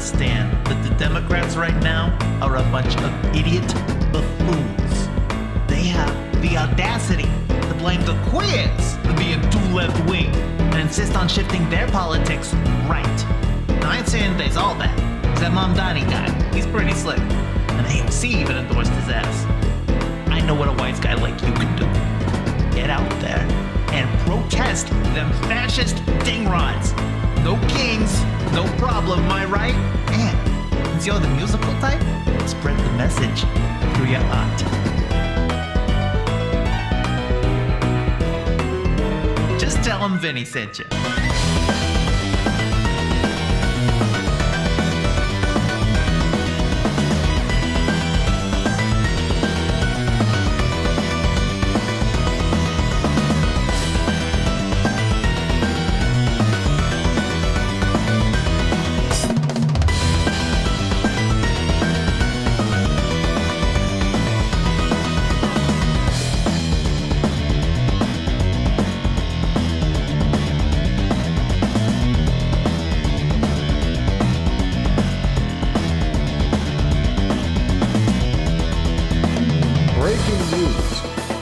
understand that the Democrats right now are a bunch of idiot buffoons. They have the audacity to blame the queers for being too left-wing and insist on shifting their politics right. Now, I ain't saying there's all that. There's that Mamdani guy. He's pretty slick. And AOC even endorsed his ass. I know what a wise guy like you can do. Get out there and protest them fascist dingrods. No kings, no problem, am I right? And since you're the musical type, spread the message through your art. Just tell him Vinny sent you.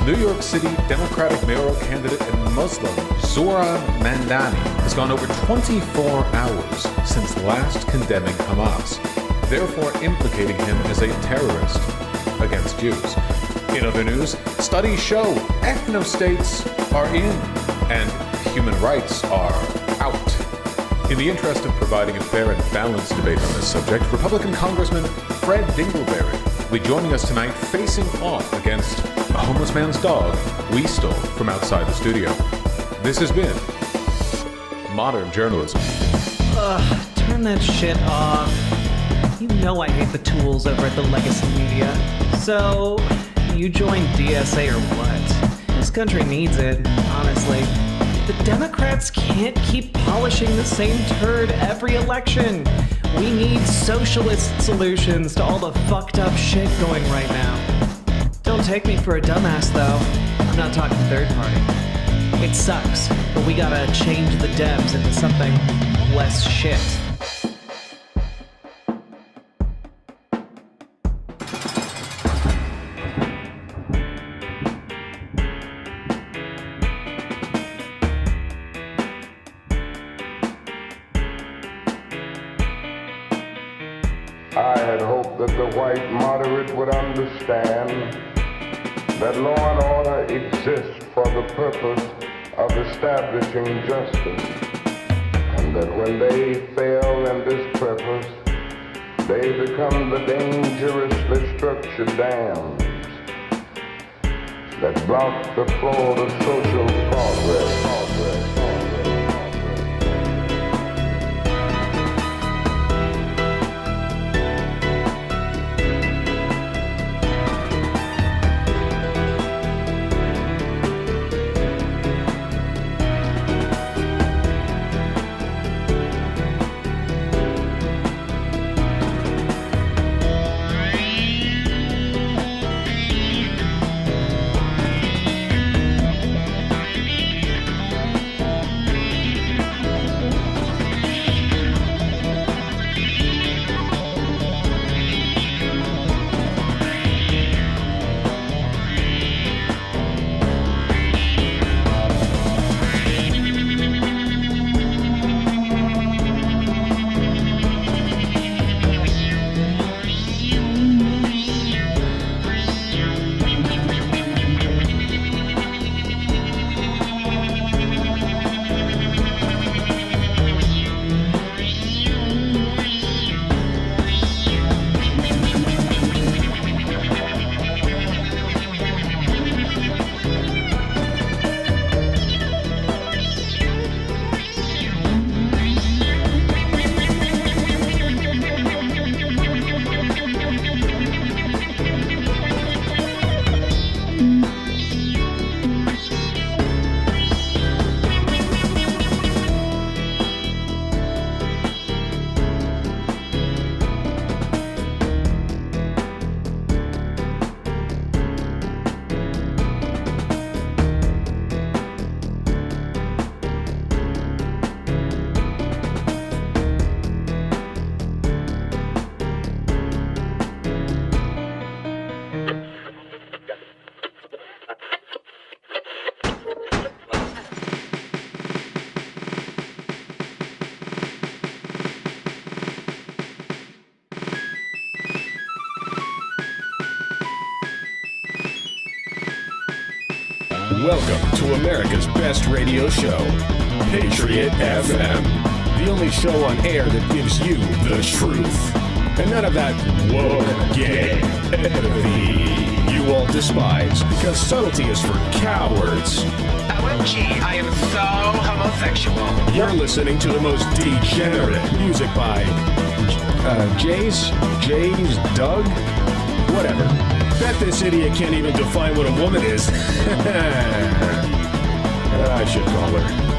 New York City Democratic mayoral candidate and Muslim Zohran Mamdani has gone over 24 hours since last condemning Hamas, therefore implicating him as a terrorist against Jews. In other news, studies show ethno-states are in and human rights are out. In the interest of providing a fair and balanced debate on this subject, Republican Congressman Fred Dingleberry will be joining us tonight facing off against a homeless man's dog we stole from outside the studio. This has been Modern Journalism. Turn that shit off. You know I hate the tools over at the Legacy Media. So, you join DSA or what? This country needs it, honestly. The Democrats can't keep polishing the same turd every election. We need socialist solutions to all the fucked up shit going right now. Don't take me for a dumbass, though. I'm not talking third party. It sucks, but we gotta change the Dems into something less shit. I had hoped that the white moderate would understand that law and order exists for the purpose of establishing justice, and that when they fail in this purpose, they become the dangerously structured dams that block the flow of social progress. Welcome to America's best radio show, Patriot FM. The only show on air that gives you the truth. And none of that woke gay empathy you all despise, because subtlety is for cowards. OMG, I am so homosexual. You're listening to the most degenerate music by Jace, Doug, whatever. Bet this idiot can't even define what a woman is. I should call her.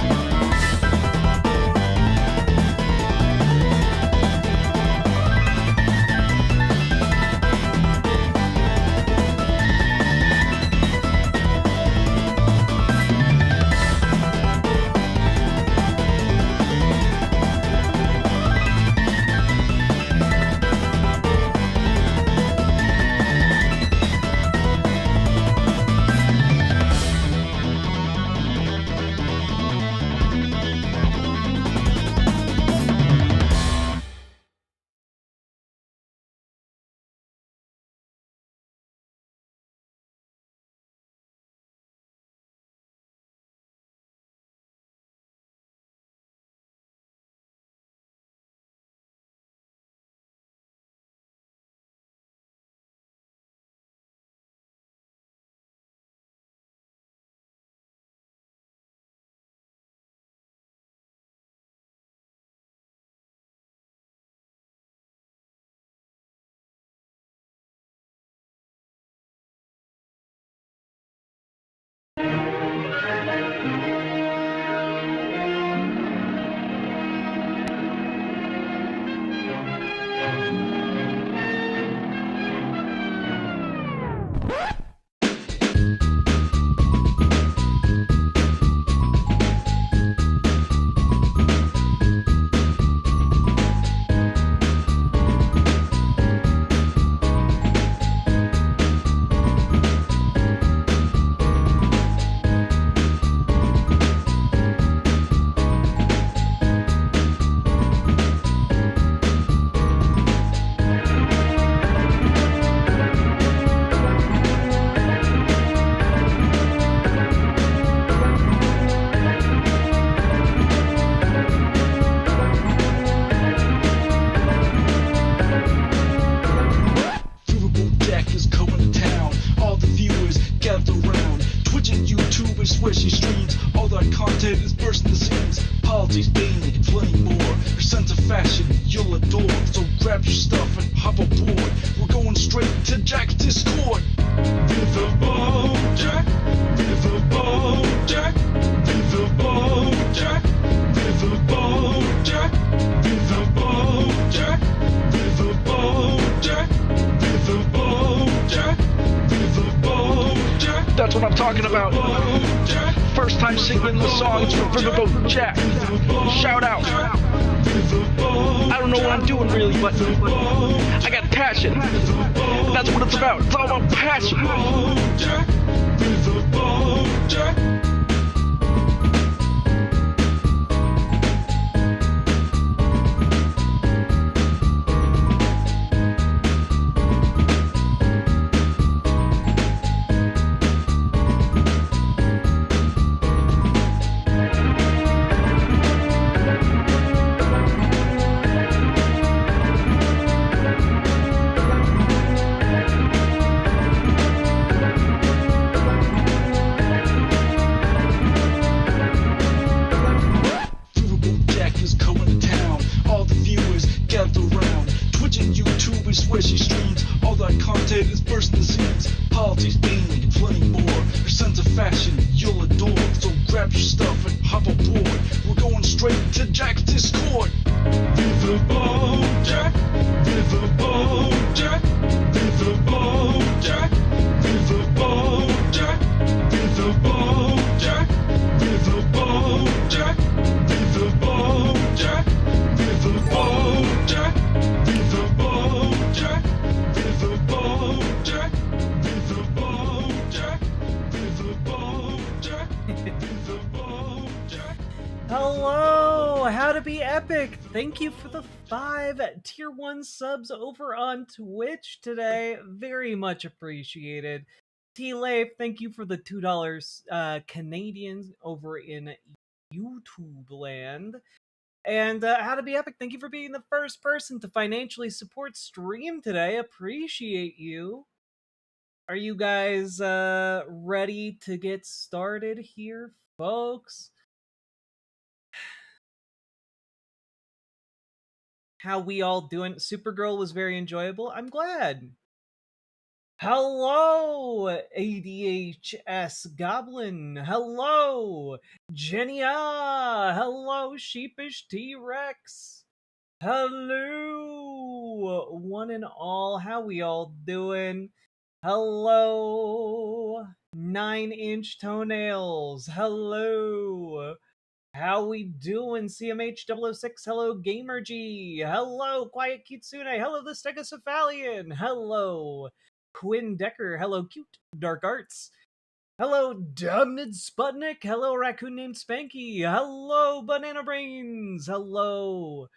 That's what I'm talking about. First time singing the songs from Riverboat Jack. Shout out. I don't know what I'm doing really, but I got passion. That's what it's about. It's all about passion. Hello, how to be epic. Thank you for the 5 tier 1 subs over on Twitch today. Very much appreciated. T-Leif, thank you for the $2 Canadians over in YouTube land. And How to Be Epic, thank you for being the first person to financially support stream today. Appreciate you. Are you guys ready to get started here, folks? How we all doing? Supergirl was very enjoyable. I'm glad. Hello, ADHS Goblin. Hello, Genia. Hello, Sheepish T-Rex. Hello, one and all. How we all doing? Hello, 9-inch toenails. Hello. How we doing, CMH006? Hello, GamerG. Hello, Quiet Kitsune. Hello, the Stegocephalian. Hello, Quinn Decker. Hello, Cute Dark Arts. Hello, Dumnid Sputnik. Hello, Raccoon named Spanky. Hello, Banana Brains. Hello,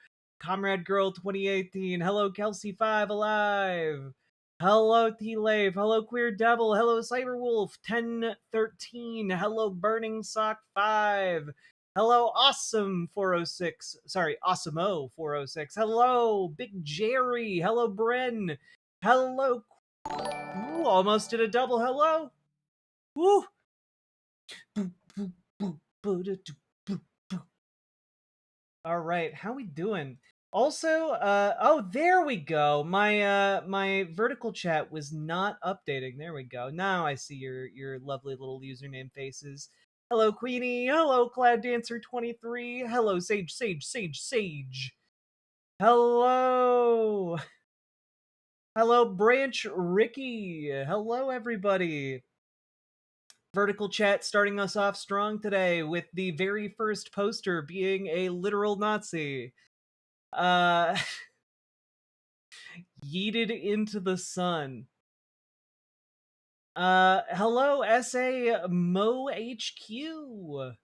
Comrade Girl 2018. Hello, Kelsey5 Alive. Hello, T-Lave. Hello, Queer Devil. Hello, Cyberwolf 1013. Hello, Burning Sock 5. Hello, Awesome 406. Sorry, Awesome 406. Hello, Big Jerry. Hello, Bren. Hello. Ooh, almost did a double. Hello. Woo. All right, how we doing? Also, oh, there we go. My vertical chat was not updating. There we go. Now I see your lovely little username faces. Hello, Queenie. Hello, Cloud Dancer 23. Hello, Sage. Hello. Hello, Branch Ricky. Hello, everybody. Vertical chat starting us off strong today with the very first poster being a literal Nazi. Yeeted into the sun. Hello, SA Mo HQ.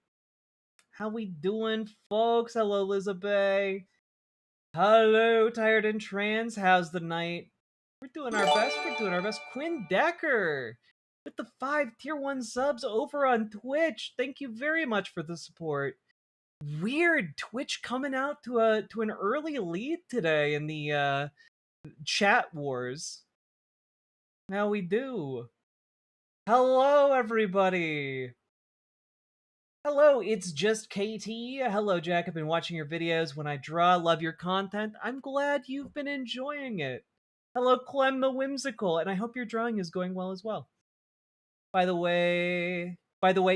How we doing, folks? Hello, Elizabeth. Hello, Tired and Trans. How's the night? We're doing our best. Quinn Decker with the 5 tier 1 subs over on Twitch. Thank you very much for the support. Weird, Twitch coming out to an early lead today in the chat wars. How we do? Hello, everybody. Hello, it's just KT. Hello, Jack. I've been watching your videos when I draw. Love your content. I'm glad you've been enjoying it. Hello, Clem the Whimsical, and I hope your drawing is going well as well. By the way,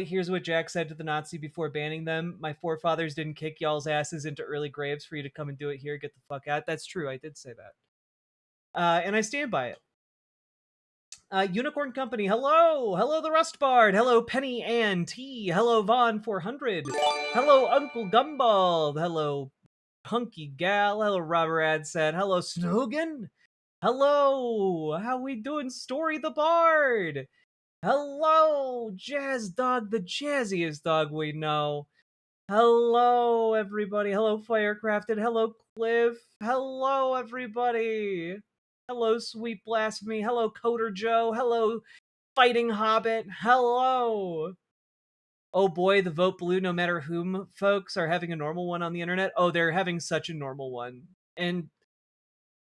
here's what Jack said to the Nazi before banning them. My forefathers didn't kick y'all's asses into early graves for you to come and do it here. Get the fuck out. That's true. I did say that. And I stand by it. Unicorn Company, hello the Rust Bard, hello Penny Ann T, hello Vaughn 400, hello Uncle Gumbald, hello Hunky Gal, hello Robert Adset, hello Snogan, hello, how we doing, Story the Bard, hello Jazz Dog, the jazziest dog we know, hello everybody, hello Firecrafted, hello Cliff, hello everybody. Hello, Sweet Blasphemy. Hello, Coder Joe. Hello, Fighting Hobbit. Hello. Oh boy, the Vote Blue No Matter Whom folks are having a normal one on the internet. Oh, they're having such a normal one. And,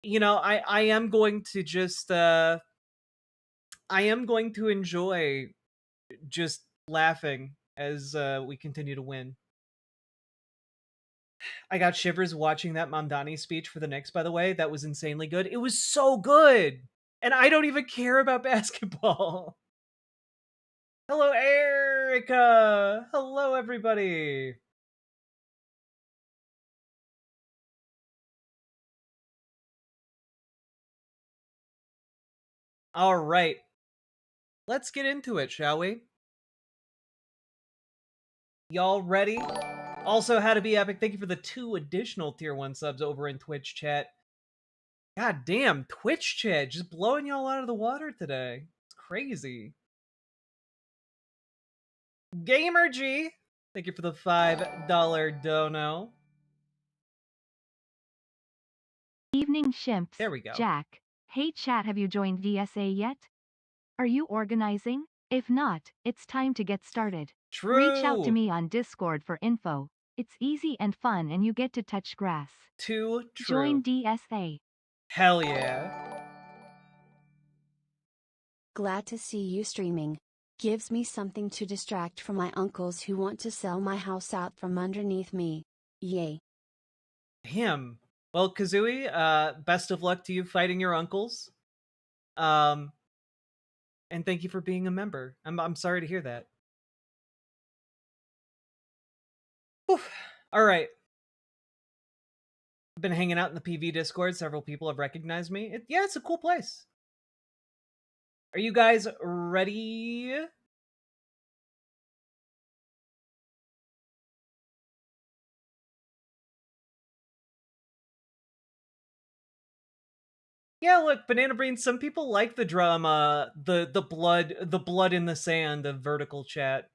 you know, I am going to just, I am going to enjoy just laughing as we continue to win. I got shivers watching that Mamdani speech for the Knicks, by the way. That was insanely good. It was so good! And I don't even care about basketball. Hello, Erica! Hello, everybody! Alright. Let's get into it, shall we? Y'all ready? Also, How to Be Epic, thank you for the 2 additional tier 1 subs over in Twitch chat. God damn, Twitch chat just blowing y'all out of the water today. It's crazy. GamerG, thank you for the $5 dono. Evening Shimps. There we go. Jack. Hey chat, have you joined DSA yet? Are you organizing? If not, it's time to get started. True. Reach out to me on Discord for info. It's easy and fun and you get to touch grass. Too true. Join DSA. Hell yeah. Glad to see you streaming. Gives me something to distract from my uncles who want to sell my house out from underneath me. Yay. Him. Well, Kazooie, best of luck to you fighting your uncles. And thank you for being a member. I'm sorry to hear that. Whew. All right. I've been hanging out in the PV Discord. Several people have recognized me. It's a cool place. Are you guys ready? Yeah, look, Banana Brain, some people like the drama, the blood in the sand of vertical chat.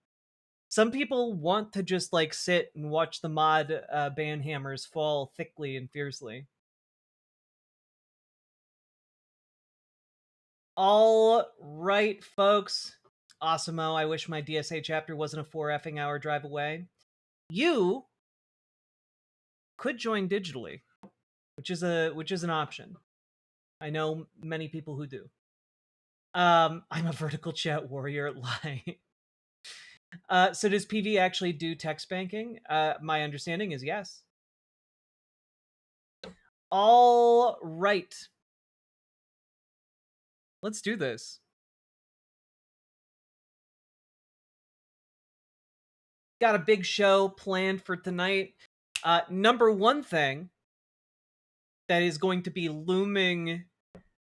Some people want to just like sit and watch the mod banhammers fall thickly and fiercely. All right, folks. Awesome-o, I wish my DSA chapter wasn't a 4 effing hour drive away. You could join digitally, which is an option. I know many people who do. I'm a vertical chat warrior. Lie. So does PV actually do text banking? My understanding is yes. All right. Let's do this. Got a big show planned for tonight. Number one thing that is going to be looming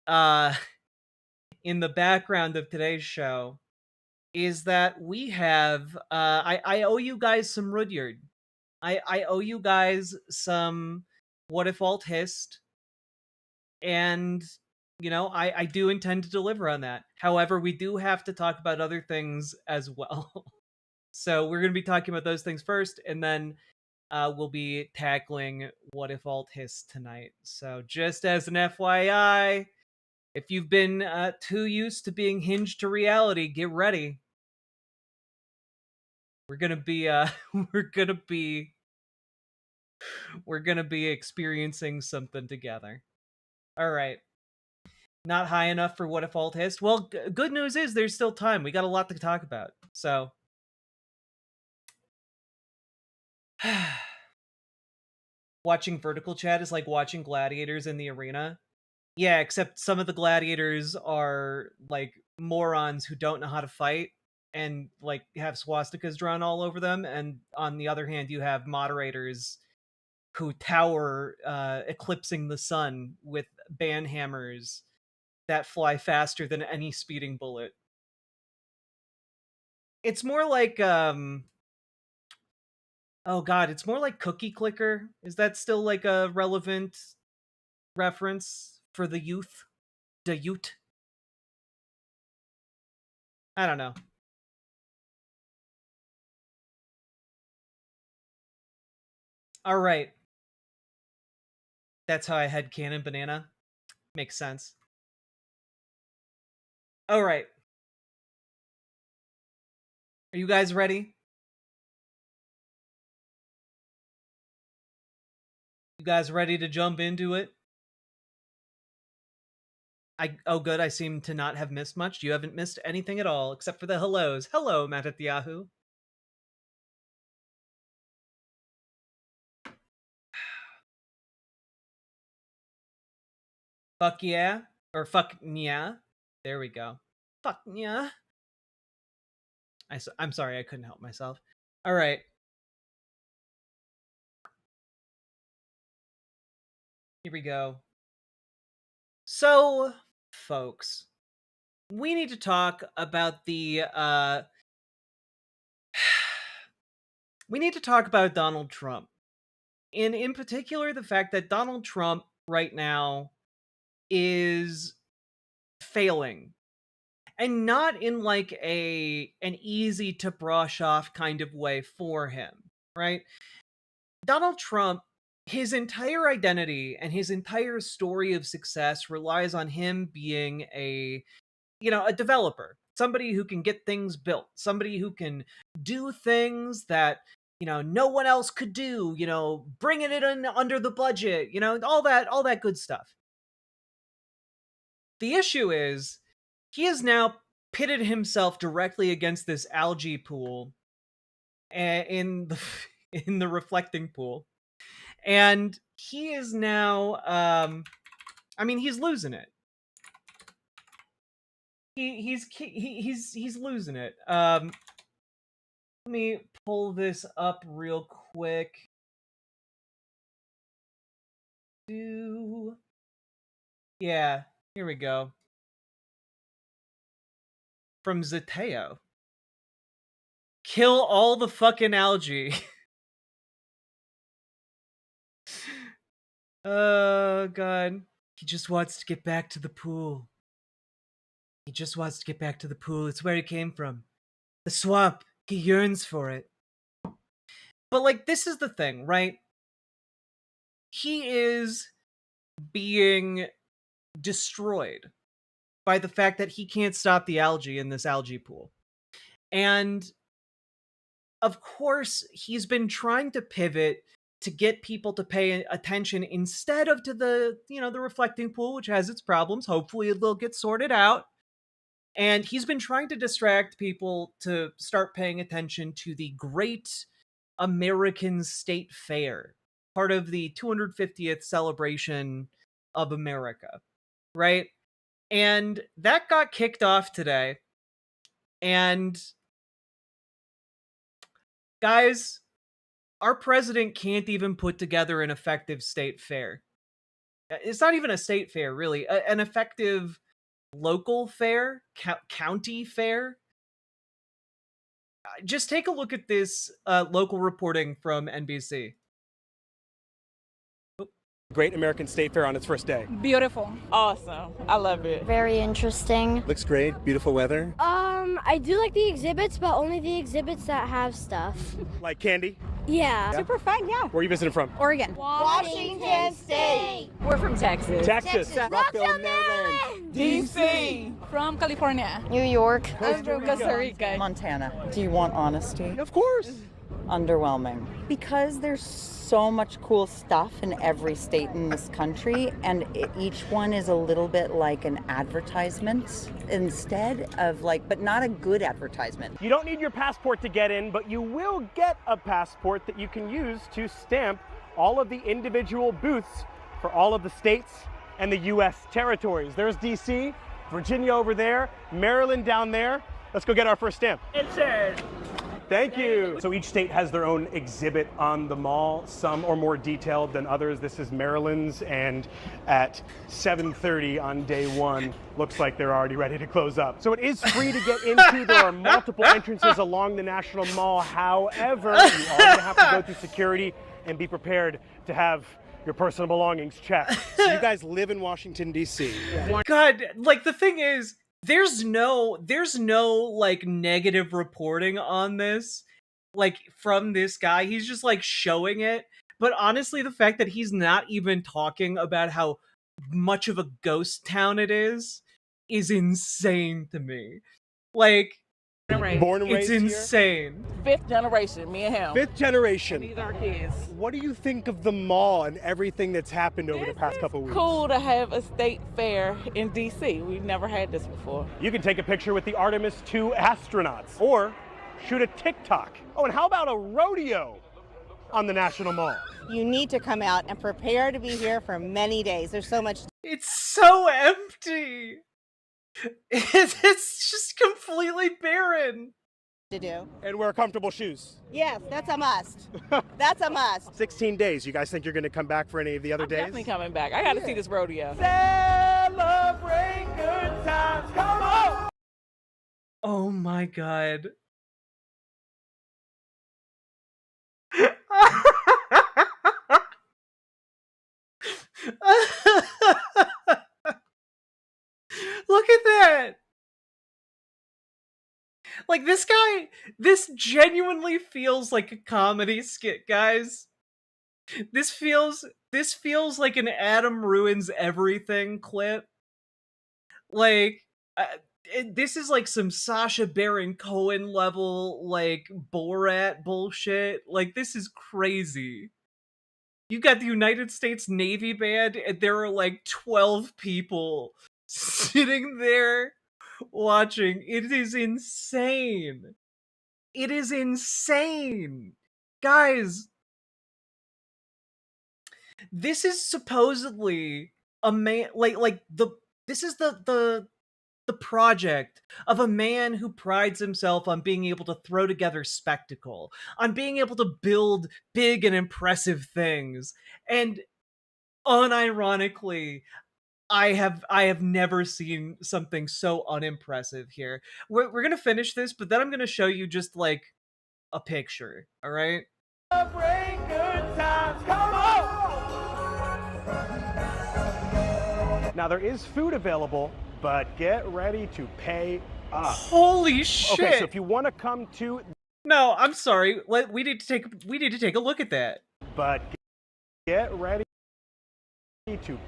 in the background of today's show is that we have I owe you guys some Rudyard. I owe you guys some What If Alt Hist, and you know, I do intend to deliver on that. However, we do have to talk about other things as well. So we're going to be talking about those things first, and then we'll be tackling What If Alt Hist tonight. So just as an FYI, if you've been too used to being hinged to reality, get ready. We're gonna be we're gonna be experiencing something together. All right. Not high enough for What If Alt Hist? Well, good news is there's still time. We got a lot to talk about. So watching vertical chat is like watching gladiators in the arena. Yeah, except some of the gladiators are like morons who don't know how to fight and like have swastikas drawn all over them, and on the other hand you have moderators who tower eclipsing the sun with banhammers that fly faster than any speeding bullet. It's more like oh god, it's more like Cookie Clicker. Is that still like a relevant reference for the youth? The youth? I don't know. All right. That's how I headcanon Banana. Makes sense. All right. Are you guys ready? You guys ready to jump into it? Oh good, I seem to not have missed much. You haven't missed anything at all, except for the hellos. Hello, Matt at Yahoo. Fuck yeah. Or fuck yeah. There we go. Fuck yeah. I'm sorry, I couldn't help myself. All right. Here we go. So, folks, we need to talk about the we need to talk about Donald Trump. And in particular, the fact that Donald Trump right now is failing. And not in like an easy to brush off kind of way for him, right? Donald Trump, his entire identity and his entire story of success relies on him being a a developer, somebody who can get things built, somebody who can do things that no one else could do, bringing it in under the budget, all that good stuff. The issue is he has now pitted himself directly against this algae pool in the reflecting pool, and he is now he's losing it. He's losing it. Let me pull this up real quick. Yeah, here we go. From Zeteo. Kill all the fucking algae. Oh, God. He just wants to get back to the pool. He just wants to get back to the pool. It's where he came from. The swamp. He yearns for it. But, like, this is the thing, right? He is being destroyed by the fact that he can't stop the algae in this algae pool. And, of course, he's been trying to pivot to get people to pay attention instead of to the reflecting pool, which has its problems. Hopefully it'll get sorted out. And he's been trying to distract people to start paying attention to the Great American State Fair, part of the 250th celebration of America, right? And that got kicked off today. And guys, our president can't even put together an effective state fair. It's not even a state fair, really. An effective local fair, county fair. Just take a look at this local reporting from NBC. Great American State Fair on its first day. Beautiful. Awesome. I love it. Very interesting. Looks great. Beautiful weather. I do like the exhibits, but only the exhibits that have stuff. Like candy? Yeah. Super fun, yeah. Where are you visiting from? Oregon. Washington State. We're from Texas. Texas. Rockville, Maryland. DC. From California. New York. I'm from Costa Rica. Montana. Do you want honesty? Of course. Underwhelming. Because there's so much cool stuff in every state in this country, and each one is a little bit like an advertisement instead of but not a good advertisement. You don't need your passport to get in, but you will get a passport that you can use to stamp all of the individual booths for all of the states and the U.S. territories. There's D.C., Virginia over there, Maryland down there. Let's go get our first stamp. Insert. Thank you. So each state has their own exhibit on the mall. Some are more detailed than others. This is Maryland's, and at 7:30 on day one, looks like they're already ready to close up. So it is free to get into. There are multiple entrances along the National Mall. However, you are going to have to go through security and be prepared to have your personal belongings checked. So you guys live in Washington, D.C. God, the thing is, there's no negative reporting on this from this guy. He's just showing it. But honestly, the fact that he's not even talking about how much of a ghost town it is insane to me. Born and raised it's insane. Here? 5th generation, me and him. 5th generation. These are our kids. What do you think of the mall and everything that's happened over the past couple weeks? Cool to have a state fair in DC. We've never had this before. You can take a picture with the Artemis II astronauts or shoot a TikTok. Oh, and how about a rodeo on the National Mall? You need to come out and prepare to be here for many days. There's so much. It's so empty. It's just completely barren to do. And wear comfortable shoes. Yes, that's a must. That's a must. 16 days. You guys think you're going to come back for any of the other days? Definitely coming back. I got to see this rodeo. Celebrate good times. Come on! Oh my God. Look at that! This genuinely feels like a comedy skit, guys. This feels like an Adam Ruins Everything clip. this is like some Sacha Baron Cohen level, like, Borat bullshit. Like, this is crazy. You got the United States Navy band, and there are like 12 people sitting there watching. It is insane. It is insane. Guys, this is supposedly a man, this is the project of a man who prides himself on being able to throw together spectacle, on being able to build big and impressive things. And unironically, I have never seen something so unimpressive here. We're gonna finish this, but then I'm gonna show you just like a picture. All right. Celebrate good times, come on! Now there is food available, but get ready to pay up. Holy shit! Okay, so if you want to come to... No, I'm sorry. We need to take a look at that. But get ready to...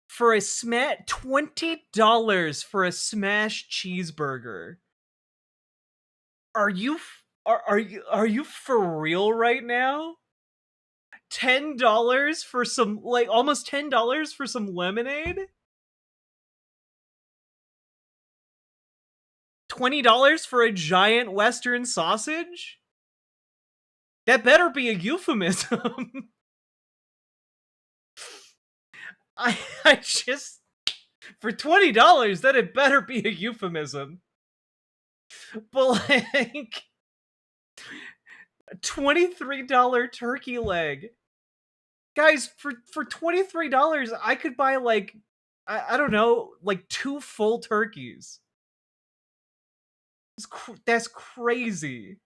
For a $20 for a smashed cheeseburger. Are you for real right now? $10 for some, like, almost $10 for some lemonade? $20 for a giant Western sausage? That better be a euphemism. I just, for $20, that it better be a euphemism. But like, $23 turkey leg. Guys, for $23, I could buy like, I don't know, like 2 full turkeys. That's crazy.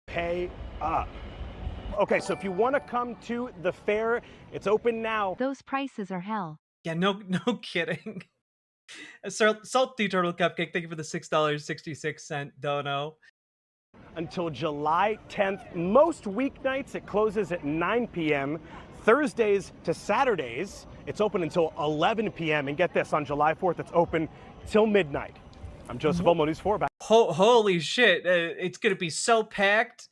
Pay up. Okay, so if you want to come to the fair, it's open now. Those prices are hell. Yeah, no kidding. Salty Turtle Cupcake, thank you for the $6.66 dono. Until July 10th. Most weeknights, it closes at 9 p.m. Thursdays to Saturdays, it's open until 11 p.m. And get this, on July 4th, it's open till midnight. I'm Joseph Olmo, News 4. Back. Holy shit, it's going to be so packed.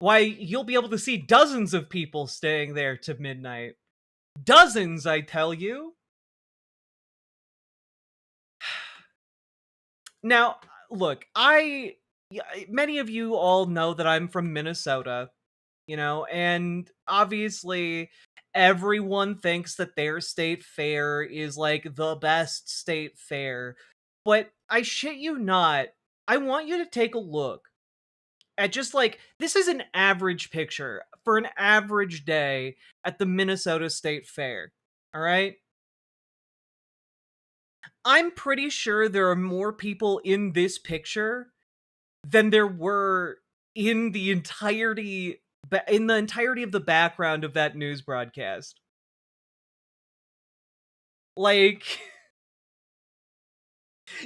Why, you'll be able to see dozens of people staying there to midnight. Dozens, I tell you. Now, look, many of you all know that I'm from Minnesota, you know, and obviously everyone thinks that their state fair is like the best state fair. But I shit you not, I want you to take a look at just like, this is an average picture for an average day at the Minnesota State Fair, all right? I'm pretty sure there are more people in this picture than there were in the entirety of the background of that news broadcast. Like,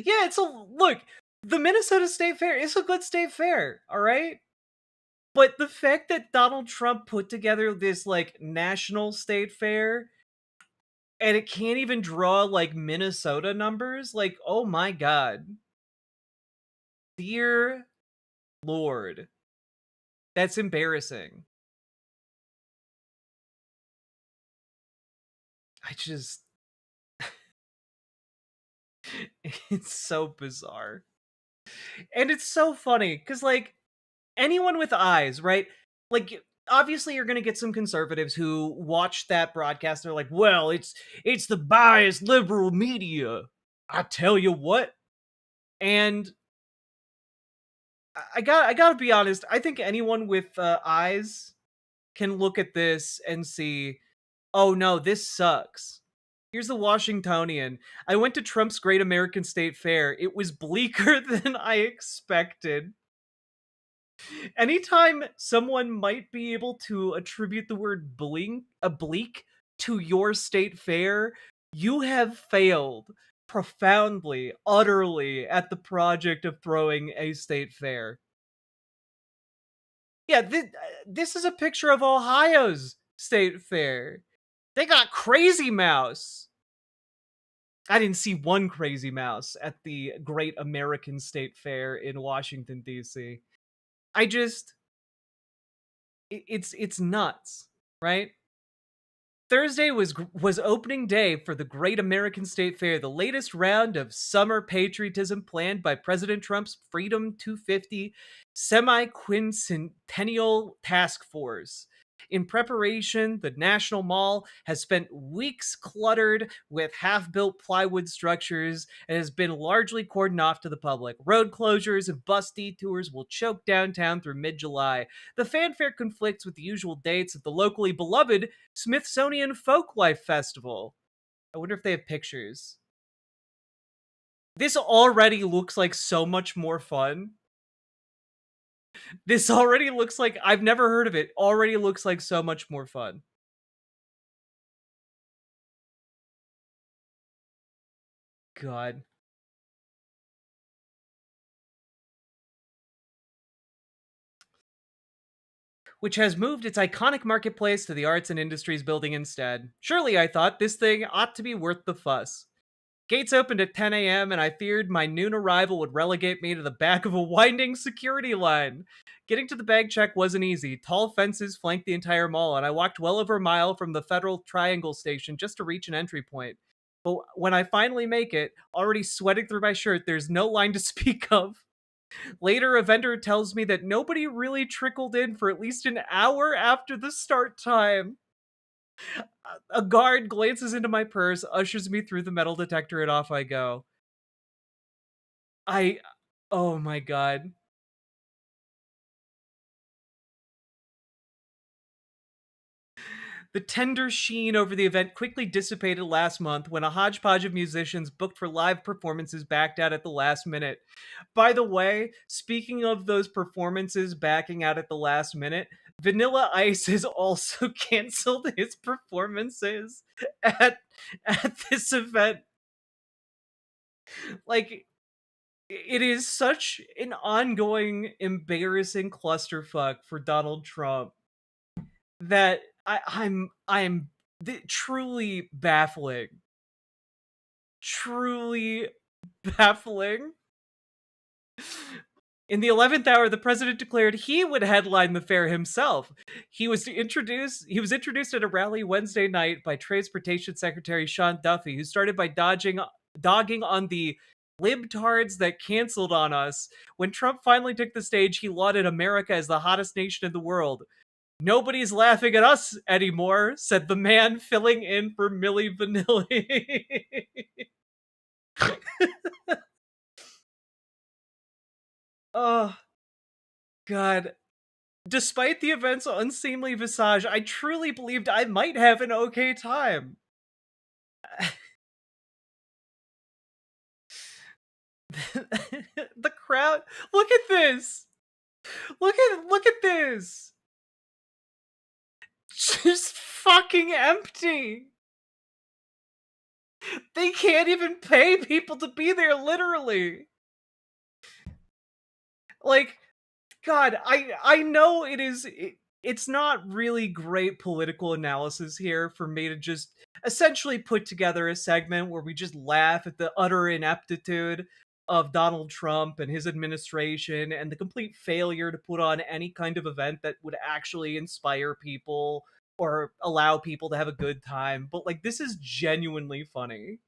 yeah, look, the Minnesota State Fair is a good state fair, all right? But the fact that Donald Trump put together this, like, national state fair, and it can't even draw, like, Minnesota numbers, like, oh my god. Dear Lord. That's embarrassing. It's so bizarre. And it's so funny, because, like, anyone with eyes, right? Like, obviously you're gonna get some conservatives who watch that broadcast, they're like, well, it's the biased liberal media. I tell you what. And I gotta be honest, I think anyone with eyes can look at this and see, oh no, this sucks. Here's the Washingtonian. I went to Trump's Great American State Fair. It was bleaker than I expected. Anytime someone might be able to attribute the word bleak to your state fair, you have failed profoundly, utterly at the project of throwing a state fair. Yeah, this is a picture of Ohio's state fair. They got Crazy Mouse. I didn't see one crazy mouse at the Great American State Fair in Washington, D.C. I just, it's nuts, right? Thursday was opening day for the Great American State Fair, the latest round of summer patriotism planned by President Trump's Freedom 250 semi-quincentennial task force. In preparation, the National Mall has spent weeks cluttered with half-built plywood structures and has been largely cordoned off to the public. Road closures and bus detours will choke downtown through mid-July. The fanfare conflicts with the usual dates of the locally beloved Smithsonian Folklife Festival. I wonder if they have pictures. This already looks like so much more fun. This already looks like, I've never heard of it, already looks like so much more fun. God. Which has moved its iconic marketplace to the Arts and Industries building instead. Surely, I thought, this thing ought to be worth the fuss. Gates opened at 10 a.m., and I feared my noon arrival would relegate me to the back of a winding security line. Getting to the bag check wasn't easy. Tall fences flanked the entire mall, and I walked well over a mile from the Federal Triangle station just to reach an entry point. But when I finally make it, already sweating through my shirt, there's no line to speak of. Later, a vendor tells me that nobody really trickled in for at least an hour after the start time. A guard glances into my purse, ushers me through the metal detector, and off I go. Oh my god. The tender sheen over the event quickly dissipated last month when a hodgepodge of musicians booked for live performances backed out at the last minute. By the way, speaking of those performances backing out at the last minute, Vanilla Ice has also canceled his performances at this event. Like, it is such an ongoing embarrassing clusterfuck for Donald Trump that I'm truly baffling. Truly baffling. In the 11th hour, the president declared he would headline the fair himself. He was introduced at a rally Wednesday night by Transportation Secretary Sean Duffy, who started by dogging on the libtards that canceled on us. When Trump finally took the stage, he lauded America as the hottest nation in the world. "Nobody's laughing at us anymore," said the man filling in for Milli Vanilli. Oh, God. Despite the event's unseemly visage, I truly believed I might have an okay time. The crowd, look at this. Look at this. Just fucking empty. They can't even pay people to be there, literally. Like, God, I know it's not really great political analysis here for me to just essentially put together a segment where we just laugh at the utter ineptitude of Donald Trump and his administration and the complete failure to put on any kind of event that would actually inspire people or allow people to have a good time. But like, this is genuinely funny.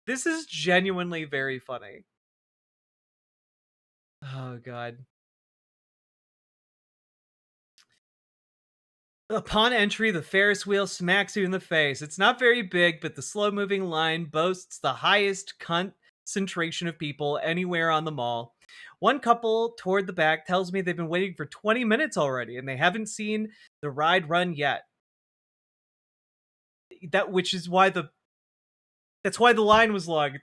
This is genuinely very funny. Oh, God. Upon entry, the Ferris wheel smacks you in the face. It's not very big, but the slow-moving line boasts the highest concentration of people anywhere on the mall. One couple toward the back tells me they've been waiting for 20 minutes already, and they haven't seen the ride run yet. That's why the line was long.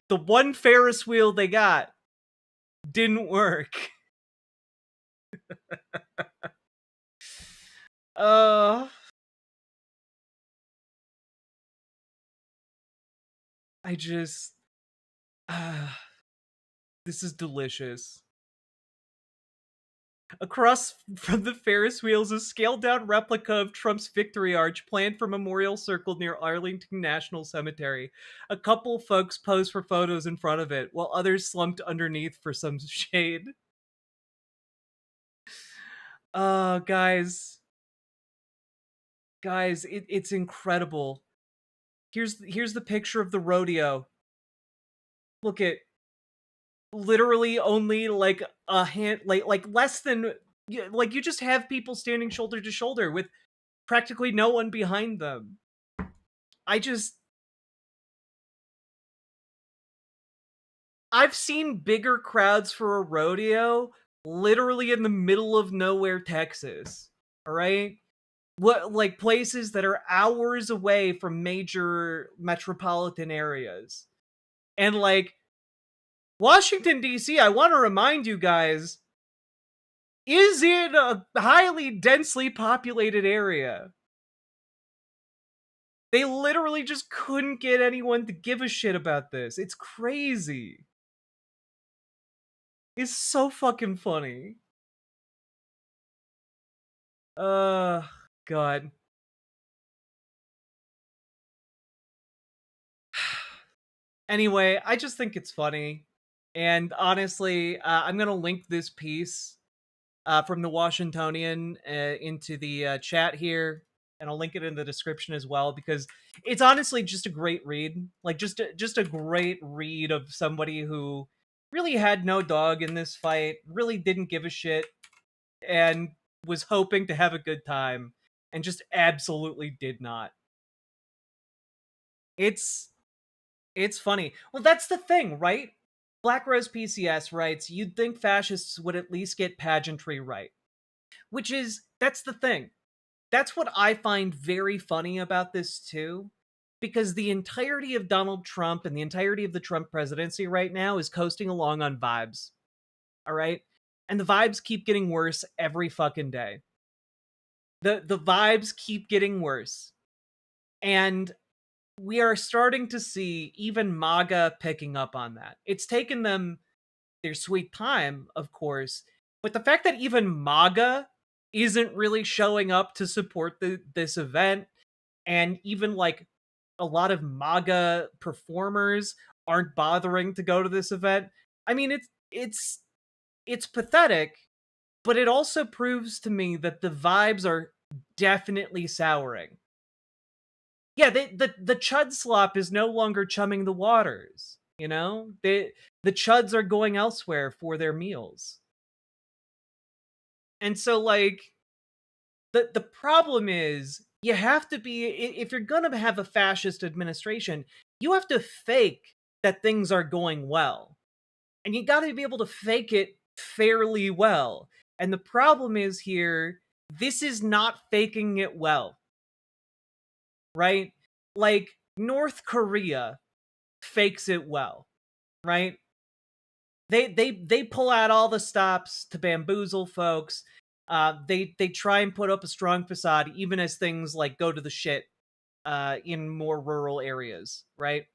The one Ferris wheel they got didn't work. I just... this is delicious. Across from the Ferris wheels, a scaled-down replica of Trump's victory arch planned for Memorial Circle near Arlington National Cemetery. A couple folks pose for photos in front of it, while others slumped underneath for some shade. Guys. Guys, it's incredible. Here's the picture of the rodeo. Look at literally only like a hand, like less than, like you just have people standing shoulder to shoulder with practically no one behind them. I've seen bigger crowds for a rodeo literally in the middle of nowhere, Texas. All right? What, like places that are hours away from major metropolitan areas. And like Washington D.C., I want to remind you guys, is in a highly densely populated area. They literally just couldn't get anyone to give a shit about this. It's crazy. It's so fucking funny. God. Anyway, I just think it's funny. And honestly, I'm going to link this piece from the Washingtonian into the chat here. And I'll link it in the description as well, because it's honestly just a great read. Like, just a great read of somebody who really had no dog in this fight, really didn't give a shit, and was hoping to have a good time, and just absolutely did not. It's funny. Well, that's the thing, right? Black Rose PCS writes, you'd think fascists would at least get pageantry right. Which is, that's the thing. That's what I find very funny about this too. Because the entirety of Donald Trump and the entirety of the Trump presidency right now is coasting along on vibes. All right? And the vibes keep getting worse every fucking day. The vibes keep getting worse. And we are starting to see even MAGA picking up on that. It's taken them their sweet time, of course, but the fact that even MAGA isn't really showing up to support this event, and even like a lot of MAGA performers aren't bothering to go to this event. I mean, it's pathetic, but it also proves to me that the vibes are definitely souring. Yeah, the chud slop is no longer chumming the waters, you know? The chuds are going elsewhere for their meals. And so, like, the problem is, you have to be, if you're gonna have a fascist administration, you have to fake that things are going well. And you gotta be able to fake it fairly well. And the problem is here, this is not faking it well. Right? Like, North Korea fakes it well, right? They pull out all the stops to bamboozle folks. They try and put up a strong facade, even as things like go to the shit in more rural areas, right?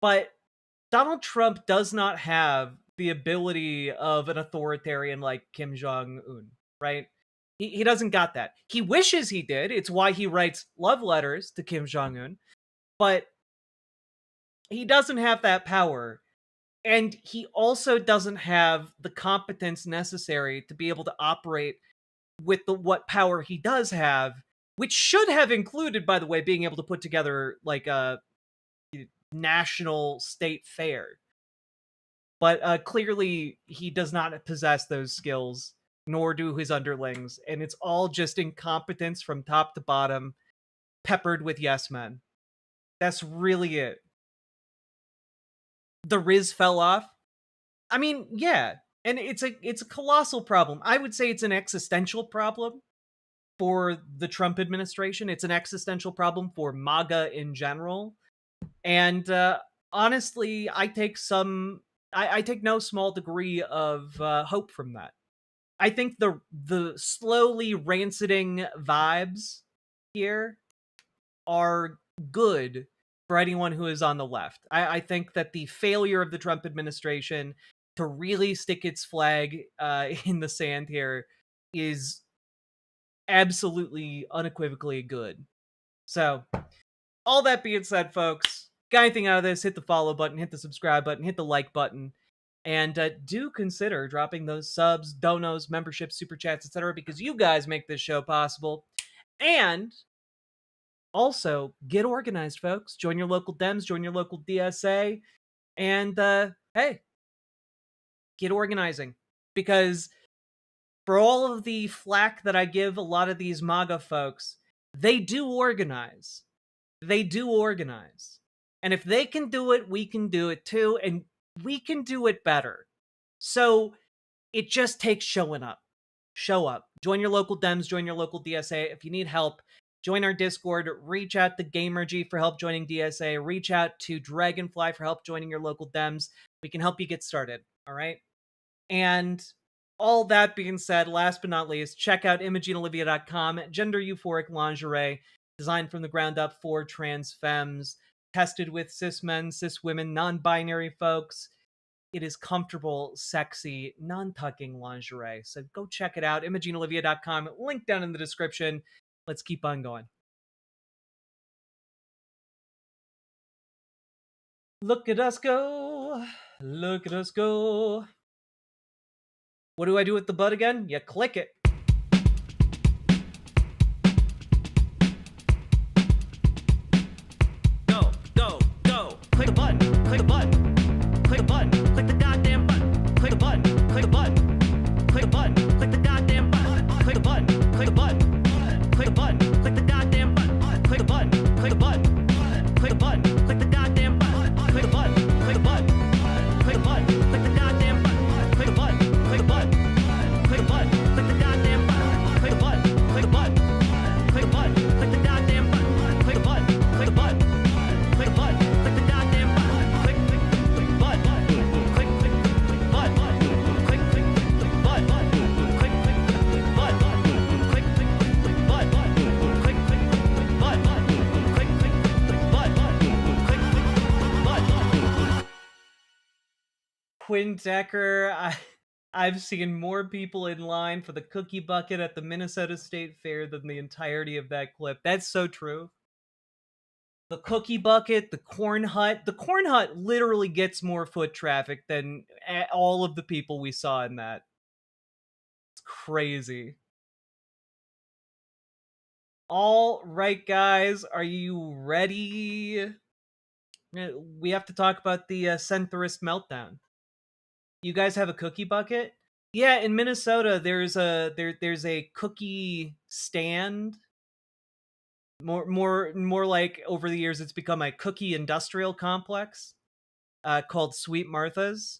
But Donald Trump does not have the ability of an authoritarian like Kim Jong-un, right? He doesn't got that. He wishes he did. It's why he writes love letters to Kim Jong-un. But he doesn't have that power. And he also doesn't have the competence necessary to be able to operate with what power he does have, which should have included, by the way, being able to put together like a national state fair. But clearly he does not possess those skills, nor do his underlings, and it's all just incompetence from top to bottom, peppered with yes men. That's really it. The Riz fell off. I mean, yeah, and it's a colossal problem. I would say it's an existential problem for the Trump administration. It's an existential problem for MAGA in general. And honestly, I take no small degree of hope from that. I think the slowly ranciding vibes here are good for anyone who is on the left. I think that the failure of the Trump administration to really stick its flag in the sand here is absolutely unequivocally good. So, all that being said, folks, got anything out of this, hit the follow button, hit the subscribe button, hit the like button, and do consider dropping those subs, donos, memberships, super chats, etc., because you guys make this show possible. And also, get organized, folks. Join your local Dems, join your local DSA, and hey, get organizing. Because for all of the flack that I give a lot of these MAGA folks, they do organize. They do organize. And if they can do it, we can do it too, and we can do it better. So it just takes showing up. Show up. Join your local Dems, join your local DSA. If you need help, join our Discord. Reach out to GamerG for help joining DSA. Reach out to Dragonfly for help joining your local Dems. We can help you get started, all right? And all that being said, last but not least, check out ImogeneOlivia.com, gender euphoric lingerie, designed from the ground up for trans femmes, tested with cis men, cis women, non-binary folks. It is comfortable, sexy, non-tucking lingerie. So go check it out, ImogeneOlivia.com, link down in the description. Let's keep on going. Look at us go. Look at us go. What do I do with the butt again? You click it. Go, go, go. Click the button. Click the button. Click the button. Click the goddamn button. Click the button. Click the button. Click the button. Click the goddamn button. Click the button. Click the button. Click the button. Click the goddamn button. Click the button. Click the button. Click the button. Click the goddamn button. Click the button. Click the button. Click the button. Click the goddamn button. Click the button. Click the button. Click the button. Click the goddamn button. Click the button. Click the button. Click the button. Click the goddamn button. Click the button. Click the button. Click the button. Click the goddamn button. Click click click button. Click click click button. Click click click button. Click click click button. Click click click button. Click click click button. Click click click button. Click click click button. Quinn Decker, I've seen more people in line for the cookie bucket at the Minnesota State Fair than the entirety of that clip. That's so true. The cookie bucket, the corn hut. The corn hut literally gets more foot traffic than all of the people we saw in that. It's crazy. All right, guys, are you ready? We have to talk about the Centrist meltdown. You guys have a cookie bucket? Yeah, in Minnesota, there's a cookie stand. More like over the years, it's become a cookie industrial complex called Sweet Martha's,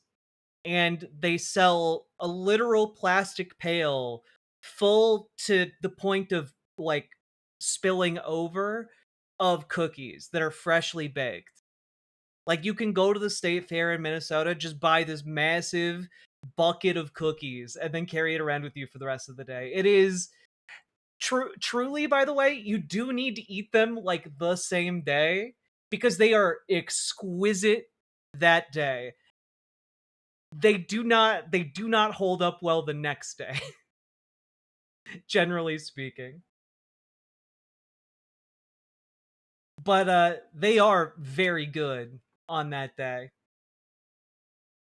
and they sell a literal plastic pail full to the point of like spilling over of cookies that are freshly baked. Like, you can go to the state fair in Minnesota, just buy this massive bucket of cookies, and then carry it around with you for the rest of the day. It is truly, by the way, you do need to eat them like the same day, because they are exquisite that day. They do not hold up well the next day, generally speaking. But they are very good on that day.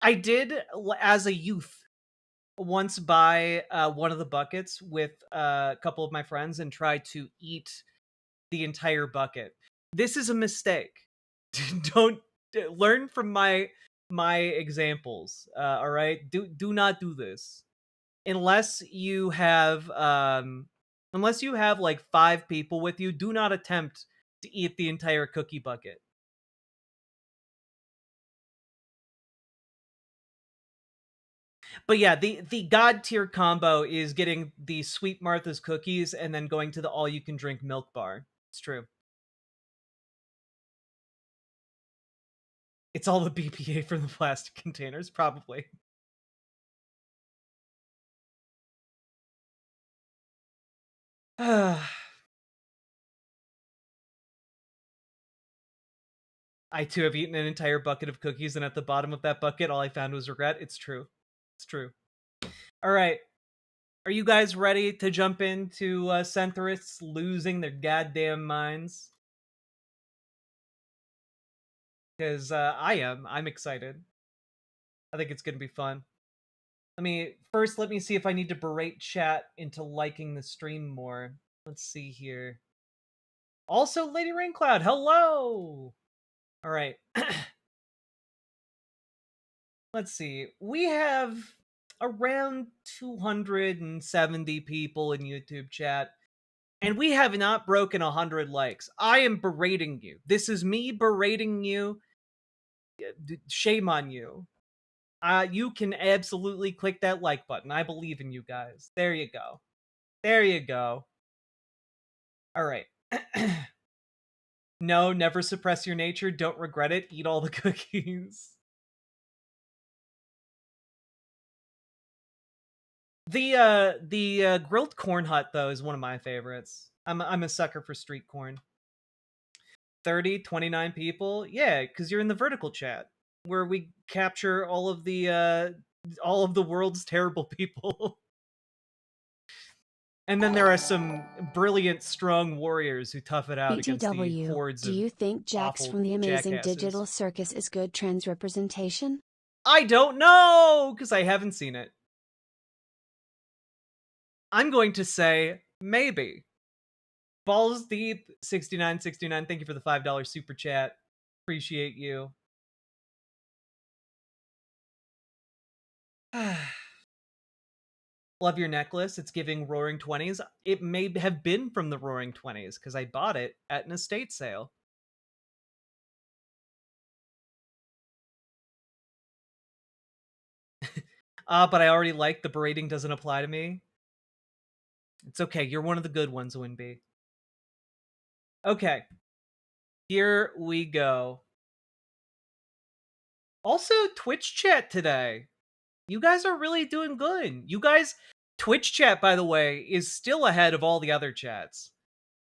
I did, as a youth, once buy one of the buckets with a couple of my friends and try to eat the entire bucket. This is a mistake. Don't learn from my examples. All right, do not do this unless you have like 5 people with you. Do not attempt to eat the entire cookie bucket. But yeah, the god tier combo is getting the Sweet Martha's cookies and then going to the all you can drink milk bar. It's true. It's all the BPA from the plastic containers, probably. I too have eaten an entire bucket of cookies, and at the bottom of that bucket, all I found was regret. It's true. It's true. All right. Are you guys ready to jump into centrists losing their goddamn minds? Because I am. I'm excited. I think it's going to be fun. Let me see if I need to berate chat into liking the stream more. Let's see here. Also, Lady Raincloud, hello! All right. Let's see. We have around 270 people in YouTube chat, and we have not broken 100 likes. I am berating you. This is me berating you. Shame on you. You can absolutely click that like button. I believe in you guys. There you go. There you go. All right. No, never suppress your nature. Don't regret it. Eat all the cookies. The grilled corn hut, though, is one of my favorites. I'm a sucker for street corn. 29 people? Yeah, because you're in the vertical chat, where we capture all of the world's terrible people. And then there are some brilliant, strong warriors who tough it out against the hordes of do you think Jax from the Amazing jackasses. Digital Circus is good trans representation? I don't know, because I haven't seen it. I'm going to say maybe. Balls Deep 6969, thank you for the $5 super chat. Appreciate you. Love your necklace. It's giving Roaring 20s. It may have been from the Roaring 20s because I bought it at an estate sale. But I already like the berating doesn't apply to me. It's okay. You're one of the good ones, Winby. Okay. Here we go. Also, Twitch chat today. You guys are really doing good. You guys, Twitch chat, by the way, is still ahead of all the other chats.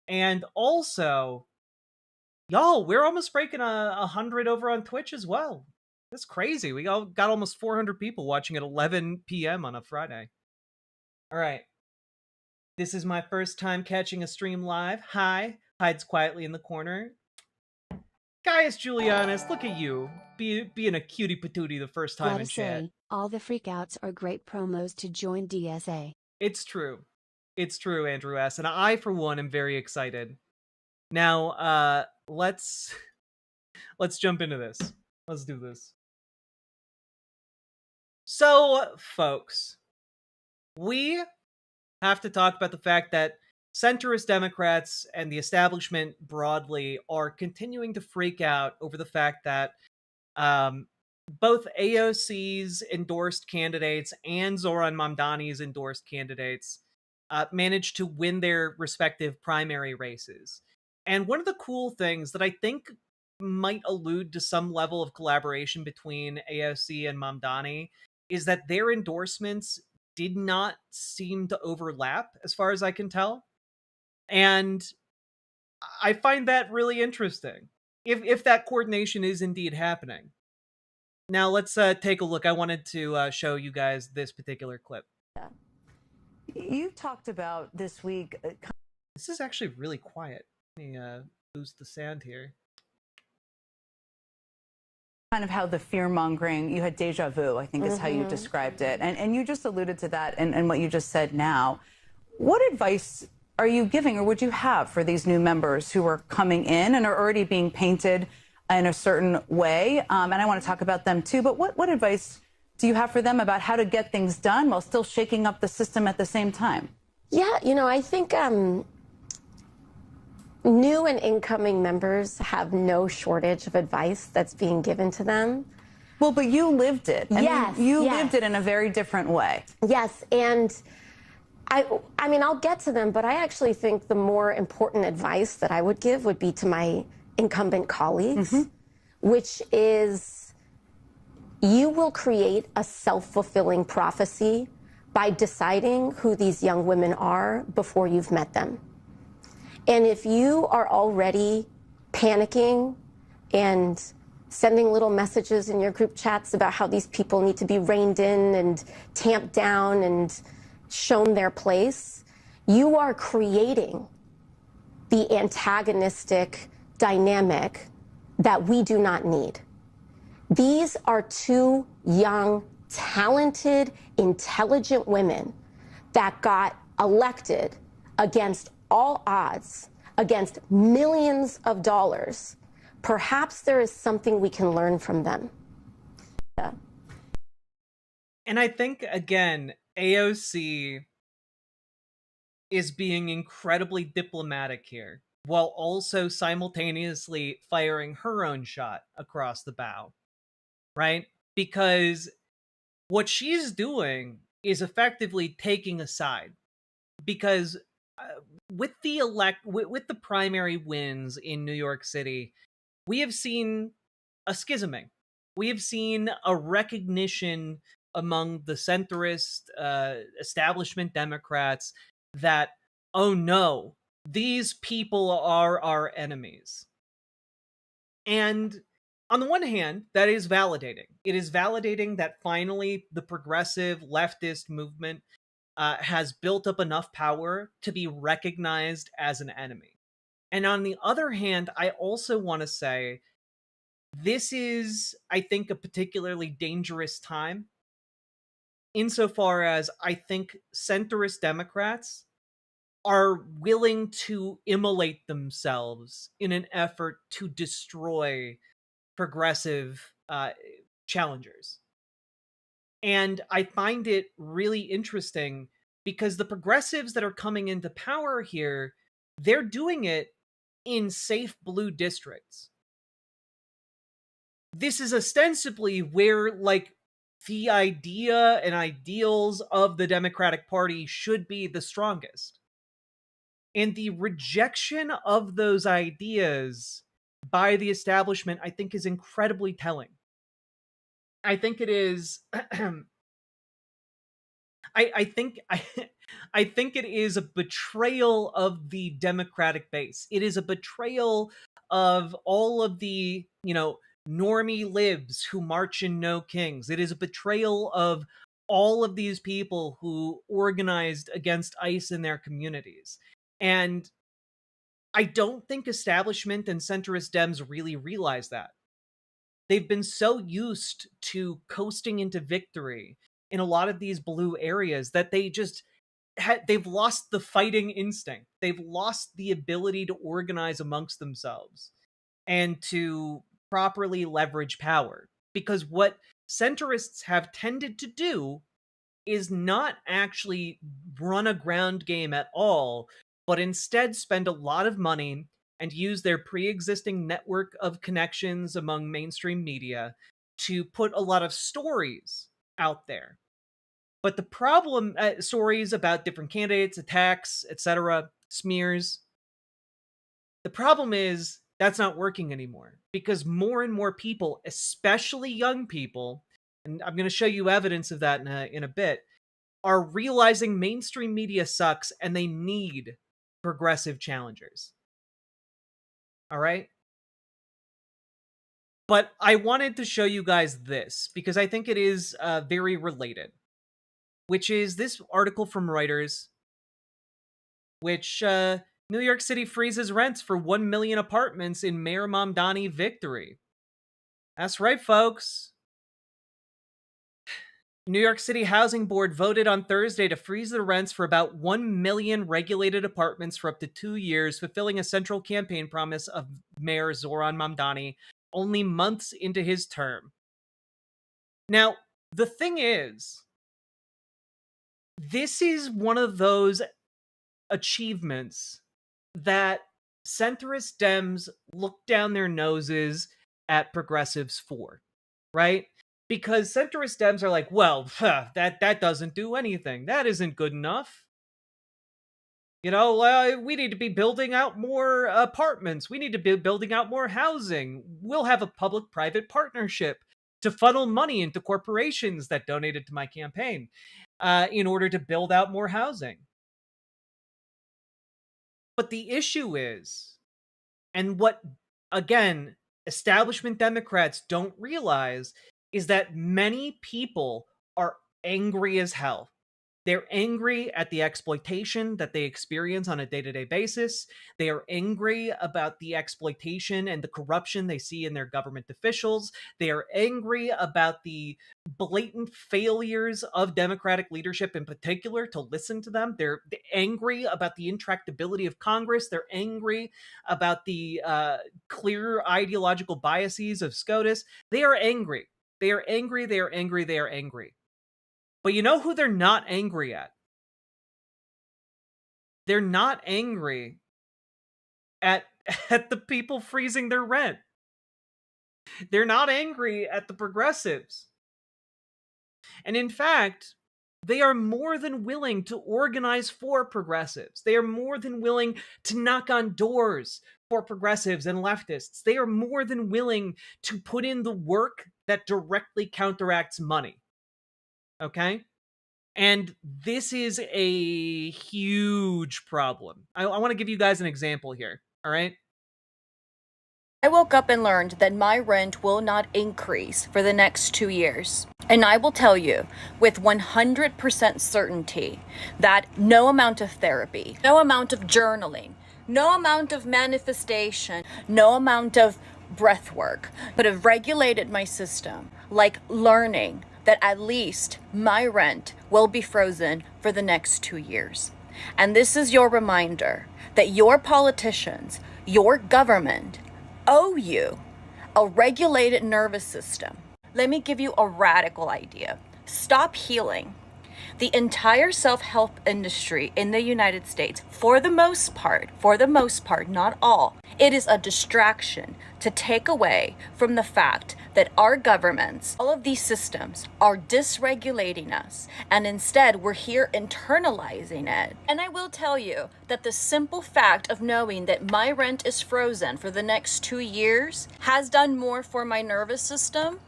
And also, y'all, we're almost breaking 100 over on Twitch as well. That's crazy. We got almost 400 people watching at 11 p.m. on a Friday. All right. This is my first time catching a stream live. Hi. Hides quietly in the corner. Gaius Julianus, look at you. Being a cutie patootie the first time in chat. All the freakouts are great promos to join DSA. It's true. It's true, Andrew S. And I, for one, am very excited. Now, let's jump into this. Let's do this. So, folks, we have to talk about the fact that centrist Democrats and the establishment broadly are continuing to freak out over the fact that both AOC's endorsed candidates and Zoran Mamdani's endorsed candidates managed to win their respective primary races. And one of the cool things that I think might allude to some level of collaboration between AOC and Mamdani is that their endorsements did not seem to overlap, as far as I can tell. And I find that really interesting, if that coordination is indeed happening. Now, let's take a look. I wanted to show you guys this particular clip. You talked about this week... This is actually really quiet. Let me boost the sound here. Kind of how the fear-mongering, you had deja vu, I think is how you described it. And you just alluded to that and what you just said now. What advice are you giving or would you have for these new members who are coming in and are already being painted in a certain way? And I want to talk about them too, but what advice do you have for them about how to get things done while still shaking up the system at the same time? Yeah, you know, I think new and incoming members have no shortage of advice that's being given to them. Well, but you lived it. Yes. You lived it in a very different way. Yes, and I mean, I'll get to them, but I actually think the more important advice that I would give would be to my incumbent colleagues, which is you will create a self-fulfilling prophecy by deciding who these young women are before you've met them. And if you are already panicking and sending little messages in your group chats about how these people need to be reined in and tamped down and shown their place, you are creating the antagonistic dynamic that we do not need. These are two young, talented, intelligent women that got elected against all odds, against millions of dollars. Perhaps there is something we can learn from them. Yeah. And I think, again, AOC is being incredibly diplomatic here, while also simultaneously firing her own shot across the bow, right? Because what she's doing is effectively taking a side. Because with the primary wins in New York City, we have seen a schisming. We have seen a recognition among the centrist establishment Democrats that, oh no, these people are our enemies. And on the one hand, that is validating. It is validating that finally the progressive leftist movement has built up enough power to be recognized as an enemy. And on the other hand, I also want to say this is, I think, a particularly dangerous time, insofar as I think centrist Democrats are willing to immolate themselves in an effort to destroy progressive challengers. And I find it really interesting because the progressives that are coming into power here, they're doing it in safe blue districts. This is ostensibly where, like, the idea and ideals of the Democratic Party should be the strongest. And the rejection of those ideas by the establishment, I think, is incredibly telling. I think it is. I think it is a betrayal of the Democratic base. It is a betrayal of all of the, normie libs who march in No Kings. It is a betrayal of all of these people who organized against ICE in their communities. And I don't think establishment and centrist Dems really realize that. They've been so used to coasting into victory in a lot of these blue areas that they just they've lost the fighting instinct. They've lost the ability to organize amongst themselves and to properly leverage power. Because what centrists have tended to do is not actually run a ground game at all, but instead spend a lot of money and use their pre-existing network of connections among mainstream media to put a lot of stories out there. But the problem, stories about different candidates, attacks, etc., smears, the problem is that's not working anymore because more and more people, especially young people, and I'm going to show you evidence of that in a bit, are realizing mainstream media sucks and they need progressive challengers. All right? But I wanted to show you guys this because I think it is very related, which is this article from Reuters, which New York City freezes rents for 1 million apartments in Mayor Mamdani victory. That's right, folks. New York City Housing Board voted on Thursday to freeze the rents for about 1 million regulated apartments for up to 2 years, fulfilling a central campaign promise of Mayor Zoran Mamdani only months into his term. Now, the thing is, this is one of those achievements that centrist Dems look down their noses at progressives for, right? Because centrist Dems are like, well, that doesn't do anything. That isn't good enough. We need to be building out more apartments. We need to be building out more housing. We'll have a public-private partnership to funnel money into corporations that donated to my campaign in order to build out more housing. But the issue is, and what, again, establishment Democrats don't realize is that many people are angry as hell. They're angry at the exploitation that they experience on a day-to-day basis. They are angry about the exploitation and the corruption they see in their government officials. They are angry about the blatant failures of Democratic leadership in particular to listen to them. They're angry about the intractability of Congress. They're angry about the clear ideological biases of SCOTUS. They are angry. They are angry. They are angry. They are angry. But you know who they're not angry at? They're not angry at the people freezing their rent. They're not angry at the progressives. And in fact, they are more than willing to organize for progressives. They are more than willing to knock on doors for progressives and leftists. They are more than willing to put in the work that directly counteracts money. Okay? And this is a huge problem. I want to give you guys an example here, all right? I woke up and learned that my rent will not increase for the next 2 years. And I will tell you with 100% certainty that no amount of therapy, no amount of journaling, no amount of manifestation, no amount of breath work could have regulated my system like learning that at least my rent will be frozen for the next 2 years. And this is your reminder that your politicians, your government, owe you a regulated nervous system. Let me give you a radical idea. Stop healing. The entire self-help industry in the United States, for the most part, not all, it is a distraction to take away from the fact that our governments, all of these systems are dysregulating us, and instead we're here internalizing it. And I will tell you that the simple fact of knowing that my rent is frozen for the next 2 years has done more for my nervous system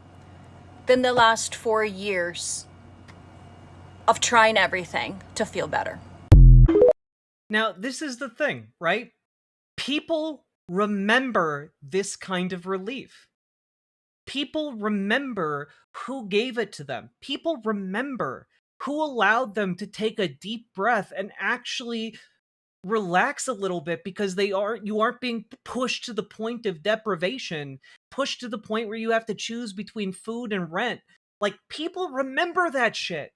than the last 4 years of trying everything to feel better. Now, this is the thing, right? People remember this kind of relief. People remember who gave it to them. People remember who allowed them to take a deep breath and actually relax a little bit, because you aren't being pushed to the point of deprivation, pushed to the point where you have to choose between food and rent. Like, people remember that shit.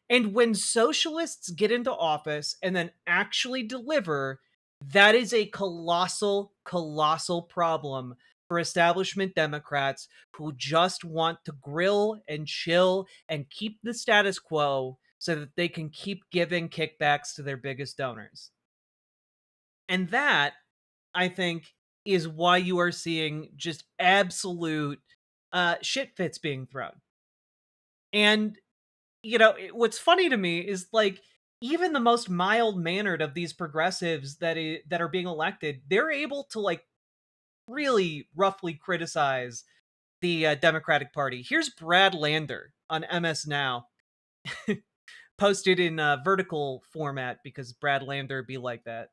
And when socialists get into office and then actually deliver, that is a colossal, colossal problem for establishment Democrats who just want to grill and chill and keep the status quo so that they can keep giving kickbacks to their biggest donors. And that, I think, is why you are seeing just absolute shit fits being thrown. And you know, what's funny to me is, like, even the most mild-mannered of these progressives that are being elected, they're able to, like, really roughly criticize the Democratic Party. Here's Brad Lander on MS Now, posted in vertical format because Brad Lander be like that.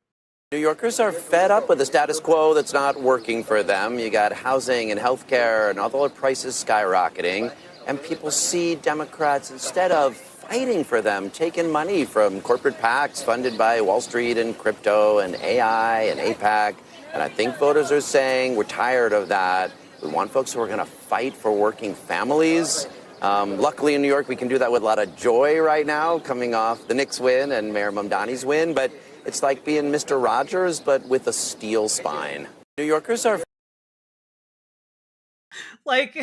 New Yorkers are fed up with the status quo that's not working for them. You got housing and healthcare and all the prices skyrocketing. And people see Democrats, instead of fighting for them, taking money from corporate PACs funded by Wall Street and crypto and AI and APAC. And I think voters are saying we're tired of that. We want folks who are going to fight for working families. Luckily in New York, we can do that with a lot of joy right now, coming off the Knicks win and Mayor Mamdani's win. But it's like being Mr. Rogers, but with a steel spine. New Yorkers are... Like,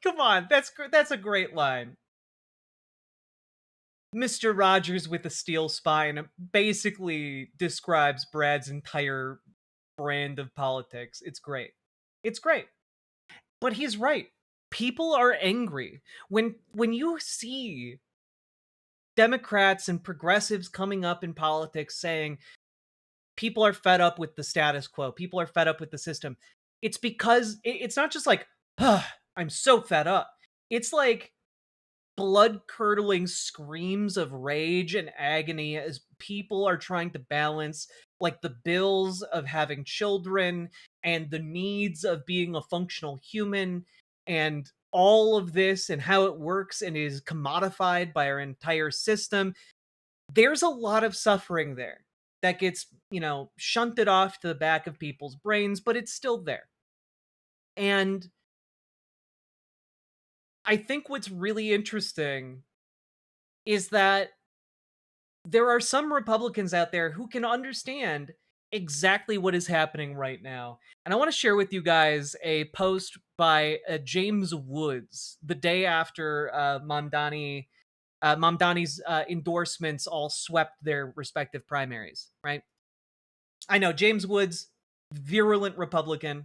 come on, that's a great line. Mr. Rogers with a steel spine basically describes Brad's entire brand of politics. It's great. It's great. But he's right. People are angry. When you see Democrats and progressives coming up in politics saying people are fed up with the status quo, people are fed up with the system, it's because it's not just like, I'm so fed up. It's like blood-curdling screams of rage and agony as people are trying to balance like the bills of having children and the needs of being a functional human and all of this and how it works and is commodified by our entire system. There's a lot of suffering there that gets, shunted off to the back of people's brains, but it's still there. And I think what's really interesting is that there are some Republicans out there who can understand exactly what is happening right now. And I want to share with you guys a post by James Woods the day after Mamdani's endorsements all swept their respective primaries, right? I know, James Woods, virulent Republican.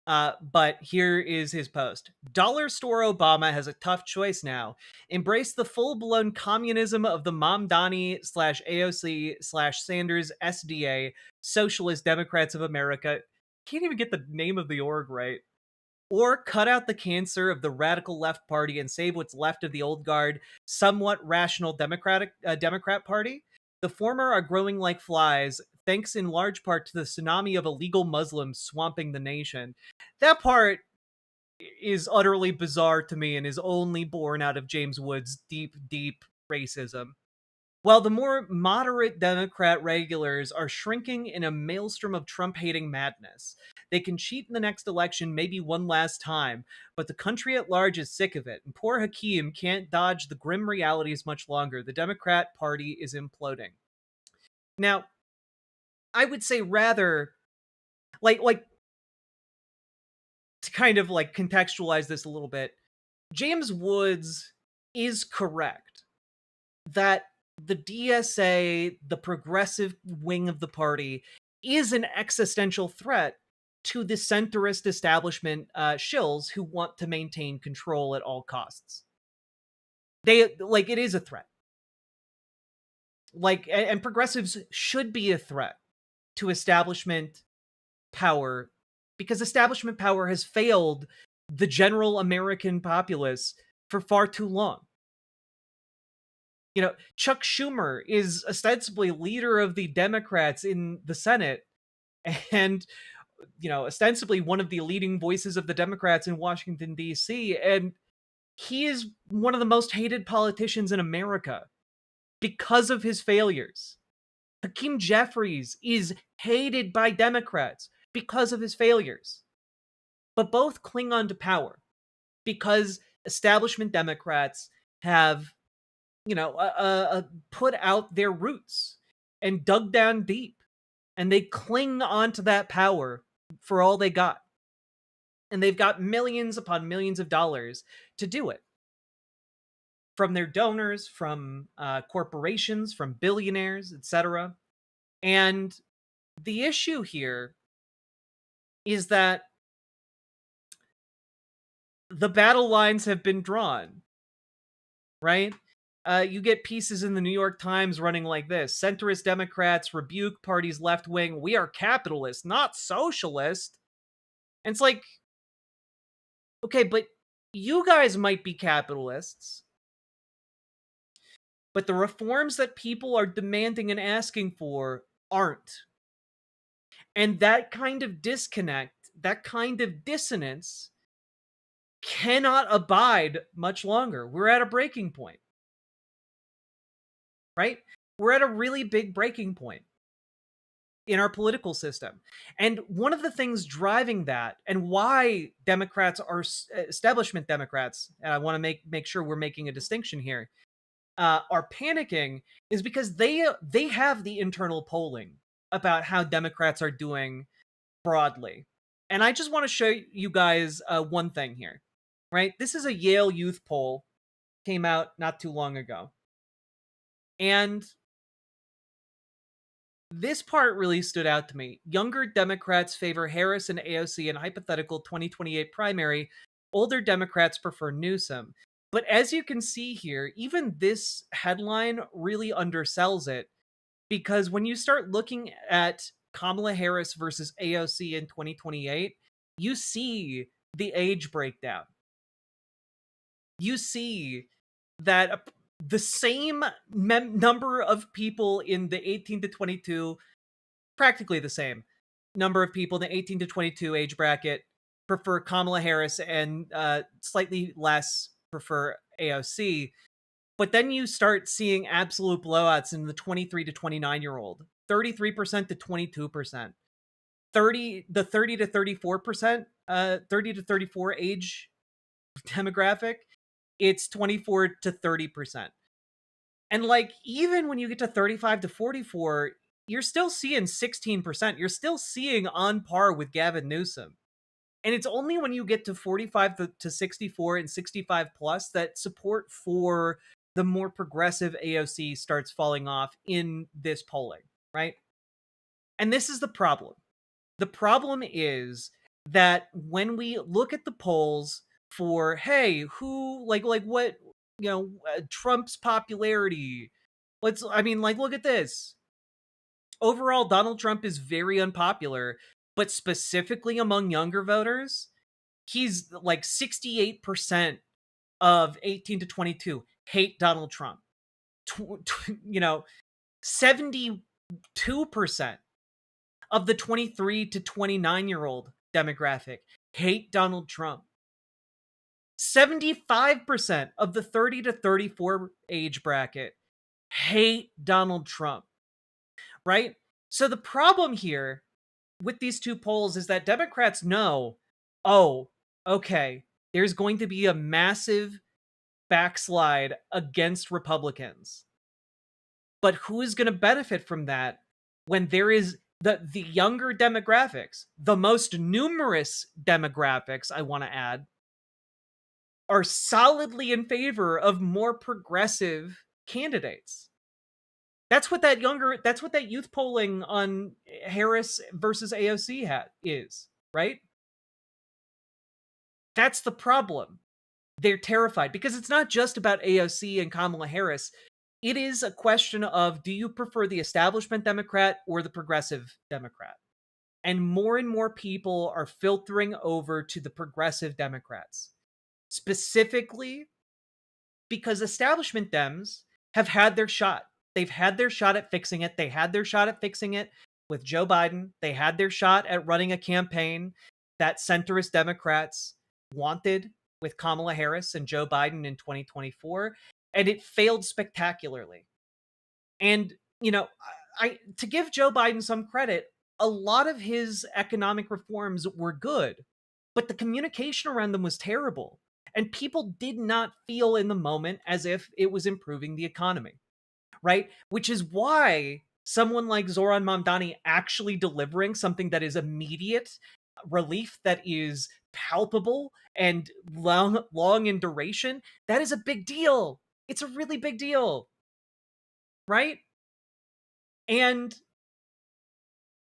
But here is his post. Dollar store Obama has a tough choice now. Embrace the full-blown communism of the Mamdani/AOC/Sanders SDA, Socialist Democrats of America. Can't even get the name of the org right. Or cut out the cancer of the radical left party and save what's left of the old guard, somewhat rational Democrat Party. The former are growing like flies, thanks in large part to the tsunami of illegal Muslims swamping the nation. That part is utterly bizarre to me and is only born out of James Woods' deep, deep racism. While the more moderate Democrat regulars are shrinking in a maelstrom of Trump-hating madness, they can cheat in the next election maybe one last time, but the country at large is sick of it, and poor Hakeem can't dodge the grim realities much longer. The Democrat Party is imploding. Now, I would say rather, like to kind of like contextualize this a little bit, James Woods is correct that the DSA, the progressive wing of the party, is an existential threat to the centrist establishment shills who want to maintain control at all costs. It is a threat. And progressives should be a threat to establishment power, because establishment power has failed the general American populace for far too long. Chuck Schumer is ostensibly leader of the Democrats in the Senate and, ostensibly one of the leading voices of the Democrats in Washington, D.C. And he is one of the most hated politicians in America because of his failures. Hakeem Jeffries is hated by Democrats because of his failures. But both cling on to power because establishment Democrats have, put out their roots and dug down deep. And they cling onto that power for all they got. And they've got millions upon millions of dollars to do it. From their donors, from corporations, from billionaires, etc. And the issue here is that the battle lines have been drawn, right? You get pieces in the New York Times running like this: centrist Democrats rebuke party's left wing. We are capitalist, not socialist. And it's like, okay, but you guys might be capitalists, but the reforms that people are demanding and asking for aren't. And that kind of disconnect, that kind of dissonance cannot abide much longer. We're at a breaking point. Right? We're at a really big breaking point in our political system. And one of the things driving that, and why Democrats are establishment Democrats, and I want to make sure we're making a distinction here, are panicking, is because they have the internal polling about how Democrats are doing broadly. And I just want to show you guys one thing here, right? This is a Yale Youth poll, came out not too long ago. And this part really stood out to me. Younger Democrats favor Harris and AOC in hypothetical 2028 primary. Older Democrats prefer Newsom. But as you can see here, even this headline really undersells it, because when you start looking at Kamala Harris versus AOC in 2028, you see the age breakdown. You see that the same number of people in the 18 to 22, practically the same number of people in the 18 to 22 age bracket prefer Kamala Harris, and slightly less prefer AOC. But then you start seeing absolute blowouts in the 23 to 29-year-old, 33% to 22%. The 30 to 34%, 30 to 34 age demographic, it's 24 to 30%. And like, even when you get to 35 to 44, you're still seeing 16%. You're still seeing on par with Gavin Newsom. And it's only when you get to 45 to 64 and 65 plus that support for the more progressive AOC starts falling off in this polling, right? And this is the problem. The problem is that when we look at the polls for, hey, who, like what, Trump's popularity, look at this. Overall, Donald Trump is very unpopular, but specifically among younger voters, he's like 68% of 18 to 22 hate Donald Trump. 72% of the 23 to 29-year-old demographic hate Donald Trump. 75% of the 30 to 34 age bracket hate Donald Trump. Right? So the problem here with these two polls is that Democrats know, oh, okay, there's going to be a massive backslide against Republicans. But who is going to benefit from that when there is the younger demographics, the most numerous demographics, I want to add, are solidly in favor of more progressive candidates. That's what that youth polling on Harris versus AOC is, right? That's the problem. They're terrified because it's not just about AOC and Kamala Harris. It is a question of, do you prefer the establishment Democrat or the progressive Democrat? And more people are filtering over to the progressive Democrats. Specifically because establishment Dems have had their shot. They've had their shot at fixing it. They had their shot at fixing it with Joe Biden. They had their shot at running a campaign that centrist Democrats wanted with Kamala Harris and Joe Biden in 2024, and it failed spectacularly. And, to give Joe Biden some credit, a lot of his economic reforms were good, but the communication around them was terrible. And people did not feel in the moment as if it was improving the economy, right? Which is why someone like Zoran Mamdani actually delivering something that is immediate relief, that is palpable and long in duration, that is a big deal. It's a really big deal, right? And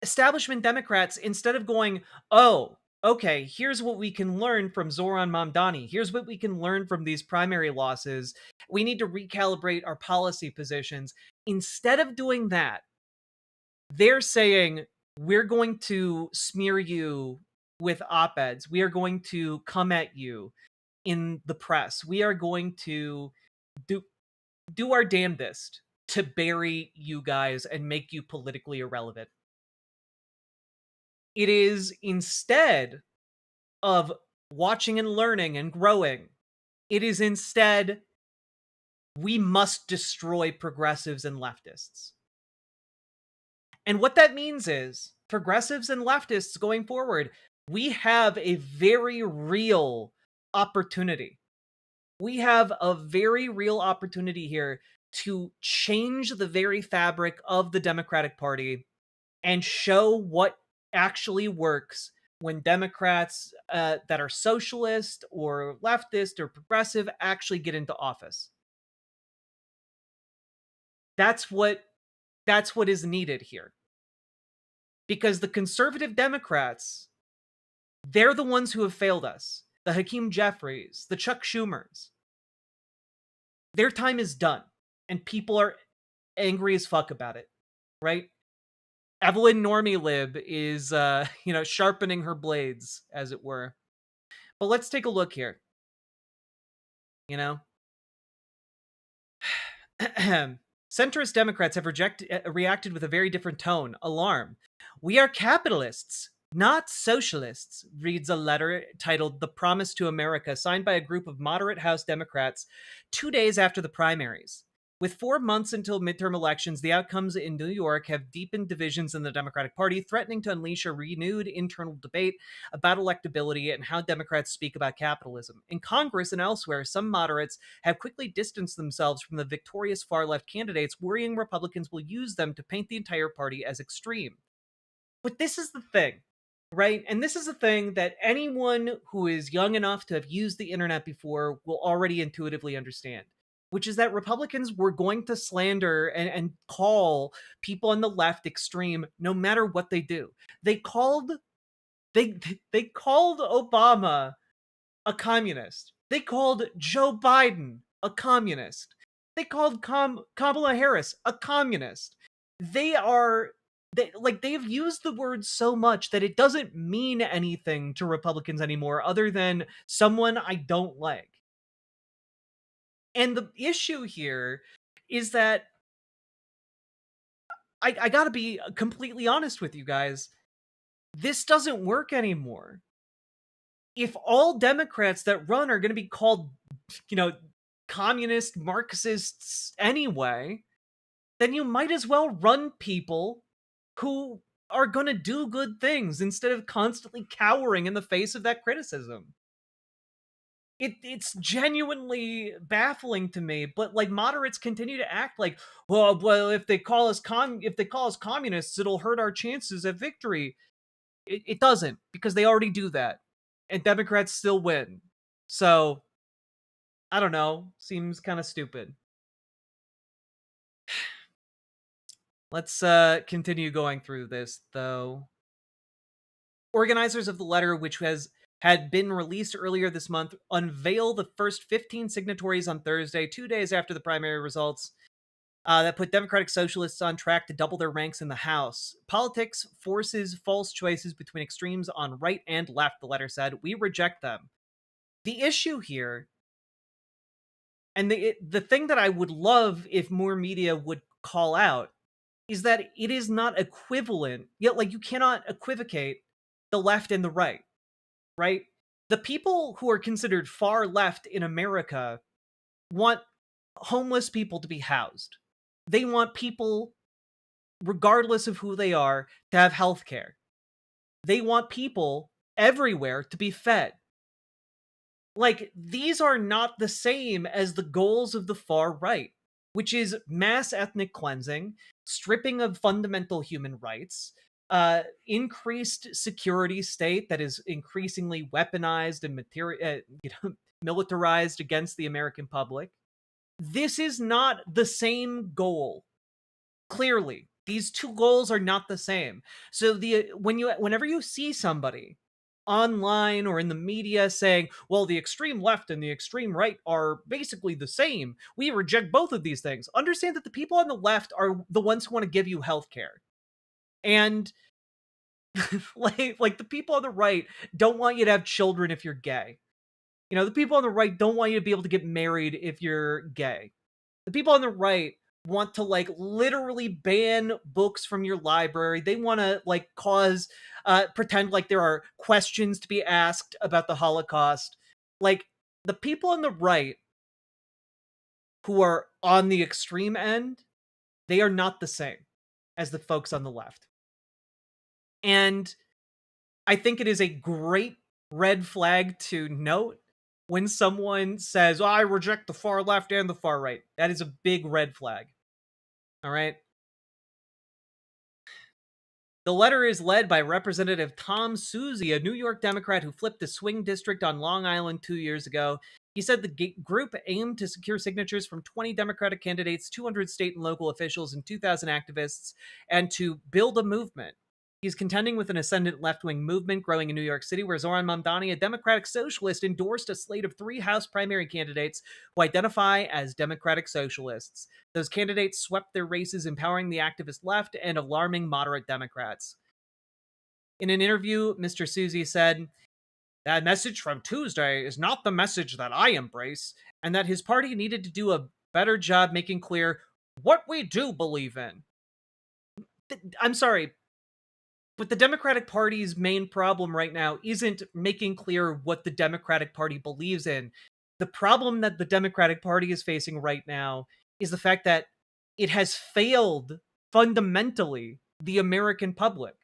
establishment Democrats, instead of going, oh, okay, here's what we can learn from Zoran Mamdani, here's what we can learn from these primary losses, we need to recalibrate our policy positions. Instead of doing that, they're saying, we're going to smear you with op-eds. We are going to come at you in the press. We are going to do our damnedest to bury you guys and make you politically irrelevant. It is, instead of watching and learning and growing, it is instead, we must destroy progressives and leftists. And what that means is, progressives and leftists going forward, we have a very real opportunity. We have a very real opportunity here to change the very fabric of the Democratic Party and show what actually works when Democrats that are socialist or leftist or progressive actually get into office. That's what is needed here. Because the conservative Democrats, they're the ones who have failed us. The Hakeem Jeffries, the Chuck Schumers. Their time is done. And people are angry as fuck about it. Right? Evelyn Normie Lib is, sharpening her blades, as it were. But let's take a look here. Centrist Democrats have reacted with a very different tone, alarm. "We are capitalists, not socialists," reads a letter titled "The Promise to America," signed by a group of moderate House Democrats 2 days after the primaries. With 4 months until midterm elections, the outcomes in New York have deepened divisions in the Democratic Party, threatening to unleash a renewed internal debate about electability and how Democrats speak about capitalism. In Congress and elsewhere, some moderates have quickly distanced themselves from the victorious far-left candidates, worrying Republicans will use them to paint the entire party as extreme. But this is the thing, right? And this is the thing that anyone who is young enough to have used the internet before will already intuitively understand, which is that Republicans were going to slander and call people on the left extreme no matter what they do. They called Obama a communist. They called Joe Biden a communist. They called Kamala Harris a communist. They've used the word so much that it doesn't mean anything to Republicans anymore other than someone I don't like. And the issue here is that I gotta be completely honest with you guys. This doesn't work anymore. If all Democrats that run are going to be called, communist Marxists anyway, then you might as well run people who are going to do good things instead of constantly cowering in the face of that criticism. It's genuinely baffling to me, but moderates continue to act like, well, if they call us communists, it'll hurt our chances at victory. It doesn't, because they already do that, and Democrats still win. So, I don't know. Seems kind of stupid. Let's continue going through this, though. Organizers of the letter, which had been released earlier this month, unveil the first 15 signatories on Thursday, 2 days after the primary results, that put Democratic Socialists on track to double their ranks in the House. Politics forces false choices between extremes on right and left, the letter said. We reject them. The issue here, and the thing that I would love if more media would call out, is that it is not equivalent. Yet, you cannot equivocate the left and the right. Right? The people who are considered far left in America want homeless people to be housed. They want people, regardless of who they are, to have health care. They want people everywhere to be fed. These are not the same as the goals of the far right, which is mass ethnic cleansing, stripping of fundamental human rights, increased security state that is increasingly weaponized and militarized against the American public. This is not the same goal. Clearly, these two goals are not the same. So whenever you see somebody online or in the media saying, well, the extreme left and the extreme right are basically the same, we reject both of these things, understand that the people on the left are the ones who want to give you healthcare. And the people on the right don't want you to have children if you're gay. The people on the right don't want you to be able to get married if you're gay. The people on the right want to literally ban books from your library. They want to pretend like there are questions to be asked about the Holocaust. The people on the right who are on the extreme end, they are not the same as the folks on the left. And I think it is a great red flag to note when someone says, I reject the far left and the far right. That is a big red flag. All right? The letter is led by Representative Tom Suzy, a New York Democrat who flipped a swing district on Long Island 2 years ago. He said the group aimed to secure signatures from 20 Democratic candidates, 200 state and local officials, and 2,000 activists, and to build a movement. He's contending with an ascendant left-wing movement growing in New York City, where Zoran Mamdani, a Democratic Socialist, endorsed a slate of 3 House primary candidates who identify as Democratic Socialists. Those candidates swept their races, empowering the activist left and alarming moderate Democrats. In an interview, Mr. Suzy said, that message from Tuesday is not the message that I embrace, and that his party needed to do a better job making clear what we do believe in. I'm sorry, but the Democratic Party's main problem right now isn't making clear what the Democratic Party believes in. The problem that the Democratic Party is facing right now is the fact that it has failed fundamentally the American public.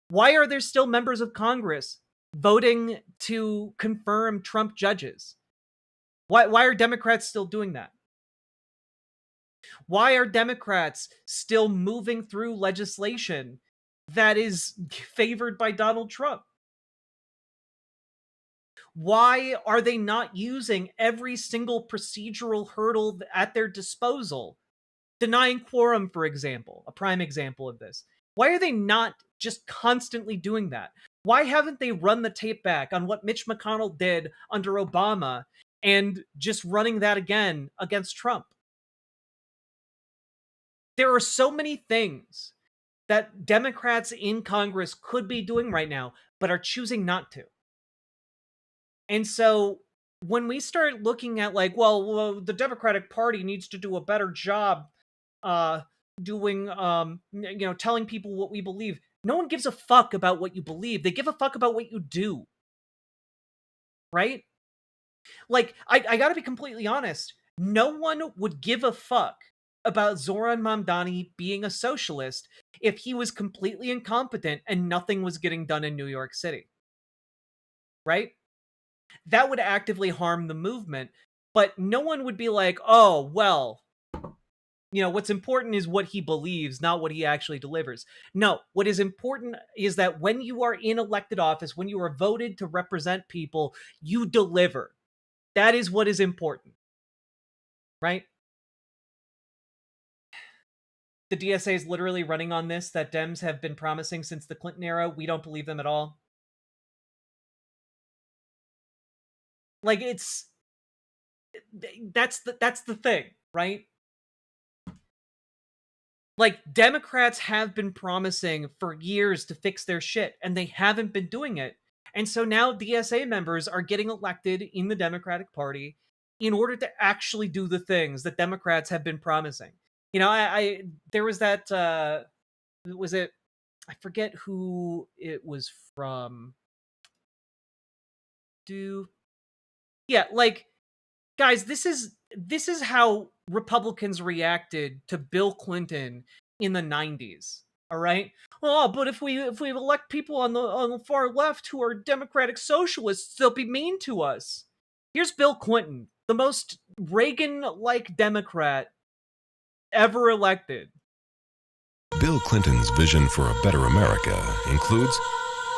Why are there still members of Congress voting to confirm Trump judges? Why are Democrats still doing that? Why are Democrats still moving through legislation that is favored by Donald Trump? Why are they not using every single procedural hurdle at their disposal? Denying quorum, for example, a prime example of this. Why are they not just constantly doing that? Why haven't they run the tape back on what Mitch McConnell did under Obama and just running that again against Trump? There are so many things that Democrats in Congress could be doing right now, but are choosing not to. And so when we start looking at like, well, the Democratic Party needs to do a better job doing, telling people what we believe. No one gives a fuck about what you believe. They give a fuck about what you do. Right? Like, I gotta be completely honest. No one would give a fuck about Zoran Mamdani being a socialist if he was completely incompetent and nothing was getting done in New York City. Right? That would actively harm the movement, but no one would be like, oh, well, what's important is what he believes, not what he actually delivers. No, what is important is that when you are in elected office, when you are voted to represent people, you deliver. That is what is important. Right? The DSA is literally running on this that Dems have been promising since the Clinton era. We don't believe them at all. Like, that's the thing, right? Like, Democrats have been promising for years to fix their shit, and they haven't been doing it. And so now DSA members are getting elected in the Democratic Party in order to actually do the things that Democrats have been promising. There was that, I forget who it was from. Yeah, like, guys, this is how Republicans reacted to Bill Clinton in the 90s. All right? Oh, but if we elect people on the far left who are Democratic socialists, they'll be mean to us. Here's Bill Clinton, the most Reagan-like Democrat ever elected. Bill Clinton's vision for a better America includes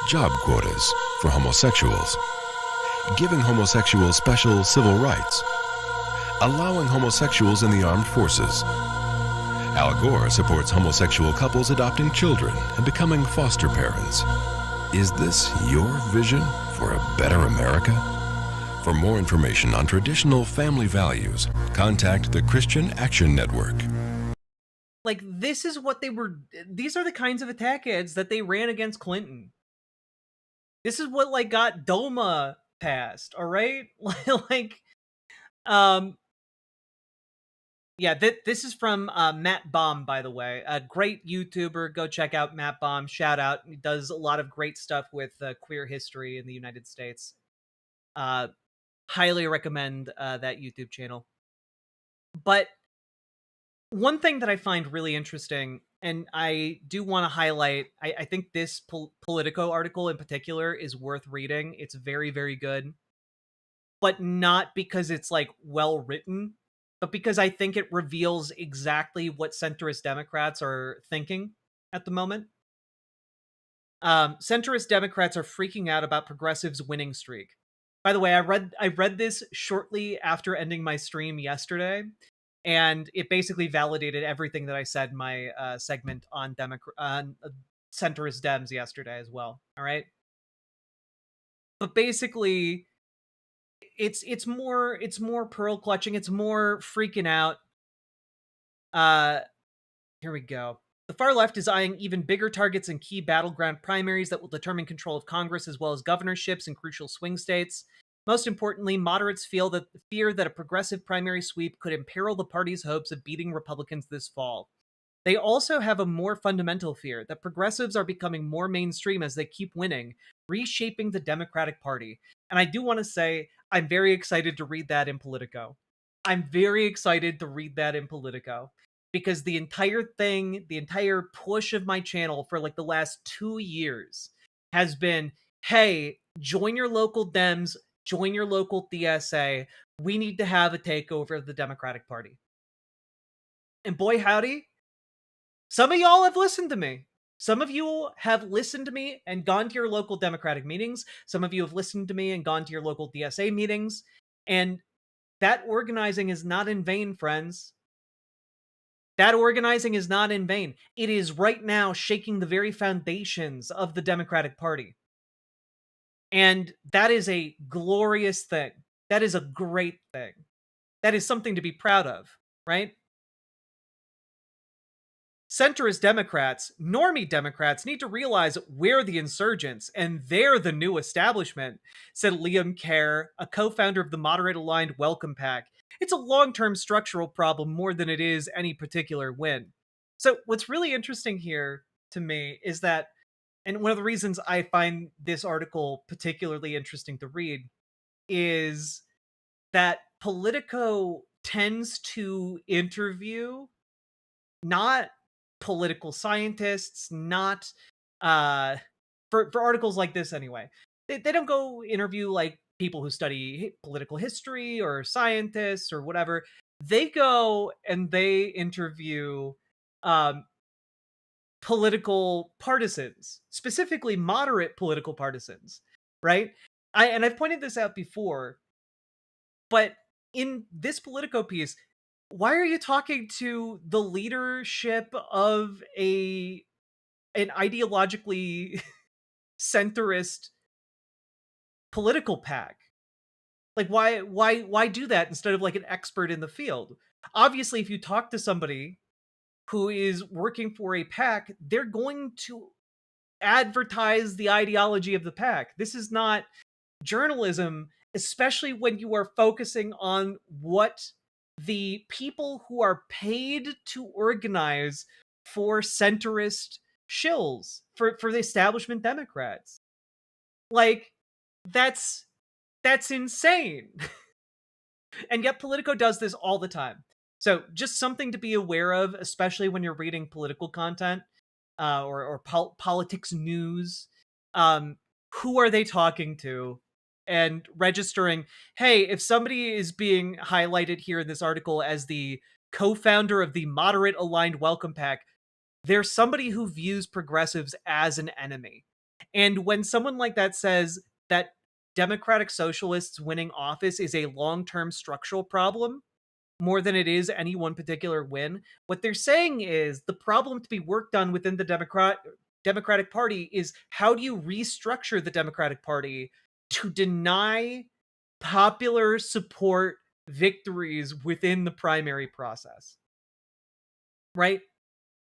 job quotas for homosexuals, giving homosexuals special civil rights, allowing homosexuals in the armed forces. Al Gore supports homosexual couples adopting children and becoming foster parents. Is this your vision for a better America? For more information on traditional family values, contact the Christian Action Network. Like, these are the kinds of attack ads that they ran against Clinton. This is what, like, got DOMA passed, all right? This is from Matt Baum, by the way. A great YouTuber. Go check out Matt Baum. Shout out. He does a lot of great stuff with queer history in the United States. Highly recommend that YouTube channel. But one thing that I find really interesting, and I do want to highlight, I think this Politico article in particular is worth reading. It's very, very good. But not because it's, like, well written, but because I think it reveals exactly what centrist Democrats are thinking at the moment. Centrist Democrats are freaking out about progressives' winning streak. By the way, I read this shortly after ending my stream yesterday, and it basically validated everything that I said in my segment on centrist Dems yesterday as well. All right, but basically, it's more pearl clutching. It's more freaking out. Here we go. The far left is eyeing even bigger targets in key battleground primaries that will determine control of Congress as well as governorships in crucial swing states. Most importantly, moderates fear that a progressive primary sweep could imperil the party's hopes of beating Republicans this fall. They also have a more fundamental fear that progressives are becoming more mainstream as they keep winning, reshaping the Democratic Party. And I do want to say, I'm very excited to read that in Politico. I'm very excited to read that in Politico. Because the entire thing, the entire push of my channel for like the last 2 years has been, hey, join your local Dems, join your local DSA. We need to have a takeover of the Democratic Party. And boy, howdy, some of y'all have listened to me. Some of you have listened to me and gone to your local Democratic meetings. Some of you have listened to me and gone to your local DSA meetings. And that organizing is not in vain, friends. That organizing is not in vain. It is right now shaking the very foundations of the Democratic Party. And that is a glorious thing. That is a great thing. That is something to be proud of, right? Centrist Democrats, normie Democrats, need to realize we're the insurgents and they're the new establishment, said Liam Kerr, a co-founder of the moderate-aligned Welcome Pack. It's a long-term structural problem more than it is any particular win. So what's really interesting here to me is that, and one of the reasons I find this article particularly interesting to read, is that Politico tends to interview not political scientists, not for articles like this anyway. They don't go interview like people who study political history or scientists or whatever. They go and they interview political partisans, specifically moderate political partisans, right? I've pointed this out before, but in this Politico piece, why are you talking to the leadership of an ideologically centrist political pack? Like, why do that instead of like an expert in the field? Obviously, if you talk to somebody who is working for a pack, they're going to advertise the ideology of the pack. This is not journalism, especially when you are focusing on what the people who are paid to organize for centrist shills, for the establishment Democrats. Like, that's insane. And yet Politico does this all the time. So just something to be aware of, especially when you're reading political content or politics news. Who are they talking to? And registering, hey, if somebody is being highlighted here in this article as the co-founder of the moderate aligned Welcome Pack, there's somebody who views progressives as an enemy. And when someone like that says that Democratic Socialists winning office is a long-term structural problem, more than it is any one particular win, what they're saying is the problem to be worked on within the Democratic Party is how do you restructure the Democratic Party to deny popular support victories within the primary process. Right?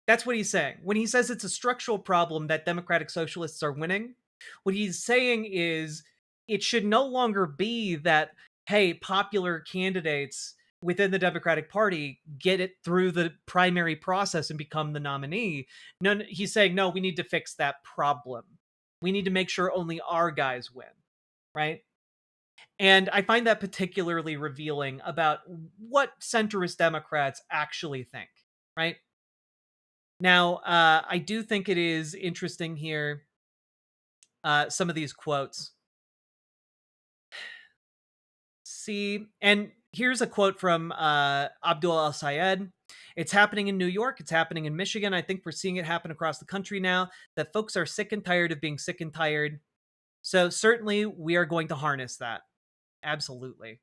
That's what he's saying. When he says it's a structural problem that Democratic Socialists are winning, what he's saying is it should no longer be that, hey, popular candidates within the Democratic Party get it through the primary process and become the nominee. No, he's saying, no, we need to fix that problem. We need to make sure only our guys win. Right? And I find that particularly revealing about what centrist Democrats actually think, right? Now, I do think it is interesting here, some of these quotes. See, and here's a quote from Abdul El-Sayed. It's happening in New York. It's happening in Michigan. I think we're seeing it happen across the country now, that folks are sick and tired of being sick and tired. So certainly we are going to harness that. Absolutely.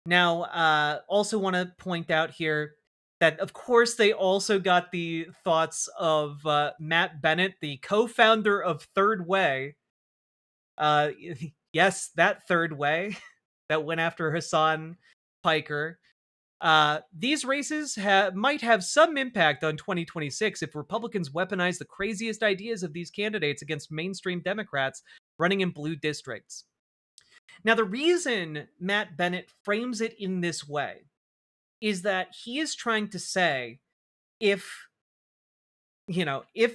Now, also want to point out here that, of course, they also got the thoughts of Matt Bennett, the co-founder of Third Way. Yes, that Third Way that went after Hassan Piker. These races might have some impact on 2026 if Republicans weaponize the craziest ideas of these candidates against mainstream Democrats running in blue districts. Now, the reason Matt Bennett frames it in this way is that he is trying to say, if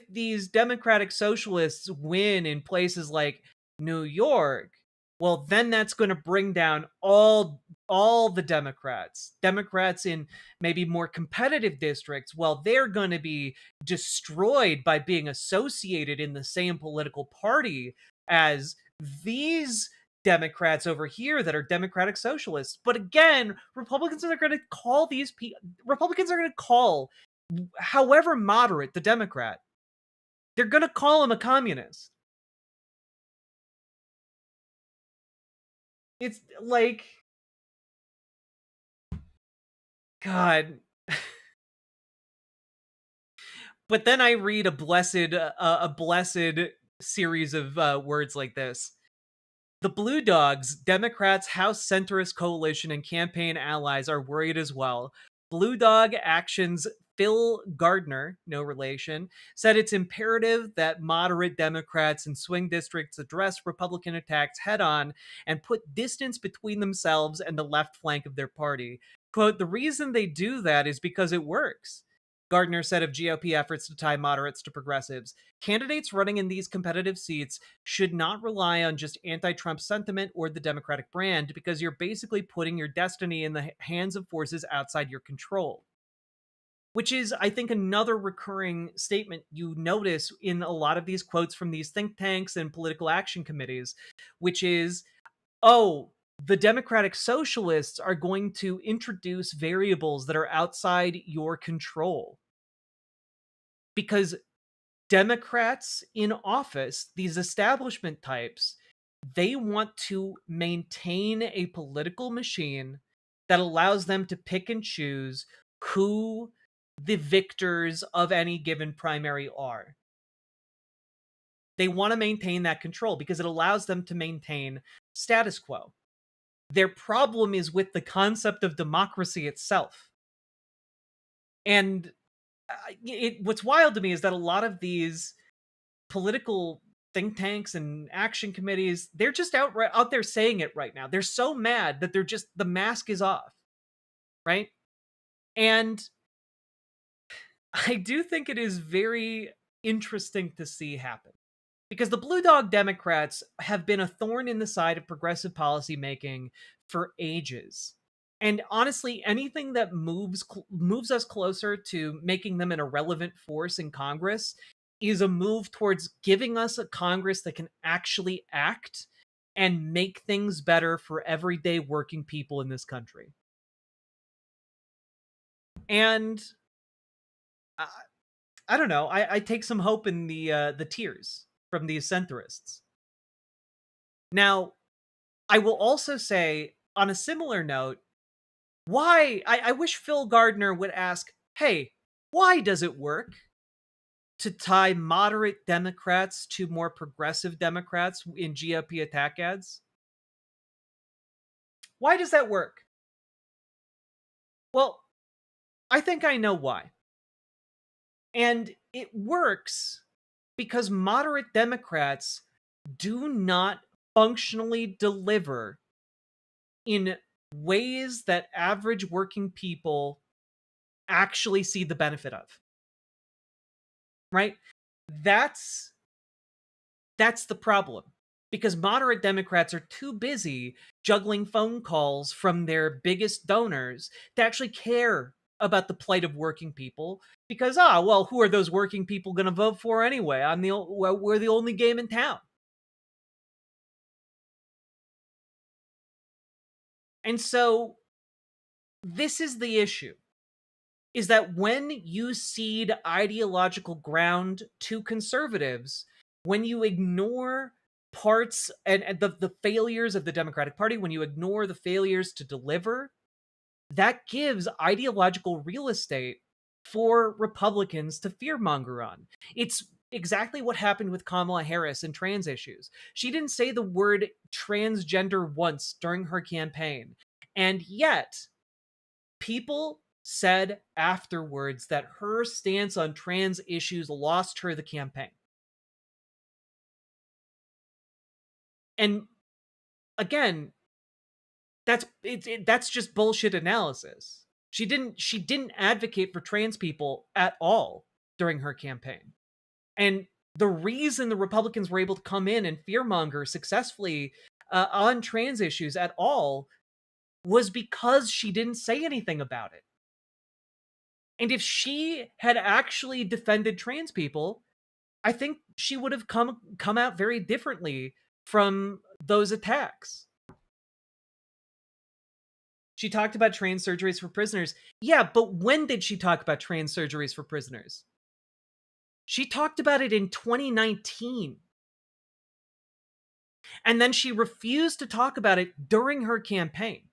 these democratic socialists win in places like New York, well, then that's going to bring down all the Democrats in maybe more competitive districts. Well, they're going to be destroyed by being associated in the same political party as these Democrats over here that are democratic socialists. But again, Republicans are going to call however moderate the Democrat, they're going to call him a communist. It's like, God. But then I read a blessed series of words like this. The Blue Dogs, Democrats, House centrist coalition, and campaign allies are worried as well. Blue Dog Action's Phil Gardner, no relation, said it's imperative that moderate Democrats in swing districts address Republican attacks head on and put distance between themselves and the left flank of their party. Quote, the reason they do that is because it works. Gardner said of GOP efforts to tie moderates to progressives. Candidates running in these competitive seats should not rely on just anti-Trump sentiment or the Democratic brand, because you're basically putting your destiny in the hands of forces outside your control. Which is, I think, another recurring statement you notice in a lot of these quotes from these think tanks and political action committees, which is, oh, the Democratic Socialists are going to introduce variables that are outside your control. Because Democrats in office, these establishment types, they want to maintain a political machine that allows them to pick and choose who the victors of any given primary are. They want to maintain that control because it allows them to maintain status quo. Their problem is with the concept of democracy itself. And what's wild to me is that a lot of these political think tanks and action committees, they're just out there saying it right now. They're so mad that the mask is off, right? And I do think it is very interesting to see happen. Because the Blue Dog Democrats have been a thorn in the side of progressive policy making for ages. And honestly, anything that moves us closer to making them an irrelevant force in Congress is a move towards giving us a Congress that can actually act and make things better for everyday working people in this country. And I don't know. I take some hope in the tears from these centrists. Now, I will also say, on a similar note, why I wish Phil Gardner would ask, hey, why does it work to tie moderate Democrats to more progressive Democrats in GOP attack ads? Why does that work? Well, I think I know why. And it works because moderate Democrats do not functionally deliver in ways that average working people actually see the benefit of. Right? That's the problem. Because moderate Democrats are too busy juggling phone calls from their biggest donors to actually care about the plight of working people. Because, who are those working people going to vote for anyway? We're the only game in town. And so, this is the issue. Is that when you cede ideological ground to conservatives, when you ignore parts and the failures of the Democratic Party, when you ignore the failures to deliver, that gives ideological real estate for Republicans to fearmonger on. It's exactly what happened with Kamala Harris and trans issues. She didn't say the word transgender once during her campaign. And yet, people said afterwards that her stance on trans issues lost her the campaign. And again, that's just bullshit analysis. She didn't advocate for trans people at all during her campaign. And the reason the Republicans were able to come in and fearmonger successfully on trans issues at all was because she didn't say anything about it. And if she had actually defended trans people, I think she would have come out very differently from those attacks. She talked about trans surgeries for prisoners. Yeah, but when did she talk about trans surgeries for prisoners? She talked about it in 2019. And then she refused to talk about it during her campaign.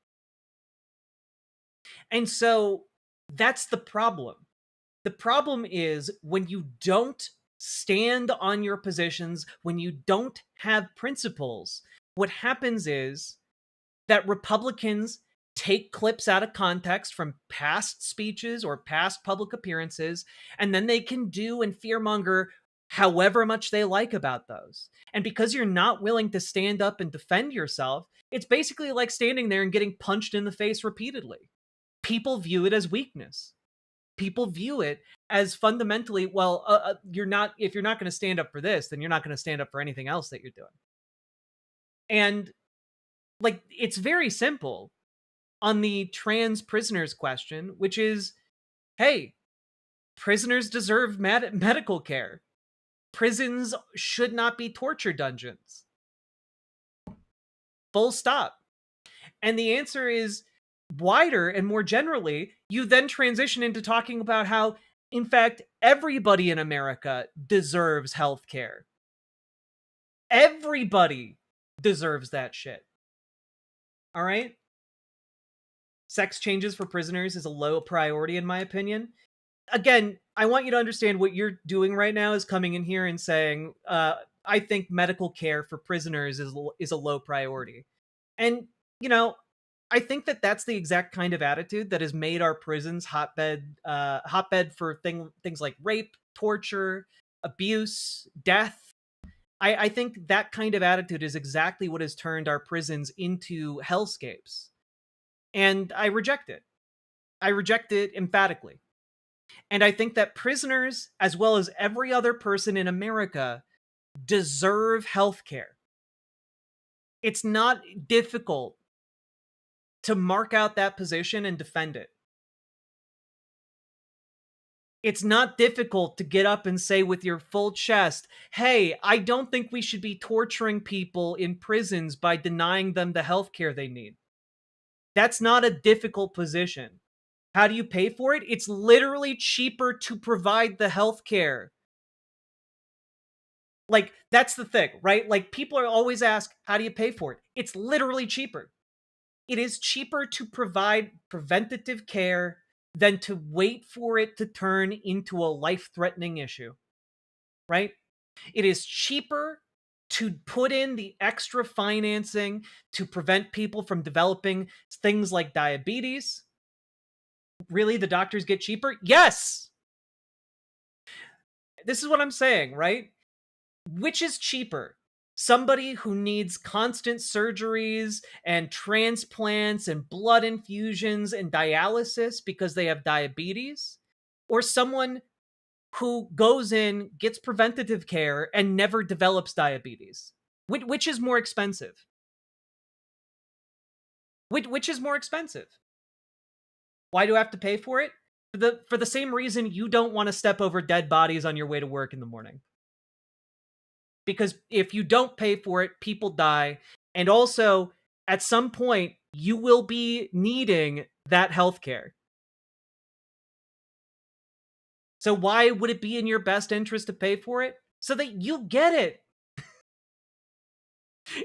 And so that's the problem. The problem is when you don't stand on your positions, when you don't have principles, what happens is that Republicans take clips out of context from past speeches or past public appearances, and then they can do and fearmonger however much they like about those. And because you're not willing to stand up and defend yourself, it's basically like standing there and getting punched in the face repeatedly. People view it as weakness. People view it as fundamentally, well, if you're not going to stand up for this, then you're not going to stand up for anything else that you're doing. And like, it's very simple on the trans prisoners question, which is, hey, prisoners deserve medical care. Prisons should not be torture dungeons. Full stop. And the answer is wider and more generally. You then transition into talking about how, in fact, everybody in America deserves health care. Everybody deserves that shit. All right? Sex changes for prisoners is a low priority, in my opinion. Again, I want you to understand what you're doing right now is coming in here and saying, I think medical care for prisoners is a low priority. And, you know, I think that that's the exact kind of attitude that has made our prisons hotbed for things like rape, torture, abuse, death. I think that kind of attitude is exactly what has turned our prisons into hellscapes. And I reject it. I reject it emphatically. And I think that prisoners, as well as every other person in America, deserve health care. It's not difficult to mark out that position and defend it. It's not difficult to get up and say with your full chest, hey, I don't think we should be torturing people in prisons by denying them the health care they need. That's not a difficult position. How do you pay for it? It's literally cheaper to provide the health care. Like, that's the thing, right? Like, people are always ask, how do you pay for it? It's literally cheaper. It is cheaper to provide preventative care than to wait for it to turn into a life-threatening issue, right? It is cheaper to put in the extra financing to prevent people from developing things like diabetes. Really, the doctors get cheaper? Yes! This is what I'm saying, right? Which is cheaper? Somebody who needs constant surgeries and transplants and blood infusions and dialysis because they have diabetes? Or someone who goes in, gets preventative care, and never develops diabetes? Which is more expensive? Which is more expensive? Why do I have to pay for it? For the same reason you don't want to step over dead bodies on your way to work in the morning. Because if you don't pay for it, people die. And also, at some point, you will be needing that healthcare. So why would it be in your best interest to pay for it? So that you get it.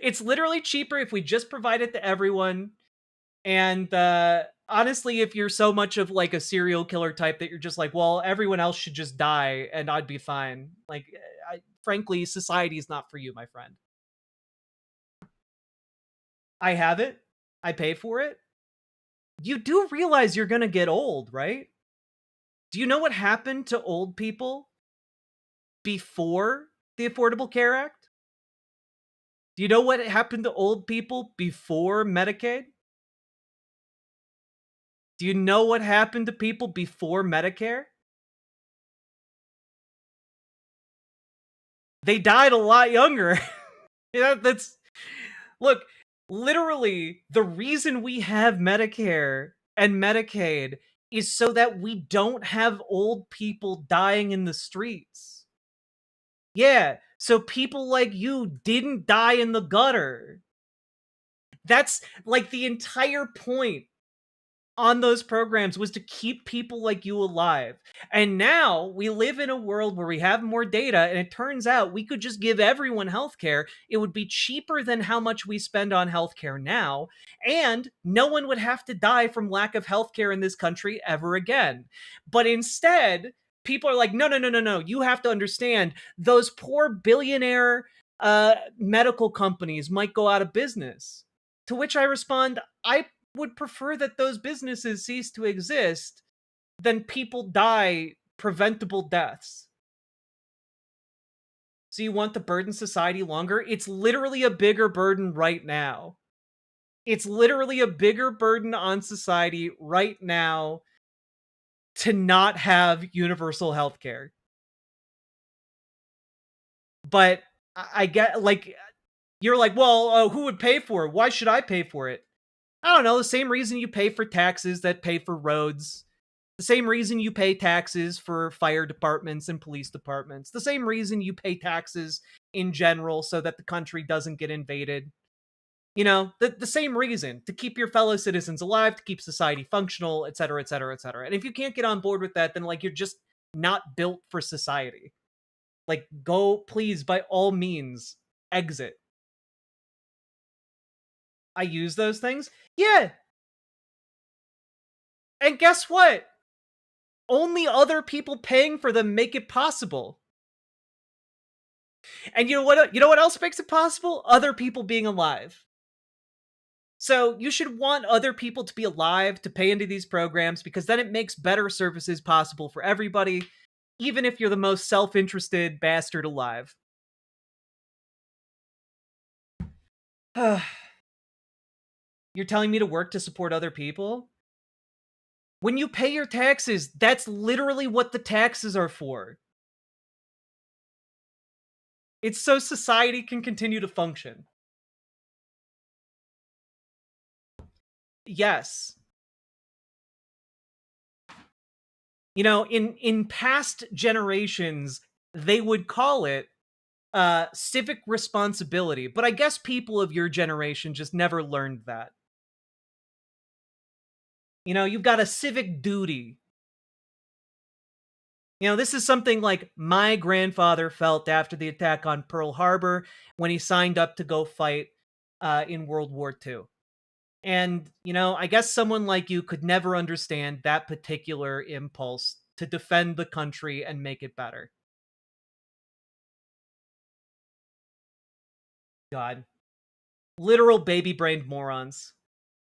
It's literally cheaper if we just provide it to everyone. And honestly, if you're so much of like a serial killer type that you're just like, well, everyone else should just die and I'd be fine. Like, frankly, society is not for you, my friend. I have it. I pay for it. You do realize you're going to get old, right? Do you know what happened to old people before the Affordable Care Act? Do you know what happened to old people before Medicaid? Do you know what happened to people before Medicare? They died a lot younger. That's look, literally the reason we have Medicare and Medicaid is so that we don't have old people dying in the streets. Yeah, so people like you didn't die in the gutter. That's like the entire point on those programs was to keep people like you alive. And now we live in a world where we have more data, and it turns out we could just give everyone healthcare. It would be cheaper than how much we spend on healthcare now, and no one would have to die from lack of healthcare in this country ever again. But instead, people are like, no, no, no, no, no. You have to understand those poor billionaire medical companies might go out of business. To which I respond, I would prefer that those businesses cease to exist than people die preventable deaths. So you want to burden society longer? It's literally a bigger burden right now. It's literally a bigger burden on society right now to not have universal healthcare. But I get, like, you're like, well, who would pay for it? Why should I pay for it? I don't know, the same reason you pay for taxes that pay for roads. The same reason you pay taxes for fire departments and police departments. The same reason you pay taxes in general so that the country doesn't get invaded. You know, the same reason, to keep your fellow citizens alive, to keep society functional, etc., etc., etc. And if you can't get on board with that, then, like, you're just not built for society. Like, go, please, by all means, exit. I use those things? Yeah. And guess what? Only other people paying for them make it possible. And you know what else makes it possible? Other people being alive. So you should want other people to be alive to pay into these programs, because then it makes better services possible for everybody, even if you're the most self-interested bastard alive. You're telling me to work to support other people? When you pay your taxes, that's literally what the taxes are for. It's so society can continue to function. Yes. You know, in past generations, they would call it civic responsibility, but I guess people of your generation just never learned that. You know, you've got a civic duty. You know, this is something like my grandfather felt after the attack on Pearl Harbor when he signed up to go fight in World War II. And, you know, I guess someone like you could never understand that particular impulse to defend the country and make it better. God. Literal baby-brained morons.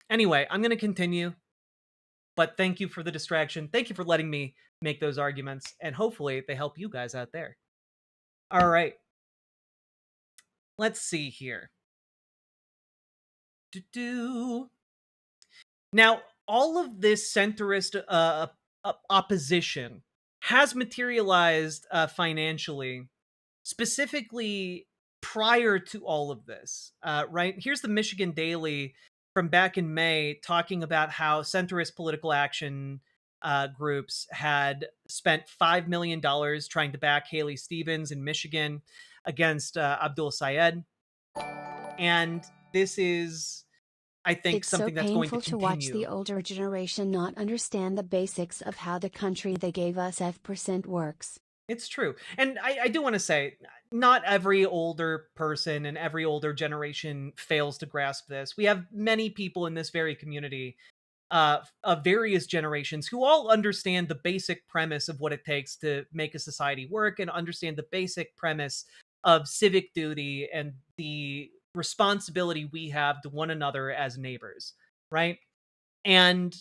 Anyway, I'm going to continue. But thank you for the distraction. Thank you for letting me make those arguments. And hopefully they help you guys out there. All right. Let's see here. Now, all of this centrist opposition has materialized financially, specifically prior to all of this, right? Here's the Michigan Daily from back in May talking about how centrist political action groups had spent $5 million trying to back Haley Stevens in Michigan against Abdul Sayed. And this is, I think, something that's going to continue. It's so painful to watch the older generation not understand the basics of how the country they gave us F% works. It's true. And I do want to say, not every older person and every older generation fails to grasp this. We have many people in this very community of various generations who all understand the basic premise of what it takes to make a society work and understand the basic premise of civic duty and the responsibility we have to one another as neighbors, right? And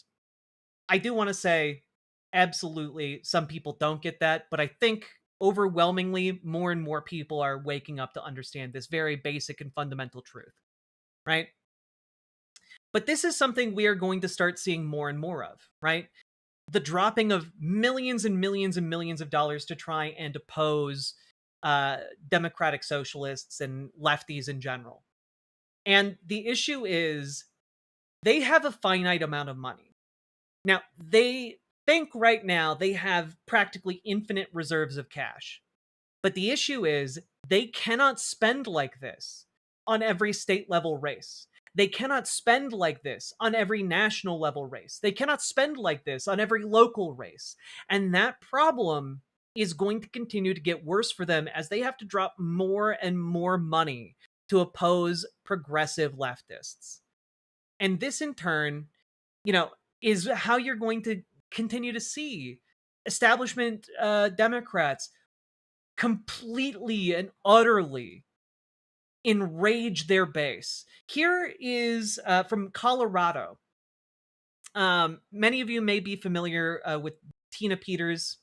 I do want to say, absolutely, some people don't get that, but I think overwhelmingly, more and more people are waking up to understand this very basic and fundamental truth, right? But this is something we are going to start seeing more and more of, right? The dropping of millions and millions and millions of dollars to try and oppose democratic socialists and lefties in general. And the issue is they have a finite amount of money. Now, they think right now they have practically infinite reserves of cash. But the issue is they cannot spend like this on every state level race. They cannot spend like this on every national level race. They cannot spend like this on every local race. And that problem is going to continue to get worse for them as they have to drop more and more money to oppose progressive leftists. And this in turn, is how you're going to continue to see establishment Democrats completely and utterly enrage their base. Here is from Colorado. Many of you may be familiar with Tina Peters.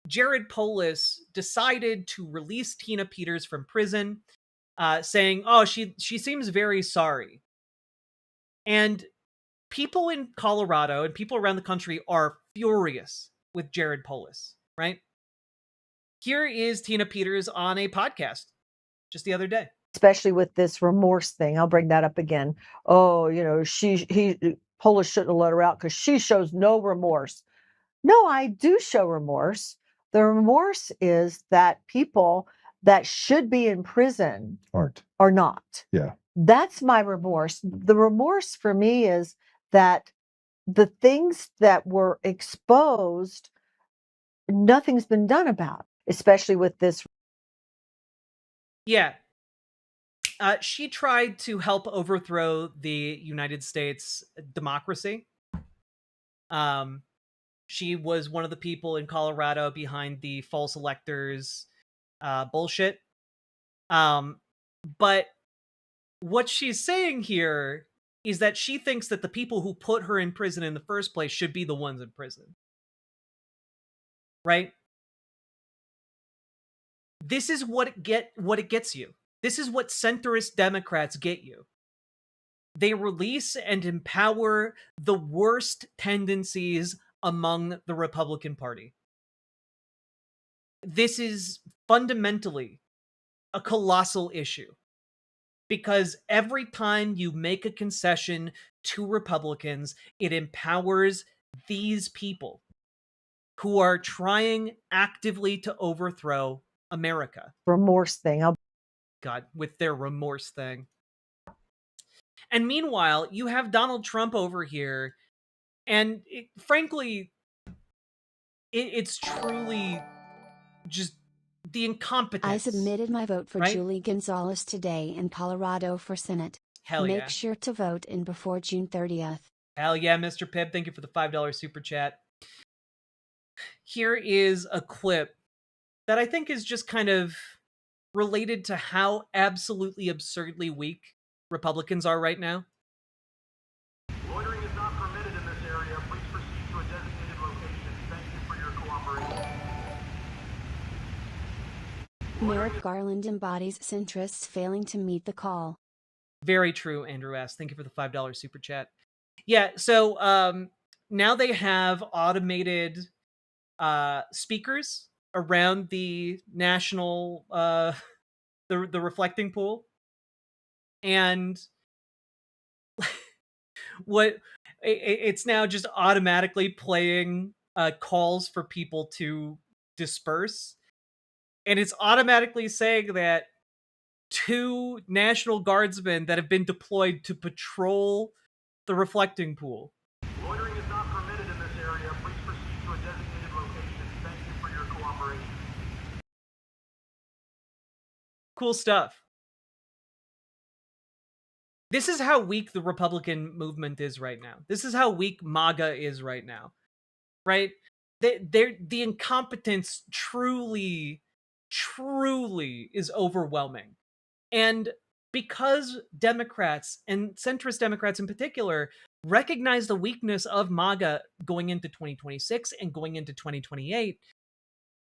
Jared Polis decided to release Tina Peters from prison, saying, "Oh, she seems very sorry." And people in Colorado and people around the country are furious with Jared Polis, right? Here is Tina Peters on a podcast just the other day. Especially with this remorse thing. I'll bring that up again. Oh, Polis shouldn't have let her out because she shows no remorse. No, I do show remorse. The remorse is that people that should be in prison are not. Yeah. That's my remorse. The remorse for me is that the things that were exposed, nothing's been done about, especially with this. Yeah. She tried to help overthrow the United States democracy. She was one of the people in Colorado behind the false electors bullshit. But what she's saying here is that she thinks that the people who put her in prison in the first place should be the ones in prison. Right? This is what it gets you. This is what centrist Democrats get you. They release and empower the worst tendencies among the Republican Party. This is fundamentally a colossal issue. Because every time you make a concession to Republicans, it empowers these people who are trying actively to overthrow America. Remorse thing. God, with their remorse thing. And meanwhile, you have Donald Trump over here, and frankly, it's truly just the incompetence. I submitted my vote for right? Julie Gonzalez today in Colorado for Senate. Hell Make yeah. sure to vote in before June 30th. Hell yeah, Mr. Pibb. Thank you for the $5 super chat. Here is a clip that I think is just kind of related to how absolutely absurdly weak Republicans are right now. Loitering is not permitted in this area. Please proceed to a designated location. Thank you for your cooperation. Merrick Garland embodies centrists failing to meet the call. Very true, Andrew S. Thank you for the $5 super chat. Yeah, so now they have automated speakers around the national the reflecting pool, and it's now just automatically playing calls for people to disperse, and it's automatically saying that 2 National Guardsmen that have been deployed to patrol the reflecting pool. Loitering is not permitted in this area. Please proceed to a designated location. Thank you for your cooperation. Cool stuff. This is how weak the Republican movement is right now. This is how weak MAGA is right now. Right? The incompetence truly is overwhelming. And because Democrats, and centrist Democrats in particular, recognize the weakness of MAGA going into 2026 and going into 2028,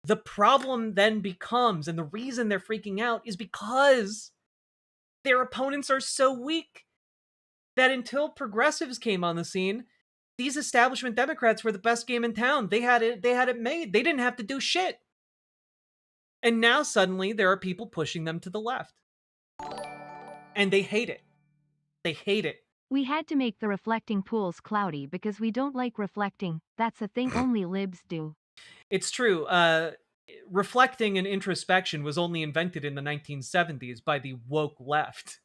The problem then becomes, and the reason they're freaking out is because their opponents are so weak that until progressives came on the scene, these establishment Democrats were the best game in town. They had it made. They didn't have to do shit. And now suddenly there are people pushing them to the left. And they hate it. They hate it. We had to make the reflecting pools cloudy because we don't like reflecting. That's a thing only libs do. It's true. Reflecting and introspection was only invented in the 1970s by the woke left.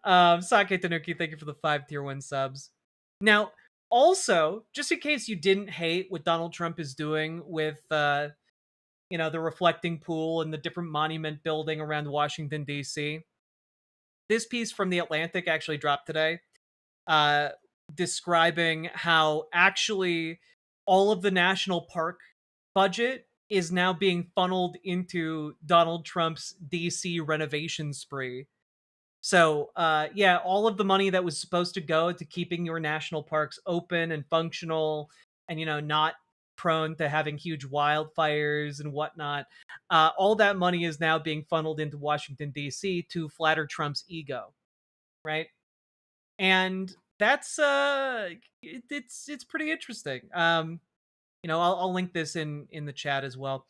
Sake Tanuki, thank you for the 5 tier 1 subs. Now, also, just in case you didn't hate what Donald Trump is doing with, the reflecting pool and the different monument building around Washington, D.C., this piece from The Atlantic actually dropped today, describing how actually all of the national park budget is now being funneled into Donald Trump's D.C. renovation spree. So, all of the money that was supposed to go to keeping your national parks open and functional and, not prone to having huge wildfires and whatnot, all that money is now being funneled into Washington, D.C. to flatter Trump's ego, right? And that's, it's pretty interesting. I'll link this in the chat as well.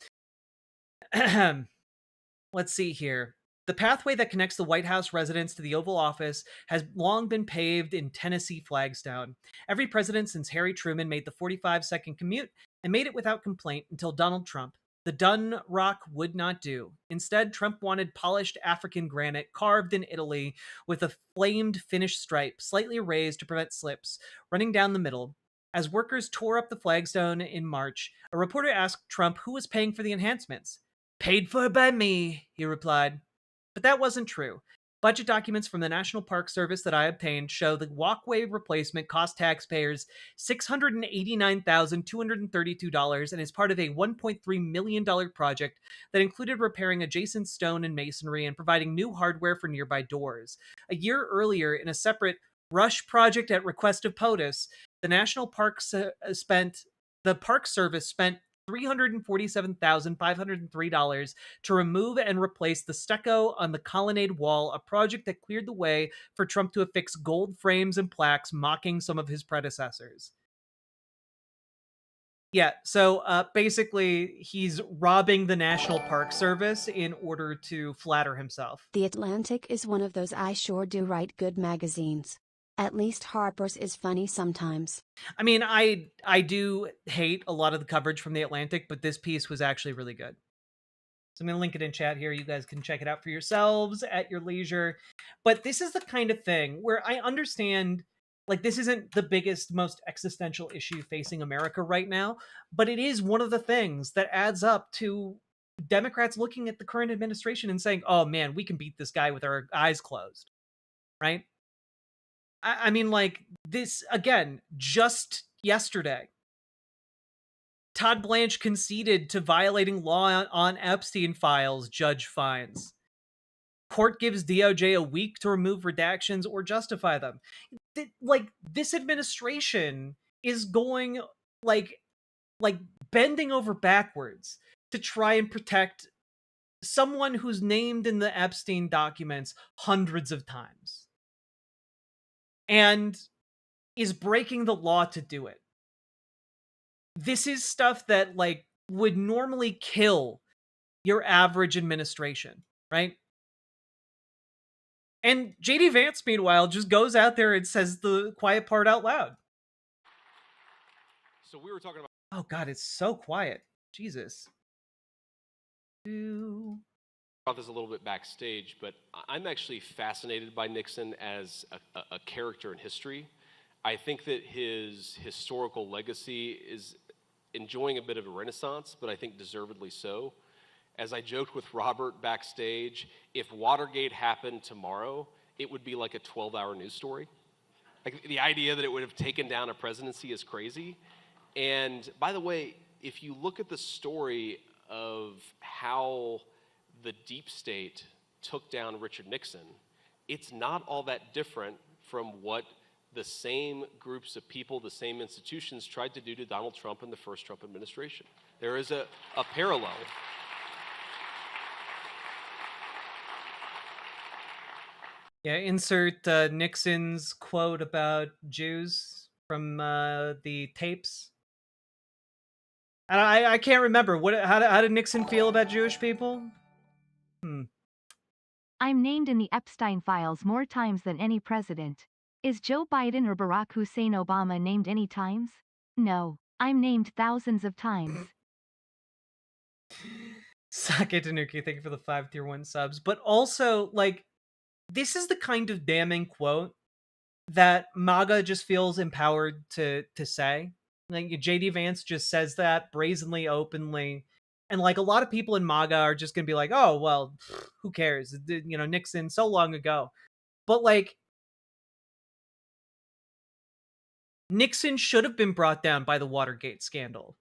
Let's see here. The pathway that connects the White House residence to the Oval Office has long been paved in Tennessee Flagstone. Every president since Harry Truman made the 45-second commute and made it without complaint until Donald Trump. The done rock would not do. Instead, Trump wanted polished African granite carved in Italy with a flamed finished stripe, slightly raised to prevent slips, running down the middle. As workers tore up the flagstone in March, a reporter asked Trump who was paying for the enhancements. "Paid for by me," he replied. But that wasn't true. Budget documents from the National Park Service that I obtained show the walkway replacement cost taxpayers $689,232 and is part of a $1.3 million project that included repairing adjacent stone and masonry and providing new hardware for nearby doors. A year earlier, in a separate rush project at request of POTUS, the Park Service spent $347,503 to remove and replace the stucco on the colonnade wall, a project that cleared the way for Trump to affix gold frames and plaques mocking some of his predecessors. Yeah, so basically, he's robbing the National Park Service in order to flatter himself. The Atlantic is one of those I sure do write good magazines. At least Harper's is funny sometimes. I mean, I do hate a lot of the coverage from The Atlantic, but this piece was actually really good. So I'm going to link it in chat here. You guys can check it out for yourselves at your leisure. But this is the kind of thing where I understand, like, this isn't the biggest, most existential issue facing America right now, but it is one of the things that adds up to Democrats looking at the current administration and saying, oh man, we can beat this guy with our eyes closed, right? I mean, like, this, again, just yesterday, Todd Blanche conceded to violating law on Epstein files, judge finds. Court gives DOJ a week to remove redactions or justify them. Like, this administration is going, like bending over backwards to try and protect someone who's named in the Epstein documents hundreds of times. And is breaking the law to do it. This is stuff that, like, would normally kill your average administration, right? And JD Vance, meanwhile, just goes out there and says the quiet part out loud. So we were talking about... Oh, God, it's so quiet. Jesus. About this a little bit backstage, but I'm actually fascinated by Nixon as a character in history. I think that his historical legacy is enjoying a bit of a renaissance, but I think deservedly so. As I joked with Robert backstage, if Watergate happened tomorrow, it would be like a 12-hour news story. Like, the idea that it would have taken down a presidency is crazy. And by the way, if you look at the story of how the deep state took down Richard Nixon, it's not all that different from what the same groups of people, the same institutions tried to do to Donald Trump in the first Trump administration. There is a parallel. Yeah, insert Nixon's quote about Jews from the tapes. I can't remember. How did Nixon feel about Jewish people? I'm named in the Epstein files more times than any president. Is Joe Biden or Barack Hussein Obama named any times? No, I'm named thousands of times. Sake Tanuki, thank you for the 5 tier 1 subs. But also, like, this is the kind of damning quote that MAGA just feels empowered to say. Like, JD Vance just says that brazenly, openly. And, like, a lot of people in MAGA are just going to be like, oh, well, who cares? You know, Nixon so long ago. But, like, Nixon should have been brought down by the Watergate scandal.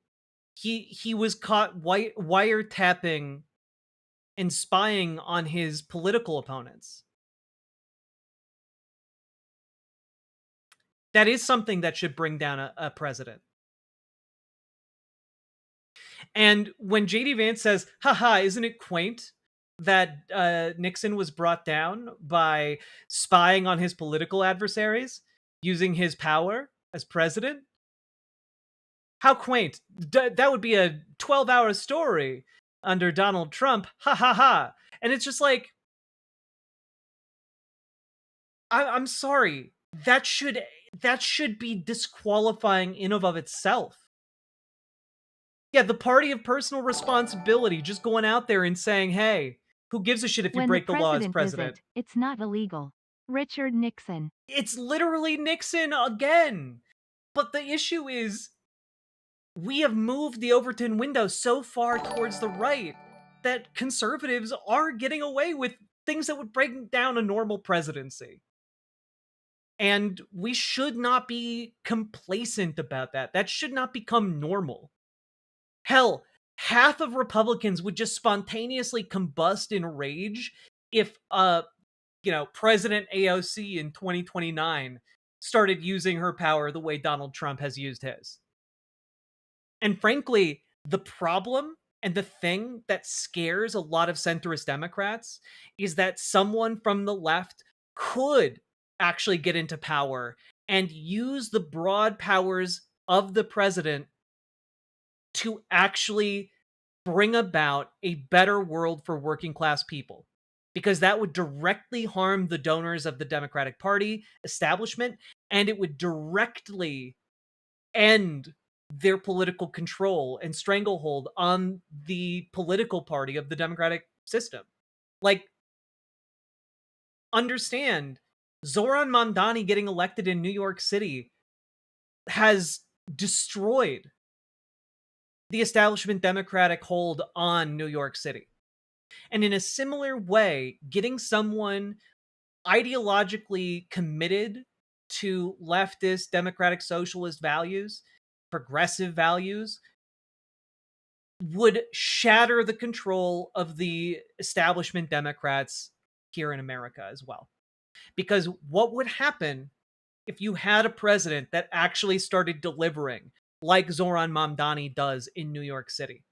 He was caught wiretapping and spying on his political opponents. That is something that should bring down a president. And when JD Vance says, haha, isn't it quaint that Nixon was brought down by spying on his political adversaries, using his power as president? How quaint. That would be a 12-hour story under Donald Trump. Ha ha ha. And it's just like, I'm sorry. That should be disqualifying in of itself. Yeah, the party of personal responsibility, just going out there and saying, hey, who gives a shit if you break the law as president? It's not illegal. Richard Nixon. It's literally Nixon again. But the issue is, we have moved the Overton window so far towards the right that conservatives are getting away with things that would break down a normal presidency. And we should not be complacent about that. That should not become normal. Hell, half of Republicans would just spontaneously combust in rage if, President AOC in 2029 started using her power the way Donald Trump has used his. And frankly, the problem and the thing that scares a lot of centrist Democrats is that someone from the left could actually get into power and use the broad powers of the president to actually bring about a better world for working class people. Because that would directly harm the donors of the Democratic Party establishment, and it would directly end their political control and stranglehold on the political party of the democratic system. Like, understand, Zoran Mamdani getting elected in New York City has destroyed the establishment Democratic hold on New York City. And in a similar way, getting someone ideologically committed to leftist, democratic, socialist values, progressive values, would shatter the control of the establishment Democrats here in America as well. Because what would happen if you had a president that actually started delivering like Zoran Mamdani does in New York City?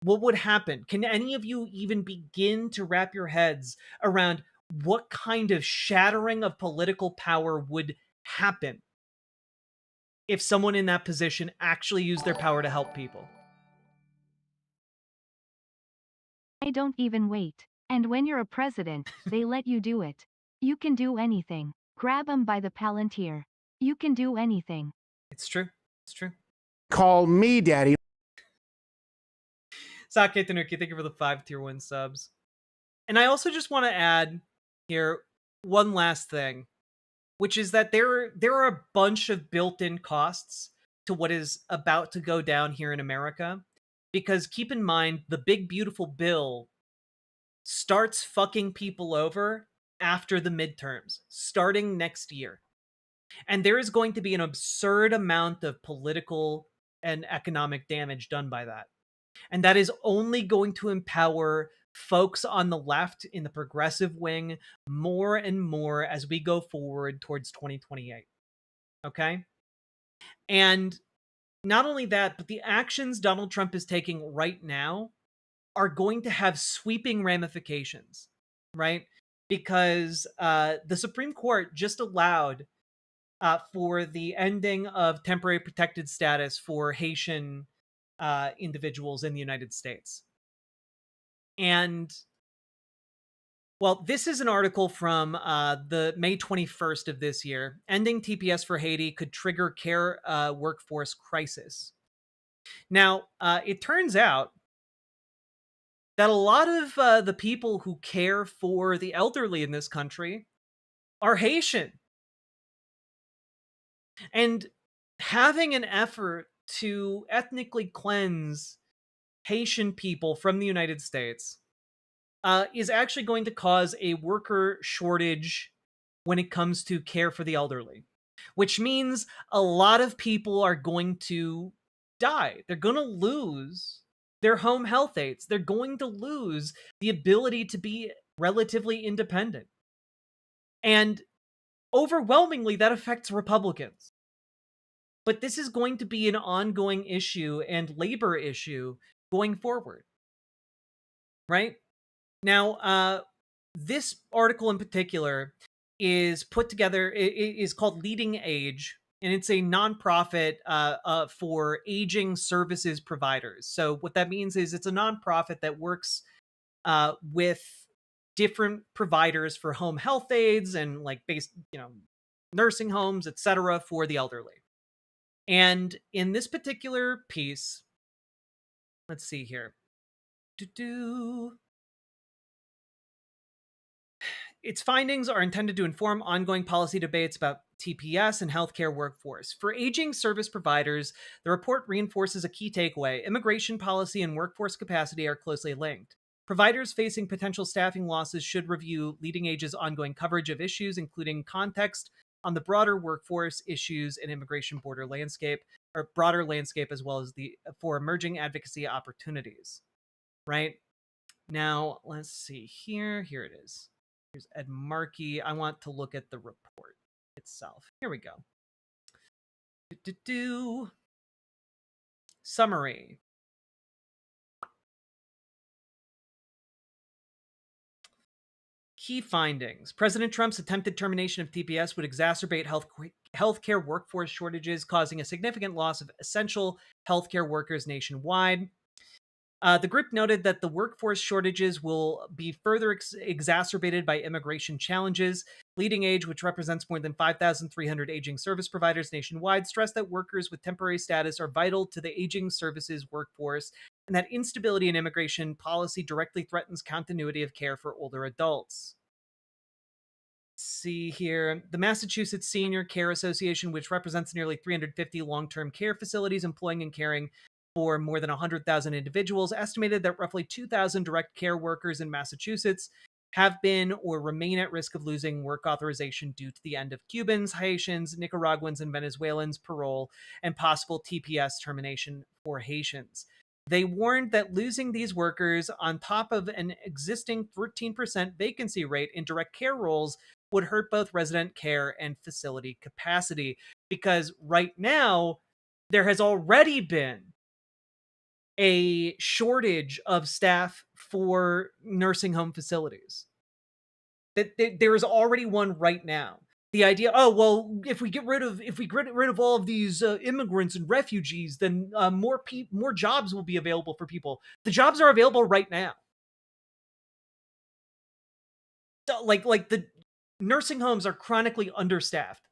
What would happen? Can any of you even begin to wrap your heads around what kind of shattering of political power would happen if someone in that position actually used their power to help people? I don't even wait. And when you're a president, they let you do it. You can do anything. Grab 'em by the palantir. You can do anything. It's true. It's true. Call me daddy. Sake Tanuki, thank you for the 5 tier 1 subs. And I also just want to add here one last thing, which is that there are a bunch of built-in costs to what is about to go down here in America. Because keep in mind, the big beautiful bill starts fucking people over after the midterms, starting next year. And there is going to be an absurd amount of political and economic damage done by that. And that is only going to empower folks on the left in the progressive wing more and more as we go forward towards 2028. Okay? And not only that, but the actions Donald Trump is taking right now are going to have sweeping ramifications, right? Because the Supreme Court just allowed for the ending of temporary protected status for Haitian individuals in the United States. And, well, this is an article from the May 21st of this year. Ending TPS for Haiti could trigger care workforce crisis. Now, it turns out that a lot of the people who care for the elderly in this country are Haitian. And having an effort to ethnically cleanse Haitian people from the United States is actually going to cause a worker shortage when it comes to care for the elderly, which means a lot of people are going to die. They're going to lose their home health aides. They're going to lose the ability to be relatively independent. And overwhelmingly, that affects Republicans. But this is going to be an ongoing issue and labor issue going forward. Right? Now, this article in particular is put together, it is called Leading Age, and it's a nonprofit for aging services providers. So what that means is it's a nonprofit that works with different providers for home health aides and like nursing homes, etc., for the elderly. And in this particular piece, let's see here. Its findings are intended to inform ongoing policy debates about TPS and healthcare workforce. For aging service providers, the report reinforces a key takeaway: immigration policy and workforce capacity are closely linked. Providers facing potential staffing losses should review Leading Age's ongoing coverage of issues, including context on the broader workforce issues and immigration border landscape, or broader landscape, as well as for emerging advocacy opportunities. Right? Now, let's see here. Here it is. Here's Ed Markey. I want to look at the report itself. Here we go. Summary. Key findings. President Trump's attempted termination of TPS would exacerbate healthcare workforce shortages, causing a significant loss of essential healthcare workers nationwide. The group noted that the workforce shortages will be further exacerbated by immigration challenges. Leading Age, which represents more than 5,300 aging service providers nationwide, stressed that workers with temporary status are vital to the aging services workforce, and that instability in immigration policy directly threatens continuity of care for older adults. Let's see here. The Massachusetts Senior Care Association, which represents nearly 350 long-term care facilities employing and caring for more than 100,000 individuals, estimated that roughly 2,000 direct care workers in Massachusetts have been or remain at risk of losing work authorization due to the end of Cubans, Haitians, Nicaraguans, and Venezuelans' parole and possible TPS termination for Haitians. They warned that losing these workers on top of an existing 13% vacancy rate in direct care roles would hurt both resident care and facility capacity, because right now there has already been a shortage of staff for nursing home facilities. There is already one right now. The idea, oh well, if we get rid of all of these immigrants and refugees, then more jobs will be available for people. The jobs are available right now. Like the nursing homes are chronically understaffed.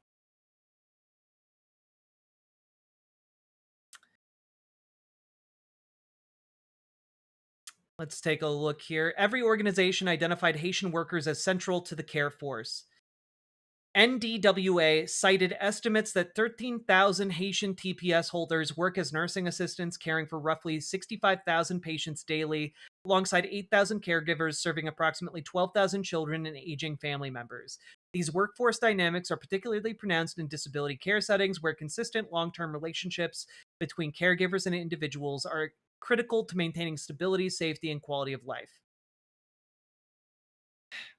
Let's take a look here. Every organization identified Haitian workers as central to the care force. NDWA cited estimates that 13,000 Haitian TPS holders work as nursing assistants, caring for roughly 65,000 patients daily, alongside 8,000 caregivers serving approximately 12,000 children and aging family members. These workforce dynamics are particularly pronounced in disability care settings, where consistent long-term relationships between caregivers and individuals are critical to maintaining stability, safety, and quality of life.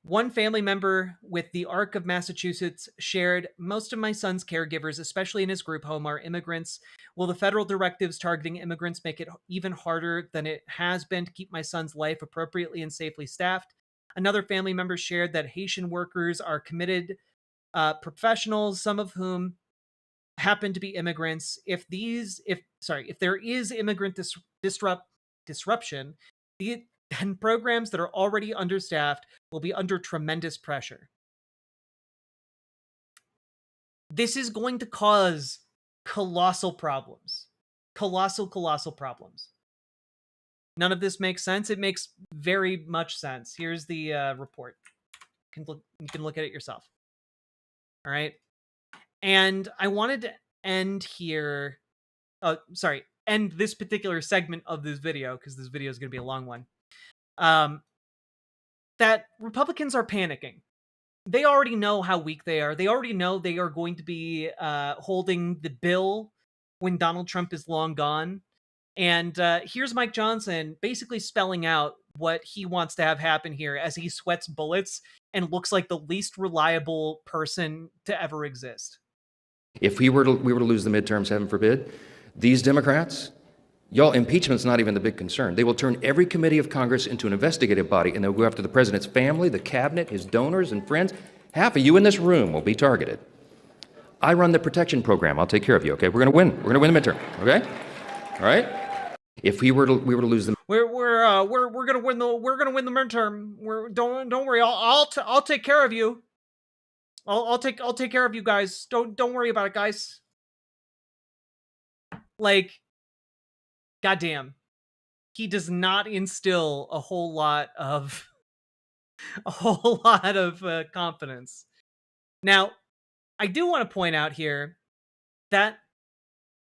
One family member with the Arc of Massachusetts shared, most of my son's caregivers, especially in his group home, are immigrants. Will the federal directives targeting immigrants make it even harder than it has been to keep my son's life appropriately and safely staffed? Another family member shared that Haitian workers are committed professionals, some of whom happen to be immigrants. If there is immigrant disruption, then programs that are already understaffed will be under tremendous pressure. This is going to cause colossal problems. Colossal problems. None of this makes sense. It makes very much sense. Here's the report. You can look at it yourself. All right. And I wanted to end this particular segment of this video, because this video is going to be a long one. That Republicans are panicking. They already know how weak they are. They already know they are going to be holding the bill when Donald Trump is long gone. And here's Mike Johnson basically spelling out what he wants to have happen here as he sweats bullets and looks like the least reliable person to ever exist. If we were to lose the midterms, heaven forbid, these Democrats, y'all, impeachment's not even the big concern. They will turn every committee of Congress into an investigative body, and they'll go after the president's family, the cabinet, his donors and friends. Half of you in this room will be targeted. I run the protection program. I'll take care of you, okay? We're going to win. We're going to win the midterm, okay? All right? If we were to lose them, we're gonna win the midterm. Don't worry. I'll take care of you. I'll take care of you guys. Don't worry about it, guys. Like, goddamn, he does not instill a whole lot of confidence. Now, I do want to point out here that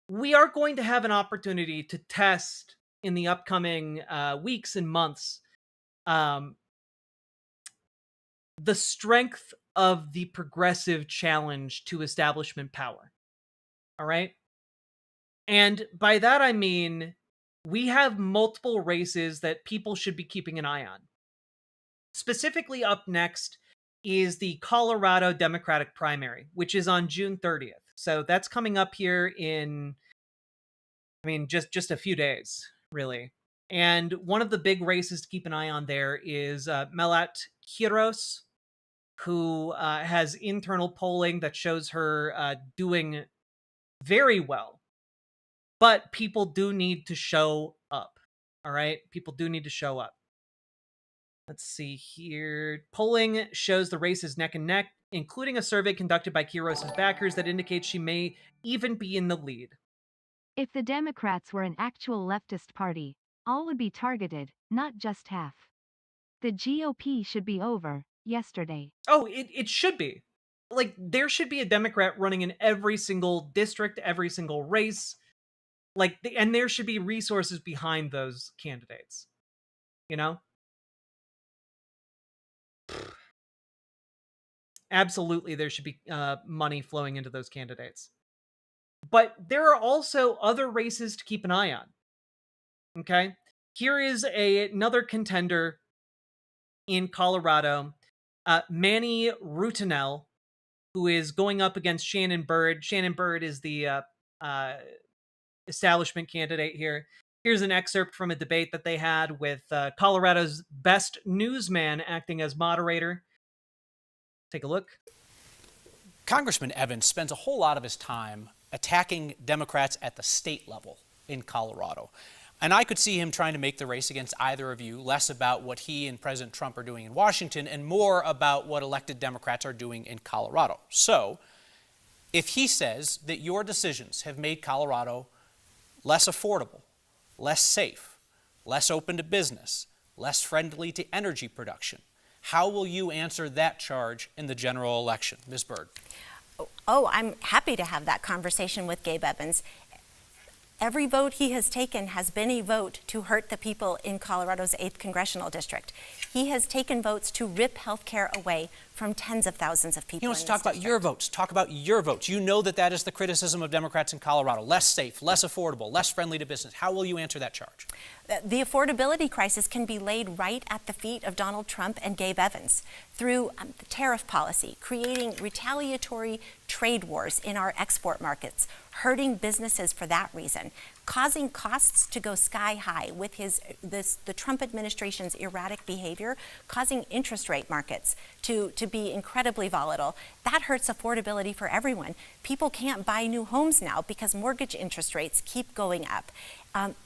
we are going to have an opportunity to test in the upcoming weeks and months the strength of the progressive challenge to establishment power. All right? And by that I mean we have multiple races that people should be keeping an eye on. Specifically up next is the Colorado Democratic primary, which is on June 30th. So that's coming up here in, just a few days, really. And one of the big races to keep an eye on there is Melat Quiros, who has internal polling that shows her doing very well. But people do need to show up, all right? People do need to show up. Let's see here. Polling shows the race is neck and neck, including a survey conducted by Quiros' backers that indicates she may even be in the lead. If the Democrats were an actual leftist party, all would be targeted, not just half. The GOP should be over yesterday. Oh, it should be. Like, there should be a Democrat running in every single district, every single race. Like, and there should be resources behind those candidates. You know? Absolutely, there should be money flowing into those candidates. But there are also other races to keep an eye on. Okay? Here is another contender in Colorado, Manny Rutinel, who is going up against Shannon Byrd. Shannon Byrd is the establishment candidate here. Here's an excerpt from a debate that they had with Colorado's best newsman acting as moderator. Take a look. Congressman Evans spends a whole lot of his time attacking Democrats at the state level in Colorado. And I could see him trying to make the race against either of you less about what he and President Trump are doing in Washington and more about what elected Democrats are doing in Colorado. So, if he says that your decisions have made Colorado less affordable, less safe, less open to business, less friendly to energy production, how will you answer that charge in the general election? Ms. Byrd. Oh, I'm happy to have that conversation with Gabe Evans. Every vote he has taken has been a vote to hurt the people in Colorado's 8th Congressional District. He has taken votes to rip health care away from tens of thousands of people. He wants to talk about your votes. Talk about your votes. You know that is the criticism of Democrats in Colorado. Less safe, less affordable, less friendly to business. How will you answer that charge? The affordability crisis can be laid right at the feet of Donald Trump and Gabe Evans through the tariff policy, creating retaliatory trade wars in our export markets, hurting businesses for that reason, causing costs to go sky high with the Trump administration's erratic behavior, causing interest rate markets to be incredibly volatile. That hurts affordability for everyone. People can't buy new homes now because mortgage interest rates keep going up.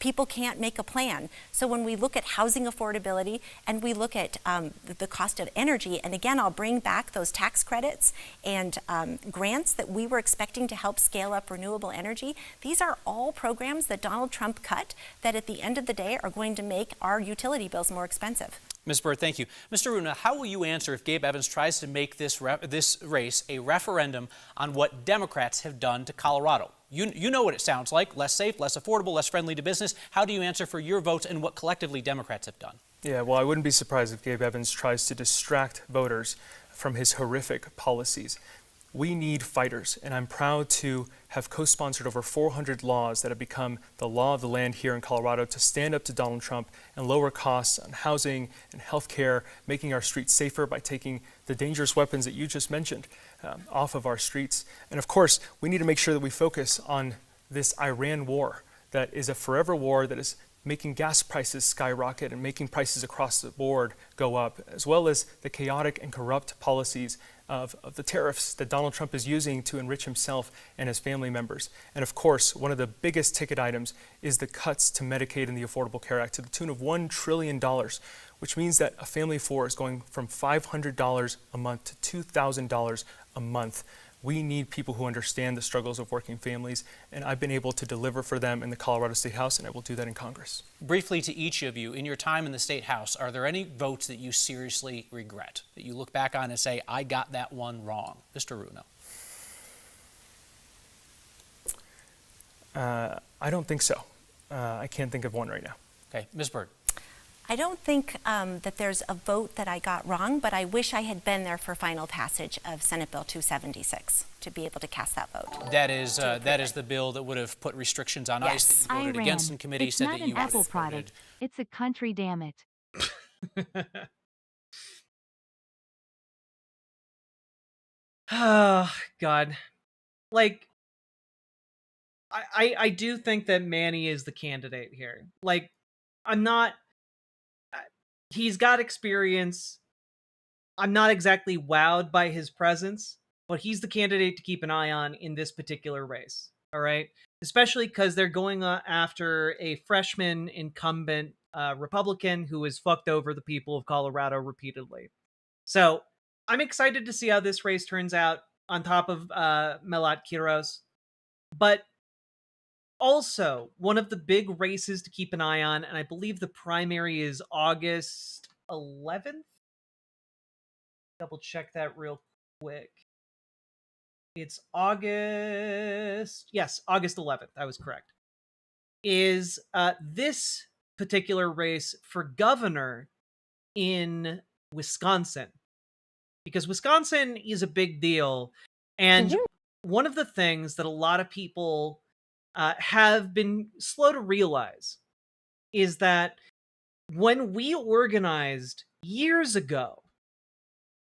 People can't make a plan. So when we look at housing affordability and we look at the cost of energy, and again, I'll bring back those tax credits and grants that we were expecting to help scale up renewable energy. These are all programs that Donald Trump cut that at the end of the day are going to make our utility bills more expensive. Ms. Bird, thank you. Mr. Runa, how will you answer if Gabe Evans tries to make this race a referendum on what Democrats have done to Colorado? You know what it sounds like: less safe, less affordable, less friendly to business. How do you answer for your votes and what collectively Democrats have done? Yeah, well, I wouldn't be surprised if Gabe Evans tries to distract voters from his horrific policies. We need fighters, and I'm proud to have co-sponsored over 400 laws that have become the law of the land here in Colorado to stand up to Donald Trump and lower costs on housing and health care, making our streets safer by taking the dangerous weapons that you just mentioned off of our streets. And of course, we need to make sure that we focus on this Iran war that is a forever war that is making gas prices skyrocket and making prices across the board go up, as well as the chaotic and corrupt policies of the tariffs that Donald Trump is using to enrich himself and his family members. And of course, one of the biggest ticket items is the cuts to Medicaid and the Affordable Care Act to the tune of $1 trillion, which means that a family of four is going from $500 a month to $2,000 a month. We need people who understand the struggles of working families, and I've been able to deliver for them in the Colorado State House, and I will do that in Congress. Briefly to each of you, in your time in the State House, are there any votes that you seriously regret, that you look back on and say, I got that one wrong? Mr. Runo. I don't think so. I can't think of one right now. Okay, Ms. Bird. I don't think that there's a vote that I got wrong, but I wish I had been there for final passage of Senate Bill 276 to be able to cast that vote. That is the bill that would have put restrictions on ICE that you voted against in committee. It's said not that you an Apple voted. product. It's a country, damn it. Oh, God. Like, I do think that Manny is the candidate here. Like, I'm not... He's got experience. I'm not exactly wowed by his presence, but he's the candidate to keep an eye on in this particular race, all right? Especially because they're going after a freshman incumbent Republican who has fucked over the people of Colorado repeatedly. So I'm excited to see how this race turns out on top of Melat Quiros. But also, one of the big races to keep an eye on, and I believe the primary is August 11th? Double check that real quick. It's August 11th. I was correct. Is this particular race for governor in Wisconsin. Because Wisconsin is a big deal. And one of the things that a lot of people have been slow to realize is that when we organized years ago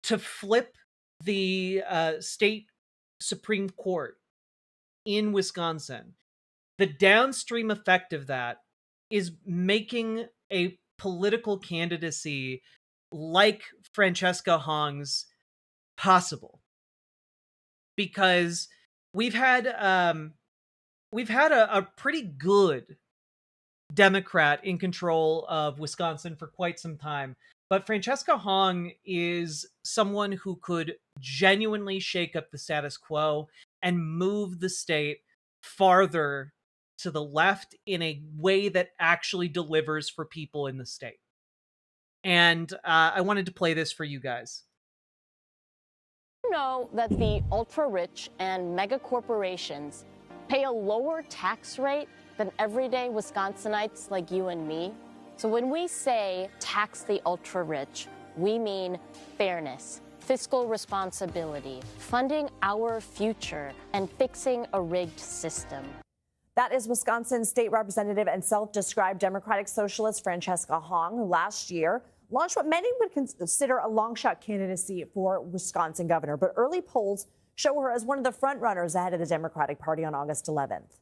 to flip the state Supreme Court in Wisconsin, the downstream effect of that is making a political candidacy like Francesca Hong's possible. Because we've had a pretty good Democrat in control of Wisconsin for quite some time. But Francesca Hong is someone who could genuinely shake up the status quo and move the state farther to the left in a way that actually delivers for people in the state. And I wanted to play this for you guys. You know that the ultra-rich and mega corporations pay a lower tax rate than everyday Wisconsinites like you and me? So when we say tax the ultra-rich, we mean fairness, fiscal responsibility, funding our future, and fixing a rigged system. That is Wisconsin State Representative and self-described Democratic Socialist Francesca Hong, who last year launched what many would consider a long-shot candidacy for Wisconsin governor. But early polls show her as one of the front runners ahead of the Democratic Party on August 11th.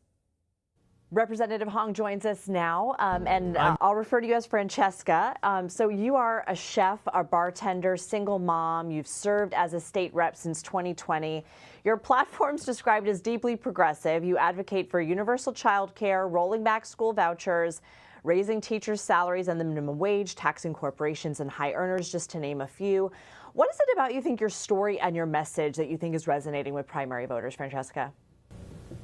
Representative Hong joins us now, and I'll refer to you as Francesca. So you are a chef, a bartender, single mom. You've served as a state rep since 2020. Your platform's described as deeply progressive. You advocate for universal child care, rolling back school vouchers, raising teachers' salaries and the minimum wage, taxing corporations and high earners, just to name a few. What is it about you think your story and your message that you think is resonating with primary voters, Francesca?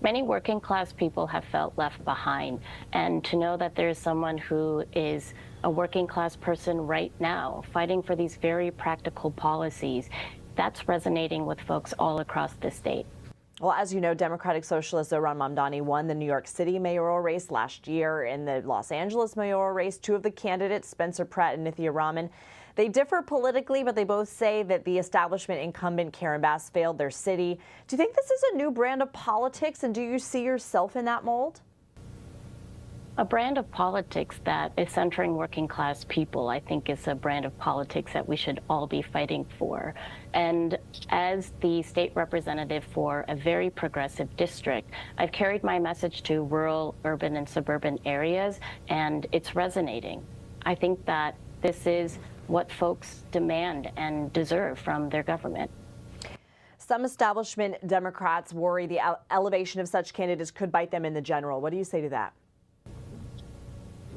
Many working class people have felt left behind, and to know that there is someone who is a working class person right now fighting for these very practical policies, that's resonating with folks all across the state. Well, as you know, Democratic Socialist Zohran Mamdani won the New York City mayoral race last year. In the Los Angeles mayoral race, two of the candidates, Spencer Pratt and Nithya Raman, they differ politically, but they both say that the establishment incumbent Karen Bass failed their city. Do you think this is a new brand of politics, and do you see yourself in that mold? A brand of politics that is centering working class people, I think, is a brand of politics that we should all be fighting for. And as the state representative for a very progressive district, I've carried my message to rural, urban, and suburban areas, and it's resonating. I think that this is what folks demand and deserve from their government. Some establishment Democrats worry the elevation of such candidates could bite them in the general. What do you say to that?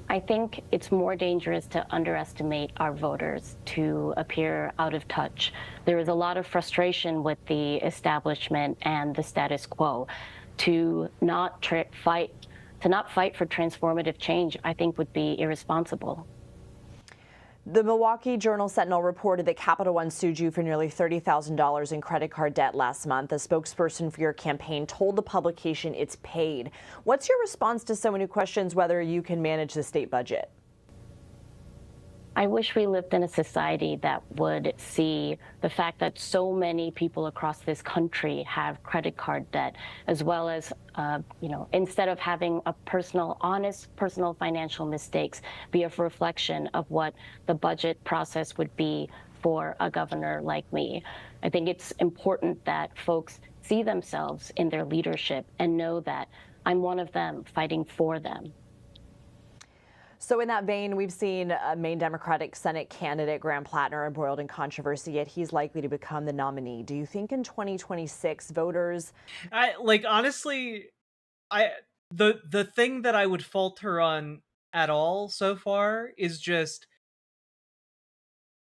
I think it's more dangerous to underestimate our voters, to appear out of touch. There is a lot of frustration with the establishment and the status quo. To not fight for transformative change, I think, would be irresponsible. The Milwaukee Journal-Sentinel reported that Capital One sued you for nearly $30,000 in credit card debt last month. A spokesperson for your campaign told the publication it's paid. What's your response to someone who questions whether you can manage the state budget? I wish we lived in a society that would see the fact that so many people across this country have credit card debt, as well as, instead of having a honest personal financial mistakes, be a reflection of what the budget process would be for a governor like me. I think it's important that folks see themselves in their leadership and know that I'm one of them fighting for them. So in that vein, we've seen Maine Democratic Senate candidate Graham Plattner embroiled in controversy, yet he's likely to become the nominee. Do you think in 2026 voters... Honestly, the thing that I would falter on at all so far is just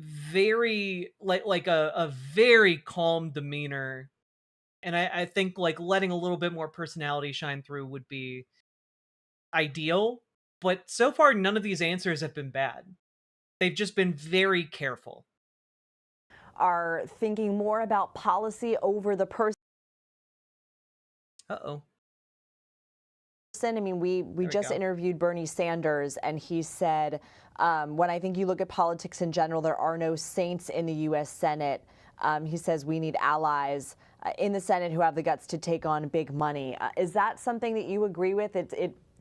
very, a very calm demeanor. And I think letting a little bit more personality shine through would be ideal. But so far, none of these answers have been bad. They've just been very careful. Are thinking more about policy over the person. Uh-oh. I mean, we just interviewed Bernie Sanders, and he said, when I think you look at politics in general, there are no saints in the U.S. Senate. He says we need allies in the Senate who have the guts to take on big money. Is that something that you agree with?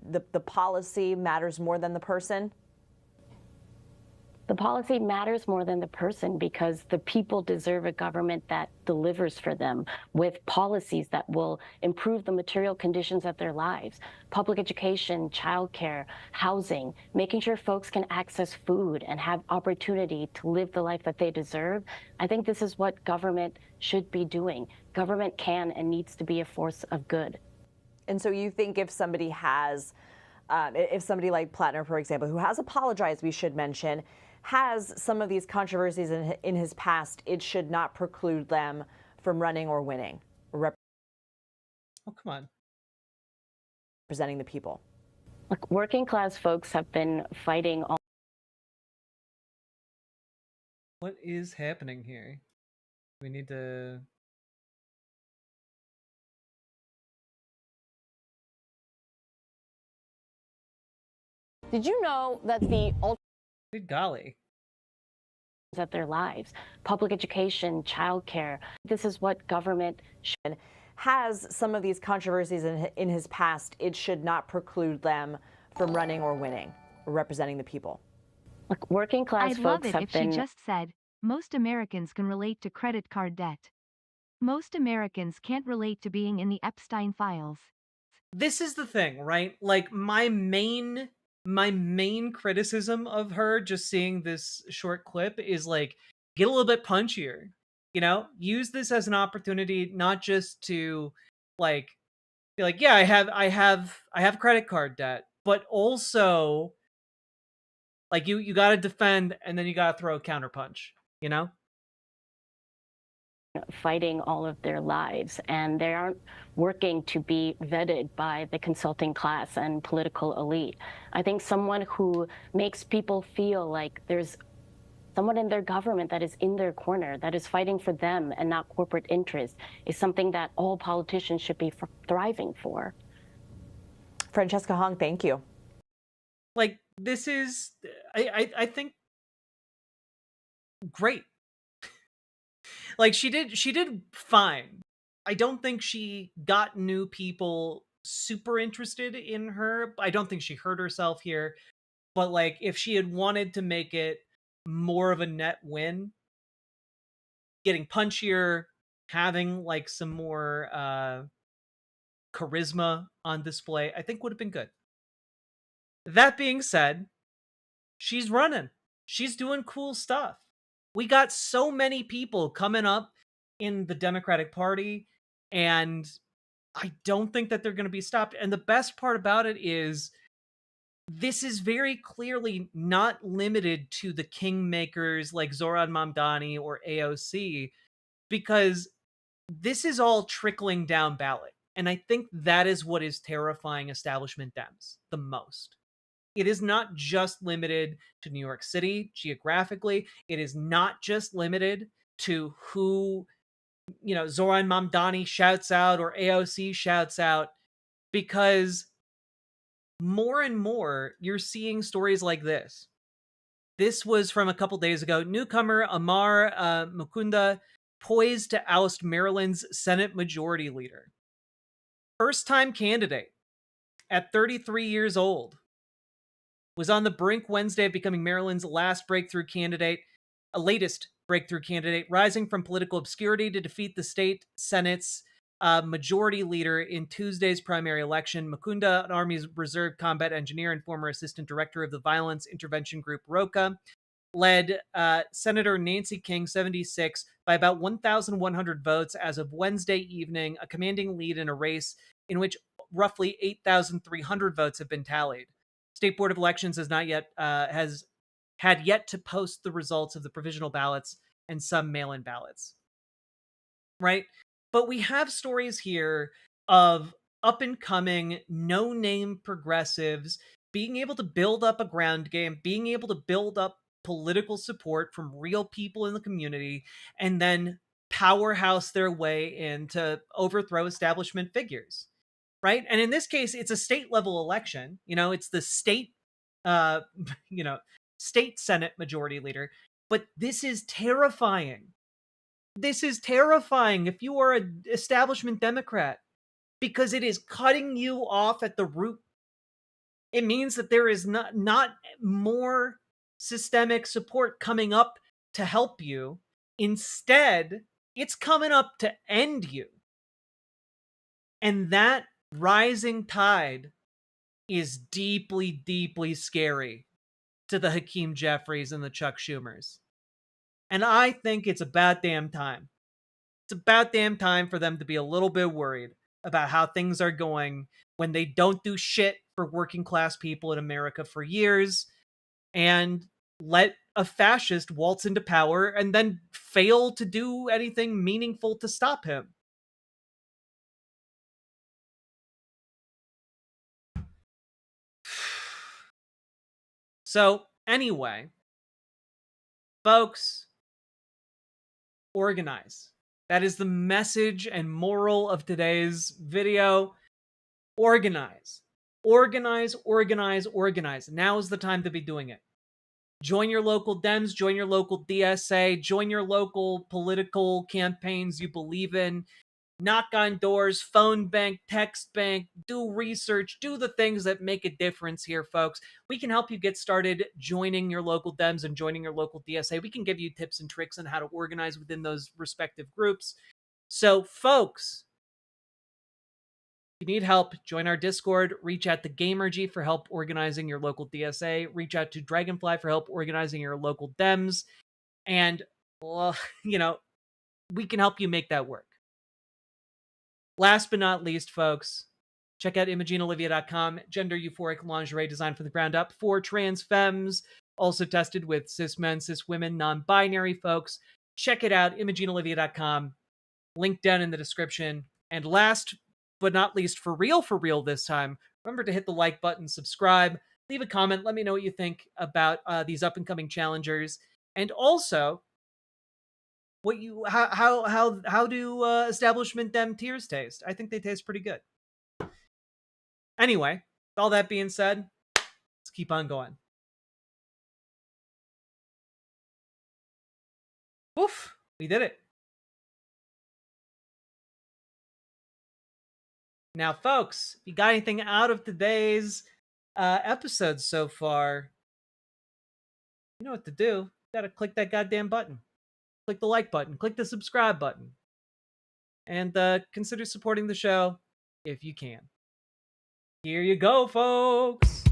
The policy matters more than the person? The policy matters more than the person because the people deserve a government that delivers for them with policies that will improve the material conditions of their lives. Public education, childcare, housing, making sure folks can access food and have opportunity to live the life that they deserve. I think this is what government should be doing. Government can and needs to be a force of good. And so you think if somebody like Plattner, for example, who has apologized, we should mention, has some of these controversies in his past, it should not preclude them from running or winning, or oh, come on, representing the people? Look, working class folks have been fighting all. What is happening here? We need to... Did you know that the good golly their lives, public education, childcare, this is what government should has some of these controversies in his past, it should not preclude them from running or winning or representing the people. Look, working class I'd love folks it have if been. she just said, most Americans can relate to credit card debt. Most Americans can't relate to being in the Epstein files. This is the thing, right? Like my main criticism of her, just seeing this short clip, is like, get a little bit punchier. You know, use this as an opportunity, not just to like be like, yeah, I have credit card debt, but also like you got to defend, and then you got to throw a counterpunch. You know. Fighting all of their lives, and they aren't working to be vetted by the consulting class and political elite. I think someone who makes people feel like there's someone in their government that is in their corner, that is fighting for them and not corporate interest, is something that all politicians should be thriving for. Francesca Hong, thank you. Like, this is, I think, great. Like, she did fine. I don't think she got new people super interested in her. I don't think she hurt herself here. But, like, if she had wanted to make it more of a net win, getting punchier, having, like, some more charisma on display, I think would have been good. That being said, she's running. She's doing cool stuff. We got so many people coming up in the Democratic Party, and I don't think that they're going to be stopped. And the best part about it is this is very clearly not limited to the kingmakers like Zoran Mamdani or AOC, because this is all trickling down ballot. And I think that is what is terrifying establishment Dems the most. It is not just limited to New York City geographically. It is not just limited to who, you know, Zoran Mamdani shouts out or AOC shouts out, because more and more you're seeing stories like this. This was from a couple days ago. Newcomer Amar Mukunda poised to oust Maryland's Senate Majority Leader. First-time candidate at 33 years old. Was on the brink Wednesday of becoming Maryland's latest breakthrough candidate, rising from political obscurity to defeat the state Senate's majority leader in Tuesday's primary election. Mukunda, an Army Reserve combat engineer and former assistant director of the violence intervention group ROCA, led Senator Nancy King, 76, by about 1,100 votes as of Wednesday evening, a commanding lead in a race in which roughly 8,300 votes have been tallied. State Board of Elections has had yet to post the results of the provisional ballots and some mail-in ballots. Right? But we have stories here of up-and-coming, no-name progressives being able to build up a ground game, being able to build up political support from real people in the community, and then powerhouse their way in to overthrow establishment figures. Right? And in this case, it's a state level election. You know, it's the state, state Senate majority leader. But this is terrifying. This is terrifying if you are an establishment Democrat, because it is cutting you off at the root. It means that there is not more systemic support coming up to help you. Instead, it's coming up to end you. And that rising tide is deeply, deeply scary to the Hakeem Jeffries and the Chuck Schumers. And I think it's about damn time. It's about damn time for them to be a little bit worried about how things are going when they don't do shit for working class people in America for years, and let a fascist waltz into power and then fail to do anything meaningful to stop him. So, anyway, folks, organize. That is the message and moral of today's video. Organize. Organize, organize, organize. Now is the time to be doing it. Join your local Dems, join your local DSA, join your local political campaigns you believe in. knock on doors, phone bank, text bank, do research, do the things that make a difference here, folks. We can help you get started joining your local Dems and joining your local DSA. We can give you tips and tricks on how to organize within those respective groups. So, folks, if you need help, join our Discord. Reach out to Gamergy for help organizing your local DSA. Reach out to Dragonfly for help organizing your local Dems. And, well, we can help you make that work. Last but not least, folks, check out ImogeneOlivia.com. Gender euphoric lingerie designed from the ground up for trans femmes. Also tested with cis men, cis women, non-binary folks. Check it out, ImogeneOlivia.com. Link down in the description. And last but not least, for real this time, remember to hit the like button, subscribe, leave a comment, let me know what you think about these up-and-coming challengers. And also, how do establishment Dem tears taste? I think they taste pretty good. Anyway, with all that being said, let's keep on going. Oof, we did it. Now, folks, if you got anything out of today's episode so far, you know what to do. You gotta click that goddamn button. Click the like button. Click the subscribe button. And consider supporting the show if you can. Here you go, folks.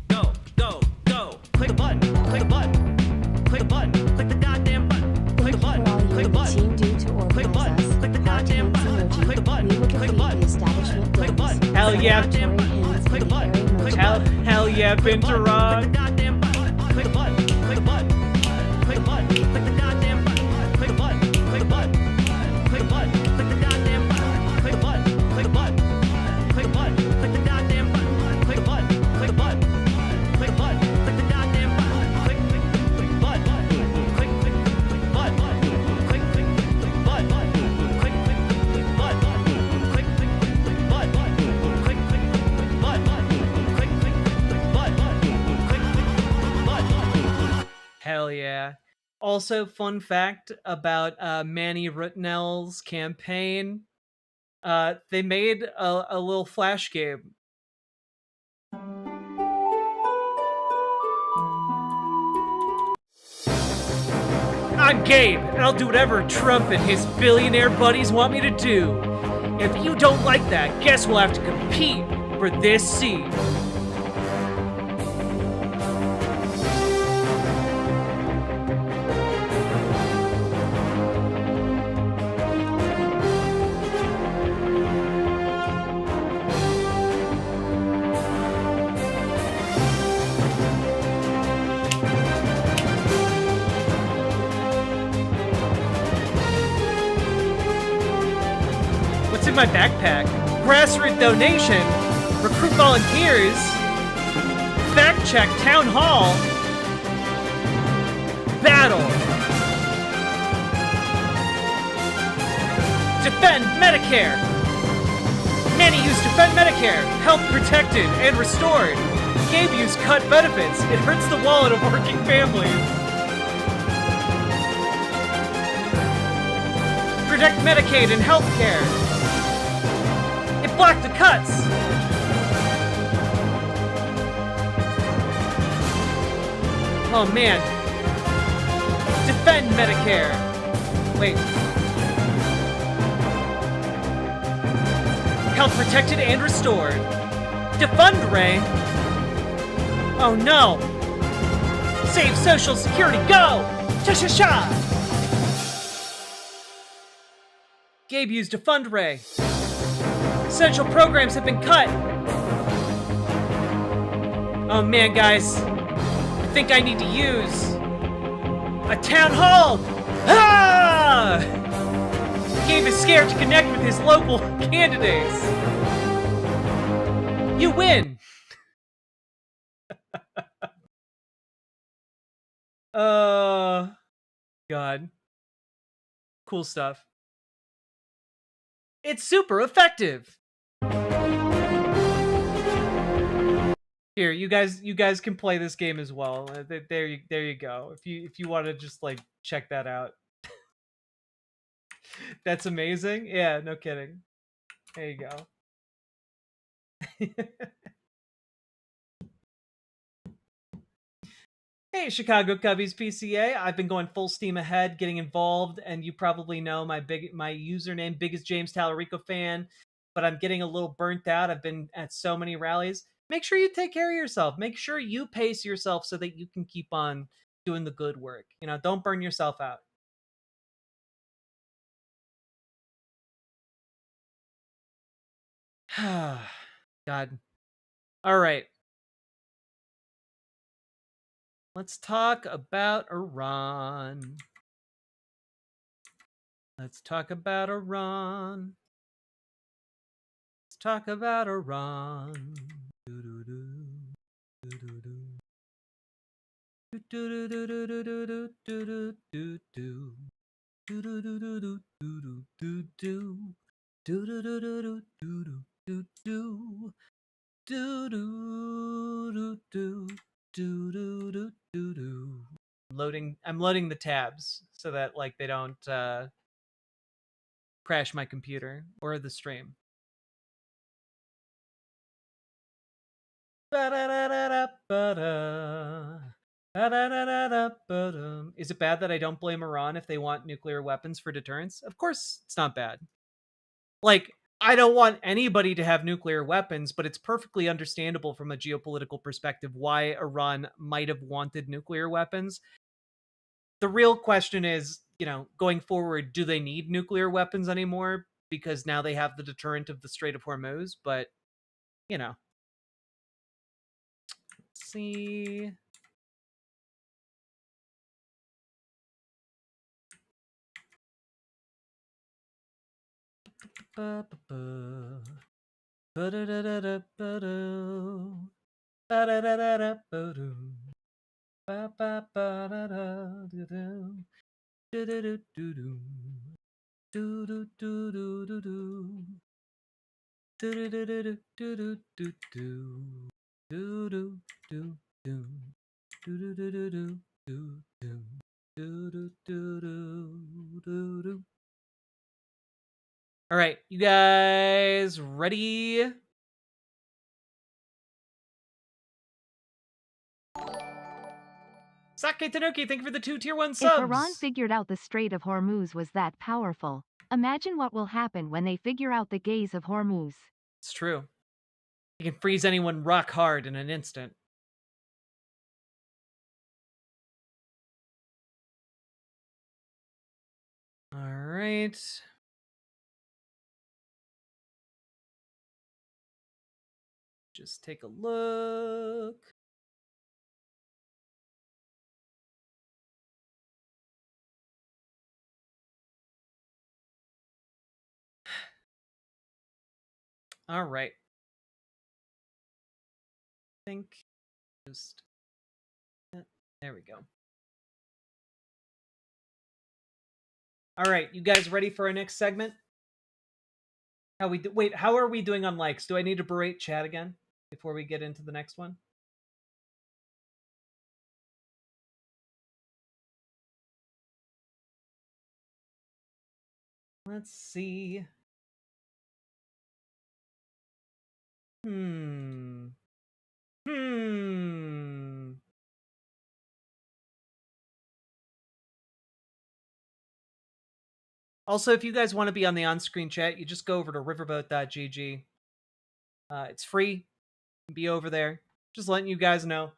Go, go, go. Click a button. Click a button. Click a button. Click the goddamn button. Click a button. Click a button. Click a button. Click the goddamn button. Click a button. Click a button. Click a button. Hell yeah. Click a button. Hell yeah, Binturong. Click the goddamn button. Click a button. Click a button. Click a button. Click the goddamn button. Click a button. Click a button. Click a button. Click the goddamn button. Click a button. Click a button. Click a button. Click the goddamn button. Click a button. Click a button. Click a button. Click the goddamn button. Click button. Click button. Click button. Click button. Click button. Click Hell yeah. Also, fun fact about Manny Rutnell's campaign. They made a little flash game. I'm Gabe, and I'll do whatever Trump and his billionaire buddies want me to do. If you don't like that, guess we'll have to compete for this seat. What's in my backpack? Grassroots donation, recruit volunteers, fact check town hall, battle, defend Medicare. Many use defend Medicare, health protected and restored. Gabe used cut benefits, it hurts the wallet of working families. Protect Medicaid and healthcare. It blocked the cuts. Oh man. Defend Medicare. Wait. Health protected and restored. Defund Ray. Oh no. Save Social Security. Go. Cha-cha-cha. Gabe used Defund Ray. Essential programs have been cut. Oh man, guys. I think I need to use a town hall. Ah! Gabe is scared to connect with his local candidates. You win. God. Cool stuff. It's super effective. Here, you guys can play this game as well. There you go. If you want to just like check that out. That's amazing. Yeah, no kidding. There you go. Hey, Chicago Cubbies PCA. I've been going full steam ahead, getting involved, and you probably know my username, biggest James Tallarico fan, but I'm getting a little burnt out. I've been at so many rallies. Make sure you take care of yourself. Make sure you pace yourself so that you can keep on doing the good work. You know, don't burn yourself out. God. All right. Let's talk about Iran. Let's talk about Iran. Let's talk about Iran. I'm loading the tabs so that like they don't crash my computer or the stream. Is it bad that I don't blame Iran if they want nuclear weapons for deterrence? Of course it's not bad. Like, I don't want anybody to have nuclear weapons, but it's perfectly understandable from a geopolitical perspective why Iran might have wanted nuclear weapons. The real question is, you know, going forward, do they need nuclear weapons anymore? Because now they have the deterrent of the Strait of Hormuz, but, you know. Let's see. All right, you guys ready? Sake Tanuki, thank you for the 2 tier 1 subs. If Iran figured out the Strait of Hormuz was that powerful, imagine what will happen when they figure out the gaze of Hormuz. It's true. You can freeze anyone rock hard in an instant. All right. Just take a look. All right. I think just there we go. All right, you guys ready for our next segment? Wait, how are we doing on likes? Do I need to berate chat again before we get into the next one? Let's see. Also, if you guys want to be on the on-screen chat, you just go over to riverboat.gg. It's free. You can be over there. Just letting you guys know.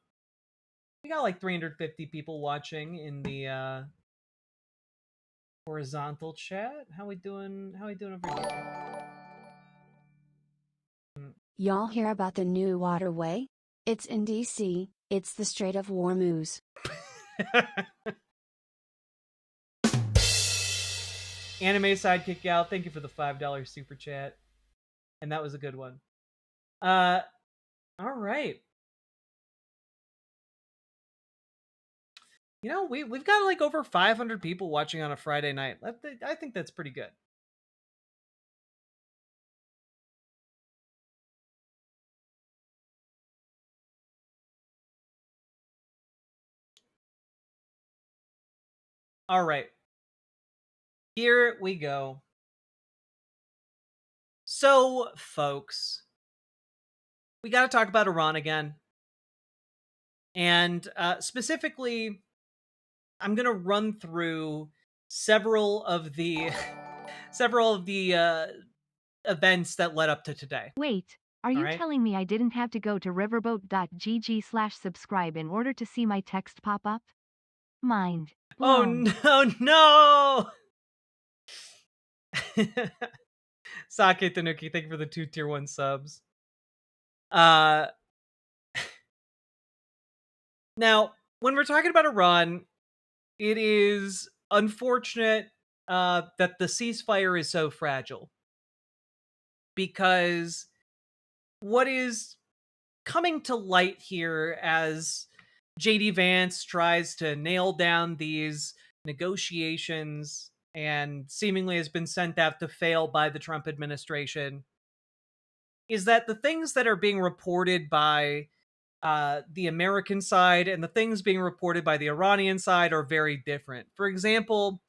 We got like 350 people watching in the horizontal chat. How we doing over here? Y'all hear about the new waterway? It's in DC. It's the Strait of Hormuz. Anime Sidekick Gal, thank you for the $5 super chat. And that was a good one. All right. You know, we've got like over 500 people watching on a Friday night. I think that's pretty good. All right. Here we go. So, folks, we got to talk about Iran again. And specifically, I'm going to run through several of the events that led up to today. Wait, are you right. telling me I didn't have to go to riverboat.gg/subscribe in order to see my text pop up? Mind blown. Oh no! Sake Tanuki, thank you for the 2 tier 1 subs. Now, when we're talking about Iran, it is unfortunate that the ceasefire is so fragile. Because what is coming to light here as J.D. Vance tries to nail down these negotiations and seemingly has been sent out to fail by the Trump administration is that the things that are being reported by the American side and the things being reported by the Iranian side are very different. For example,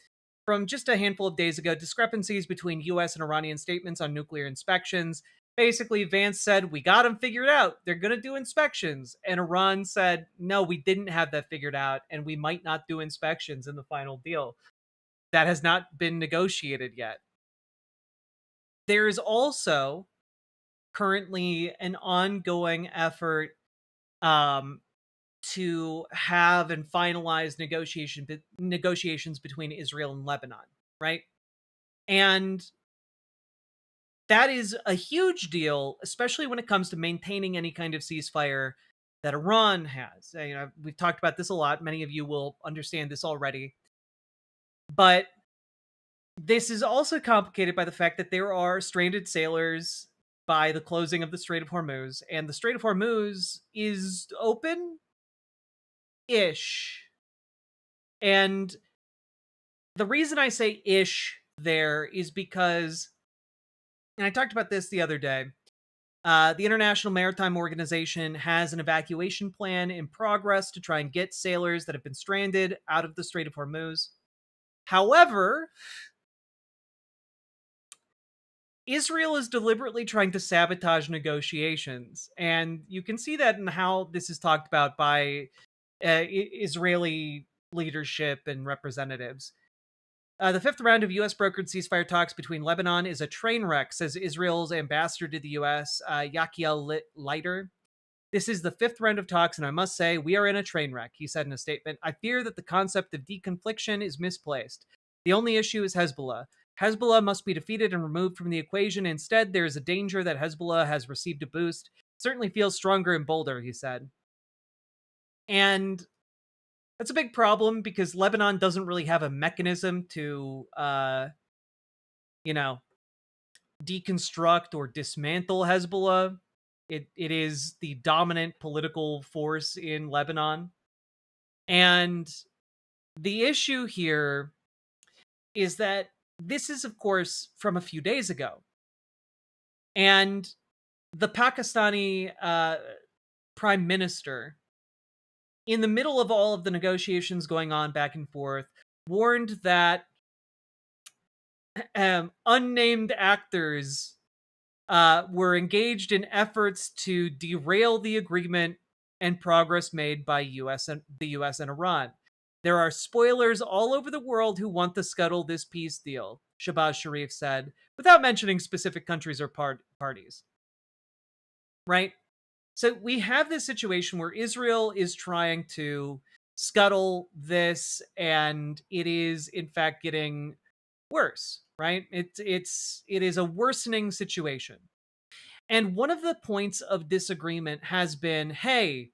from just a handful of days ago, discrepancies between U.S. and Iranian statements on nuclear inspections. Basically, Vance said, we got them figured out. They're going to do inspections. And Iran said, no, we didn't have that figured out, and we might not do inspections in the final deal. That has not been negotiated yet. There is also currently an ongoing effort to have and finalize negotiations between Israel and Lebanon, right? And that is a huge deal, especially when it comes to maintaining any kind of ceasefire that Iran has. You know, we've talked about this a lot. Many of you will understand this already. But this is also complicated by the fact that there are stranded sailors by the closing of the Strait of Hormuz, and the Strait of Hormuz is open-ish. And the reason I say ish there is because, and I talked about this the other day, the International Maritime Organization has an evacuation plan in progress to try and get sailors that have been stranded out of the Strait of Hormuz. However, Israel is deliberately trying to sabotage negotiations, and you can see that in how this is talked about by Israeli leadership and representatives. The 5th round of U.S.-brokered ceasefire talks between Lebanon is a train wreck, says Israel's ambassador to the U.S., Yachiel Leiter. This is the 5th round of talks, and I must say, we are in a train wreck, he said in a statement. I fear that the concept of deconfliction is misplaced. The only issue is Hezbollah. Hezbollah must be defeated and removed from the equation. Instead, there is a danger that Hezbollah has received a boost. Certainly feels stronger and bolder, he said. And that's a big problem because Lebanon doesn't really have a mechanism to, deconstruct or dismantle Hezbollah. It is the dominant political force in Lebanon. And the issue here is that this is, of course, from a few days ago. And the Pakistani prime minister, in the middle of all of the negotiations going on back and forth, warned that unnamed actors were engaged in efforts to derail the agreement and progress made by the US and Iran. There are spoilers all over the world who want to scuttle this peace deal, Shahbaz Sharif said, without mentioning specific countries or parties. Right? So we have this situation where Israel is trying to scuttle this, and it is, in fact, getting worse, right? It is a worsening situation. And one of the points of disagreement has been, hey,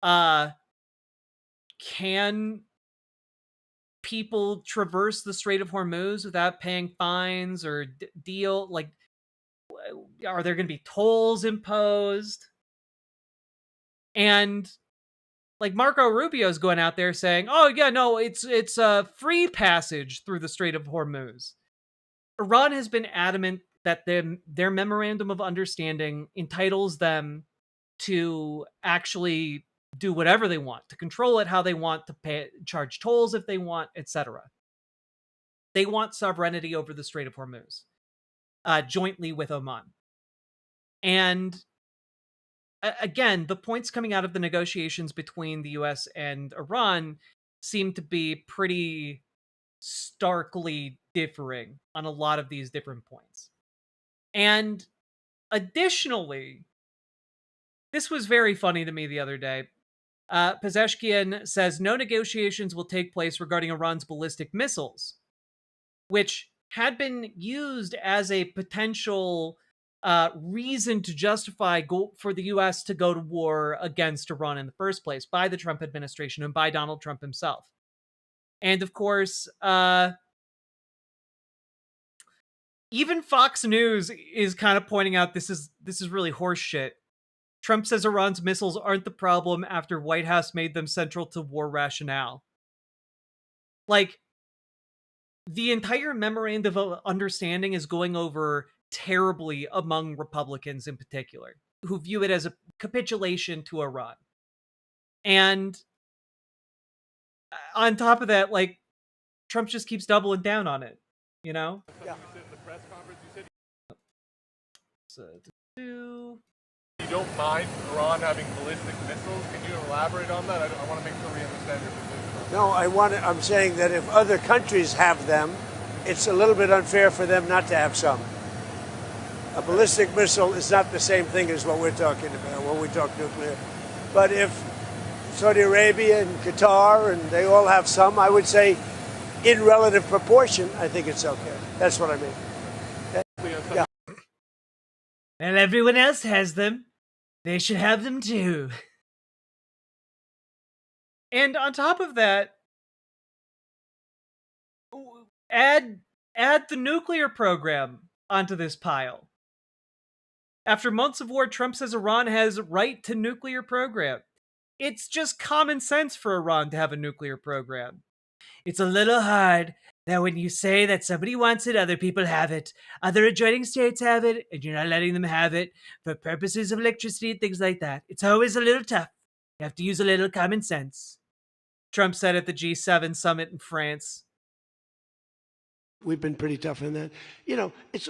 can people traverse the Strait of Hormuz without paying fines or deal? Like, are there going to be tolls imposed? And like Marco Rubio's going out there saying, oh yeah, no, it's a free passage through the Strait of Hormuz. Iran has been adamant that their memorandum of understanding entitles them to actually do whatever they want, to control it how they want, to charge tolls if they want, etc. They want sovereignty over the Strait of Hormuz, jointly with Oman. And again, the points coming out of the negotiations between the US and Iran seem to be pretty starkly differing on a lot of these different points. And additionally, this was very funny to me the other day. Pezeshkian says no negotiations will take place regarding Iran's ballistic missiles, which had been used as a potential reason to justify for the U.S. to go to war against Iran in the first place by the Trump administration and by Donald Trump himself. And of course, even Fox News is kind of pointing out this is really horse shit. Trump says Iran's missiles aren't the problem after White House made them central to war rationale. Like, the entire memorandum of understanding is going over terribly among Republicans in particular, who view it as a capitulation to Iran. And on top of that, like, Trump just keeps doubling down on it, you know? Yeah. You don't mind Iran having ballistic missiles? Can you elaborate on that? I want to make sure we understand your position. No, I'm saying that if other countries have them, it's a little bit unfair for them not to have some. A ballistic missile is not the same thing as what we're talking about when we talk nuclear. But if Saudi Arabia and Qatar and they all have some, I would say in relative proportion, I think it's okay. That's what I mean. Yeah. And everyone else has them. They should have them too. And on top of that, add the nuclear program onto this pile. After months of war, Trump says Iran has right to nuclear program. It's just common sense for Iran to have a nuclear program. It's a little hard that when you say that somebody wants it, other people have it. Other adjoining states have it, and you're not letting them have it for purposes of electricity and things like that. It's always a little tough. You have to use a little common sense. Trump said at the G7 summit in France. We've been pretty tough in that. You know, it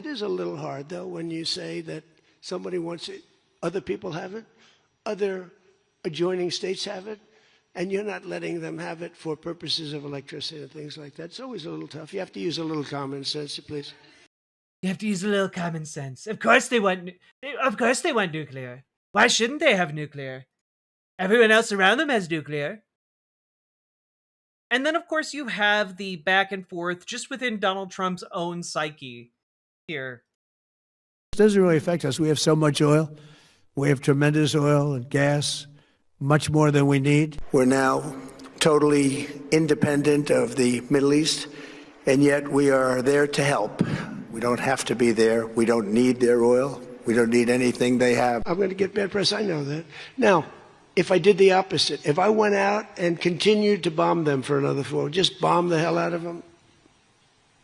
is a little hard, though, when you say that somebody wants it, other people have it, other adjoining states have it, and you're not letting them have it for purposes of electricity and things like that. It's always a little tough. You have to use a little common sense, please. You have to use a little common sense. Of course they want nuclear. Why shouldn't they have nuclear? Everyone else around them has nuclear. And then, of course, you have the back and forth just within Donald Trump's own psyche here. It doesn't really affect us. We have so much oil. We have tremendous oil and gas, much more than we need. We're now totally independent of the Middle East, and yet we are there to help. We don't have to be there. We don't need their oil. We don't need anything they have. I'm going to get bad press. I know that. Now, if I did the opposite, if I went out and continued to bomb them for another 4, just bomb the hell out of them,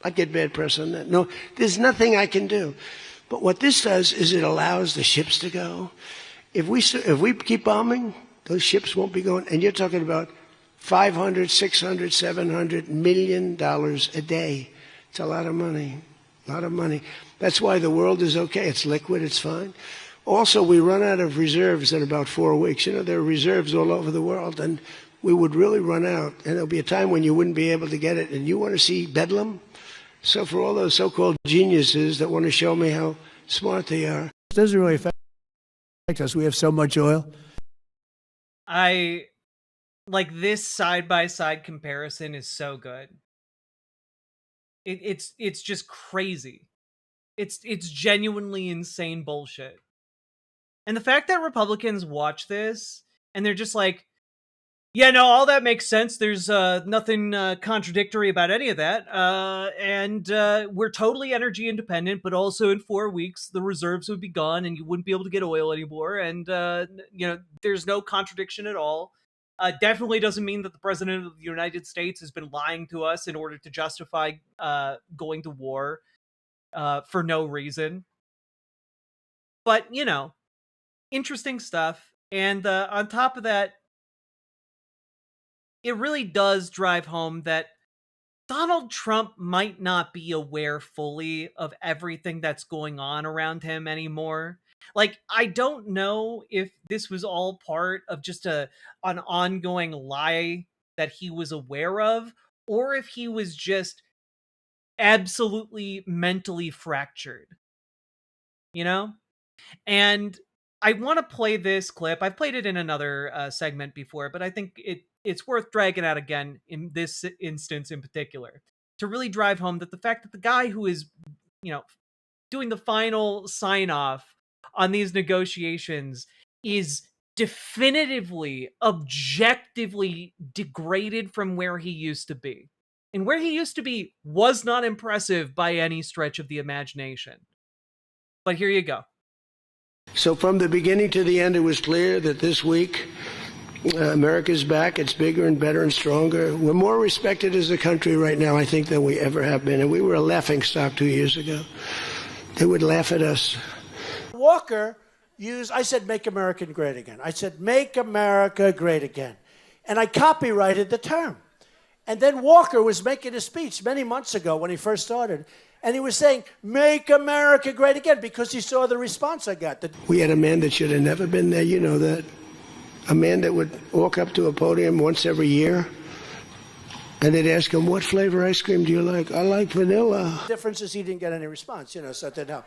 I'd get bad press on that. No, there's nothing I can do. But what this does is it allows the ships to go. If we keep bombing, those ships won't be going. And you're talking about $500, $600, $700 million a day. It's a lot of money. A lot of money. That's why the world is okay. It's liquid. It's fine. Also, we run out of reserves in about 4 weeks. You know, there are reserves all over the world, and we would really run out. And there'll be a time when you wouldn't be able to get it. And you want to see bedlam? So for all those so-called geniuses that want to show me how smart they are. It doesn't really affect us. We have so much oil. I like this side-by-side comparison is so good. It's just crazy. It's genuinely insane bullshit. And the fact that Republicans watch this and they're just like, yeah, no, all that makes sense. There's nothing contradictory about any of that. And we're totally energy independent, but also in 4 weeks, the reserves would be gone and you wouldn't be able to get oil anymore. And, there's no contradiction at all. Definitely doesn't mean that the president of the United States has been lying to us in order to justify going to war for no reason. But, interesting stuff. And on top of that, it really does drive home that Donald Trump might not be aware fully of everything that's going on around him anymore. Like, I don't know if this was all part of just an ongoing lie that he was aware of, or if he was just absolutely mentally fractured, you know? And I want to play this clip. I've played it in another segment before, but I think it's worth dragging out again in this instance in particular to really drive home that the fact that the guy who is, doing the final sign off on these negotiations is definitively, objectively degraded from where he used to be. And where he used to be was not impressive by any stretch of the imagination. But here you go. So from the beginning to the end, it was clear that this week, America's back. It's bigger and better and stronger. We're more respected as a country right now, I think, than we ever have been. And we were a laughingstock 2 years ago. They would laugh at us. Walker I said, make America great again. I said, make America great again. And I copyrighted the term. And then Walker was making a speech many months ago when he first started. And he was saying, make America great again, because he saw the response I got. We had a man that should have never been there, you know that. A man that would walk up to a podium once every year, and they'd ask him, what flavor ice cream do you like? I like vanilla. The difference is he didn't get any response, so it didn't help.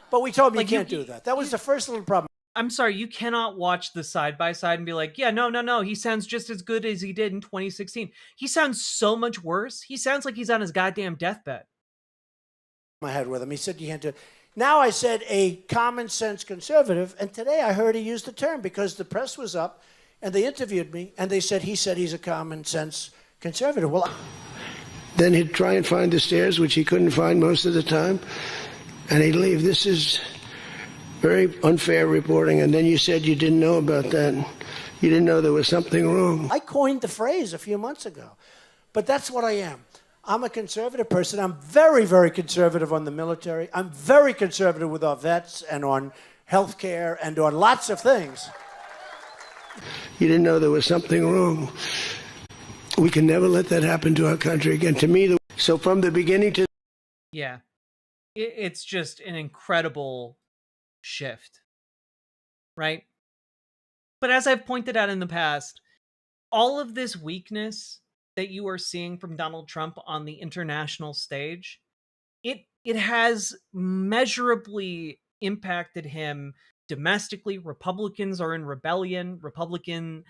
But we told him, you can't do that. That was the first little problem. I'm sorry, you cannot watch the side-by-side and be like, yeah, no, he sounds just as good as he did in 2016. He sounds so much worse. He sounds like he's on his goddamn deathbed. I had with him. He said, you can't do it. Now I said a common sense conservative, and today I heard he used the term because the press was up and they interviewed me and they said he's a common sense conservative. Well, then he'd try and find the stairs, which he couldn't find most of the time, and he'd leave. This is very unfair reporting. And then you said you didn't know about that. You didn't know there was something wrong. I coined the phrase a few months ago, but that's what I am. I'm a conservative person. I'm very, very conservative on the military. I'm very conservative with our vets and on health care and on lots of things. You didn't know there was something wrong. We can never let that happen to our country again. To me, so from the beginning to... Yeah. It's just an incredible shift, right? But as I've pointed out in the past, all of this weakness that you are seeing from Donald Trump on the international stage, it has measurably impacted him domestically. Republicans are in rebellion. Republican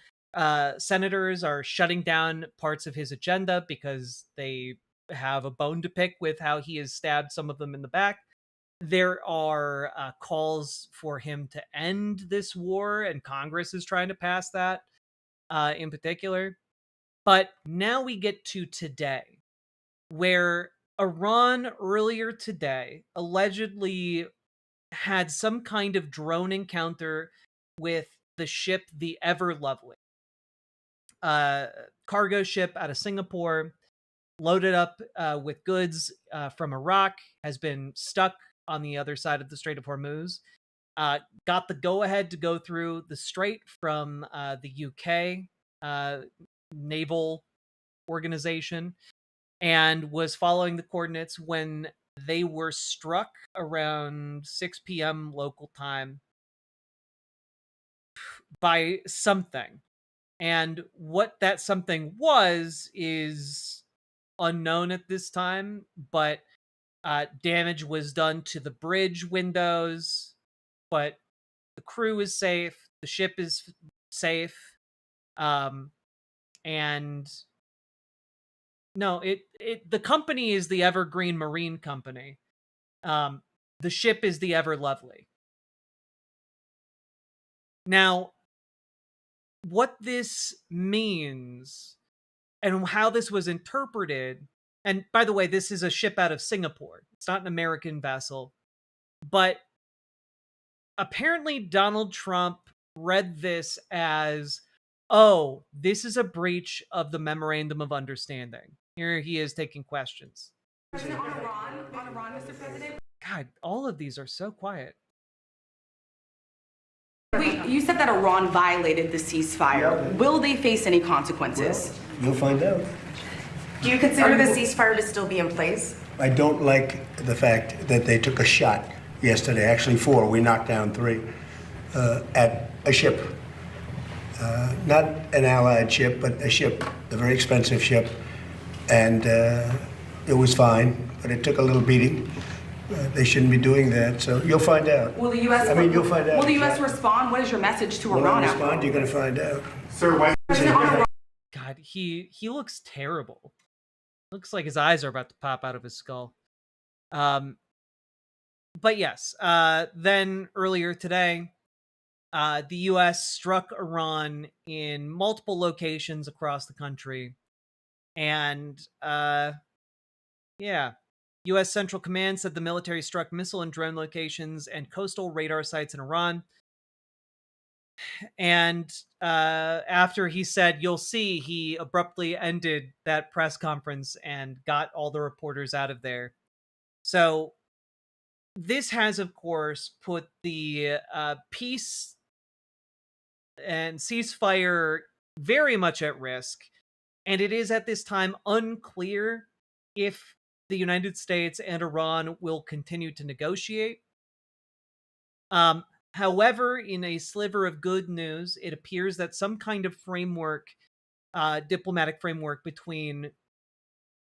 senators are shutting down parts of his agenda because they have a bone to pick with how he has stabbed some of them in the back. There are calls for him to end this war, and Congress is trying to pass that in particular. But now we get to today, where Iran earlier today allegedly had some kind of drone encounter with the ship, the Ever Lovely, cargo ship out of Singapore, loaded up with goods from Iraq, has been stuck on the other side of the Strait of Hormuz, got the go-ahead to go through the strait from the UK naval organization, and was following the coordinates when they were struck around 6 p.m. local time by something. And what that something was is unknown at this time, but damage was done to the bridge windows, but the crew is safe, the ship is safe, and no, the company is the Evergreen Marine Company. The ship is the Ever Lovely. Now, what this means and how this was interpreted, and by the way, this is a ship out of Singapore. It's not an American vessel, but apparently Donald Trump read this as, oh, this is a breach of the Memorandum of Understanding. Here he is taking questions. President, on Iran, Mr. President? God, all of these are so quiet. Wait, you said that Iran violated the ceasefire. Will they face any consequences? You'll find out. Do you consider the ceasefire to still be in place? I don't like the fact that they took a shot yesterday, actually 4, we knocked down 3, at a ship. Not an Allied ship, but a ship, a very expensive ship. And it was fine, but it took a little beating. They shouldn't be doing that, so you'll find out. Will the U.S. You'll find out. Will the U.S. respond? What is your message to When Iran? I respond, you're going to find out. Sir, why? God, he looks terrible. Looks like his eyes are about to pop out of his skull. But yes, then earlier today, the U.S. struck Iran in multiple locations across the country. And, yeah, U.S. Central Command said the military struck missile and drone locations and coastal radar sites in Iran. And after he said, you'll see, he abruptly ended that press conference and got all the reporters out of there. So this has, of course, put the peace and ceasefire very much at risk. And it is at this time unclear if the United States and Iran will continue to negotiate. However, in a sliver of good news, it appears that some kind of framework, diplomatic framework between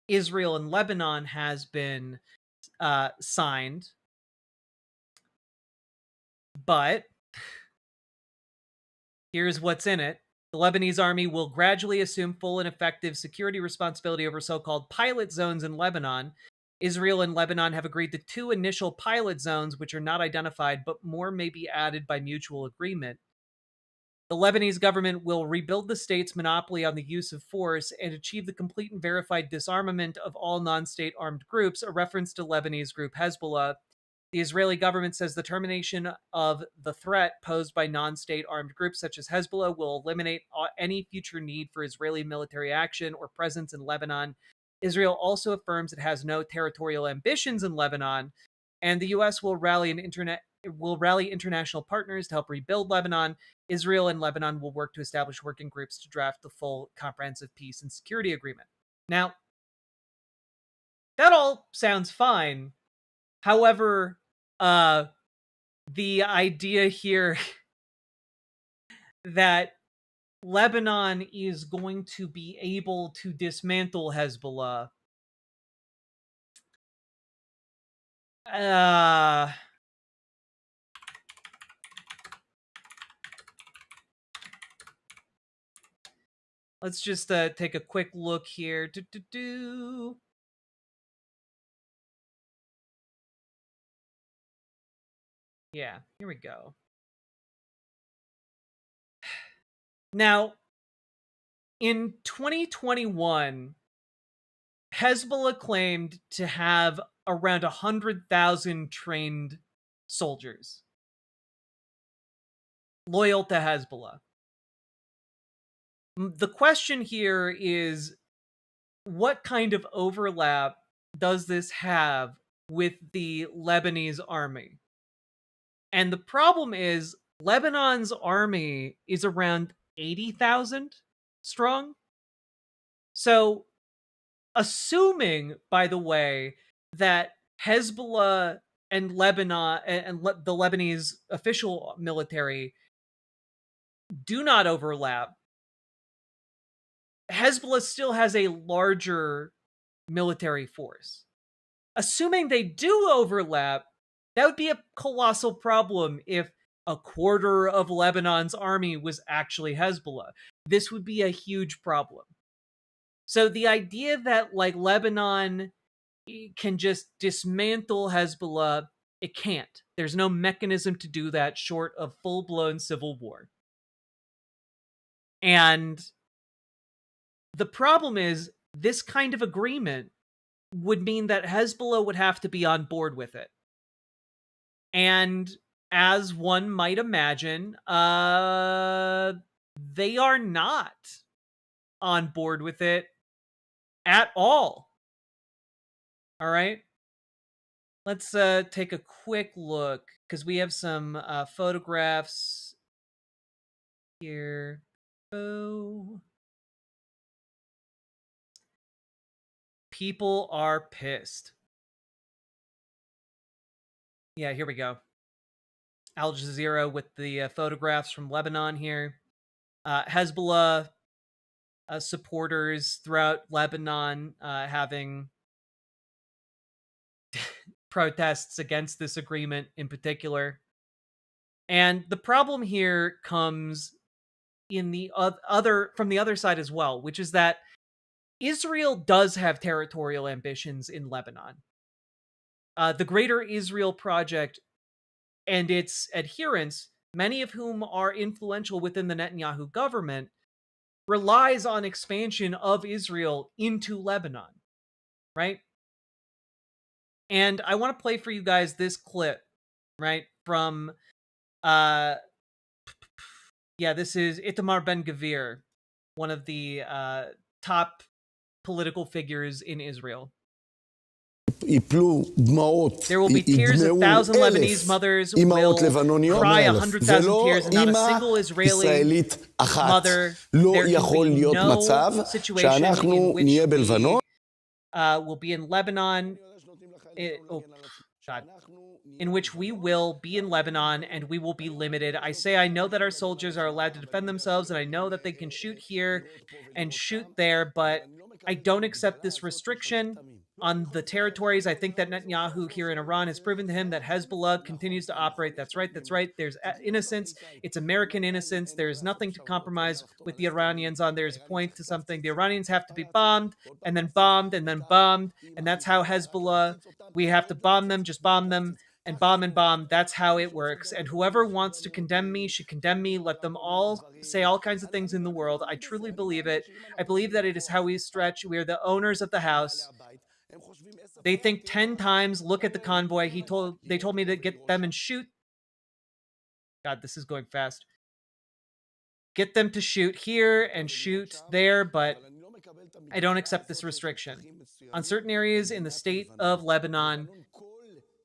Israel and Lebanon has been signed. But here's what's in it. The Lebanese army will gradually assume full and effective security responsibility over so-called pilot zones in Lebanon. Israel and Lebanon have agreed to 2 initial pilot zones, which are not identified, but more may be added by mutual agreement. The Lebanese government will rebuild the state's monopoly on the use of force and achieve the complete and verified disarmament of all non-state armed groups, a reference to Lebanese group Hezbollah. The Israeli government says the termination of the threat posed by non-state armed groups such as Hezbollah will eliminate any future need for Israeli military action or presence in Lebanon. Israel also affirms it has no territorial ambitions in Lebanon, and the U.S. will rally international partners to help rebuild Lebanon. Israel and Lebanon will work to establish working groups to draft the full comprehensive peace and security agreement. Now, that all sounds fine. However, the idea here that Lebanon is going to be able to dismantle Hezbollah, let's just take a quick look here. Yeah, here we go. Now, in 2021, Hezbollah claimed to have around 100,000 trained soldiers loyal to Hezbollah. The question here is, what kind of overlap does this have with the Lebanese army? And the problem is, Lebanon's army is around 80,000 strong. So, assuming, by the way, that Hezbollah and Lebanon and the Lebanese official military do not overlap, Hezbollah still has a larger military force. Assuming they do overlap, that would be a colossal problem if a quarter of Lebanon's army was actually Hezbollah. This would be a huge problem. So the idea that Lebanon can just dismantle Hezbollah, it can't. There's no mechanism to do that short of full-blown civil war. And the problem is, this kind of agreement would mean that Hezbollah would have to be on board with it. And as one might imagine, they are not on board with it at all. All right. Let's take a quick look, because we have some photographs here. Oh. People are pissed. Yeah, here we go. Al Jazeera with the photographs from Lebanon here. Hezbollah supporters throughout Lebanon having protests against this agreement in particular. And the problem here comes in the from the other side as well, which is that Israel does have territorial ambitions in Lebanon. The Greater Israel Project and its adherents, many of whom are influential within the Netanyahu government, relies on expansion of Israel into Lebanon, right? And I want to play for you guys this clip, right, from, this is Itamar Ben-Gvir, one of the top political figures in Israel. There will be tears of 1,000 Lebanese mothers will cry 100,000 tears, and not a single Israeli mother. There can be no situation in which we will be in Lebanon, in which we will be in Lebanon and we will be limited. I know that our soldiers are allowed to defend themselves, and I know that they can shoot here and shoot there, but I don't accept this restriction on the territories. I think that Netanyahu here in Iran has proven to him that Hezbollah continues to operate. That's right. There's innocence. It's American innocence. There is nothing to compromise with the Iranians on. There's a point to something. The Iranians have to be bombed, and then bombed, and then bombed. And that's how Hezbollah, we have to bomb them, just bomb them, and bomb. That's how it works. And whoever wants to condemn me should condemn me. Let them all say all kinds of things in the world. I truly believe it. I believe that it is how we stretch. We are the owners of the house. They think 10 times. Look at the convoy. They told me to get them and shoot. God, this is going fast. Get them to shoot here and shoot there, but I don't accept this restriction. On certain areas in the state of Lebanon,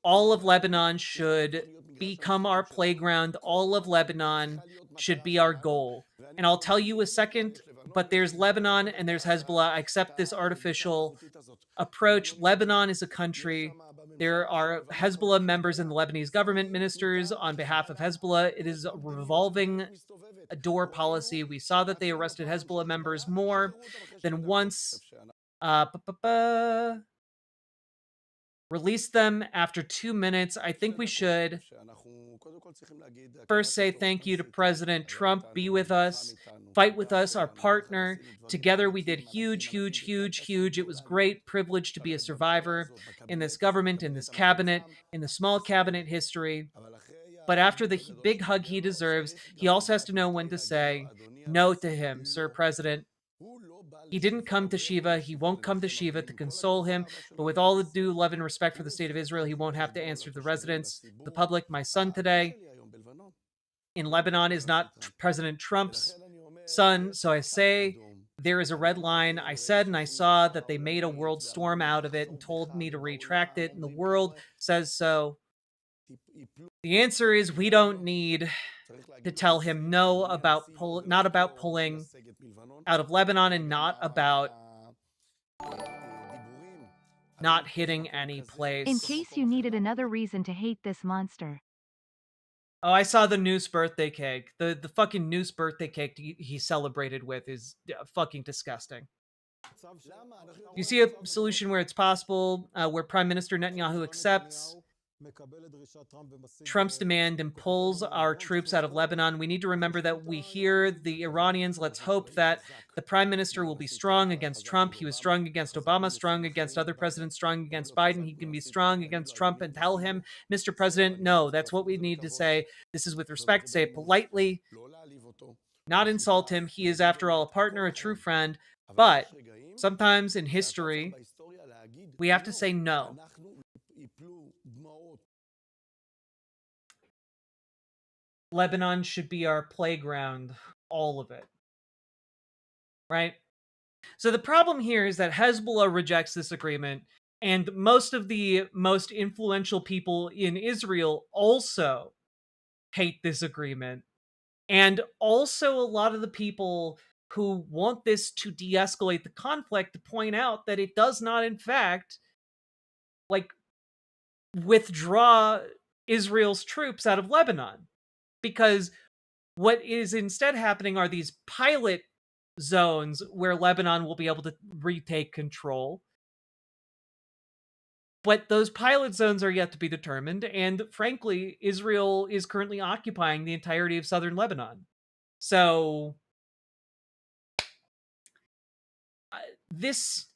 all of Lebanon should become our playground. All of Lebanon should be our goal. And I'll tell you a second, but there's Lebanon and there's Hezbollah. I accept this artificial approach. Lebanon is a country. There are Hezbollah members in the Lebanese government, ministers on behalf of Hezbollah. It is a revolving door policy. We saw that they arrested Hezbollah members more than once. Release them after 2 minutes. I think we should first say thank you to President Trump. Be with us. Fight with us, our partner. Together we did huge. It was great privilege to be a survivor in this government, in this cabinet, in the small cabinet history. But after the big hug he deserves, he also has to know when to say no to him, Sir President. He didn't come to Shiva. He won't come to Shiva to console him. But with all the due love and respect for the state of Israel, he won't have to answer to the residents, the public. My son today in Lebanon is not President Trump's son. So I say there is a red line. I said and I saw that they made a world storm out of it and told me to retract it. And the world says so. The answer is we don't need to tell him no about not about pulling out of Lebanon and not about not hitting any place. In case you needed another reason to hate this monster. Oh, I saw the Noose birthday cake. The fucking Noose birthday cake he celebrated with is fucking disgusting. You see a solution where it's possible, where Prime Minister Netanyahu accepts Trump's demand and pulls our troops out of Lebanon. We need to remember that we hear the Iranians. Let's hope that the Prime Minister will be strong against Trump. He was strong against Obama, strong against other presidents, strong against Biden. He can be strong against Trump and tell him, Mr. President, no, that's what we need to say. This is with respect. Say it politely, not insult him. He is, after all, a partner, a true friend. But sometimes in history, we have to say no. Lebanon should be our playground, all of it. Right? So the problem here is that Hezbollah rejects this agreement, and most of the most influential people in Israel also hate this agreement. And also a lot of the people who want this to de-escalate the conflict to point out that it does not, in fact, like, withdraw Israel's troops out of Lebanon. Because what is instead happening are these pilot zones where Lebanon will be able to retake control. But those pilot zones are yet to be determined, and frankly, Israel is currently occupying the entirety of southern Lebanon. So, this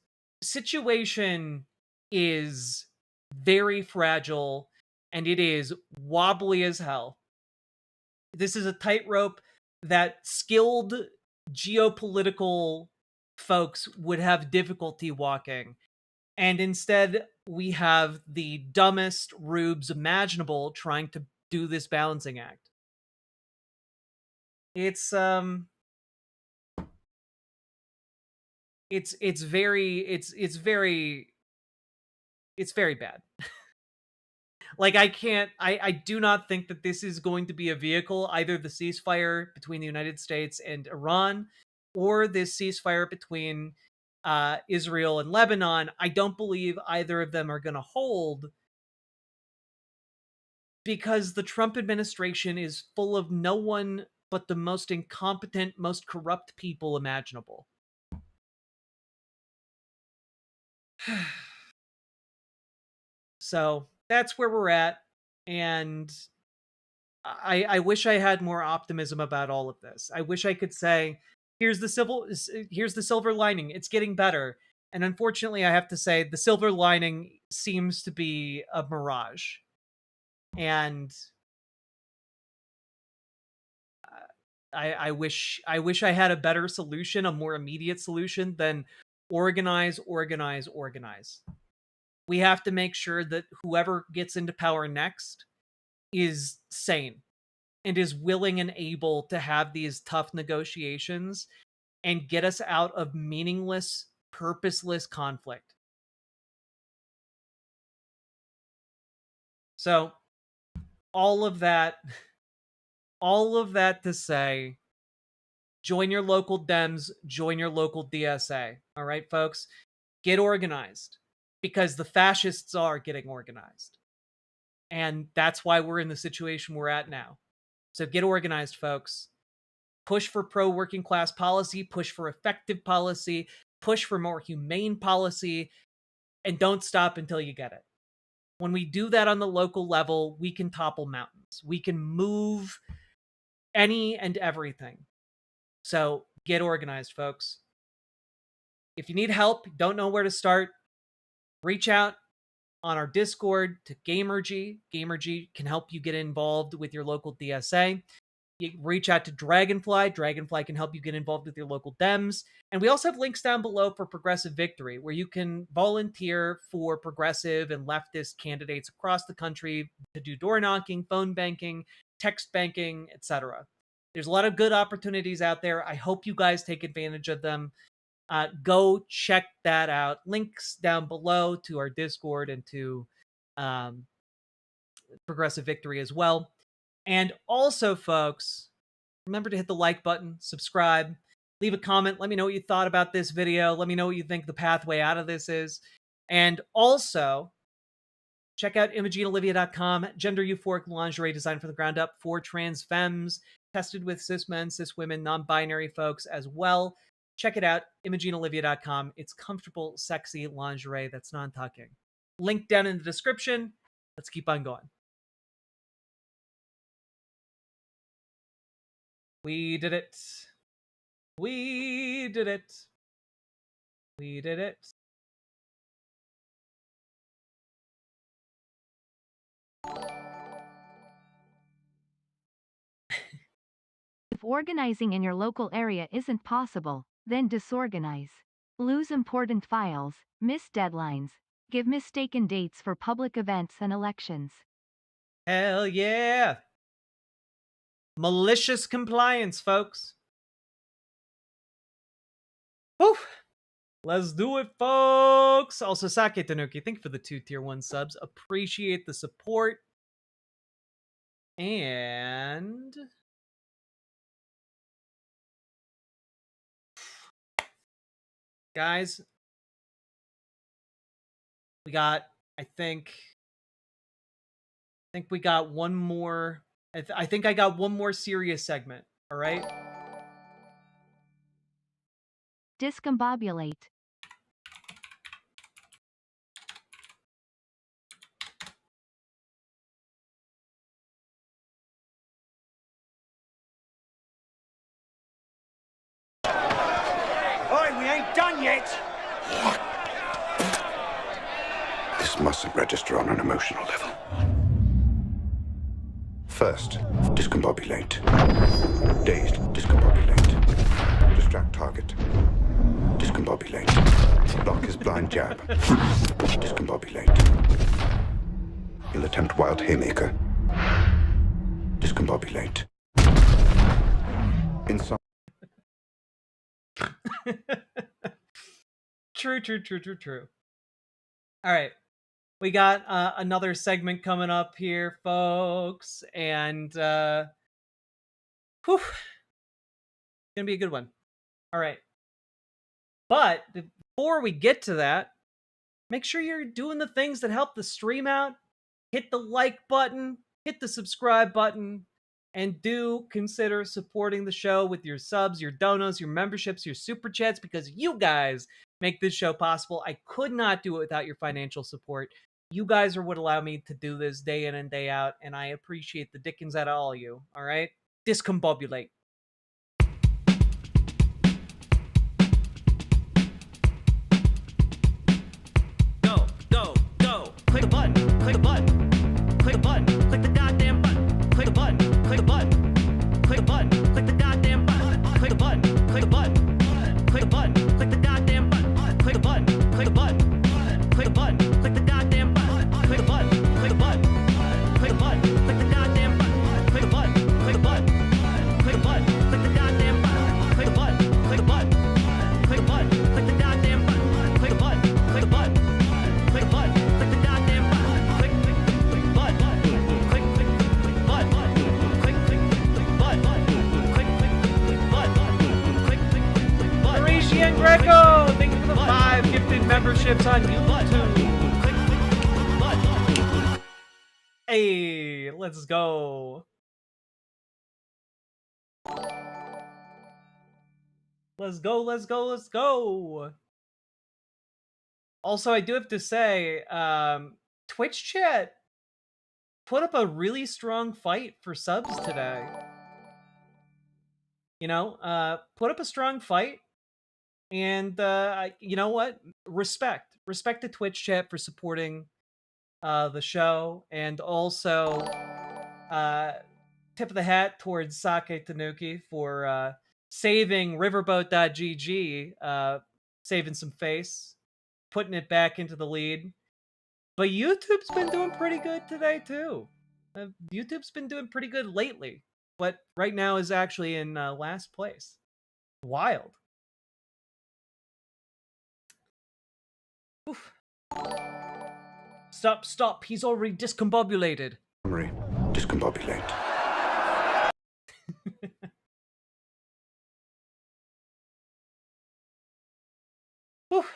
situation is very fragile, and it is wobbly as hell. This is a tightrope that skilled geopolitical folks would have difficulty walking. And instead, we have the dumbest rubes imaginable trying to do this balancing act. It's very bad. Like, I do not think that this is going to be a vehicle, either the ceasefire between the United States and Iran, or this ceasefire between Israel and Lebanon. I don't believe either of them are going to hold, because the Trump administration is full of no one but the most incompetent, most corrupt people imaginable. So that's where we're at, and I wish I had more optimism about all of this. I wish I could say, here's the silver lining, it's getting better. And unfortunately, I have to say the silver lining seems to be a mirage. And I wish I had a better solution, a more immediate solution than organize. We have to make sure that whoever gets into power next is sane and is willing and able to have these tough negotiations and get us out of meaningless, purposeless conflict. So, all of that to say, join your local Dems, join your local DSA. All right, folks? Get organized, because the fascists are getting organized. And that's why we're in the situation we're at now. So get organized, folks. Push for pro-working class policy, push for effective policy, push for more humane policy, and don't stop until you get it. When we do that on the local level, we can topple mountains. We can move any and everything. So get organized, folks. If you need help, don't know where to start, reach out on our Discord to Gamergy. Gamergy can help you get involved with your local DSA. You reach out to Dragonfly. Dragonfly can help you get involved with your local Dems. And we also have links down below for Progressive Victory, where you can volunteer for progressive and leftist candidates across the country to do door knocking, phone banking, text banking, etc. There's a lot of good opportunities out there. I hope you guys take advantage of them. Go check that out. Links down below to our Discord and to Progressive Victory as well. And also, folks, remember to hit the like button, subscribe, leave a comment. Let me know what you thought about this video. Let me know what you think the pathway out of this is. And also, check out ImogeneOlivia.com, gender euphoric lingerie designed from the ground up for trans femmes, tested with cis men, cis women, non-binary folks as well. Check it out, ImogeneOlivia.com. It's comfortable, sexy lingerie that's non-tucking. Link down in the description. Let's keep on going. We did it. We did it. We did it. If organizing in your local area isn't possible, then disorganize. Lose important files, miss deadlines, give mistaken dates for public events and elections. Hell yeah! Malicious compliance, folks. Whew. Let's do it, folks. Also, Sake Tanuki, thank you for the 2 tier 1 subs. Appreciate the support. And guys, we got, I think we got one more. I think I got one more serious segment. All right. Discombobulate. Oi, we ain't done yet! This mustn't register on an emotional level. First, discombobulate. Dazed, discombobulate. Distract target. Discombobulate. Block his blind jab. Discombobulate. He'll attempt wild haymaker. Discombobulate. In some True. All right. We got another segment coming up here, folks. And, gonna be a good one. All right. But before we get to that, make sure you're doing the things that help the stream out. Hit the like button, hit the subscribe button, and do consider supporting the show with your subs, your donos, your memberships, your super chats, because you guys make this show possible. I could not do it without your financial support. You guys are what allow me to do this day in and day out, and I appreciate the dickens out of all of you, all right? Discombobulate. Go. Click the button. Click the button. Click the button. Click the goddamn button. Click the button. Click the button. Click the button. Click the goddamn button. Click the button. Click the button. Click the button. Click the goddamn button. Click the button. Click the button. Click the button. Click the goddamn button. Click the button. Click the button. Click the button. Click the goddamn button. Click the button. Click the button. Click the button. Click the goddamn button. Click the button. Click the button. Click the button. Click the goddamn button. Click the button. Click the button. Click the button. Click the goddamn button. Click button. Click button. Click button. Parisian Greco, thank you for the 5 gifted memberships on YouTube. Hey, let's go. Let's go. Also, I do have to say, Twitch chat put up a really strong fight for subs today. You know, put up a strong fight. And, you know what? Respect to Twitch chat for supporting the show. And also, tip of the hat towards Sake Tanuki for saving Riverboat.gg, saving some face, putting it back into the lead. But YouTube's been doing pretty good today, too. YouTube's been doing pretty good lately, but right now is actually in last place. Wild. Oof. Stop. He's already discombobulated. summary. Discombobulate. Oof.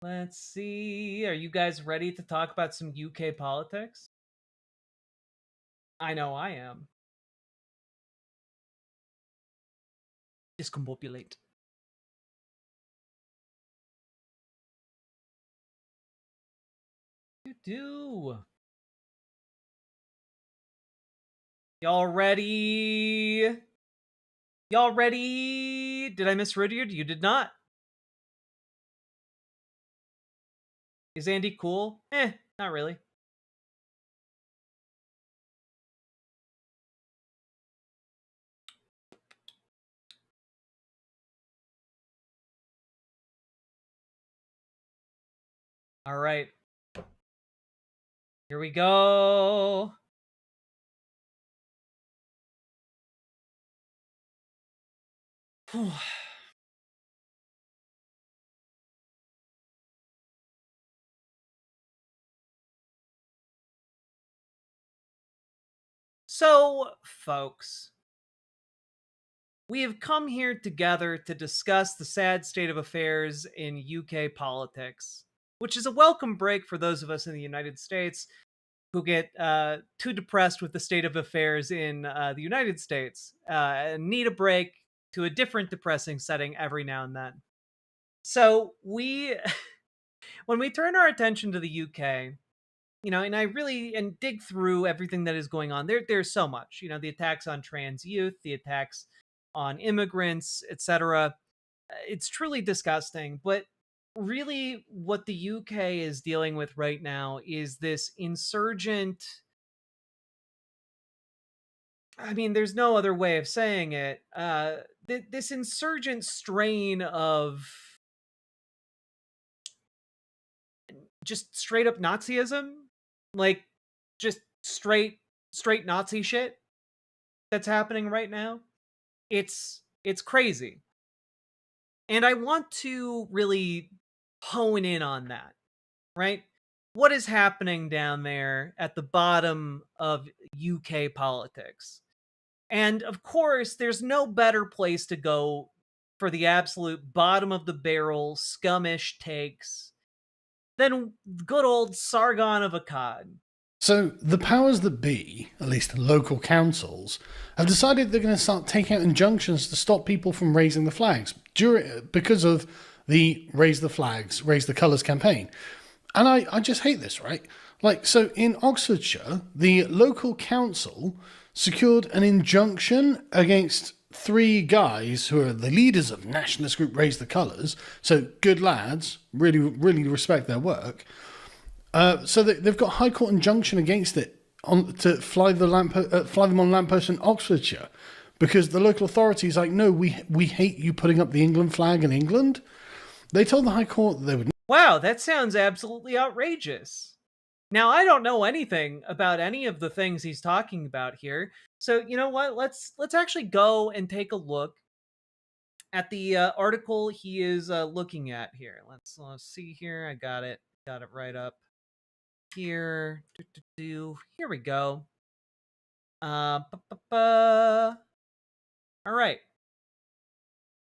Let's see. Are you guys ready to talk about some UK politics? I know I am. Discombobulate. Do. Y'all ready? Did I miss Rudyard? You did not. Is Andy cool? Not really. All right. Here we go. So, folks, we have come here together to discuss the sad state of affairs in UK politics, which is a welcome break for those of us in the United States who get too depressed with the state of affairs in the United States and need a break to a different depressing setting every now and then. So when we turn our attention to the UK, and I really dig through everything that is going on, there's so much, the attacks on trans youth, the attacks on immigrants, etc. It's truly disgusting, but really what the UK is dealing with right now is this insurgent, there's no other way of saying it, this insurgent strain of just straight up Nazism, like just straight Nazi shit that's happening right now. It's crazy. And I want to really hone in on that, right? What is happening down there at the bottom of UK politics? And of course, there's no better place to go for the absolute bottom of the barrel scummish takes than good old Sargon of Akkad. So the powers that be, at least the local councils, have decided they're going to start taking out injunctions to stop people from raising the flags because of the Raise the Flags, Raise the Colours campaign. And I just hate this, right? So in Oxfordshire, the local council secured an injunction against 3 guys who are the leaders of nationalist group Raise the Colours, so good lads, really, really respect their work. So they've got High Court injunction against it to fly them on lampposts in Oxfordshire, because the local authorities are like, no, we hate you putting up the England flag in England. They told the High Court that they would. Wow, that sounds absolutely outrageous. Now, I don't know anything about any of the things he's talking about here, so you know what? Let's actually go and take a look at the article he is looking at here. Let's see here. I got it right up here. Here we go. All right.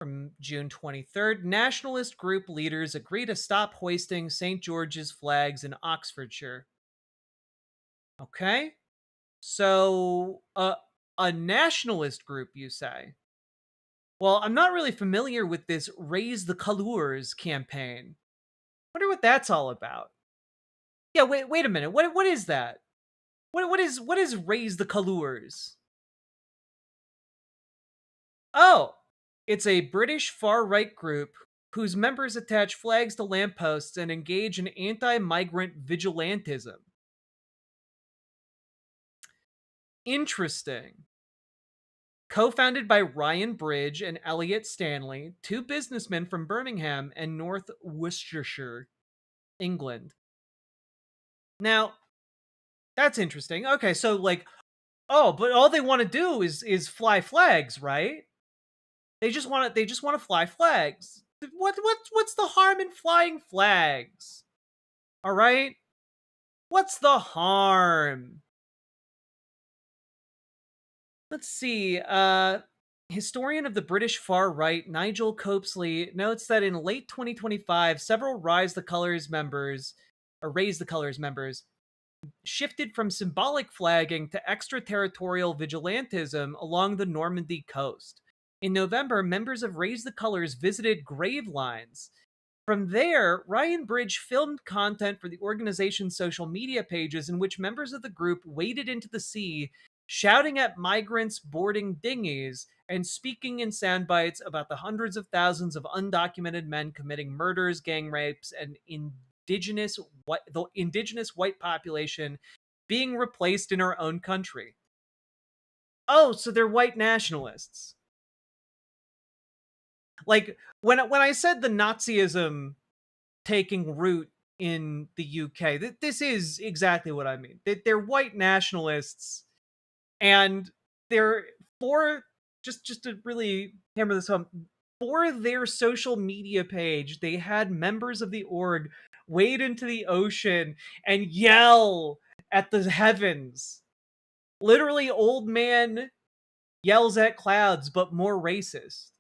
From June 23rd, nationalist group leaders agree to stop hoisting St. George's flags in Oxfordshire. Okay. So, a nationalist group, you say? Well, I'm not really familiar with this Raise the Colours campaign. Wonder what that's all about. Yeah, wait a minute. What is that? What is Raise the Colours? Oh, it's a British far-right group whose members attach flags to lampposts and engage in anti-migrant vigilantism. Interesting. Co-founded by Ryan Bridge and Elliot Stanley, 2 businessmen from Birmingham and North Worcestershire, England. Now, that's interesting. Okay, so but all they want to do is fly flags, right? They just want to fly flags. What's the harm in flying flags? All right? What's the harm? Let's see. Historian of the British far right, Nigel Copesley, notes that in late 2025, several Raise the Colours members shifted from symbolic flagging to extraterritorial vigilantism along the Normandy coast. In November, members of Raise the Colours visited grave lines. From there, Ryan Bridge filmed content for the organization's social media pages in which members of the group waded into the sea, shouting at migrants boarding dinghies and speaking in sound bites about the hundreds of thousands of undocumented men committing murders, gang rapes, and the indigenous white population being replaced in our own country. Oh, so they're white nationalists. Like, when I said the Nazism taking root in the UK, this is exactly what I mean. They're white nationalists, and they're just to really hammer this home, for their social media page, they had members of the org wade into the ocean and yell at the heavens Literally, old man yells at clouds, but more racist.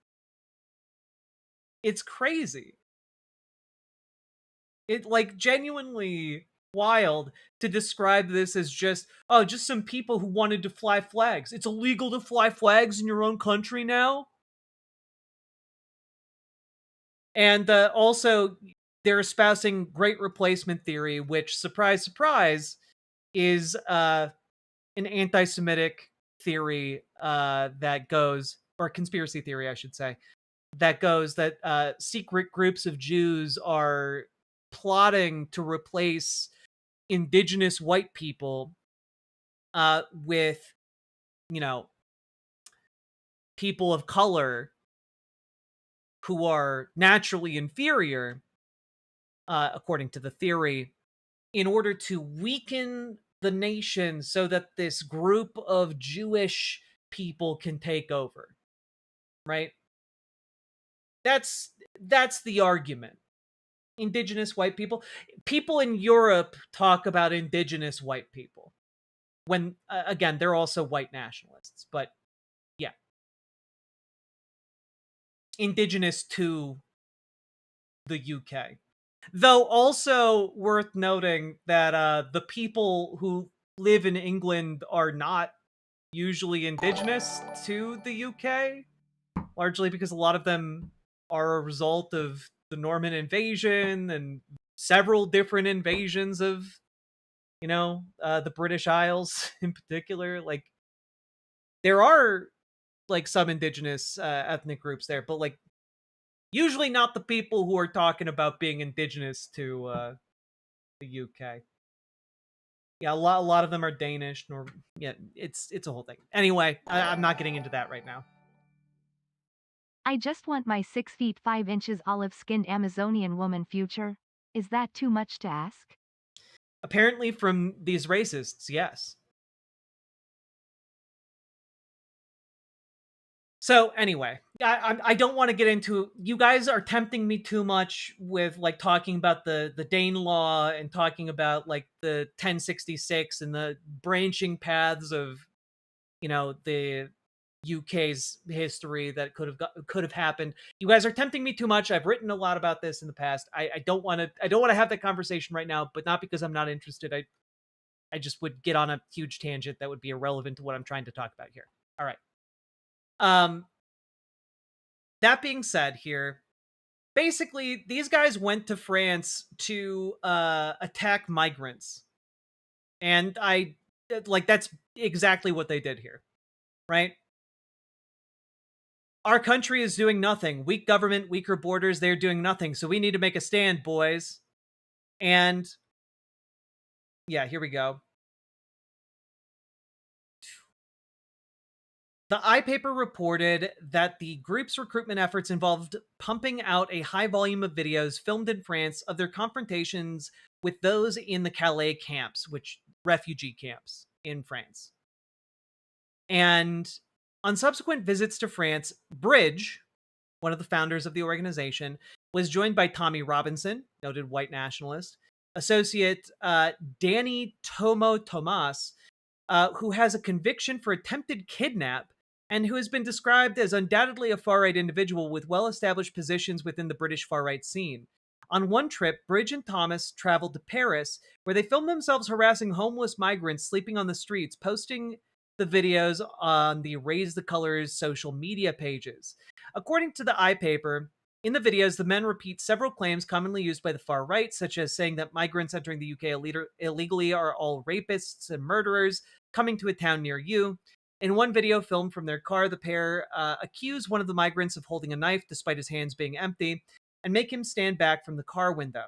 It's crazy. It, like, genuinely wild to describe this as just some people who wanted to fly flags. It's illegal to fly flags in your own country now. And also, they're espousing great replacement theory, which, surprise, surprise, is an anti-Semitic theory that goes, or conspiracy theory, I should say, that goes that secret groups of Jews are plotting to replace indigenous white people with, people of color who are naturally inferior, according to the theory, in order to weaken the nation so that this group of Jewish people can take over. Right? That's the argument. Indigenous white people. People in Europe talk about indigenous white people. When, again, they're also white nationalists. But, yeah. Indigenous to the UK. Though also worth noting that the people who live in England are not usually indigenous to the UK, largely because a lot of them are a result of the Norman invasion and several different invasions of, the British Isles in particular. Like, there are, like, some indigenous ethnic groups there, but, like, usually not the people who are talking about being indigenous to the UK. Yeah, a lot of them are Danish. Yeah, it's a whole thing. Anyway, I'm not getting into that right now. I just want my 6 feet 5 inches olive-skinned Amazonian woman future. Is that too much to ask? Apparently from these racists, yes. So anyway, I don't want to get into, you guys are tempting me too much with, like, talking about the Dane law and talking about, like, the 1066 and the branching paths of, the UK's history that could have happened. You guys are tempting me too much. I've written a lot about this in the past. I don't want to have that conversation right now, but not because I'm not interested. I just would get on a huge tangent that would be irrelevant to what I'm trying to talk about here. All right. That being said here, basically, these guys went to France to attack migrants. And that's exactly what they did here, right? Our country is doing nothing. Weak government, weaker borders, they're doing nothing. So we need to make a stand, boys. And yeah, here we go. The iPaper reported that the group's recruitment efforts involved pumping out a high volume of videos filmed in France of their confrontations with those in the Calais camps, which refugee camps in France. And on subsequent visits to France, Bridge, one of the founders of the organization, was joined by Tommy Robinson, noted white nationalist, associate Danny Tomo Tomas, who has a conviction for attempted kidnap and who has been described as undoubtedly a far-right individual with well-established positions within the British far-right scene. On one trip, Bridge and Thomas traveled to Paris, where they filmed themselves harassing homeless migrants sleeping on the streets, posting the videos on the Raise the Colors social media pages. According to the iPaper, in the videos, the men repeat several claims commonly used by the far right, such as saying that migrants entering the UK illegally are all rapists and murderers coming to a town near you. In one video filmed from their car, the pair accuse one of the migrants of holding a knife despite his hands being empty and make him stand back from the car window.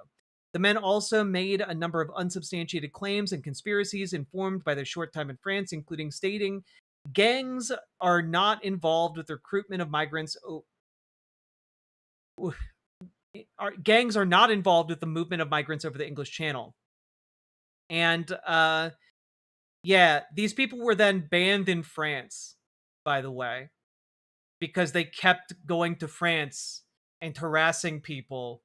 The men also made a number of unsubstantiated claims and conspiracies informed by their short time in France, including stating gangs are not involved with the recruitment of migrants. Gangs are not involved with the movement of migrants over the English Channel. And yeah, these people were then banned in France, by the way, because they kept going to France and harassing people.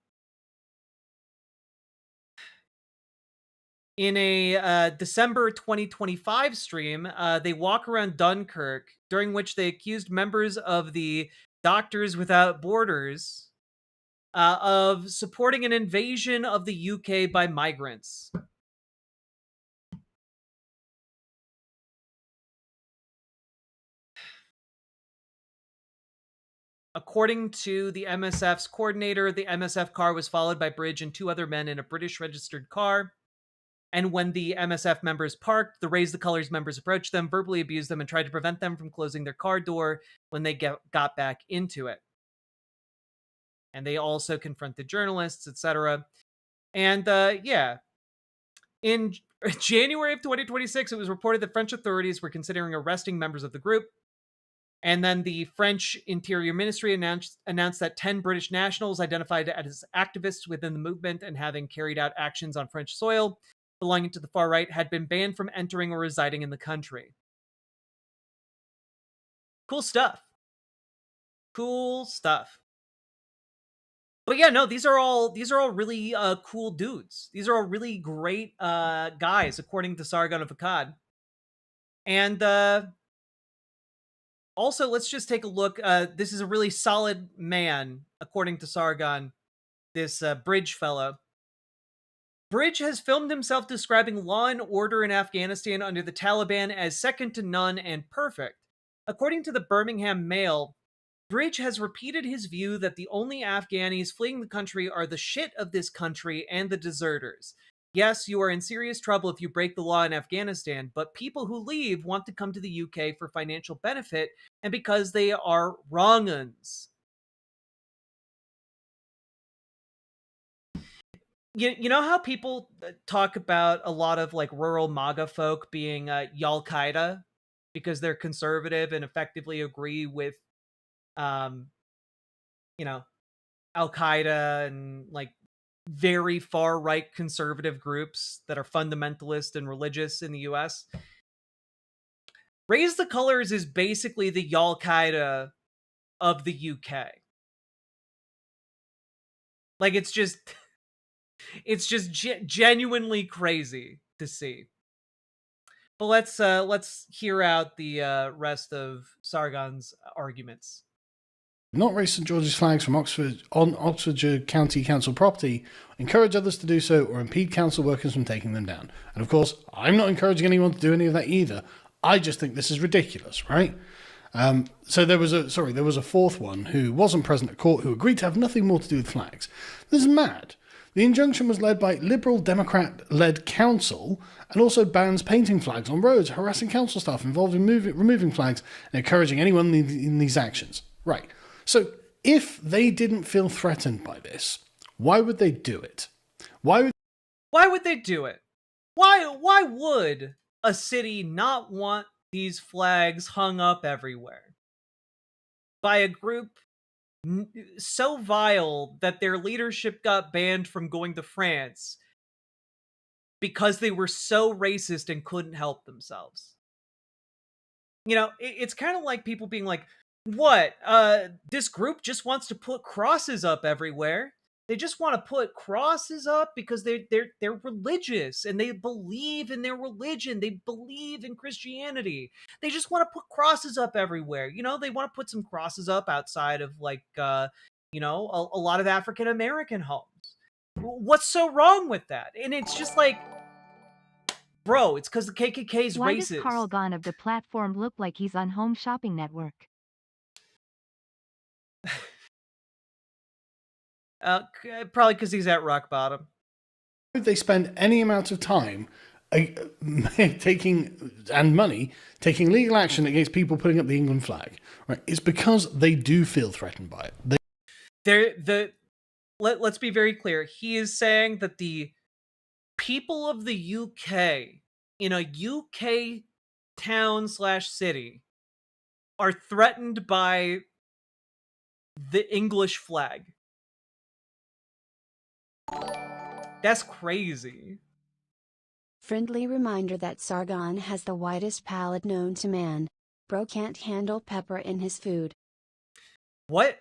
in a December 2025 stream, they walk around Dunkirk, during which they accused members of the Doctors Without Borders of supporting an invasion of the UK by migrants. According to the MSF's coordinator, the MSF car was followed by Bridge and 2 other men in a British registered car. And when the MSF members parked, the Raise the Colors members approached them, verbally abused them, and tried to prevent them from closing their car door when they got back into it. And they also confronted journalists, etc. And yeah, in January of 2026, it was reported that French authorities were considering arresting members of the group. And then the French Interior Ministry announced that 10 British nationals identified as activists within the movement and having carried out actions on French soil belonging to the far right had been banned from entering or residing in the country. Cool stuff. Cool stuff. But yeah, no, these are all really cool dudes. These are all really great guys, according to Sargon of Akkad. And also, let's just take a look. This is a really solid man, according to Sargon, this Bridge fellow. Bridge has filmed himself describing law and order in Afghanistan under the Taliban as second to none and perfect. According to the Birmingham Mail, Bridge has repeated his view that the only Afghanis fleeing the country are the shit of this country and the deserters. Yes, you are in serious trouble if you break the law in Afghanistan, but people who leave want to come to the UK for financial benefit and because they are wrong-uns. You know how people talk about a lot of like rural MAGA folk being Al-Qaeda because they're conservative and effectively agree with, you know, Al-Qaeda and like very far right conservative groups that are fundamentalist and religious in the US. Raise the Colors is basically the Al-Qaeda of the UK. Like it's just genuinely crazy to see. But let's hear out the rest of Sargon's arguments. Not raise St George's flags from Oxford on Oxfordshire County Council property, encourage others to do so, or impede council workers from taking them down. And of course, I'm not encouraging anyone to do any of that either. I just think this is ridiculous, right? So there was a fourth one who wasn't present at court who agreed to have nothing more to do with flags. This is mad. The injunction was led by Liberal Democrat-led council and also bans painting flags on roads, harassing council staff involved in removing flags, and encouraging anyone in these actions. Right. So if they didn't feel threatened by this, why would they do it? Why would they do it? Why would a city not want these flags hung up everywhere by a group so vile that their leadership got banned from going to France because they were so racist and couldn't help themselves? You know, it's kind of like people being like, what? This group just wants to put crosses up everywhere. They just want to put crosses up because they're religious and they believe in their religion. They believe in Christianity. They just want to put crosses up everywhere. You know, they want to put some crosses up outside of like, you know, a lot of African American homes. What's so wrong with that? And it's just like, bro, it's because the KKK's Why racist. Does Carl Ghosn of the platform look like he's on Home Shopping Network? Probably because he's at rock bottom. Would they spend any amount of time taking legal action against people putting up the England flag? Right? It's because they do feel threatened by it. Let's be very clear. He is saying that the people of the UK in a UK town/city are threatened by the English flag. That's crazy. Friendly reminder that Sargon has the whitest palate known to man. Bro can't handle pepper in his food. What?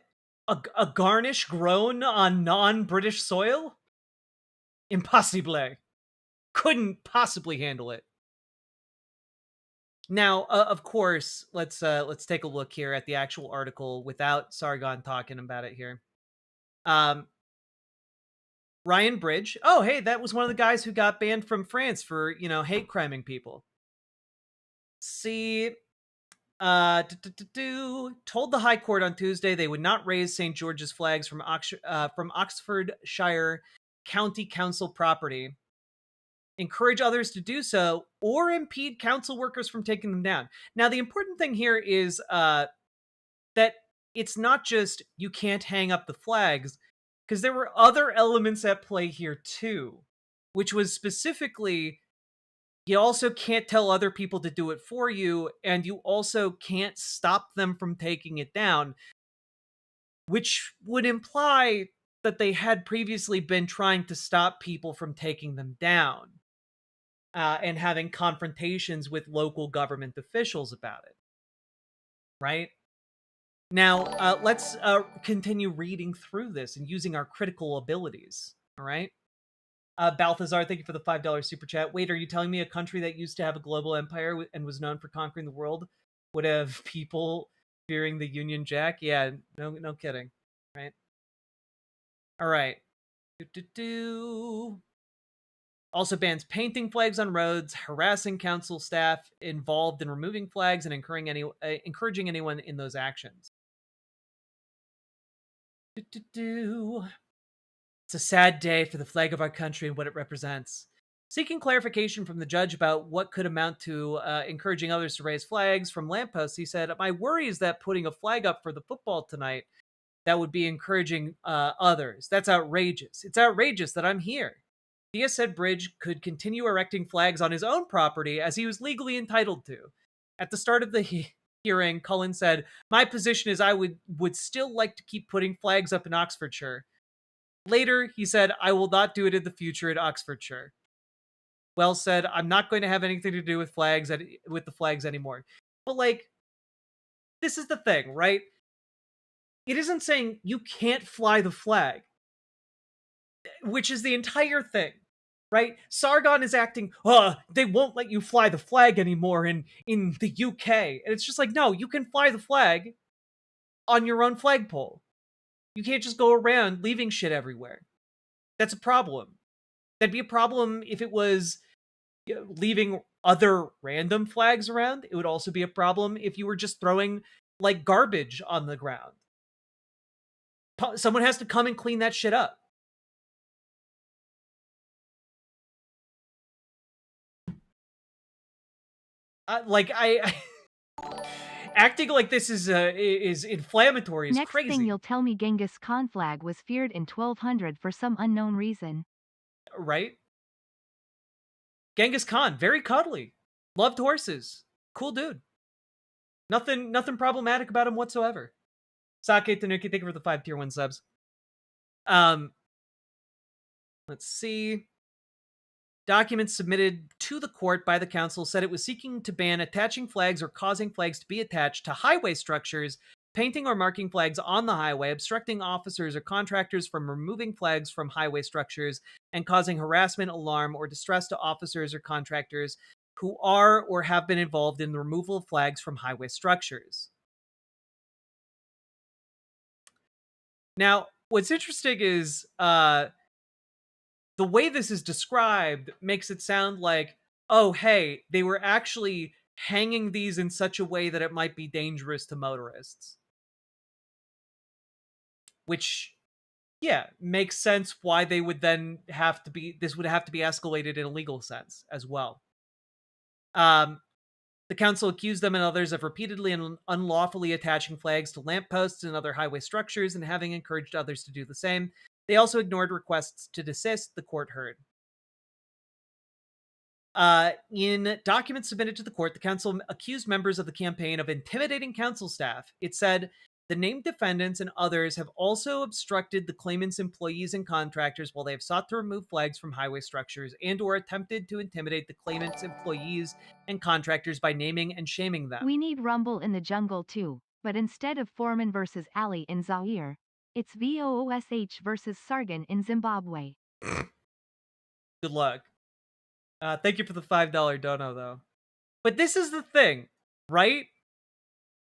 A garnish grown on non-British soil? Impossible. couldn't possibly handle it. Now, of course, let's take a look here at the actual article without Sargon talking about it here. Ryan Bridge. Oh, hey, that was one of the guys who got banned from France for, hate criming people. See, told the High Court on Tuesday they would not raise St. George's flags from Oxfordshire County Council property, encourage others to do so, or impede council workers from taking them down. Now, the important thing here is that it's not just you can't hang up the flags, because there were other elements at play here too, which was specifically you also can't tell other people to do it for you, and you also can't stop them from taking it down, which would imply that they had previously been trying to stop people from taking them down and having confrontations with local government officials about it. Right? Now, let's continue reading through this and using our critical abilities. All right? Balthazar, thank you for the $5 super chat. Wait, are you telling me a country that used to have a global empire and was known for conquering the world would have people fearing the Union Jack? Yeah, no kidding. Right? All right. Also bans painting flags on roads, harassing council staff involved in removing flags, and encouraging anyone in those actions. It's a sad day for the flag of our country and what it represents. Seeking clarification from the judge about what could amount to encouraging others to raise flags from lampposts, he said, "My worry is that putting a flag up for the football tonight, that would be encouraging others. That's outrageous. It's outrageous that I'm here." Diaz said Bridge could continue erecting flags on his own property as he was legally entitled to. At the start of the hearing, Cullen said, "My position is I would still like to keep putting flags up in Oxfordshire." Later, he said, "I will not do it in the future in Oxfordshire." Wells said, "I'm not going to have anything to do with the flags anymore." But this is the thing, right? It isn't saying you can't fly the flag, which is the entire thing, right? Sargon is acting, they won't let you fly the flag anymore in the UK. And it's just like, no, you can fly the flag on your own flagpole. You can't just go around leaving shit everywhere. That's a problem. That'd be a problem if it was leaving other random flags around. It would also be a problem if you were just throwing garbage on the ground. Someone has to come and clean that shit up. Acting like this is inflammatory is crazy. Next thing you'll tell me Genghis Khan flag was feared in 1200 for some unknown reason. Right? Genghis Khan, very cuddly. Loved horses. Cool dude. Nothing problematic about him whatsoever. Sake Tanuki, thank you for the 5 tier 1 subs. Let's see. Documents submitted to the court by the council said it was seeking to ban attaching flags or causing flags to be attached to highway structures, painting or marking flags on the highway, obstructing officers or contractors from removing flags from highway structures, and causing harassment, alarm, or distress to officers or contractors who are or have been involved in the removal of flags from highway structures. Now, what's interesting is the way this is described makes it sound like, oh, hey, they were actually hanging these in such a way that it might be dangerous to motorists. Which, yeah, makes sense why they would then this would have to be escalated in a legal sense as well. The council accused them and others of repeatedly and unlawfully attaching flags to lampposts and other highway structures and having encouraged others to do the same. They also ignored requests to desist, the court heard. In documents submitted to the court, the council accused members of the campaign of intimidating council staff. It said, the named defendants and others have also obstructed the claimant's employees and contractors while they have sought to remove flags from highway structures and or attempted to intimidate the claimant's employees and contractors by naming and shaming them. We need Rumble in the jungle too, but instead of Foreman versus Ali in Zaire, it's VOOSH versus Sargon in Zimbabwe. Good luck. Thank you for the $5 dono, though. But this is the thing, right?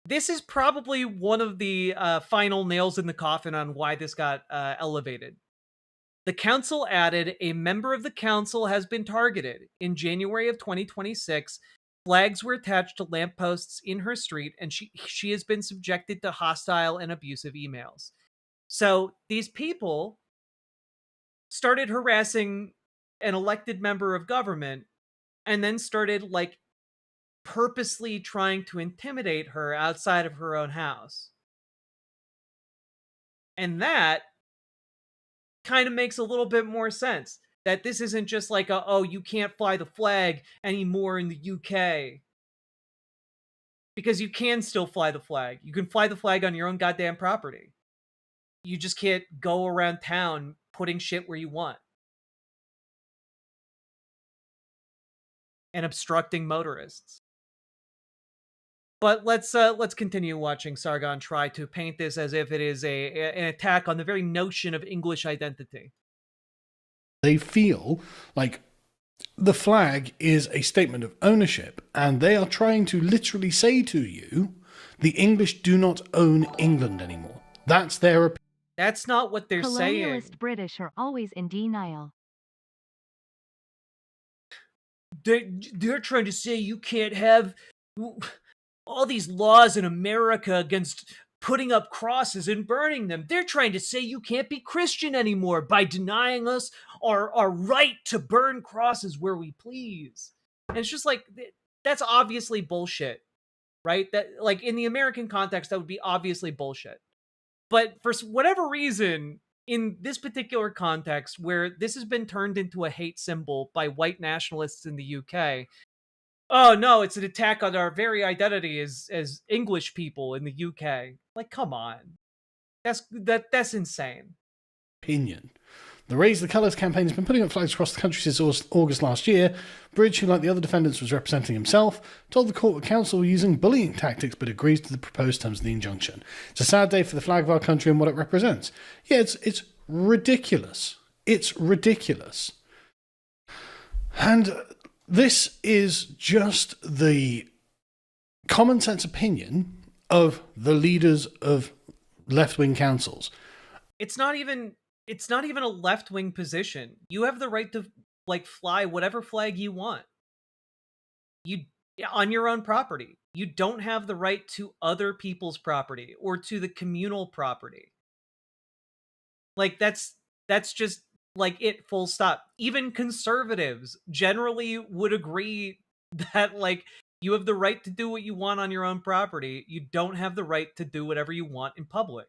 This is probably one of the final nails in the coffin on why this got elevated. The council added, a member of the council has been targeted. In January of 2026, flags were attached to lampposts in her street, and she has been subjected to hostile and abusive emails. So these people started harassing an elected member of government and then started, like, purposely trying to intimidate her outside of her own house. And that kind of makes a little bit more sense. That this isn't just like oh, you can't fly the flag anymore in the UK. Because you can still fly the flag. You can fly the flag on your own goddamn property. You just can't go around town putting shit where you want. And obstructing motorists. But let's continue watching Sargon try to paint this as if it is an attack on the very notion of English identity. They feel like the flag is a statement of ownership, and they are trying to literally say to you, the English do not own England anymore. That's their opinion. That's not what they're saying. Colonialist British are always in denial. They're trying to say you can't have all these laws in America against putting up crosses and burning them. They're trying to say you can't be Christian anymore by denying us our right to burn crosses where we please. And it's just like, that's obviously bullshit, right? That, like, in the American context, that would be obviously bullshit. But for whatever reason, in this particular context, where this has been turned into a hate symbol by white nationalists in the UK, oh no, it's an attack on our very identity as English people in the UK. Like, come on. That's insane. Opinion. The Raise the Colours campaign has been putting up flags across the country since August last year. Bridge, who like the other defendants was representing himself, told the court the council were using bullying tactics but agrees to the proposed terms of the injunction. It's a sad day for the flag of our country and what it represents. Yeah, it's ridiculous. It's ridiculous. And this is just the common sense opinion of the leaders of left-wing councils. It's not even a left-wing position. You have the right to, like, fly whatever flag you want. You on your own property. You don't have the right to other people's property or to the communal property. Like, that's just, like, it, full stop. Even conservatives generally would agree that, like, you have the right to do what you want on your own property. You don't have the right to do whatever you want in public.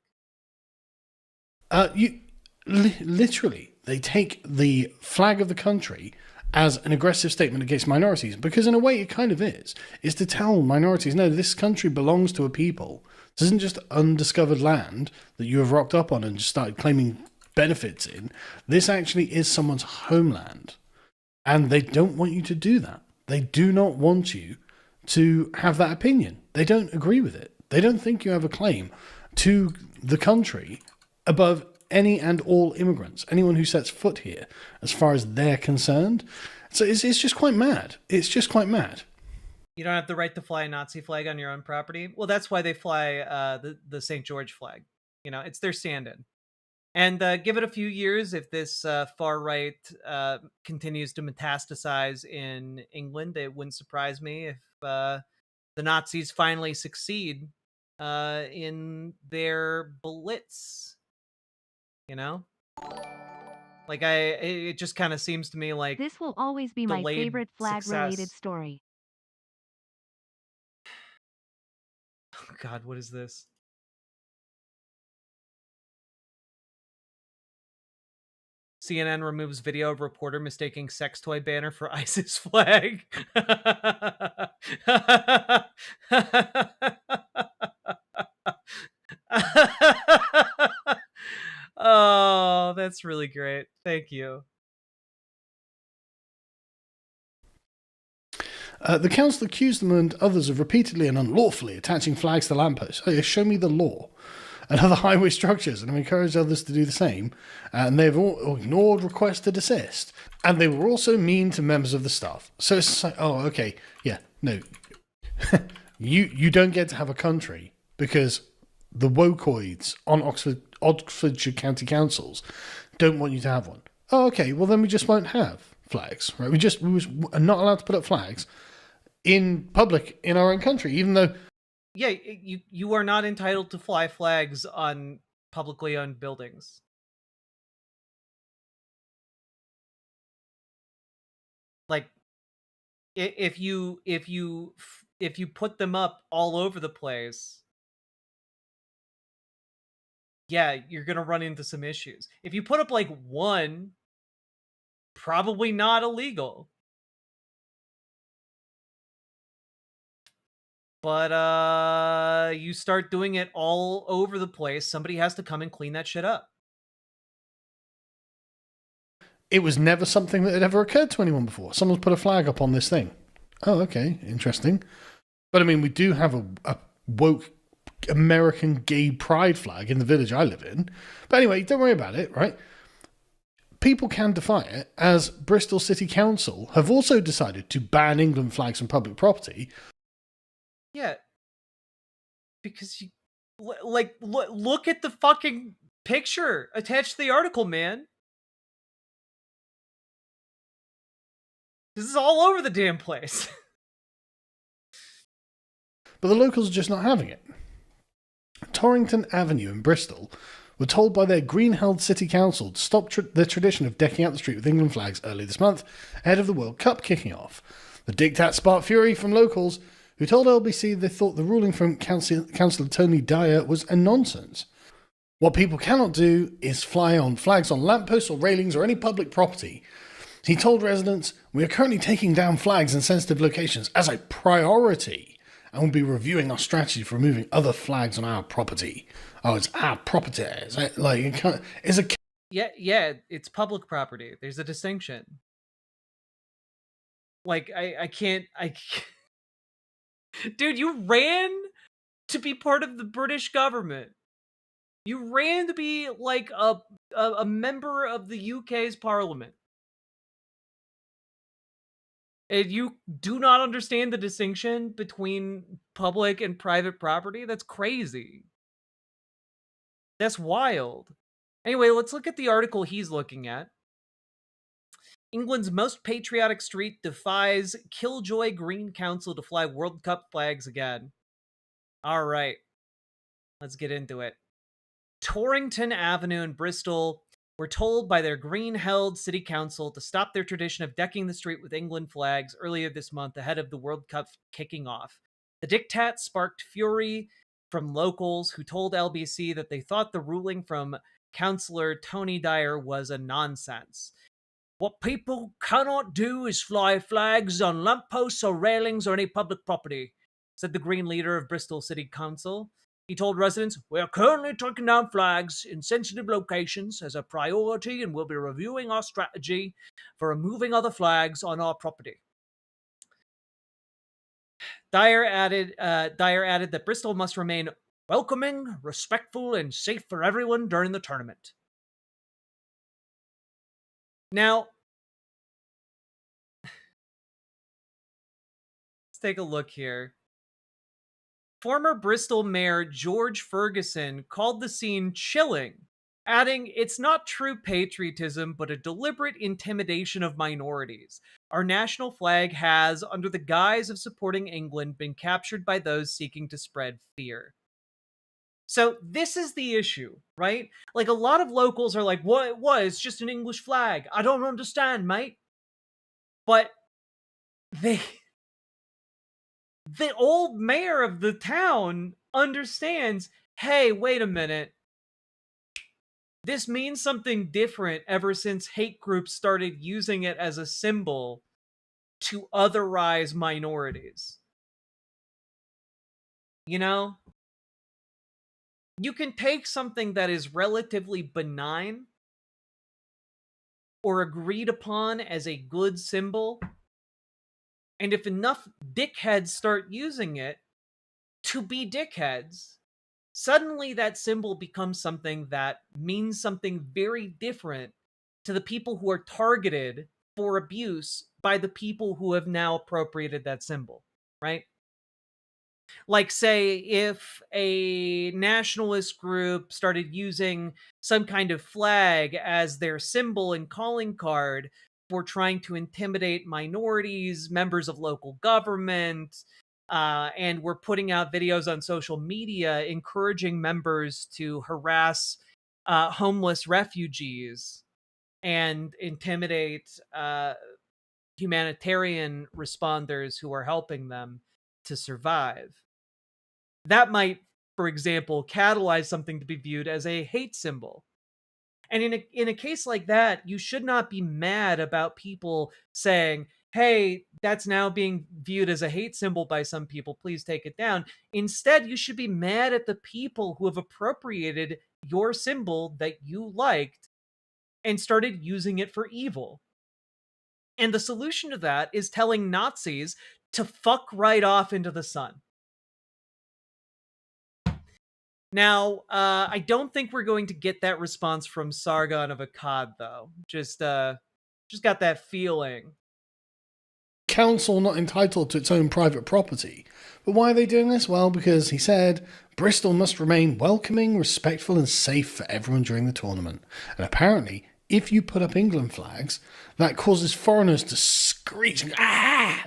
Literally, they take the flag of the country as an aggressive statement against minorities, because in a way it kind of is to tell minorities, no, this country belongs to a people. This isn't just undiscovered land that you have rocked up on and just started claiming benefits in. This actually is someone's homeland, and they don't want you to do that. They do not want you to have that opinion. They don't agree with it. They don't think you have a claim to the country above any and all immigrants, anyone who sets foot here, as far as they're concerned. So it's just quite mad. It's just quite mad. You don't have the right to fly a Nazi flag on your own property. Well, that's why they fly the St. George flag. You know, it's their stand-in. And give it a few years, if this far right continues to metastasize in England, it wouldn't surprise me if the Nazis finally succeed in their blitz. You know, like it just kind of seems to me like this will always be my favorite flag-related story. Oh God, what is this? CNN removes video of reporter mistaking sex toy banner for ISIS flag. Oh, that's really great. Thank you. The council accused them and others of repeatedly and unlawfully attaching flags to lampposts. Oh, yeah, show me the law. and other highway structures, and have encouraged others to do the same. And they've all ignored requests to desist. And they were also mean to members of the staff. So it's like, oh, okay, yeah, no. you don't get to have a country because the wokoids on Oxfordshire County Councils don't want you to have one. Oh, okay, well then we just won't have flags, right? We are not allowed to put up flags in public in our own country, even though... Yeah, you are not entitled to fly flags on publicly owned buildings. Like, if you put them up all over the place, yeah, you're gonna run into some issues. If you put up like one, probably not illegal. But you start doing it all over the place, somebody has to come and clean that shit up. It was never something that had ever occurred to anyone before. Someone's put a flag up on this thing. Oh, okay, interesting. But I mean, we do have a woke American gay pride flag in the village I live in. But anyway, don't worry about it, right? People can defy it, as Bristol City Council have also decided to ban England flags from public property. Yeah, because you look at the fucking picture attached to the article, man. This is all over the damn place. But the locals are just not having it. Torrington Avenue in Bristol were told by their Green-held city council to stop the tradition of decking out the street with England flags early this month, ahead of the World Cup kicking off. The diktat sparked fury from locals, who told LBC they thought the ruling from Councillor Tony Dyer was a nonsense. What people cannot do is fly on flags on lampposts or railings or any public property. He told residents, "We are currently taking down flags in sensitive locations as a priority and will be reviewing our strategy for removing other flags on our property." Oh, it's our property. Yeah, it's public property. There's a distinction. Like, I can't... Dude, you ran to be part of the British government. You ran to be, like, a member of the UK's parliament. And you do not understand the distinction between public and private property? That's crazy. That's wild. Anyway, let's look at the article he's looking at. England's most patriotic street defies Killjoy Green Council to fly World Cup flags again. All right. Let's get into it. Torrington Avenue in Bristol were told by their Green-held city council to stop their tradition of decking the street with England flags earlier this month ahead of the World Cup kicking off. The diktat sparked fury from locals who told LBC that they thought the ruling from Councillor Tony Dyer was a nonsense. "What people cannot do is fly flags on lampposts or railings or any public property," said the Green leader of Bristol City Council. He told residents, "We are currently taking down flags in sensitive locations as a priority and will be reviewing our strategy for removing other flags on our property." Dyer added that Bristol must remain welcoming, respectful, and safe for everyone during the tournament. Now, let's take a look here. Former Bristol Mayor George Ferguson called the scene chilling, adding, "It's not true patriotism, but a deliberate intimidation of minorities. Our national flag has, under the guise of supporting England, been captured by those seeking to spread fear." So this is the issue, right? Like, a lot of locals are like, what? It's just an English flag. I don't understand, mate. But the old mayor of the town understands, hey, wait a minute. This means something different ever since hate groups started using it as a symbol to otherize minorities. You know? You can take something that is relatively benign or agreed upon as a good symbol, and if enough dickheads start using it to be dickheads, suddenly that symbol becomes something that means something very different to the people who are targeted for abuse by the people who have now appropriated that symbol, right? Like, say, if a nationalist group started using some kind of flag as their symbol and calling card for trying to intimidate minorities, members of local government, and were putting out videos on social media encouraging members to harass homeless refugees and intimidate humanitarian responders who are helping them to survive. That might, for example, catalyze something to be viewed as a hate symbol. And in a case like that, you should not be mad about people saying, hey, that's now being viewed as a hate symbol by some people, please take it down. Instead, you should be mad at the people who have appropriated your symbol that you liked and started using it for evil. And the solution to that is telling Nazis to fuck right off into the sun. Now, I don't think we're going to get that response from Sargon of Akkad, though. Just got that feeling. Council not entitled to its own private property. But why are they doing this? Well, because he said Bristol must remain welcoming, respectful and safe for everyone during the tournament. And apparently, if you put up England flags, that causes foreigners to screech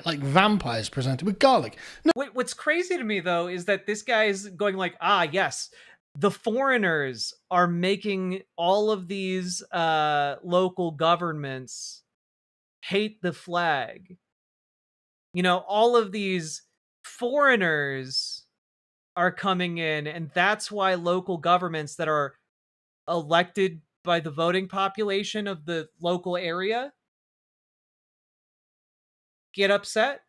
like vampires presented with garlic. No. What's crazy to me, though, is that this guy is going like, yes, the foreigners are making all of these local governments hate the flag. You know, all of these foreigners are coming in, and that's why local governments that are elected by the voting population of the local area get upset.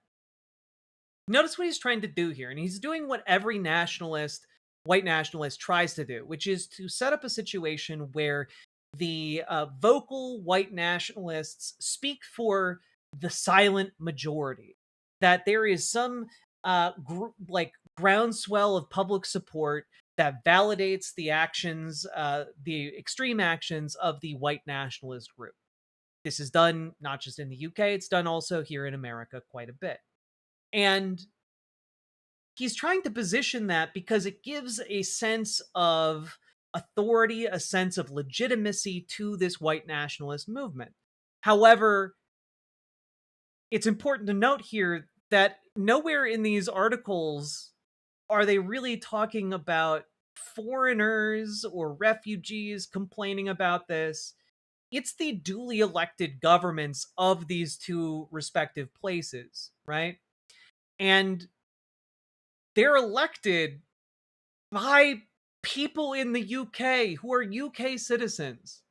Notice what he's trying to do here, and he's doing what every nationalist, white nationalist, tries to do, which is to set up a situation where the vocal white nationalists speak for the silent majority, that there is some groundswell of public support that validates the actions, the extreme actions of the white nationalist group. This is done not just in the UK, it's done also here in America quite a bit. And he's trying to position that because it gives a sense of authority, a sense of legitimacy to this white nationalist movement. However, it's important to note here that nowhere in these articles are they really talking about foreigners or refugees complaining about this. It's the duly elected governments of these two respective places, right? And they're elected by people in the UK who are UK citizens,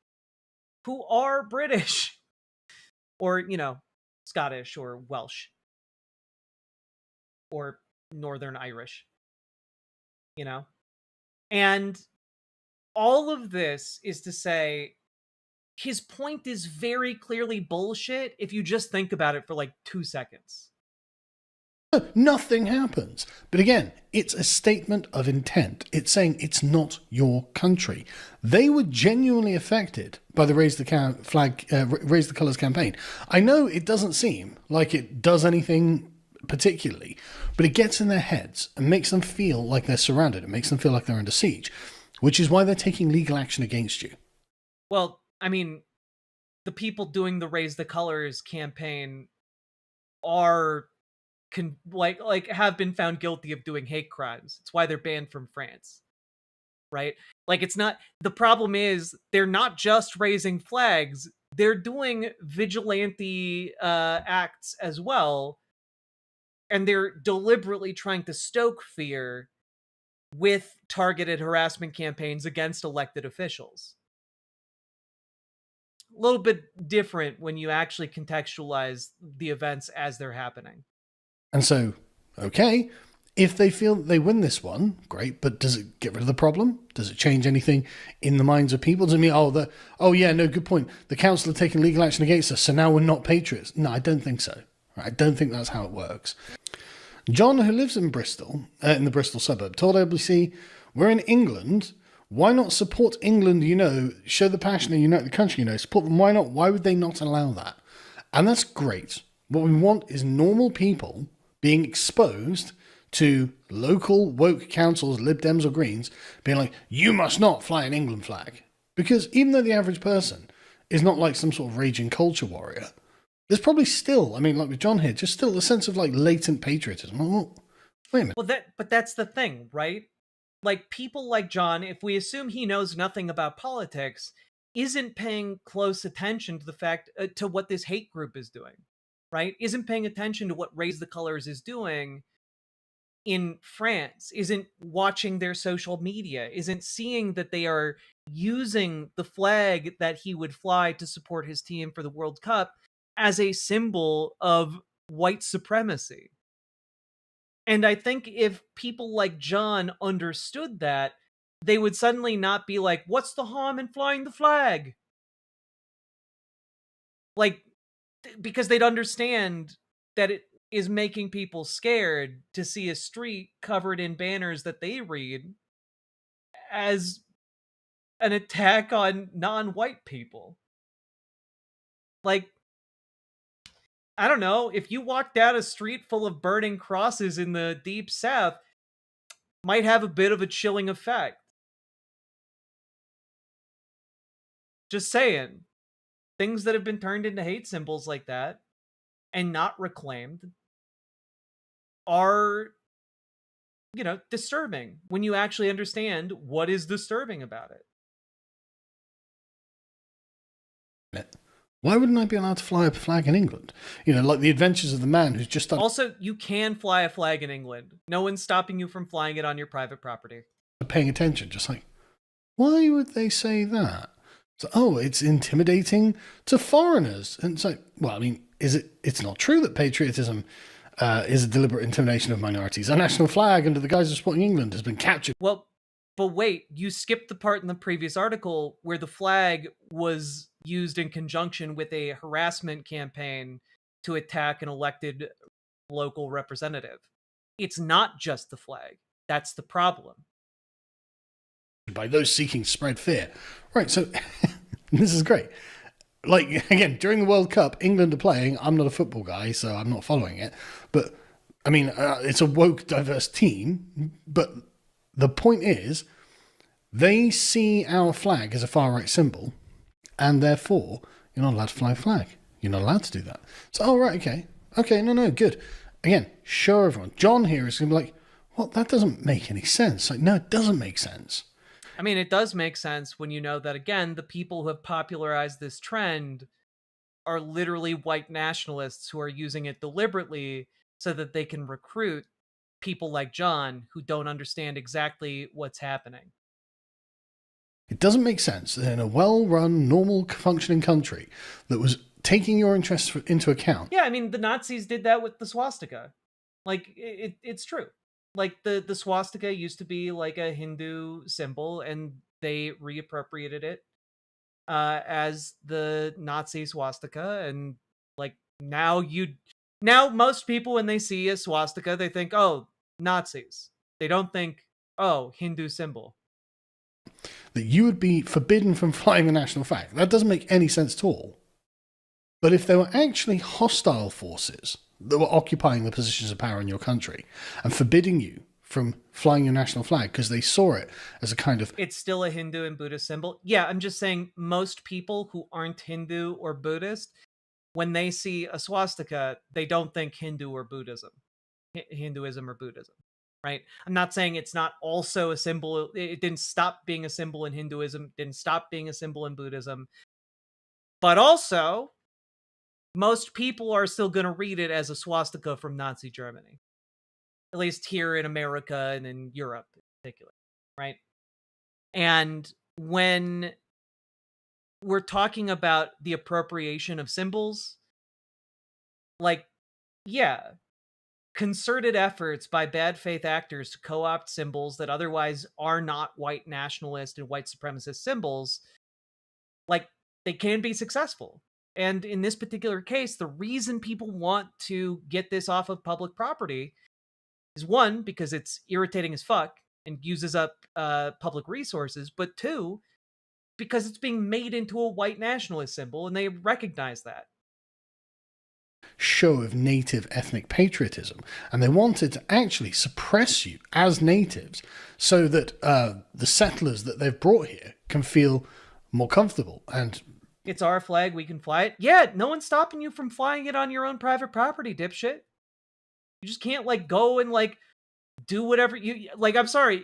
who are British, or, you know, Scottish or Welsh, or Northern Irish, you know? And all of this is to say, his point is very clearly bullshit if you just think about it for like 2 seconds. Nothing happens. But again, it's a statement of intent. It's saying it's not your country. They were genuinely affected by the Raise the Colours campaign. I know it doesn't seem like it does anything particularly, but it gets in their heads and makes them feel like they're surrounded. It makes them feel like they're under siege, which is why they're taking legal action against you. Well, I mean, the people doing the Raise the Colours campaign are have been found guilty of doing hate crimes. It's why they're banned from France, right? Like, it's not, the problem is they're not just raising flags, they're doing vigilante acts as well, and they're deliberately trying to stoke fear with targeted harassment campaigns against elected officials. A little bit different when you actually contextualize the events as they're happening. And so, okay, if they feel that they win this one, great, but does it get rid of the problem? Does it change anything in the minds of people? Does it mean, good point. The council are taking legal action against us, so now we're not patriots? No, I don't think so. I don't think that's how it works. John, who lives in Bristol, in the Bristol suburb, told ABC, We're in England. Why not support England, show the passion and unite the country, support them. Why not? Why would they not allow that? And that's great. What we want is normal people being exposed to local woke councils, Lib Dems or Greens, being like, you must not fly an England flag. Because even though the average person is not like some sort of raging culture warrior, there's probably still, like with John here, just still a sense of like latent patriotism. Well, wait a minute. Well, but that's the thing, right? Like people like John, if we assume he knows nothing about politics, isn't paying close attention to the fact to what this hate group is doing, right? Isn't paying attention to what Raise the Colors is doing in France, isn't watching their social media, isn't seeing that they are using the flag that he would fly to support his team for the World Cup as a symbol of white supremacy. And I think if people like John understood that, they would suddenly not be like, what's the harm in flying the flag? Like, because they'd understand that it is making people scared to see a street covered in banners that they read as an attack on non-white people. Like, I don't know, if you walk down a street full of burning crosses in the deep south, might have a bit of a chilling effect. Just saying. Things that have been turned into hate symbols like that and not reclaimed are, disturbing when you actually understand what is disturbing about it. Why wouldn't I be allowed to fly a flag in England? Like the adventures of the man who's just... Also, you can fly a flag in England. No one's stopping you from flying it on your private property. Paying attention, just like, why would they say that? So, it's intimidating to foreigners. And it's like, it's not true that patriotism is a deliberate intimidation of minorities. A national flag under the guise of supporting England has been captured. Well, but wait, you skipped the part in the previous article where the flag was used in conjunction with a harassment campaign to attack an elected local representative. It's not just the flag. That's the problem. By those seeking to spread fear. Right, so this is great. Like, again, during the World Cup, England are playing. I'm not a football guy, so I'm not following it. But, it's a woke, diverse team. But the point is, they see our flag as a far-right symbol, and therefore, you're not allowed to fly a flag. You're not allowed to do that. So, right, okay. Okay, no, good. Again, show everyone. John here is going to be like, well, that doesn't make any sense. Like, no, it doesn't make sense. It does make sense when you know that, again, the people who have popularized this trend are literally white nationalists who are using it deliberately so that they can recruit people like John who don't understand exactly what's happening. It doesn't make sense that in a well-run, normal, functioning country that was taking your interests into account. Yeah, the Nazis did that with the swastika. Like, it's true. Like, the swastika used to be like a Hindu symbol, and they reappropriated it as the Nazi swastika. And like, now most people, when they see a swastika, they think, oh, Nazis. They don't think, oh, Hindu symbol. That you would be forbidden from flying the national flag. That doesn't make any sense at all. But if there were actually hostile forces that were occupying the positions of power in your country and forbidding you from flying your national flag because they saw it as a kind of... It's still a Hindu and Buddhist symbol. Yeah, I'm just saying most people who aren't Hindu or Buddhist, when they see a swastika, they don't think Hinduism or Buddhism, right? I'm not saying it's not also a symbol. It didn't stop being a symbol in Hinduism, didn't stop being a symbol in Buddhism. But also, most people are still going to read it as a swastika from Nazi Germany. At least here in America and in Europe in particular, right? And when we're talking about the appropriation of symbols, like, yeah, concerted efforts by bad faith actors to co-opt symbols that otherwise are not white nationalist and white supremacist symbols, like, they can be successful. And in this particular case, the reason people want to get this off of public property is, one, because it's irritating as fuck and uses up public resources, but two, because it's being made into a white nationalist symbol, and they recognize that. Show of native ethnic patriotism, and they wanted to actually suppress you as natives so that the settlers that they've brought here can feel more comfortable. And it's our flag, we can fly it. Yeah, no one's stopping you from flying it on your own private property, dipshit. You just can't like go and like do whatever you like. I'm sorry,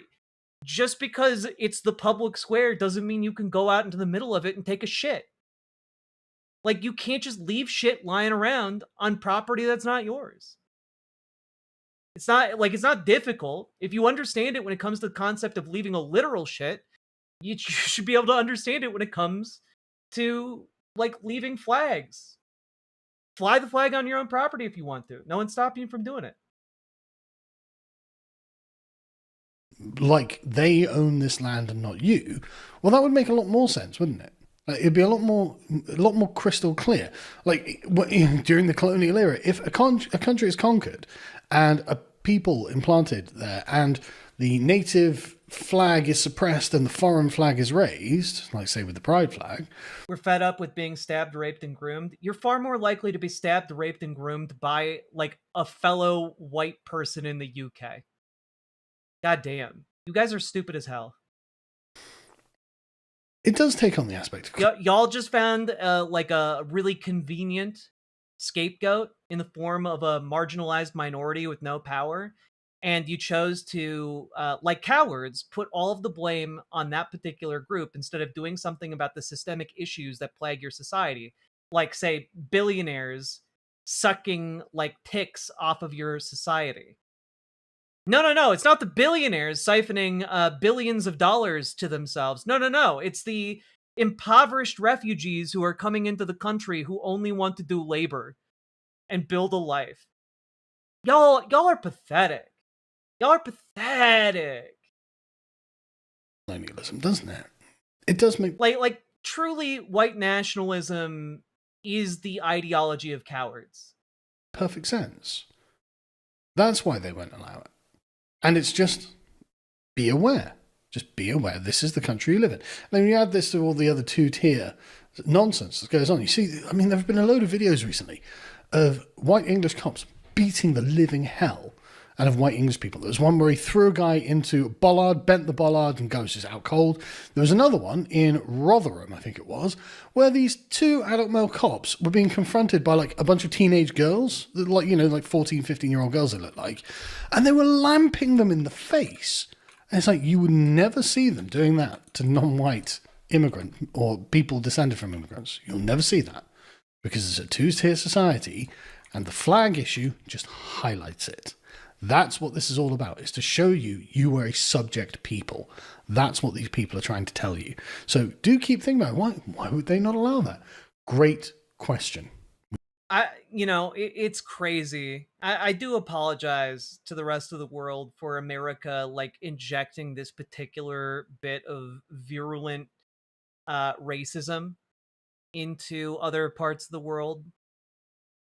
just because it's the public square doesn't mean you can go out into the middle of it and take a shit. Like, you can't just leave shit lying around on property that's not yours. It's not difficult. If you understand it when it comes to the concept of leaving a literal shit, you should be able to understand it when it comes to, like, leaving flags. Fly the flag on your own property if you want to. No one's stopping you from doing it. Like, they own this land and not you. Well, that would make a lot more sense, wouldn't it? It'd be a lot more crystal clear. Like during the colonial era, if a country is conquered and a people implanted there, and the native flag is suppressed and the foreign flag is raised, like say with the pride flag, we're fed up with being stabbed, raped, and groomed. You're far more likely to be stabbed, raped, and groomed by like a fellow white person in the UK. God damn, you guys are stupid as hell. It does take on the aspect of... Y'all just found like a really convenient scapegoat in the form of a marginalized minority with no power, and you chose to, like cowards, put all of the blame on that particular group instead of doing something about the systemic issues that plague your society, like, say, billionaires sucking, like, ticks off of your society. No, it's not the billionaires siphoning billions of dollars to themselves. No, it's the impoverished refugees who are coming into the country who only want to do labor and build a life. Y'all are pathetic. Y'all are pathetic. Colonialism, doesn't it? It does make... Like truly white nationalism is the ideology of cowards. Perfect sense. That's why they won't allow it. And it's just, be aware. Just be aware. This is the country you live in. And then you add this to all the other two-tier nonsense that goes on. You see, I mean, there have been a load of videos recently of white English cops beating the living hell out of white English people. There was one where he threw a guy into a bollard, bent the bollard, and goes just out cold. There was another one in Rotherham, I think it was, where these two adult male cops were being confronted by like a bunch of teenage girls, like, you know, like 14, 15-year-old girls they look like, and they were lamping them in the face. And it's like, you would never see them doing that to non-white immigrant or people descended from immigrants. You'll never see that because it's a two-tier society, and the flag issue just highlights it. That's what this is all about, is to show you are a subject people. That's what these people are trying to tell you. So do keep thinking about it. Why would they not allow that? Great question. It's crazy. I do apologize to the rest of the world for America, like, injecting this particular bit of virulent racism into other parts of the world.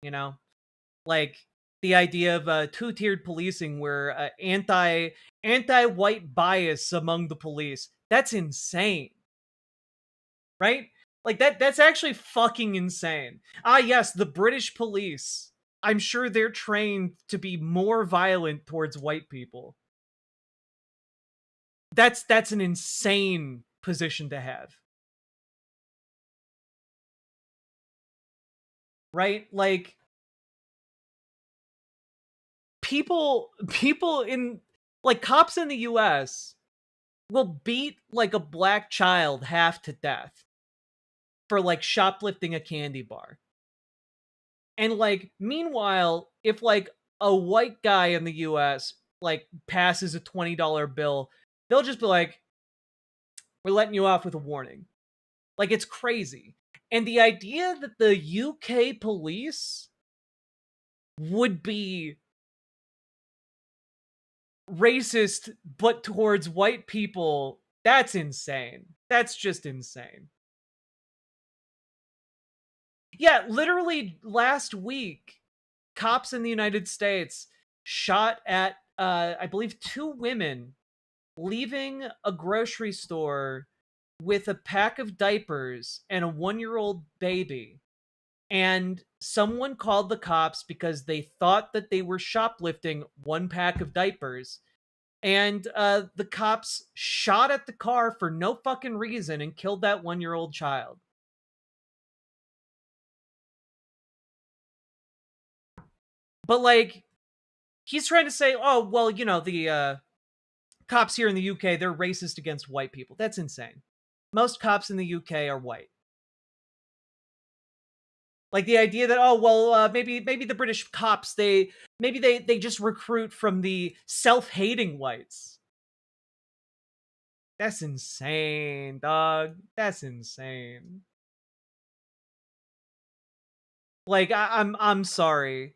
You know, like, the idea of two-tiered policing where anti-white bias among the police. That's insane. Right? Like, that's actually fucking insane. Ah, yes, the British police. I'm sure they're trained to be more violent towards white people. That's an insane position to have. Right? Like, people in, like, cops in the US will beat, like, a black child half to death for, like, shoplifting a candy bar. And, like, meanwhile, if, like, a white guy in the US, like, passes a $20 bill, they'll just be like, we're letting you off with a warning. Like, it's crazy. And the idea that the UK police would be racist but towards white people, that's insane. That's just insane. Yeah, literally last week, cops in the United States shot at, I believe, 2 women leaving a grocery store with a pack of diapers and a 1-year-old baby, and someone called the cops because they thought that they were shoplifting one pack of diapers, and the cops shot at the car for no fucking reason and killed that 1-year-old child. But, like, he's trying to say, oh, well, you know, the cops here in the UK, they're racist against white people. That's insane. Most cops in the UK are white. Like, the idea that, oh, well, maybe the British cops, they just recruit from the self-hating whites. That's insane, dog. That's insane. Like, I'm sorry.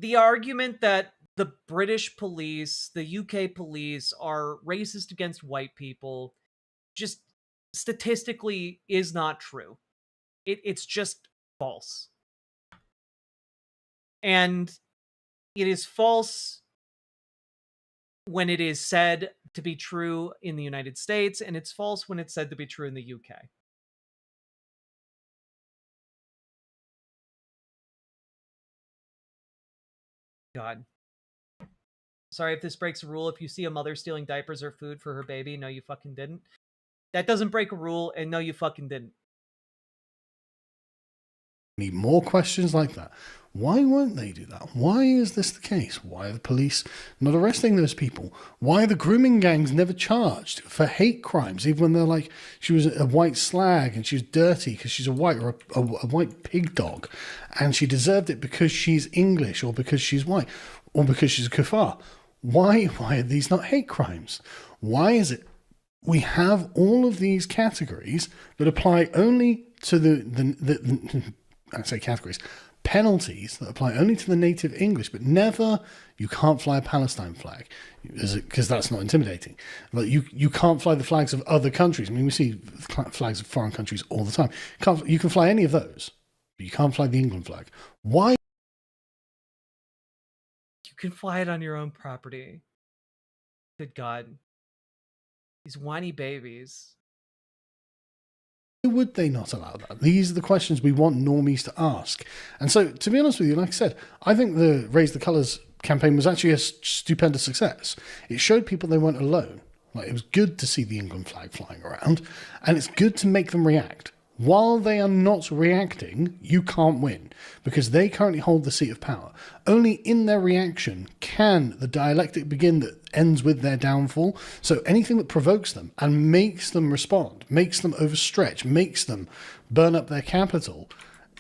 The argument that the British police, the UK police are racist against white people just statistically is not true. It's just false. And it is false when it is said to be true in the United States, and it's false when it's said to be true in the UK. God. Sorry if this breaks a rule. If you see a mother stealing diapers or food for her baby, no, you fucking didn't. That doesn't break a rule, and no, you fucking didn't. Need more questions like that. Why won't they do that? Why is this the case? Why are the police not arresting those people? Why are the grooming gangs never charged for hate crimes, even when they're like, she was a white slag and she was dirty because she's a white, or a white pig dog, and she deserved it because she's English or because she's white or because she's a kuffar? Why are these not hate crimes? Why is it we have all of these categories that apply only to the I say categories, penalties that apply only to the native English, but never, you can't fly a Palestine flag, because that's not intimidating. Like you can't fly the flags of other countries. I mean, we see flags of foreign countries all the time. You can fly any of those, but you can't fly the England flag. Why? You can fly it on your own property. Good God. These whiny babies. Why would they not allow that? These are the questions we want normies to ask. And so, to be honest with you, like I said, I think the Raise the Colours campaign was actually a stupendous success. It showed people they weren't alone. Like, it was good to see the England flag flying around, and it's good to make them react. While they are not reacting, you can't win, because they currently hold the seat of power. Only in their reaction can the dialectic begin that ends with their downfall. So anything that provokes them and makes them respond, makes them overstretch, makes them burn up their capital,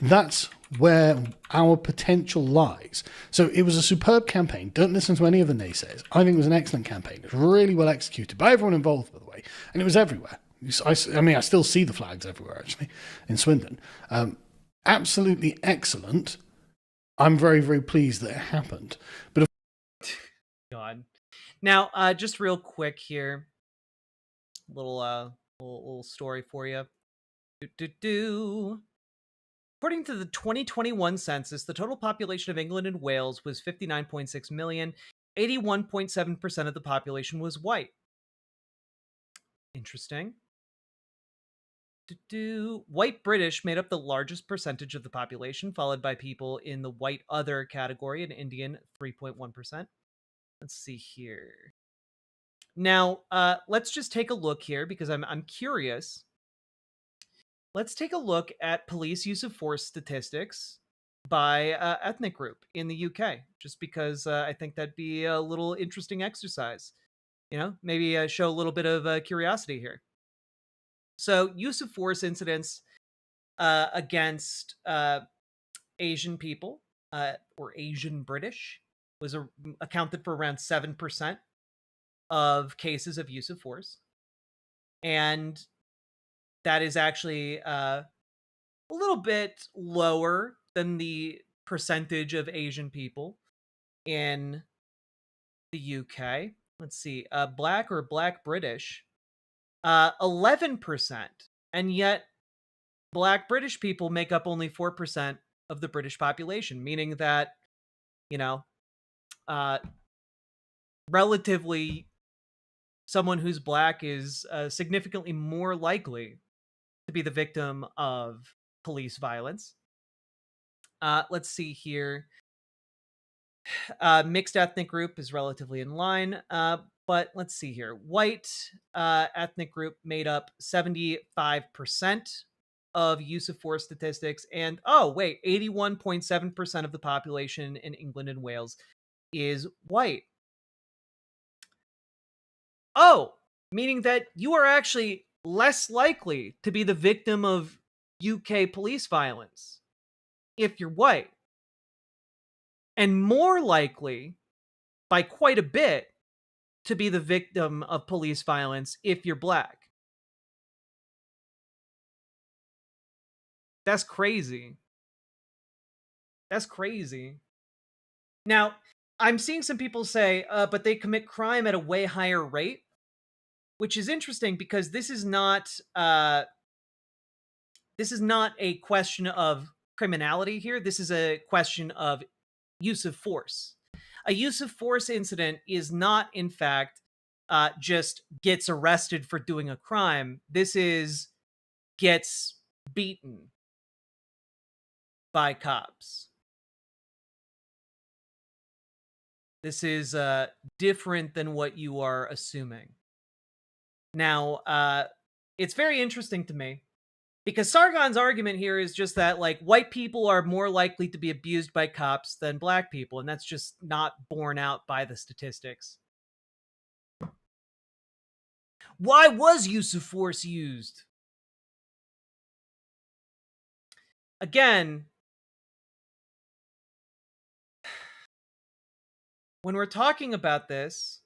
that's where our potential lies. So it was a superb campaign. Don't listen to any of the naysayers. I think it was an excellent campaign. It was really well executed by everyone involved, by the way, and it was everywhere. I mean, I still see the flags everywhere, actually, in Swindon. Absolutely excellent. I'm very, very pleased that it happened. But God. Now, just real quick here, little story for you. According to the 2021 census, the total population of England and Wales was 59.6 million. 81.7% of the population was white. Interesting. White British made up the largest percentage of the population, followed by people in the white other category, and Indian 3.1%. Let's see here. Now, let's just take a look here, because I'm curious. Let's take a look at police use of force statistics by ethnic group in the UK, just because I think that'd be a little interesting exercise. You know, maybe show a little bit of curiosity here. So, use of force incidents against Asian people or Asian British was accounted for around 7% of cases of use of force. And that is actually a little bit lower than the percentage of Asian people in the UK. Let's see, Black or Black British, 11%. And yet, Black British people make up only 4% of the British population, meaning that, you know, relatively, someone who's black is significantly more likely to be the victim of police violence. Let's see here. Mixed ethnic group is relatively in line, but let's see here. White ethnic group made up 75% of use of force statistics, and 81.7% of the population in England and Wales is white. Oh, meaning that you are actually less likely to be the victim of UK police violence if you're white, and more likely, by quite a bit, to be the victim of police violence if you're black. That's crazy. That's crazy. Now, I'm seeing some people say, but they commit crime at a way higher rate, which is interesting because this is not a question of criminality here. This is a question of use of force. A use of force incident is not, in fact, just gets arrested for doing a crime. This is gets beaten by cops. This is different than what you are assuming. Now, it's very interesting to me because Sargon's argument here is just that, like, white people are more likely to be abused by cops than black people, and that's just not borne out by the statistics. Why was use of force used? Again, when we're talking about this,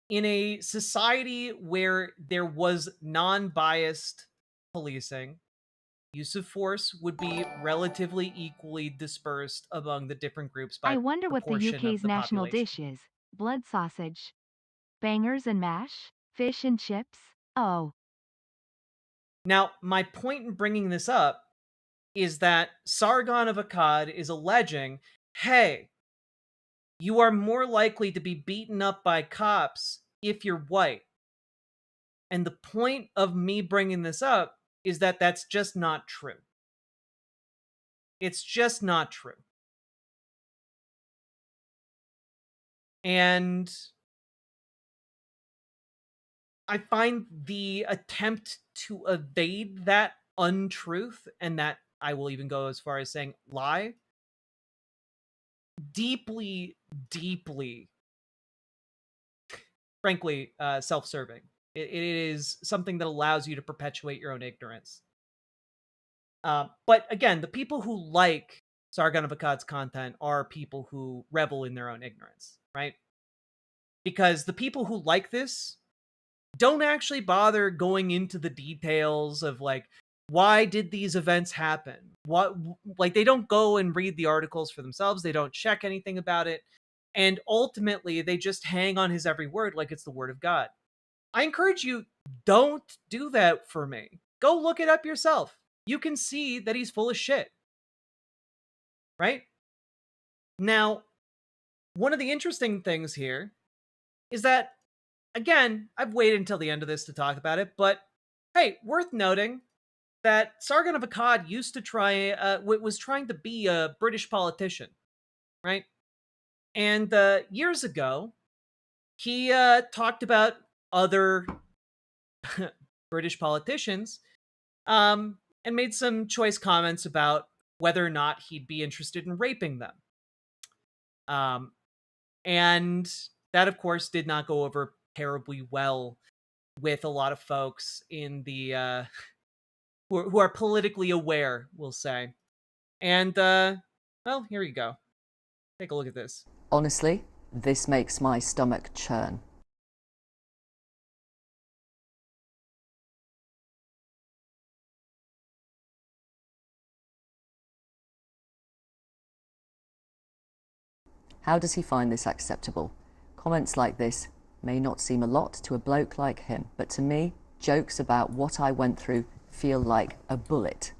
in a society where there was non-biased policing, use of force would be relatively equally dispersed among the different groups by I wonder what the proportion of UK's the national population. dish is. Blood sausage? Bangers and mash? Fish and chips? Oh. Now, my point in bringing this up is that Sargon of Akkad is alleging, hey, you are more likely to be beaten up by cops if you're white. And the point of me bringing this up is that that's just not true. It's just not true. And I find the attempt to evade that untruth, and that I will even go as far as saying lie, deeply, deeply, frankly, self-serving. It is something that allows you to perpetuate your own ignorance. But again, the people who like Sargon of Akkad's content are people who revel in their own ignorance, right? Because the people who like this don't actually bother going into the details of, like, why did these events happen? Like, they don't go and read the articles for themselves. They don't check anything about it. And ultimately, they just hang on his every word like it's the word of God. I encourage you, don't do that for me. Go look it up yourself. You can see that he's full of shit. Right? Now, one of the interesting things here is that, again, I've waited until the end of this to talk about it, but hey, worth noting that Sargon of Akkad used to was trying to be a British politician, right? And years ago, he talked about other British politicians and made some choice comments about whether or not he'd be interested in raping them. And that, of course, did not go over terribly well with a lot of folks in the who are politically aware, we'll say. And well, here you go. Take a look at this. Honestly, this makes my stomach churn. How does he find this acceptable? Comments like this may not seem a lot to a bloke like him, but to me, jokes about what I went through feel like a bullet.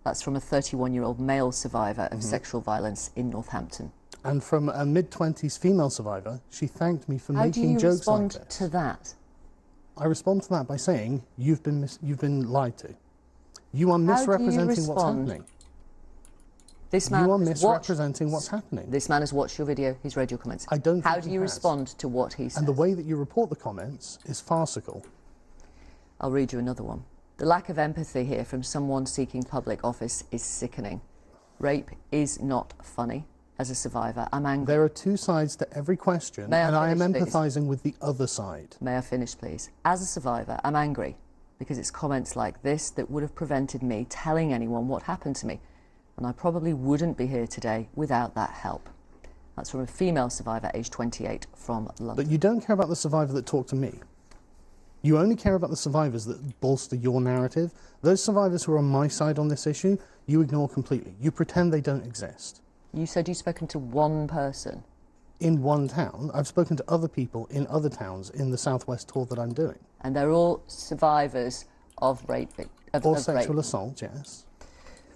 That's from a 31-year-old male survivor of sexual violence in Northampton. And from a mid-20s female survivor, she thanked me for How do making you jokes like respond this. to that? I respond to that by saying, you've been lied to. You are How do you misrepresenting what's respond? happening. This man You are has misrepresenting what's happening. This man has watched your video. He's read your comments. I don't How think do he you has. respond to what he says? And the way that you report the comments is farcical. I'll read you another one. The lack of empathy here from someone seeking public office is sickening. Rape is not funny. As a survivor, I'm angry. There are two sides to every question, and I am empathizing with the other side. May I finish, please? As a survivor, I'm angry because it's comments like this that would have prevented me telling anyone what happened to me. And I probably wouldn't be here today without that help. That's from a female survivor, aged 28, from London. But you don't care about the survivor that talked to me. You only care about the survivors that bolster your narrative. Those survivors who are on my side on this issue, you ignore completely. You pretend they don't exist. You said you've spoken to one person. In one town. I've spoken to other people in other towns in the Southwest tour that I'm doing. And they're all survivors of rape. Or sexual assault, yes.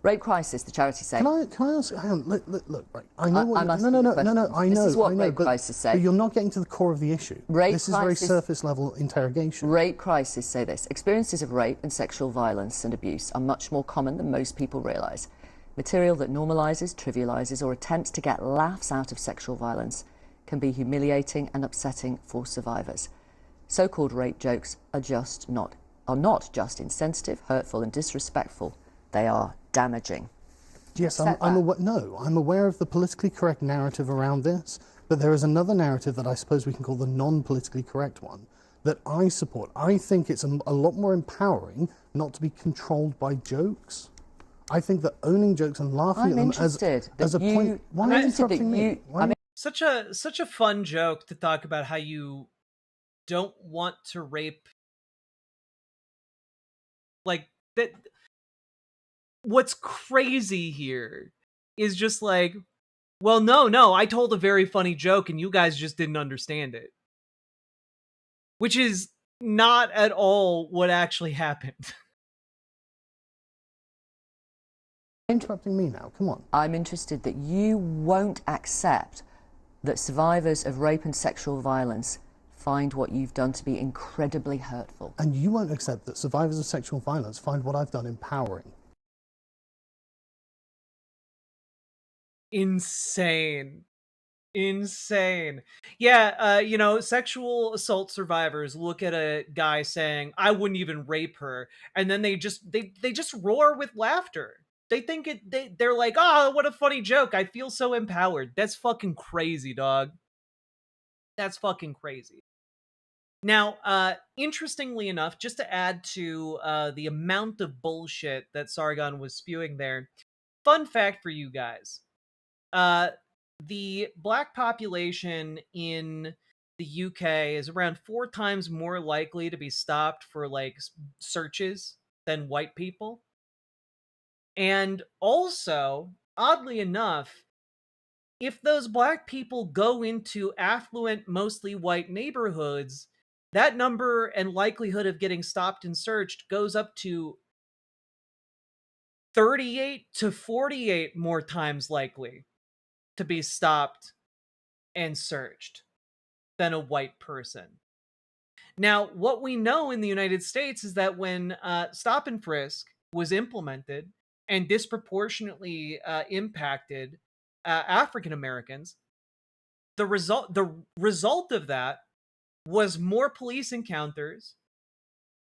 Rape Crisis, the charity say. Can I ask? Hang on, look, right. I know what. I'm asking No. you I know. This is what I know, Rape Crisis say. But you're not getting to the core of the issue. This is very surface level interrogation. Rape Crisis say this. Experiences of rape and sexual violence and abuse are much more common than most people realise. Material that normalises, trivialises or attempts to get laughs out of sexual violence can be humiliating and upsetting for survivors. So-called rape jokes are not just insensitive, hurtful and disrespectful. They are damaging. Yes, I'm aware of the politically correct narrative around this, but there is another narrative that I suppose we can call the non-politically correct one that I support. I think it's a lot more empowering not to be controlled by jokes. I think that owning jokes and laughing at them as a point. Why are you interrupting me? Such a fun joke to talk about how you don't want to rape. Like that. What's crazy here is just like, well, no, I told a very funny joke and you guys just didn't understand it. Which is not at all what actually happened. Interrupting me now, come on. I'm interested that you won't accept that survivors of rape and sexual violence find what you've done to be incredibly hurtful. And you won't accept that survivors of sexual violence find what I've done empowering. Insane. Yeah, sexual assault survivors look at a guy saying, I wouldn't even rape her, and then they just roar with laughter. They think they're like, oh, what a funny joke. I feel so empowered. That's fucking crazy, dog. That's fucking crazy. Now, interestingly enough, just to add to the amount of bullshit that Sargon was spewing there, fun fact for you guys. The black population in the UK is around 4 times more likely to be stopped for like searches than white people. And also, oddly enough, if those black people go into affluent, mostly white neighborhoods, that number and likelihood of getting stopped and searched goes up to 38 to 48 more times likely to be stopped and searched than a white person. Now, what we know in the United States is that when stop and frisk was implemented and disproportionately impacted African Americans, the result of that was more police encounters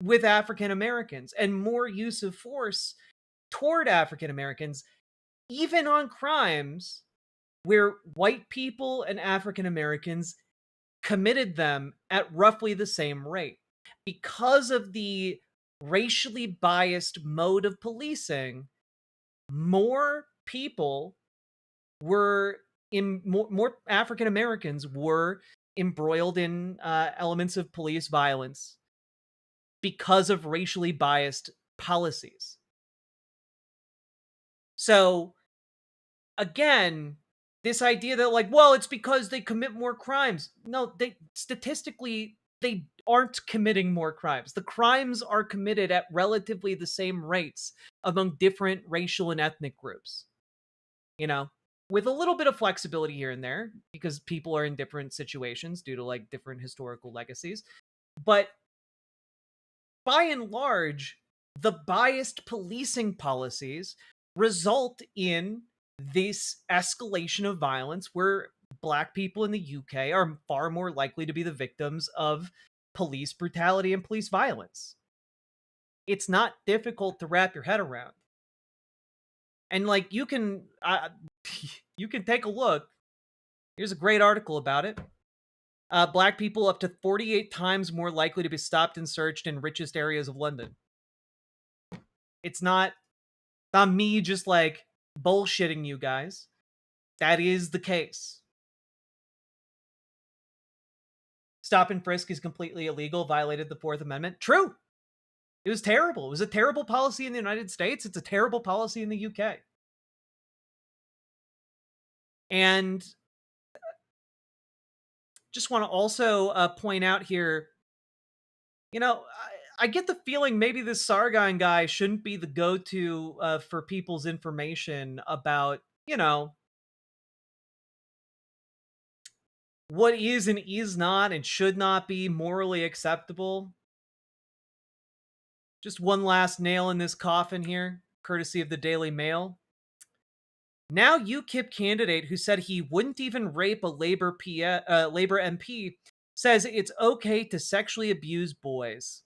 with African Americans and more use of force toward African Americans, even on crimes where white people and African Americans committed them at roughly the same rate. Because of the racially biased mode of policing, more people were more African Americans were embroiled in elements of police violence because of racially biased policies. So, again, this idea that like, well, it's because they commit more crimes. No, statistically, they aren't committing more crimes. The crimes are committed at relatively the same rates among different racial and ethnic groups. You know, with a little bit of flexibility here and there, because people are in different situations due to like different historical legacies. But by and large, the biased policing policies result in this escalation of violence where Black people in the UK are far more likely to be the victims of police brutality and police violence. It's not difficult to wrap your head around. And like you can take a look. Here's a great article about it. Black people up to 48 times more likely to be stopped and searched in richest areas of London. It's not me just like bullshitting you guys. That is the case. Stop and frisk is completely illegal, violated the Fourth Amendment. True. It was terrible. It was a terrible policy in the United States. It's a terrible policy in the UK. And just want to also point out here, you know, I get the feeling maybe this Sargon guy shouldn't be the go-to for people's information about, you know, what is and is not and should not be morally acceptable. Just one last nail in this coffin here, courtesy of the Daily Mail. Now UKIP candidate who said he wouldn't even rape a Labour MP says it's okay to sexually abuse boys.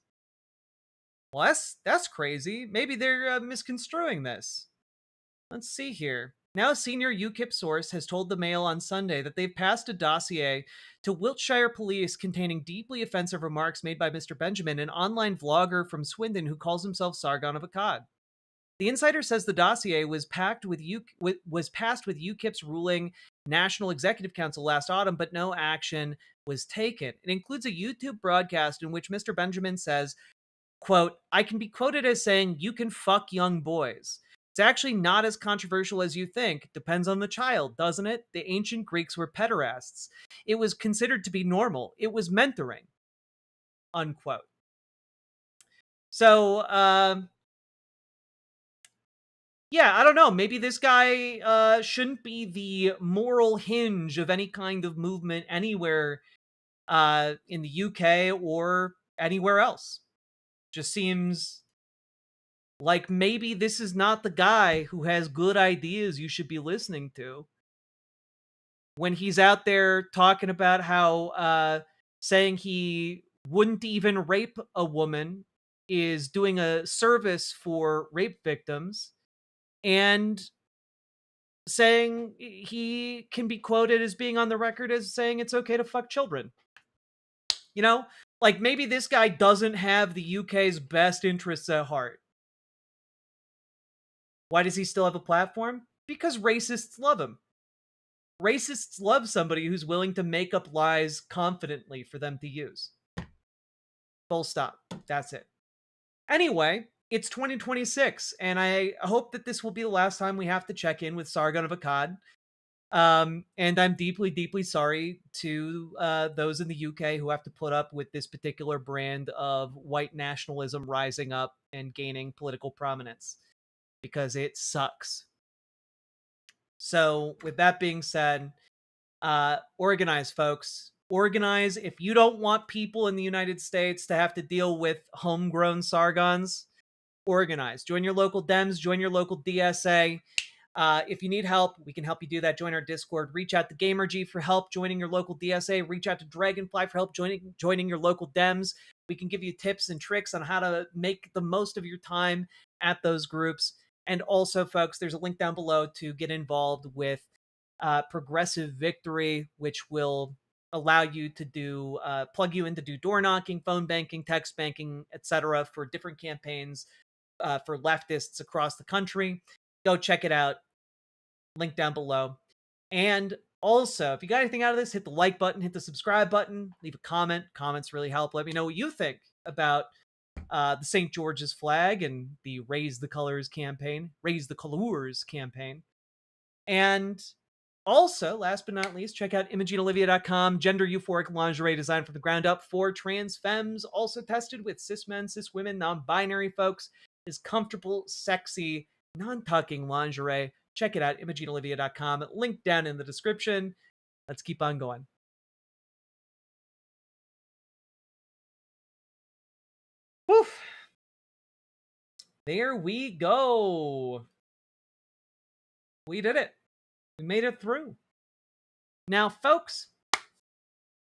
Well, that's crazy. Maybe they're misconstruing this. Let's see here. Now a senior UKIP source has told the Mail on Sunday that they've passed a dossier to Wiltshire police containing deeply offensive remarks made by Mr. Benjamin, an online vlogger from Swindon who calls himself Sargon of Akkad. The insider says the dossier was passed with UKIP's ruling National Executive Council last autumn, but no action was taken. It includes a YouTube broadcast in which Mr. Benjamin says, quote, "I can be quoted as saying, you can fuck young boys. It's actually not as controversial as you think. Depends on the child, doesn't it? The ancient Greeks were pederasts. It was considered to be normal. It was mentoring." Unquote. So, yeah, I don't know. Maybe this guy shouldn't be the moral hinge of any kind of movement anywhere in the UK or anywhere else. Just seems like maybe this is not the guy who has good ideas you should be listening to. When he's out there talking about how saying he wouldn't even rape a woman is doing a service for rape victims, and saying he can be quoted as being on the record as saying it's okay to fuck children. You know, like maybe this guy doesn't have the UK's best interests at heart. Why does he still have a platform? Because racists love him. Racists love somebody who's willing to make up lies confidently for them to use. Full stop. That's it. Anyway, it's 2026, and I hope that this will be the last time we have to check in with Sargon of Akkad. And I'm deeply, deeply sorry to those in the UK who have to put up with this particular brand of white nationalism rising up and gaining political prominence, because it sucks. So with that being said, organize, folks. Organize. If you don't want people in the United States to have to deal with homegrown Sargons, organize. Join your local Dems, join your local DSA. If you need help, we can help you do that. Join our Discord. Reach out to GamerG for help joining your local DSA. Reach out to Dragonfly for help joining your local Dems. We can give you tips and tricks on how to make the most of your time at those groups. And also, folks, there's a link down below to get involved with Progressive Victory, which will allow you to do plug you in to do door knocking, phone banking, text banking, etc. for different campaigns for leftists across the country. Go check it out. Link down below. And also, if you got anything out of this, hit the like button, hit the subscribe button, leave a comment. Comments really help. Let me know what you think about the St. George's flag and the Raise the Colors campaign. And also, last but not least, check out ImogeneOlivia.com. Gender euphoric lingerie designed from the ground up for trans femmes. Also tested with cis men, cis women, non-binary folks. Is comfortable, sexy, non-tucking lingerie check it out, imogeneolivia.com. Link down in the description. Let's keep on going. Whew. There we go. We did it. We made it through. Now, folks,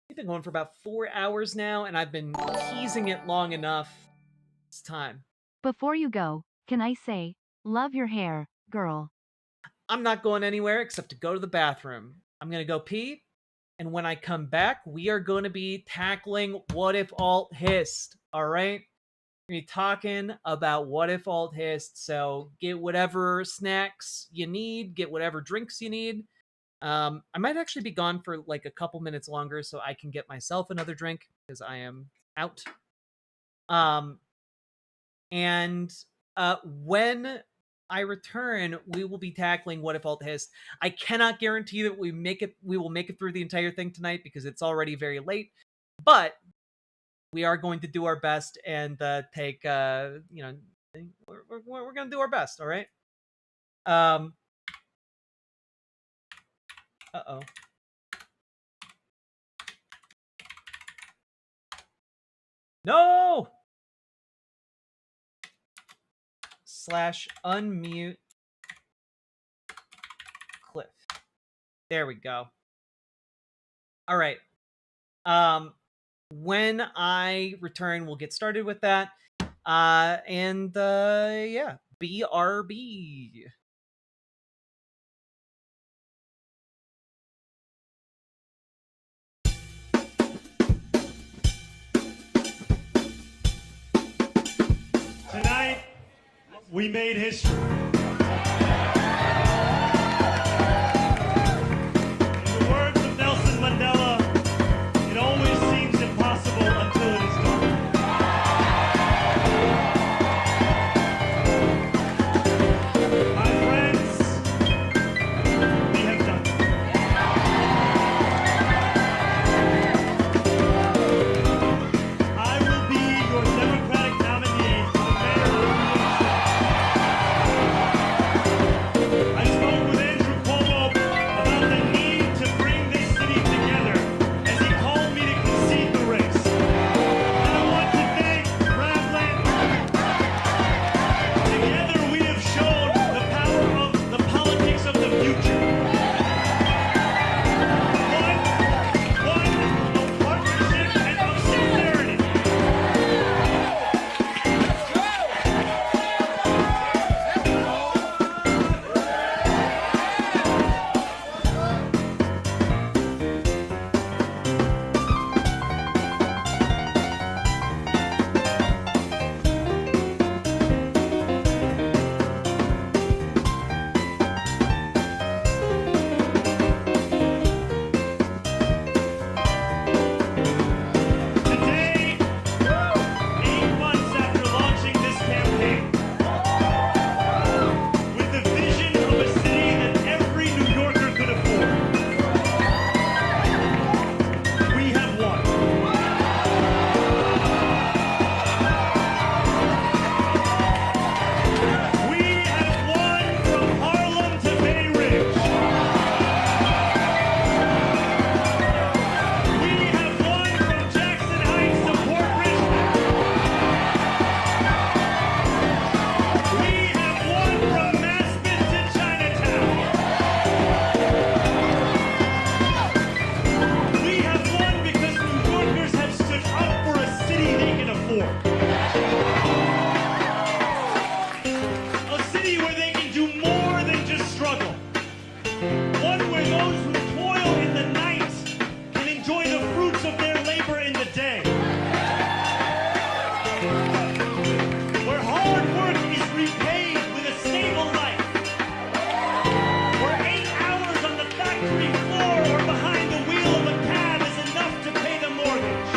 we've been going for about 4 hours now, and I've been teasing it long enough. It's time. Before you go, can I say, love your hair, girl. I'm not going anywhere except to go to the bathroom. I'm going to go pee, and when I come back, we are going to be tackling What If Alt Hist, all right? We're going to be talking about What If Alt Hist, so get whatever snacks you need, get whatever drinks you need. I might actually be gone for like a couple minutes longer so I can get myself another drink because I am out. When I return, we will be tackling What If Alt Hist. I cannot guarantee that we will make it through the entire thing tonight because it's already very late, but we are going to do our best and take we're going to do our best, all right? Uh-oh. No! /unmute Cliff. There we go. All right. When I return, we'll get started with that. Yeah, BRB. Tonight, we made history. In the words of Nelson Mandela, it always seems impossible until it is done. My friends, we have done it. I will be your Democratic nominee for the mayor of New York City. I spoke with Andrew Cuomo about the need to bring this city together as he called me to concede the race. And I want to thank Brad Landry. Together we have shown the power of the politics of the future. One of partnership and of sincerity. Today, 8 months after launching this campaign, with the vision of a city that every New Yorker could afford, we have won. We have won from Harlem to Bay Ridge. We have won from Jackson Heights to Port Richmond. We have won from Maspeth to Chinatown. We have won because New Yorkers have stood up for a city they can afford. A city where they can do more than just struggle. One where those who toil in the night can enjoy the fruits of their labor in the day. Where hard work is repaid with a stable life. Where 8 hours on the factory floor or behind the wheel of a cab is enough to pay the mortgage.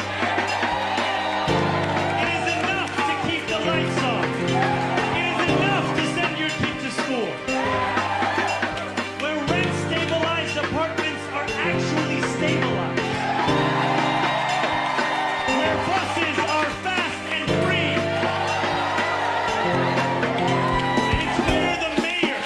It is enough to keep the lights on. It is enough to send your kid to school. Where rent-stabilized apartments are actually stabilized. Where buses are fast and free. And it's where the mayor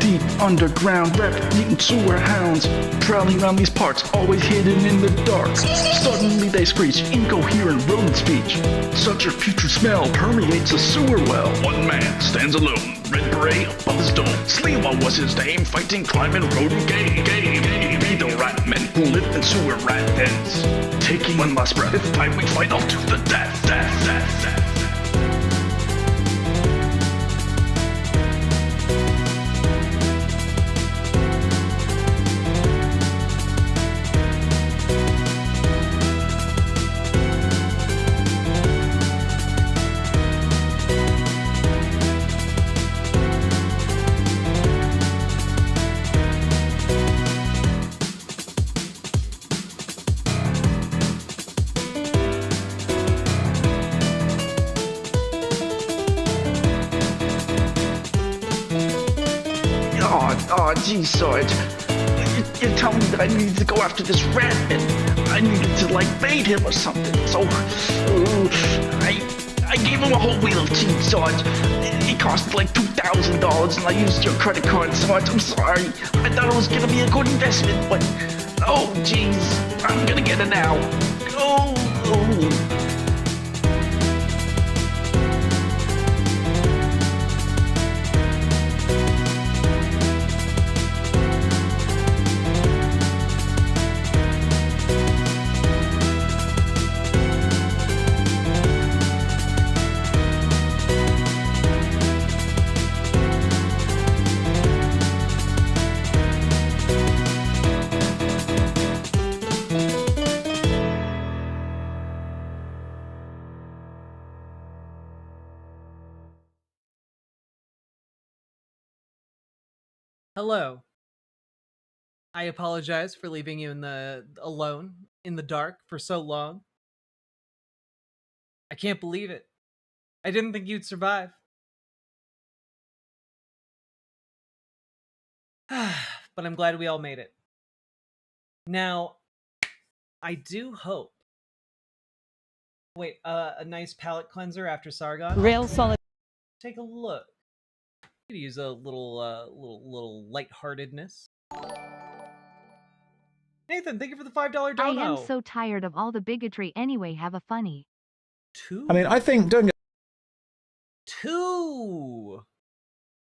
deep underground rep, mutant sewer hounds, prowling around these parts, always hidden in the dark. Suddenly they screech, incoherent rodent speech. Such a putrid smell permeates a sewer well. One man stands alone, red beret above his dome. Sleema was his name, fighting, climbing, rodent game. Be the rat men who live in sewer rat dens. Taking one last breath, it's time we fight off to the death. Oh, gee, Sarge. You tell me that I needed to go after this rat and I needed to, like, bait him or something. So, I gave him a whole wheel of cheese, Sarge. It cost like $2,000 and I used your credit card, Sarge. I'm sorry. I thought it was gonna be a good investment, but, oh, jeez. I'm gonna get it now. Oh. Hello. I apologize for leaving you alone in the dark for so long. I can't believe it. I didn't think you'd survive. But I'm glad we all made it. Now, I do hope. Wait, a nice palate cleanser after Sargon? Real solid. Take a look. Could use a little lightheartedness. Nathan, thank you for the $5 dono. I am so tired of all the bigotry anyway. Have a funny. I mean, I think don't get 2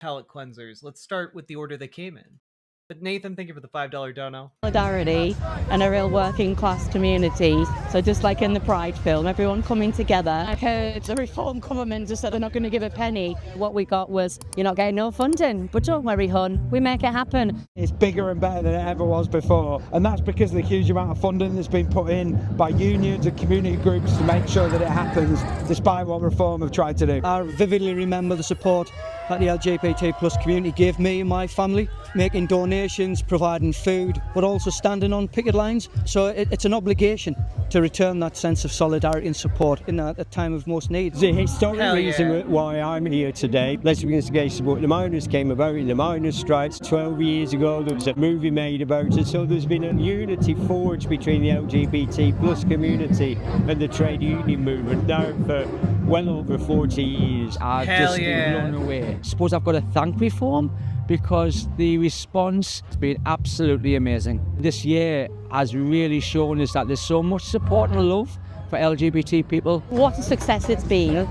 palate cleansers. Let's start with the order they came in. But Nathan, thank you for the $5 dono. Solidarity and a real working class community. So just like in the Pride film, everyone coming together. I heard the Reform government just said they're not going to give a penny. What we got was, you're not getting no funding. But don't worry, hun, we make it happen. It's bigger and better than it ever was before. And that's because of the huge amount of funding that's been put in by unions and community groups to make sure that it happens, despite what Reform have tried to do. I vividly remember the support that the LGBT plus community gave me and my family, making donations, providing food, but also standing on picket lines. So it's an obligation to return that sense of solidarity and support in a time of most need. The historic reason why I'm here today, Lesbians, Gay Support the Miners came about in the miners' strikes 12 years ago. There was a movie made about it, so there's been a unity forged between the LGBT plus community and the trade union movement now for well over 40 years. I've just been blown away. I suppose I've got to thank Reform because the response has been absolutely amazing. This year has really shown us that there's so much support and love for LGBT people. What a success it's been.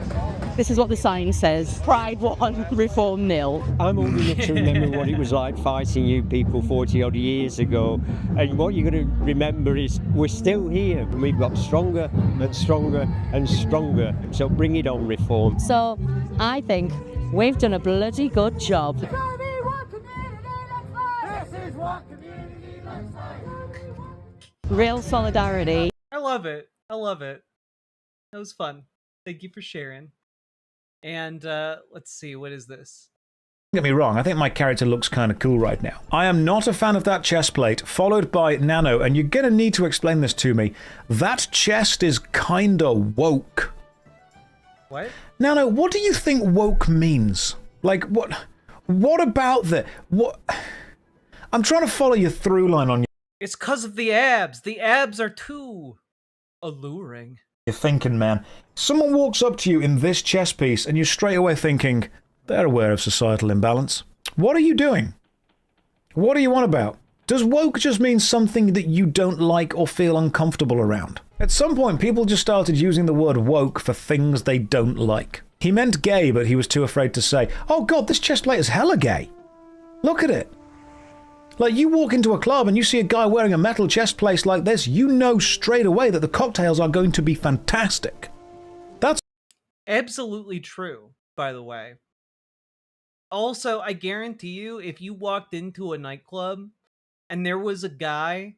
This is what the sign says. Pride 1, Reform 0. I'm old enough to remember what it was like fighting you people 40 odd years ago. And what you're going to remember is we're still here and we've got stronger and stronger and stronger. So bring it on, Reform. So I think we've done a bloody good job. Real solidarity. I love it. I love it. That was fun. Thank you for sharing. And let's see, what is this? get me wrong, I think my character looks kind of cool right now. I am not a fan of that chest plate, followed by Nano, and you're going to need to explain this to me. That chest is kinda woke. What? Nano, what do you think woke means? Like, what about the... what? I'm trying to follow your through line on your... It's because of the abs. The abs are too alluring. You're thinking, man. Someone walks up to you in this chess piece and you're straight away thinking, they're aware of societal imbalance. What are you doing? What are you on about? Does woke just mean something that you don't like or feel uncomfortable around? At some point, people just started using the word woke for things they don't like. He meant gay, but he was too afraid to say, oh god, this chest plate is hella gay. Look at it. Like, you walk into a club and you see a guy wearing a metal chest plate like this, you know straight away that the cocktails are going to be fantastic. That's absolutely true, by the way. Also, I guarantee you, if you walked into a nightclub and there was a guy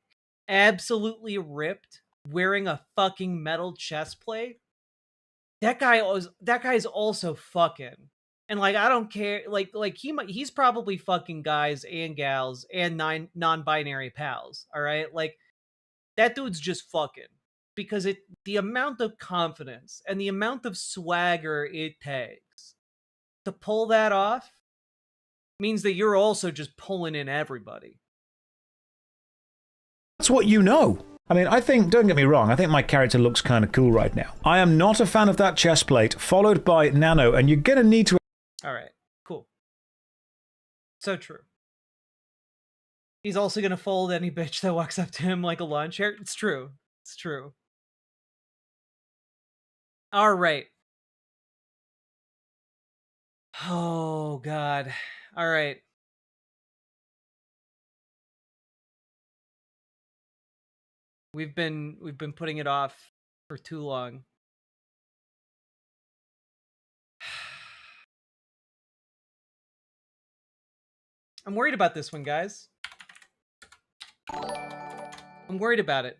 absolutely ripped wearing a fucking metal chest plate, that guy's also fucking. And like, I don't care, he's probably fucking guys and gals and non-binary pals, all right? Like, that dude's just fucking. Because the amount of confidence and the amount of swagger it takes to pull that off means that you're also just pulling in everybody. That's what you know. I mean, don't get me wrong, I think my character looks kind of cool right now. I am not a fan of that chest plate, followed by Nano, and you're gonna need to... Alright, cool. So true. He's also gonna fold any bitch that walks up to him like a lawn chair. It's true. It's true. Alright. Oh, God. Alright. We've been putting it off for too long. I'm worried about this one, guys. I'm worried about it.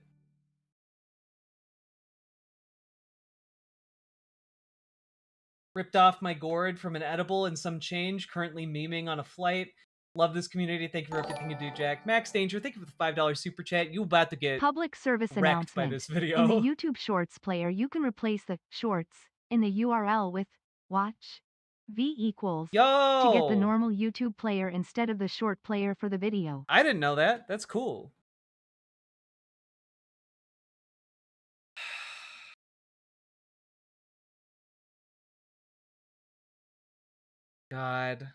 Ripped off my gourd from an edible and some change, currently memeing on a flight. Love this community. Thank you for everything you do, Jack. Max Danger, thank you for the $5 super chat. You about to get public service wrecked announcement. by this video. In the YouTube Shorts player, you can replace the shorts in the URL with watch v equals Yo! to get the normal YouTube player instead of the short player for the video. I didn't know that. That's cool. God.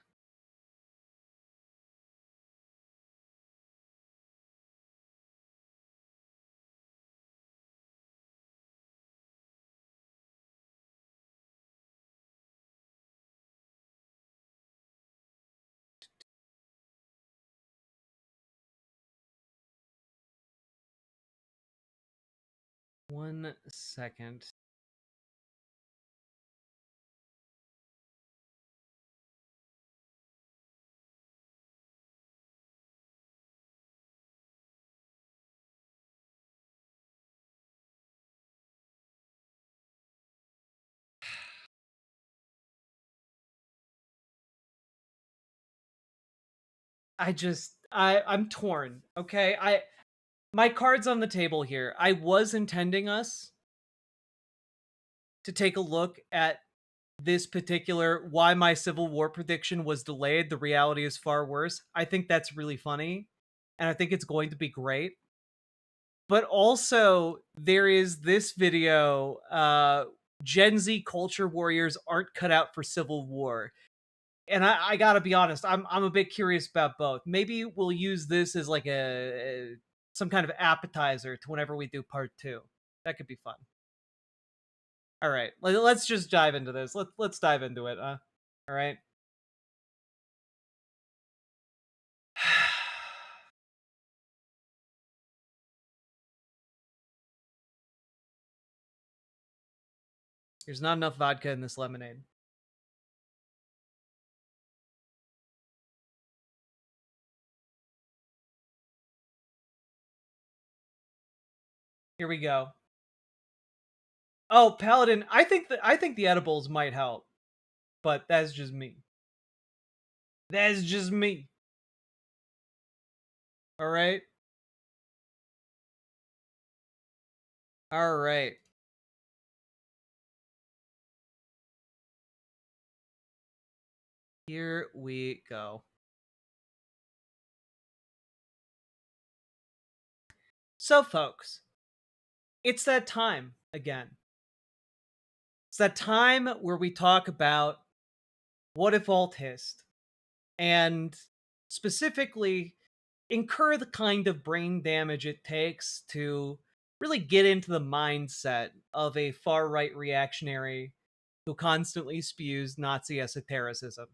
One second. I'm torn, okay? My card's on the table here. I was intending us to take a look at this particular why my Civil War prediction was delayed. The reality is far worse. I think that's really funny, and I think it's going to be great. But also, there is this video, Gen Z culture warriors aren't cut out for Civil War. And I gotta be honest, I'm a bit curious about both. Maybe we'll use this as like some kind of appetizer to whenever we do part 2. That could be fun. All right, let's just dive into this. Let's dive into it. All right. There's not enough vodka in this lemonade. Here we go. Oh, Paladin, I think the edibles might help, but that's just me. That's just me. All right. All right. Here we go. So, folks, it's that time again. It's that time where we talk about what if alt hist, and specifically incur the kind of brain damage it takes to really get into the mindset of a far-right reactionary who constantly spews Nazi esotericism.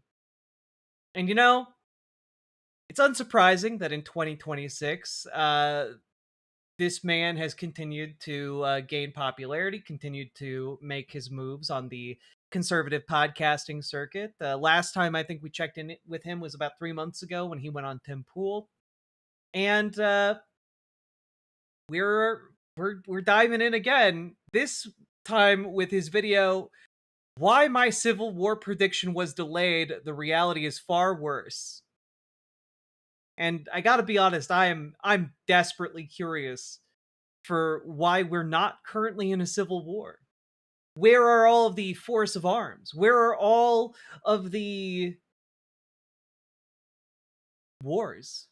And you know, it's unsurprising that in 2026, this man has continued to gain popularity, continued to make his moves on the conservative podcasting circuit. Last time I think we checked in with him was about 3 months ago when he went on Tim Pool. And we're diving in again, this time with his video, Why My Civil War Prediction Was Delayed, The Reality Is Far Worse. And I gotta be honest, I'm desperately curious for why we're not currently in a civil war. Where are all of the force of arms? Where are all of the wars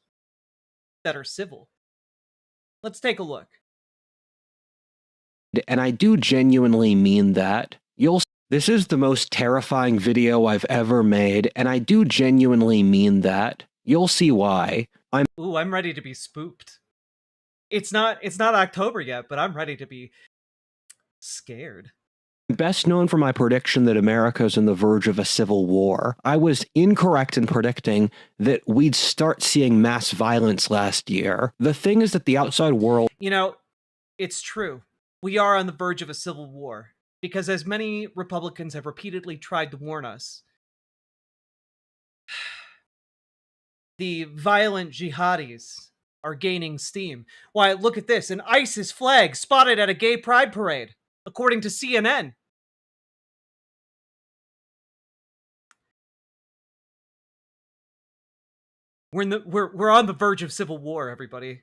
that are civil? Let's take a look. And I do genuinely mean that. This is the most terrifying video I've ever made, and I do genuinely mean that. You'll see why. I'm ready to be spooked. It's not October yet, but I'm ready to be scared. Best known for my prediction that America is on the verge of a civil war. I was incorrect in predicting that we'd start seeing mass violence last year. The thing is that the outside world... You know, it's true. We are on the verge of a civil war. Because as many Republicans have repeatedly tried to warn us, the violent jihadis are gaining steam. Why, look at this, an ISIS flag spotted at a gay pride parade, according to CNN. We're on the verge of civil war, everybody.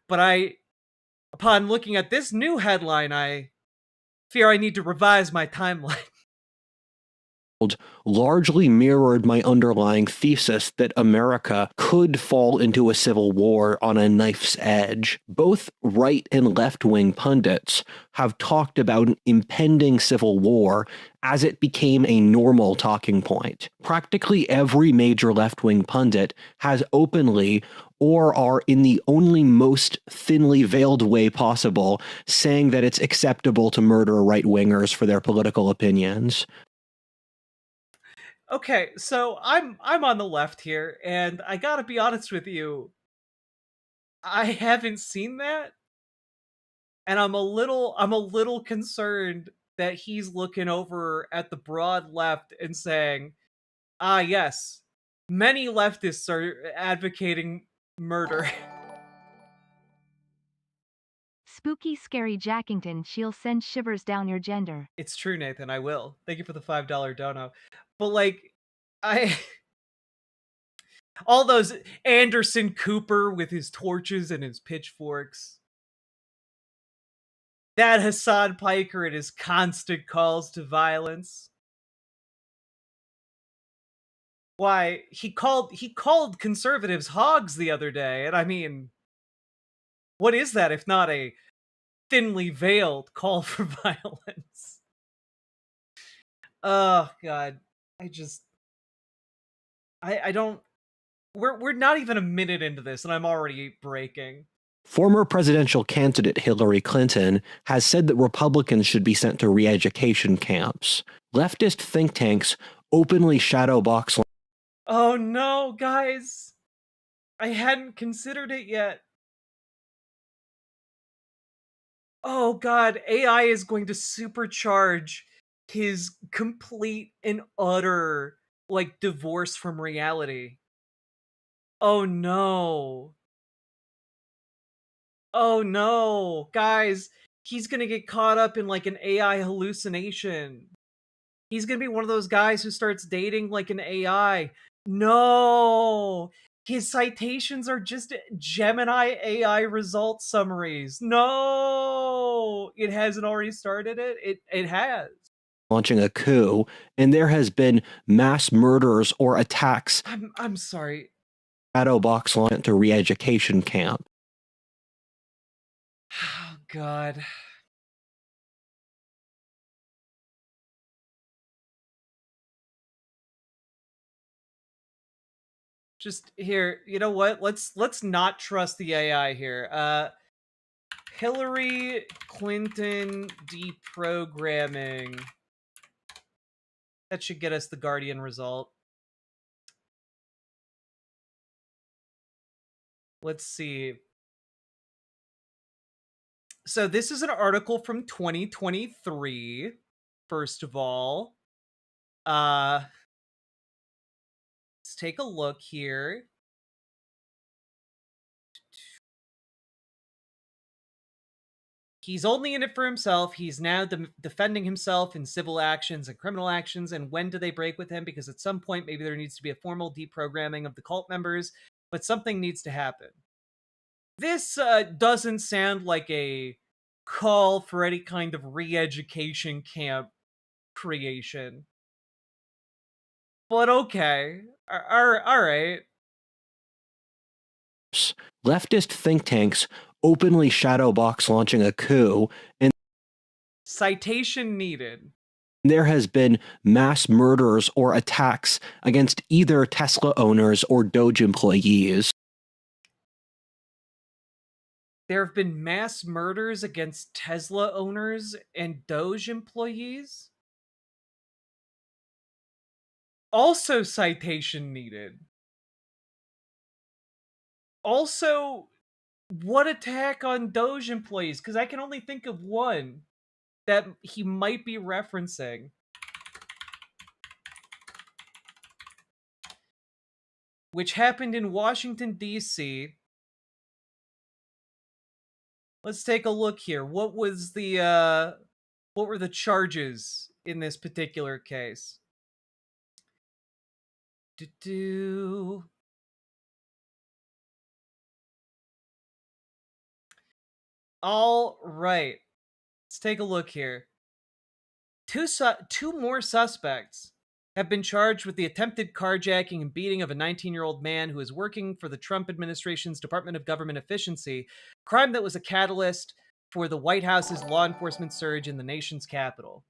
But upon looking at this new headline, I fear I need to revise my timeline. Largely mirrored my underlying thesis that America could fall into a civil war on a knife's edge. Both right and left-wing pundits have talked about an impending civil war as it became a normal talking point. Practically every major left-wing pundit has openly, or are in the only most thinly veiled way possible, saying that it's acceptable to murder right-wingers for their political opinions. Okay, so I'm on the left here, and I gotta be honest with you, I haven't seen that, and I'm a little concerned that he's looking over at the broad left and saying, ah yes, many leftists are advocating murder. Spooky Scary Jackington, she'll send shivers down your gender. It's true, Nathan, I will. Thank you for the $5 dono. But like, all those Anderson Cooper with his torches and his pitchforks. That Hassan Piker and his constant calls to violence. Why, he called conservatives hogs the other day, and I mean, what is that if not a thinly veiled call for violence? Oh God, I don't. We're not even a minute into this, and I'm already breaking. Former presidential candidate Hillary Clinton has said that Republicans should be sent to re-education camps. Leftist think tanks openly shadowbox. Oh no, guys! I hadn't considered it yet. Oh God, AI is going to supercharge his complete and utter, like, divorce from reality. Oh no. Oh no, guys, he's gonna get caught up in like an AI hallucination. He's gonna be one of those guys who starts dating like an AI. No, his citations are just Gemini AI result summaries. No, it hasn't already started it. It has. Launching a coup, and there has been mass murders or attacks. I'm sorry. Shadowbox launch to re-education camp. Oh God. Just here, you know what? Let's not trust the AI here. Hillary Clinton deprogramming. That should get us the Guardian result. Let's see. So this is an article from 2023, first of all. Let's take a look here. He's only in it for himself. He's now defending himself in civil actions and criminal actions. And when do they break with him? Because at some point, maybe there needs to be a formal deprogramming of the cult members, but something needs to happen. This doesn't sound like a call for any kind of re-education camp creation. But okay. All right. Leftist think tanks openly shadowbox launching a coup, and citation needed. There has been mass murders or attacks against either Tesla owners or Doge employees. There have been mass murders against Tesla owners and Doge employees? Also citation needed. Also, what attack on Doge employees? Because I can only think of one that he might be referencing. Which happened in Washington, D.C. Let's take a look here. What were the charges in this particular case? All right. Let's take a look here. Two more suspects have been charged with the attempted carjacking and beating of a 19-year-old man who is working for the Trump administration's Department of Government Efficiency, crime that was a catalyst for the White House's law enforcement surge in the nation's capital.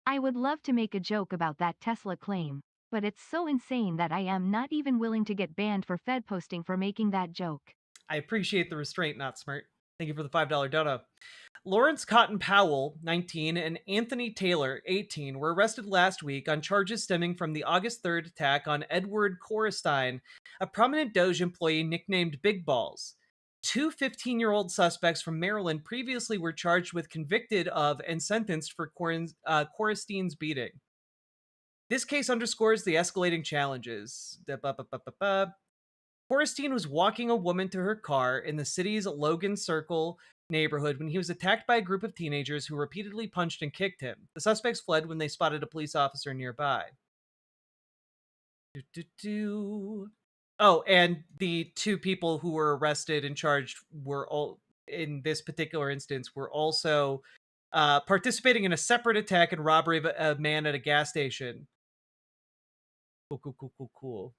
I would love to make a joke about that Tesla claim, but it's so insane that I am not even willing to get banned for Fed posting for making that joke. I appreciate the restraint, not smart. Thank you for the $5 dono. Lawrence Cotton Powell, 19, and Anthony Taylor, 18, were arrested last week on charges stemming from the August 3rd attack on Edward Korestein, a prominent Doge employee nicknamed Big Balls. Two 15-year-old suspects from Maryland previously were charged with, convicted of, and sentenced for Korestein's beating. This case underscores the escalating challenges. Korestein was walking a woman to her car in the city's Logan Circle neighborhood when he was attacked by a group of teenagers who repeatedly punched and kicked him. The suspects fled when they spotted a police officer nearby. Oh, and the two people who were arrested and charged were all, in this particular instance, were also participating in a separate attack and robbery of a man at a gas station. Cool.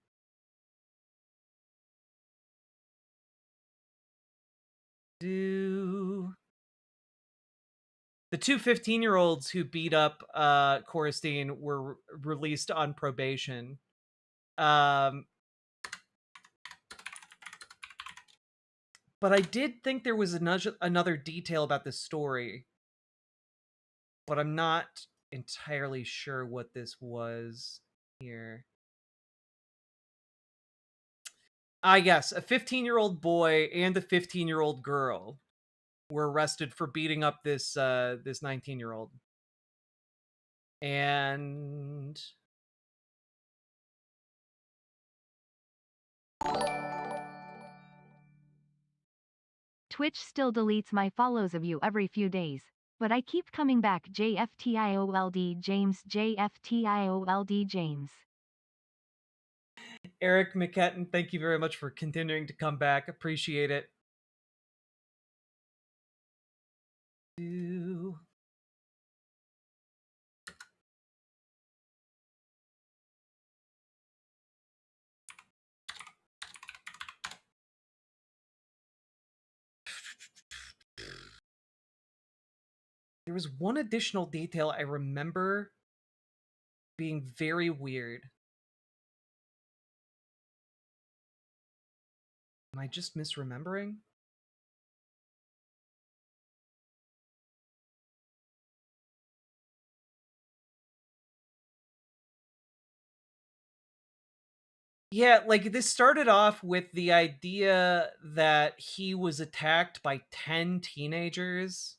The two 15-year-olds who beat up Korestein were released on probation. But I did think there was another detail about this story, but I'm not entirely sure what this was here. Yes, a 15-year-old boy and a 15-year-old girl were arrested for beating up this 19-year-old. And Twitch still deletes my follows of you every few days, but I keep coming back. JFTIOLD James, JFTIOLD James. Eric McKetton, thank you very much for continuing to come back. Appreciate it. There was one additional detail I remember being very weird. Am I just misremembering? Yeah, like this started off with the idea that he was attacked by 10 teenagers.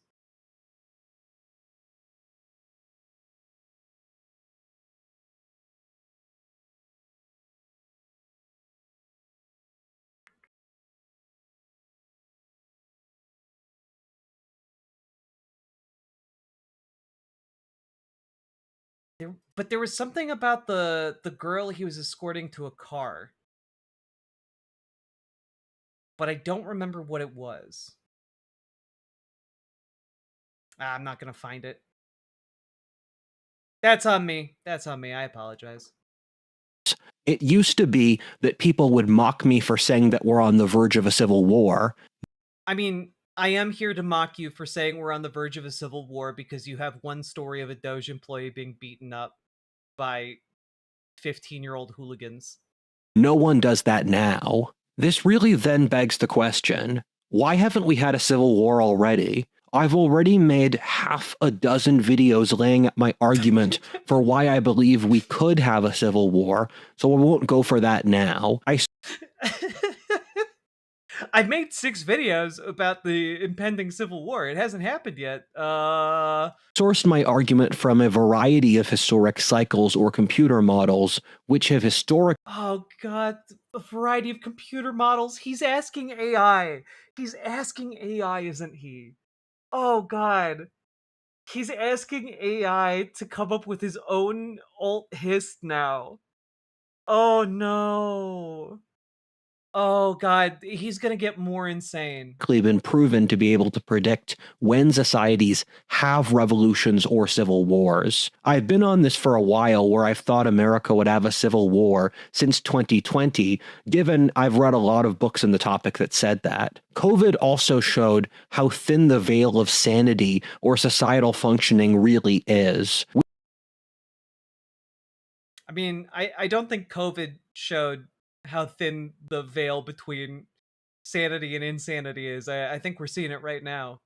But there was something about the girl he was escorting to a car. But I don't remember what it was. I'm not gonna find it. That's on me. That's on me. I apologize. It used to be that people would mock me for saying that we're on the verge of a civil war. I mean, I am here to mock you for saying we're on the verge of a civil war because you have one story of a Doge employee being beaten up by 15-year-old hooligans. No one does that now. This really then begs the question, why haven't we had a civil war already? I've already made half a dozen videos laying out my argument for why I believe we could have a civil war, so I won't go for that now. I've made 6 videos about the impending civil war. It hasn't happened yet. Sourced my argument from a variety of historic cycles or computer models, which have Oh god, a variety of computer models. He's asking AI. He's asking AI, isn't he? Oh god. He's asking AI to come up with his own alt-hist now. Oh no. Oh god, he's gonna get more insane. been proven to be able to predict when societies have revolutions or civil wars. I've been on this for a while where I've thought America would have a civil war since 2020, given I've read a lot of books on the topic that said that. COVID also showed how thin the veil of sanity or societal functioning really is. I mean, I don't think COVID showed how thin the veil between sanity and insanity is. I think we're seeing it right now.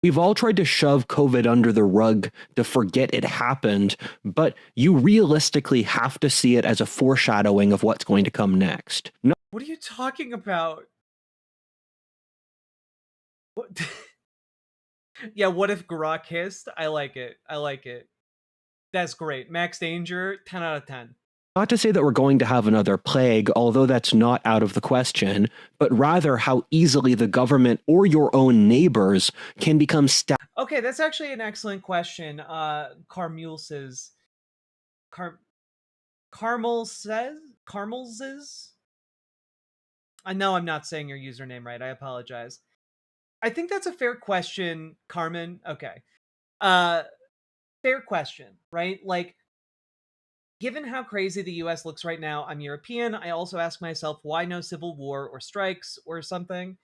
We've all tried to shove COVID under the rug to forget it happened, but you realistically have to see it as a foreshadowing of what's going to come next. No. What are you talking about? What? Yeah, what if Grok hissed? I like it. I like it. That's great. Max Danger, 10 out of 10. Not to say that we're going to have another plague, although that's not out of the question, but rather how easily the government or your own neighbors can become Okay, that's actually an excellent question. Carmule says... Carmel says? I know I'm not saying your username right. I apologize. I think that's a fair question, Carmen. Okay. Fair question, right? Like, given how crazy the US looks right now, I'm European. I also ask myself, why no civil war or strikes or something?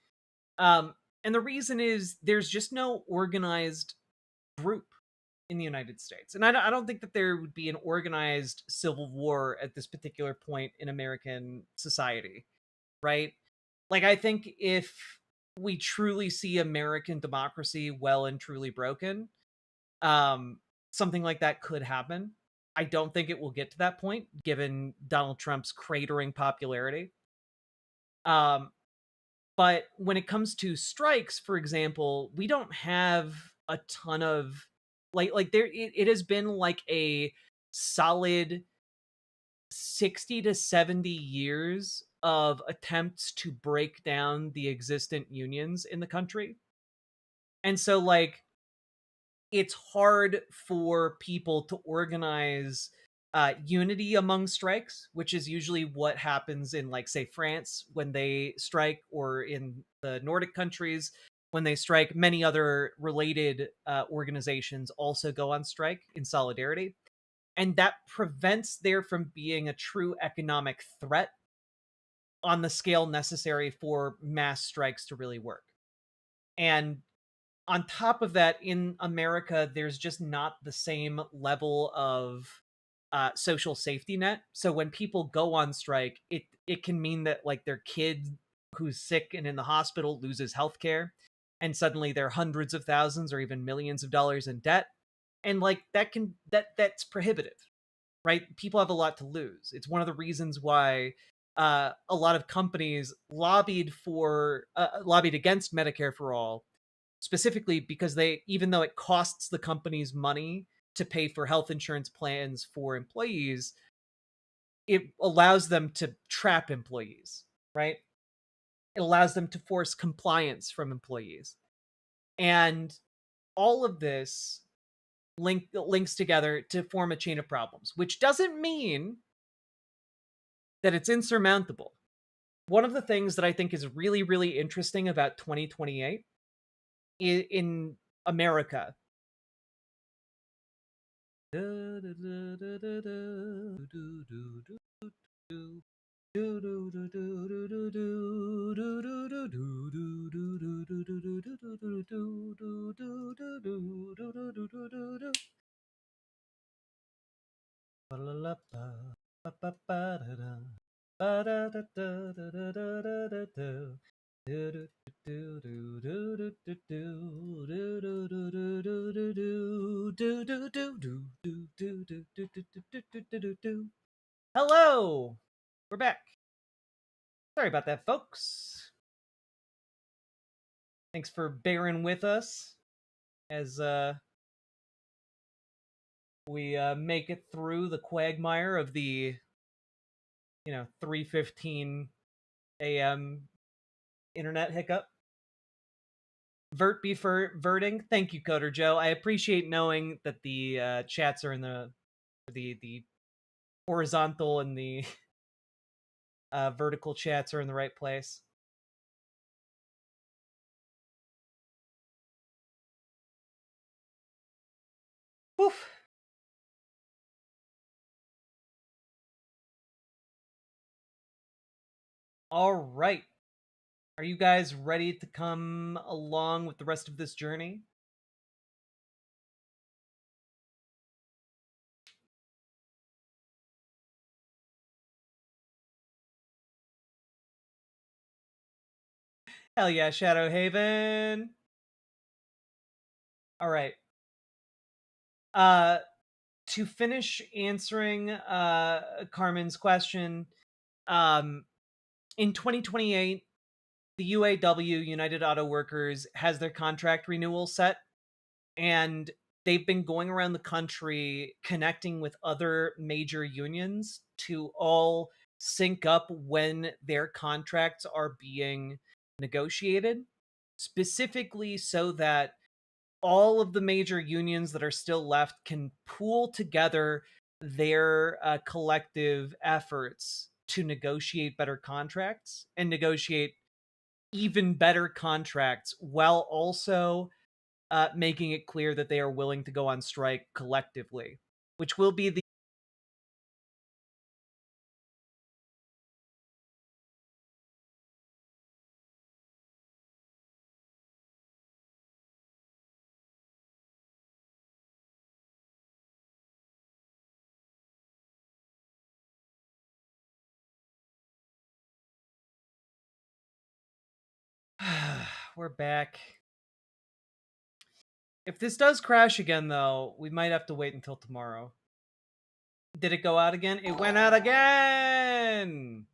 And the reason is there's just no organized group in the United States. And I don't think that there would be an organized civil war at this particular point in American society, right? Like, I think if we truly see American democracy well and truly broken, something like that could happen. I don't think it will get to that point, given Donald Trump's cratering popularity. But when it comes to strikes, for example, we don't have a ton of like there. It has been like a solid 60 to 70 years of attempts to break down the existent unions in the country, and so like it's hard for people to organize unity among strikes, which is usually what happens in, like, say, France when they strike, or in the Nordic countries when they strike. Many other related organizations also go on strike in solidarity. And that prevents there from being a true economic threat on the scale necessary for mass strikes to really work. And on top of that, in America, there's just not the same level of social safety net. So when people go on strike, it can mean that like their kid who's sick and in the hospital loses health care, and suddenly they're hundreds of thousands or even millions of dollars in debt. And like that's prohibitive, right? People have a lot to lose. It's one of the reasons why a lot of companies lobbied against Medicare for all, specifically because even though it costs the companies money to pay for health insurance plans for employees, it allows them to trap employees, right? It allows them to force compliance from employees. And all of this links together to form a chain of problems, which doesn't mean that it's insurmountable. One of the things that I think is really, really interesting about 2028 in America Hello, we're back. Sorry about that, folks. Thanks for bearing with us as we make it through the quagmire of the 3:15 a.m. internet hiccup. Vert be verting. Thank you, Coder Joe. I appreciate knowing that the chats are in the horizontal and the vertical chats are in the right place. Woof. All right. Are you guys ready to come along with the rest of this journey? Hell yeah, Shadow Haven. All right. To finish answering Carmen's question, in 2028, the UAW, United Auto Workers, has their contract renewal set, and they've been going around the country connecting with other major unions to all sync up when their contracts are being negotiated, specifically so that all of the major unions that are still left can pool together their collective efforts to negotiate better contracts and negotiate even better contracts while also making it clear that they are willing to go on strike collectively, which will be the we're back. If this does crash again, though, we might have to wait until tomorrow. Did it go out again? It went out again!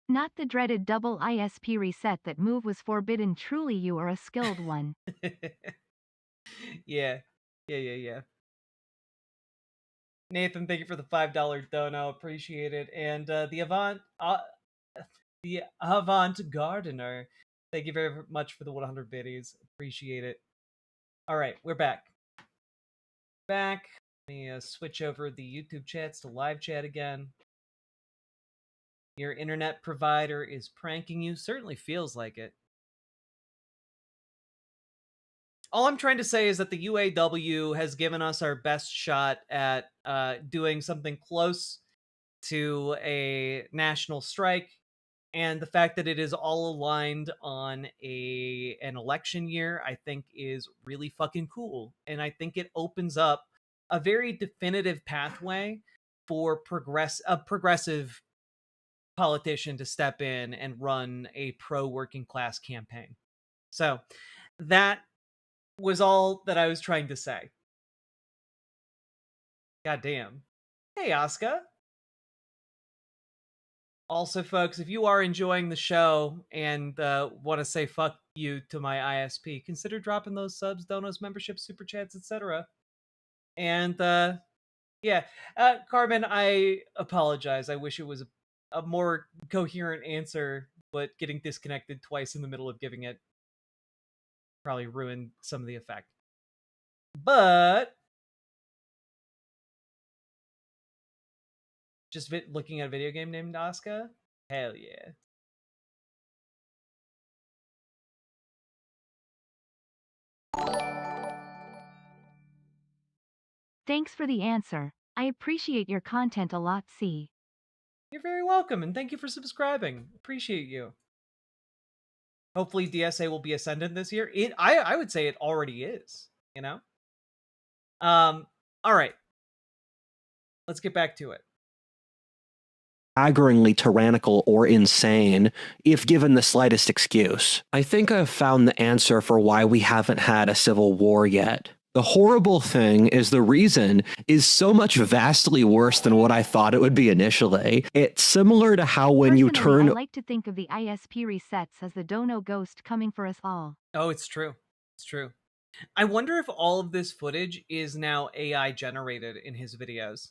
Not the dreaded double ISP reset. That move was forbidden. Truly you are a skilled one. Yeah. Nathan, thank you for the $5 dono. Appreciate it. And the Avant Gardener, thank you very much for the 100 biddies. Appreciate it. All right, we're back. Let me switch over the YouTube chats to live chat again. Your internet provider is pranking you. Certainly feels like it. All I'm trying to say is that the UAW has given us our best shot at doing something close to a national strike, and the fact that it is all aligned on an election year, I think, is really fucking cool. And I think it opens up a very definitive pathway for progressive politician to step in and run a pro-working class campaign. So that was all that I was trying to say. God damn. Hey, Asuka. Also, folks, if you are enjoying the show and want to say fuck you to my ISP, consider dropping those subs, donos, memberships, super chats, etc. And Carmen, I apologize. I wish it was a more coherent answer, but getting disconnected twice in the middle of giving it probably ruined some of the effect. But just looking at a video game named Asuka? Hell yeah. Thanks for the answer. I appreciate your content a lot, C. You're very welcome, and thank you for subscribing. Appreciate you. Hopefully DSA will be ascendant this year. I would say it already is, you know? All right. Let's get back to it. Staggeringly tyrannical or insane if given the slightest excuse. I think I've found the answer for why we haven't had a civil war yet. The horrible thing is the reason is so much vastly worse than what I thought it would be initially. It's similar to how when you turn... I like to think of the ISP resets as the dono ghost coming for us all. Oh, it's true. It's true. I wonder if all of this footage is now AI generated in his videos.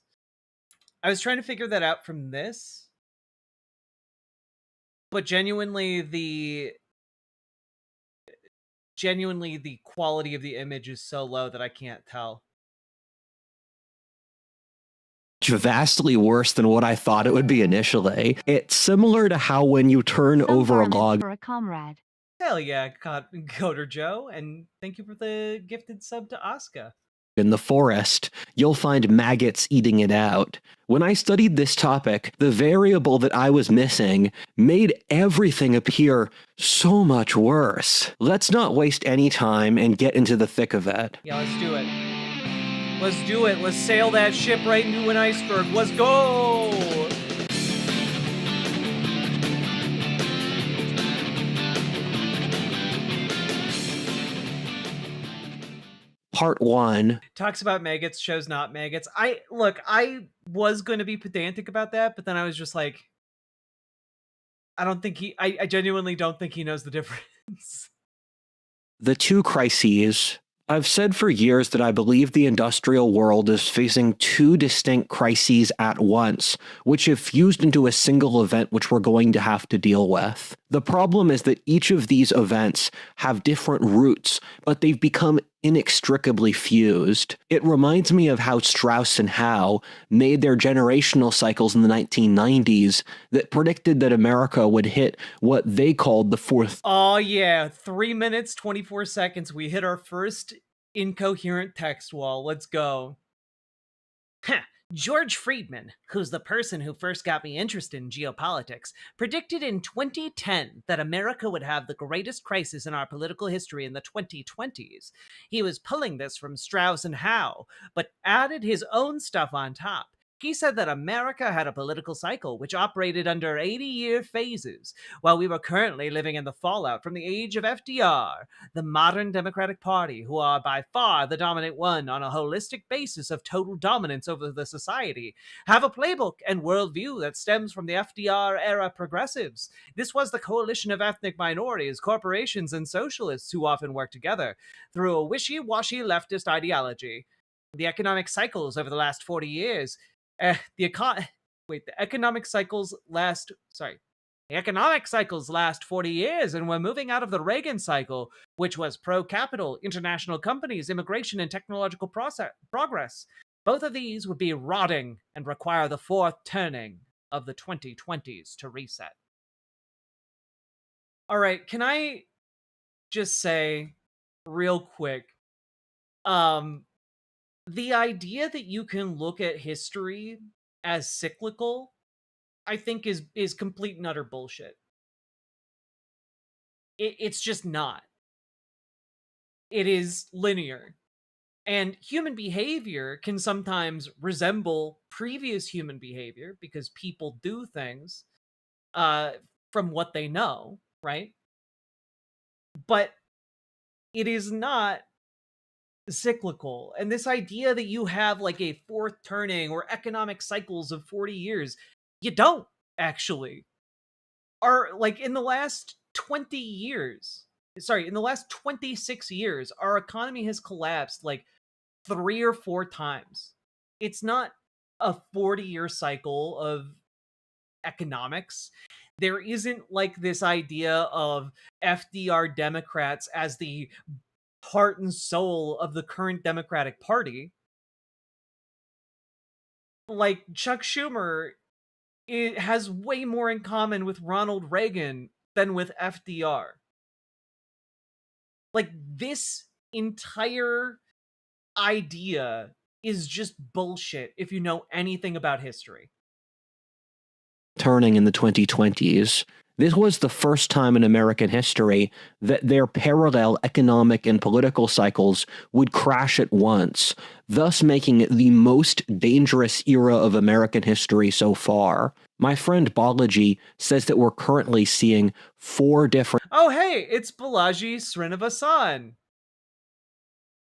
I was trying to figure that out from this, but genuinely the quality of the image is so low that I can't tell. Vastly worse than what I thought it would be initially. It's similar to how when you turn over a log... For a comrade. Hell yeah, Coder Joe, and thank you for the gifted sub to Asuka. In the forest, you'll find maggots eating it out. When I studied this topic, the variable that I was missing made everything appear so much worse. Let's not waste any time and get into the thick of it. Yeah, let's do it. Let's do it. Let's sail that ship right into an iceberg. Let's go! Part 1 talks about maggots, shows not maggots. I was going to be pedantic about that, but then I was just like, I genuinely don't think he knows the difference. The two crises. I've said for years that I believe the industrial world is facing two distinct crises at once, which have fused into a single event which we're going to have to deal with. The problem is that each of these events have different roots, but they've become inextricably fused. It reminds me of how Strauss and Howe made their generational cycles in the 1990s that predicted that America would hit what they called the fourth... Oh yeah, 3 minutes, 24 seconds. We hit our first incoherent text wall. Let's go. George Friedman, who's the person who first got me interested in geopolitics, predicted in 2010 that America would have the greatest crisis in our political history in the 2020s. He was pulling this from Strauss and Howe, but added his own stuff on top. He said that America had a political cycle which operated under 80-year phases, while we were currently living in the fallout from the age of FDR, the modern Democratic Party, who are by far the dominant one on a holistic basis of total dominance over the society, have a playbook and worldview that stems from the FDR-era progressives. This was the coalition of ethnic minorities, corporations, and socialists who often work together through a wishy-washy leftist ideology. The economic cycles over the last 40 years... The economic cycles last 40 years, and we're moving out of the Reagan cycle, which was pro-capital, international companies, immigration, and technological progress. Both of these would be rotting and require the fourth turning of the 2020s to reset. All right, can I just say real quick, the idea that you can look at history as cyclical, I think is complete and utter bullshit. It's just not. It is linear. And human behavior can sometimes resemble previous human behavior because people do things. from what they know, right? But it is not cyclical. And this idea that you have like a fourth turning or economic cycles of 40 years, you don't actually. Are like in the last 20 years, in the last 26 years, our economy has collapsed like 3 or 4 times. It's not a 40-year cycle of economics. There isn't like this idea of FDR Democrats as the heart and soul of the current Democratic Party. Like Chuck Schumer, it has way more in common with Ronald Reagan than with FDR. Like this entire idea is just bullshit if you know anything about history. Turning in the 2020s, this was the first time in American history that their parallel economic and political cycles would crash at once, thus making it the most dangerous era of American history so far. My friend Balaji says that we're currently seeing 4 different... Oh hey, it's Balaji Srinivasan,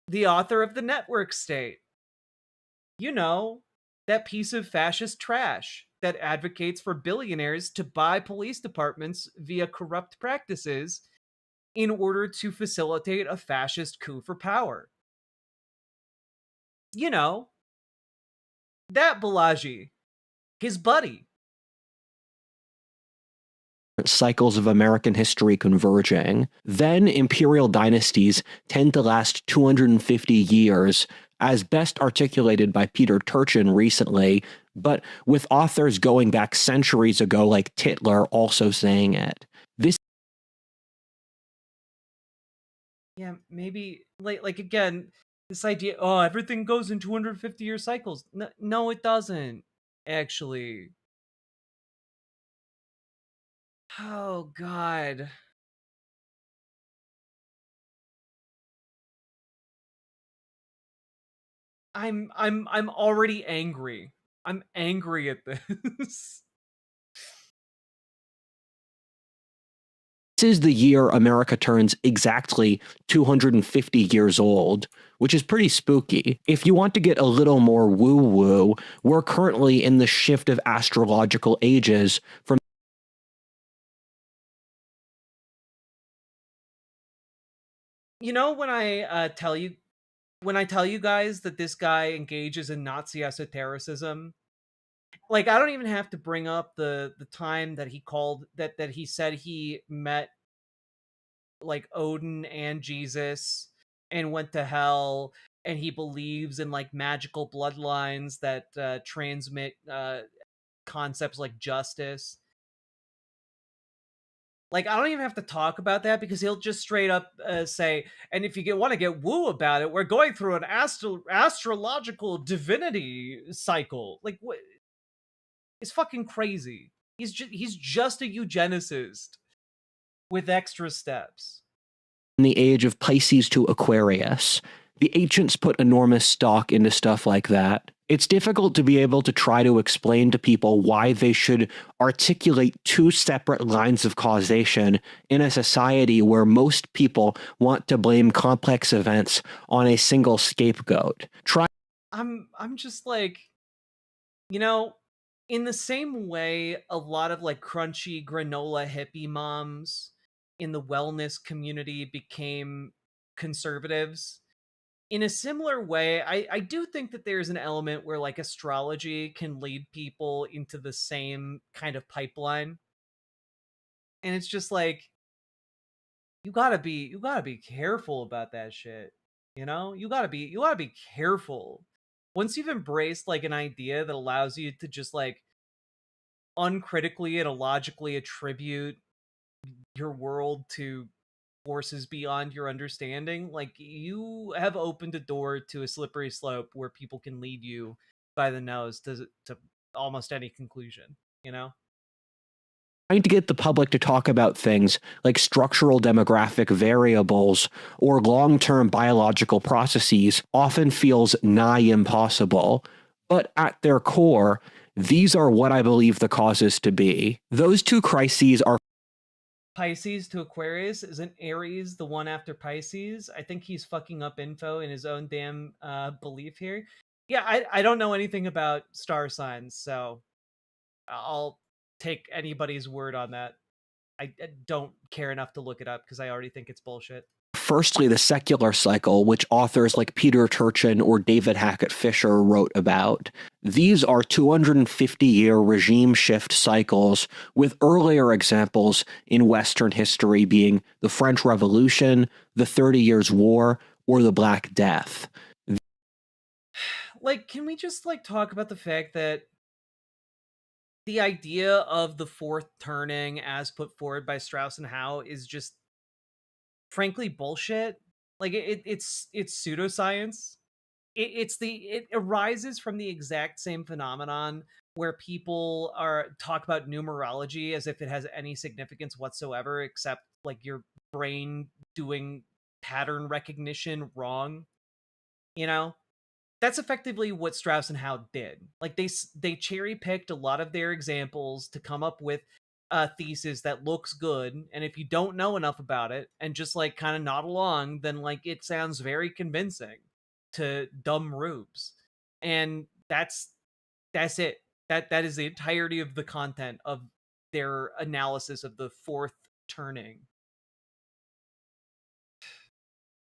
the author of The Network State. You know, that piece of fascist trash that advocates for billionaires to buy police departments via corrupt practices in order to facilitate a fascist coup for power. You know, that Balaji, his buddy. Cycles of American history converging. Then imperial dynasties tend to last 250 years, as best articulated by Peter Turchin recently, but with authors going back centuries ago like Titler also saying it. This... Yeah, maybe, like again, this idea, oh, everything goes in 250-year cycles. No, it doesn't, actually. Oh, God. I'm already angry. I'm angry at this. This is the year America turns exactly 250 years old, which is pretty spooky. If you want to get a little more woo-woo, we're currently in the shift of astrological ages from... You know, when I tell you guys that this guy engages in Nazi esotericism, like I don't even have to bring up the time that he called that he said he met like Odin and Jesus and went to hell, and he believes in like magical bloodlines that transmit concepts like justice. Like, I don't even have to talk about that because he'll just straight up say, and if you want to get woo about it, we're going through an astrological divinity cycle. Like, what? It's fucking crazy. He's just a eugenicist with extra steps. In the age of Pisces to Aquarius, the ancients put enormous stock into stuff like that. It's difficult to be able to try to explain to people why they should articulate 2 separate lines of causation in a society where most people want to blame complex events on a single scapegoat. I'm just like, you know, in the same way a lot of like crunchy granola hippie moms in the wellness community became conservatives, in a similar way, I do think that there's an element where like astrology can lead people into the same kind of pipeline. And it's just like, you gotta be careful about that shit. You know? You gotta be careful. Once you've embraced like an idea that allows you to just like uncritically and illogically attribute your world to forces beyond your understanding, like you have opened a door to a slippery slope where people can lead you by the nose to almost any conclusion, you know? Trying to get the public to talk about things like structural demographic variables or long-term biological processes often feels nigh impossible, but at their core, These are what I believe the causes to be. Those two crises are Pisces to Aquarius. Isn't Aries the one after Pisces? I think he's fucking up info in his own damn belief here. Yeah, I don't know anything about star signs, so I'll take anybody's word on that. I don't care enough to look it up because I already think it's bullshit. firstly the secular cycle, which authors like Peter Turchin or David Hackett Fisher wrote about. These are 250-year regime shift cycles, with earlier examples in Western history being the French Revolution, the 30 Years' War, or the Black Death. Like, can we just talk about the fact that the idea of the fourth turning as put forward by Strauss and Howe is just frankly bullshit? Like, it's pseudoscience. It arises from the exact same phenomenon where people talk about numerology as if it has any significance whatsoever, except like your brain doing pattern recognition wrong. You know? That's effectively what Strauss and Howe did. Like, they cherry-picked a lot of their examples to come up with a thesis that looks good, and if you don't know enough about it and just kind of nod along, then it sounds very convincing to dumb rubes. And that's it. That is the entirety of the content of their analysis of the fourth turning.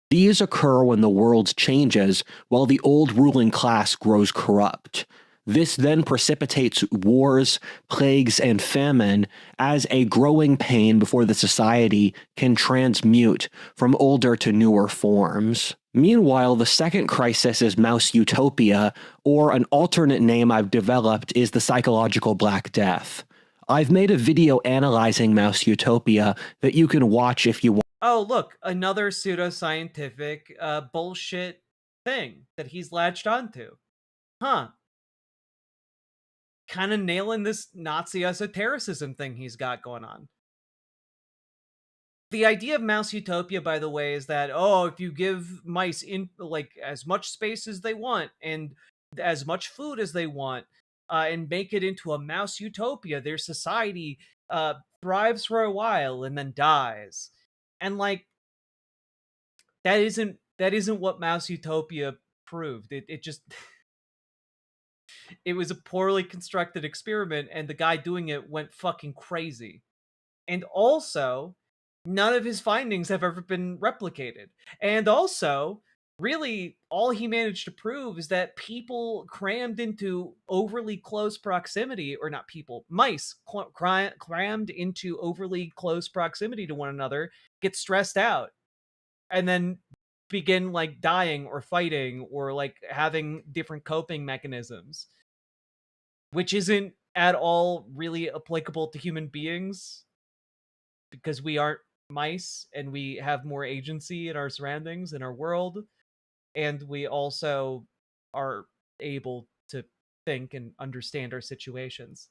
These occur when the world changes while the old ruling class grows corrupt. This then precipitates wars, plagues, and famine as a growing pain before the society can transmute from older to newer forms. Meanwhile, the second crisis is mouse utopia, or an alternate name I've developed is the psychological Black Death. I've made a video analyzing mouse utopia that you can watch if you want. Oh, look, another pseudoscientific bullshit thing that he's latched onto. Huh. Kind of nailing this Nazi esotericism thing he's got going on. The idea of mouse utopia, by the way, is that, if you give mice as much space as they want and as much food as they want, and make it into a mouse utopia, their society thrives for a while and then dies. And that isn't what mouse utopia proved. It just it was a poorly constructed experiment, and the guy doing it went fucking crazy. And also, none of his findings have ever been replicated. And also, really, all he managed to prove is that people crammed into overly close proximity, or not people, mice crammed into overly close proximity to one another, get stressed out, and then begin dying or fighting or having different coping mechanisms, which isn't at all really applicable to human beings because we aren't mice and we have more agency in our surroundings, in our world, and we also are able to think and understand our situations.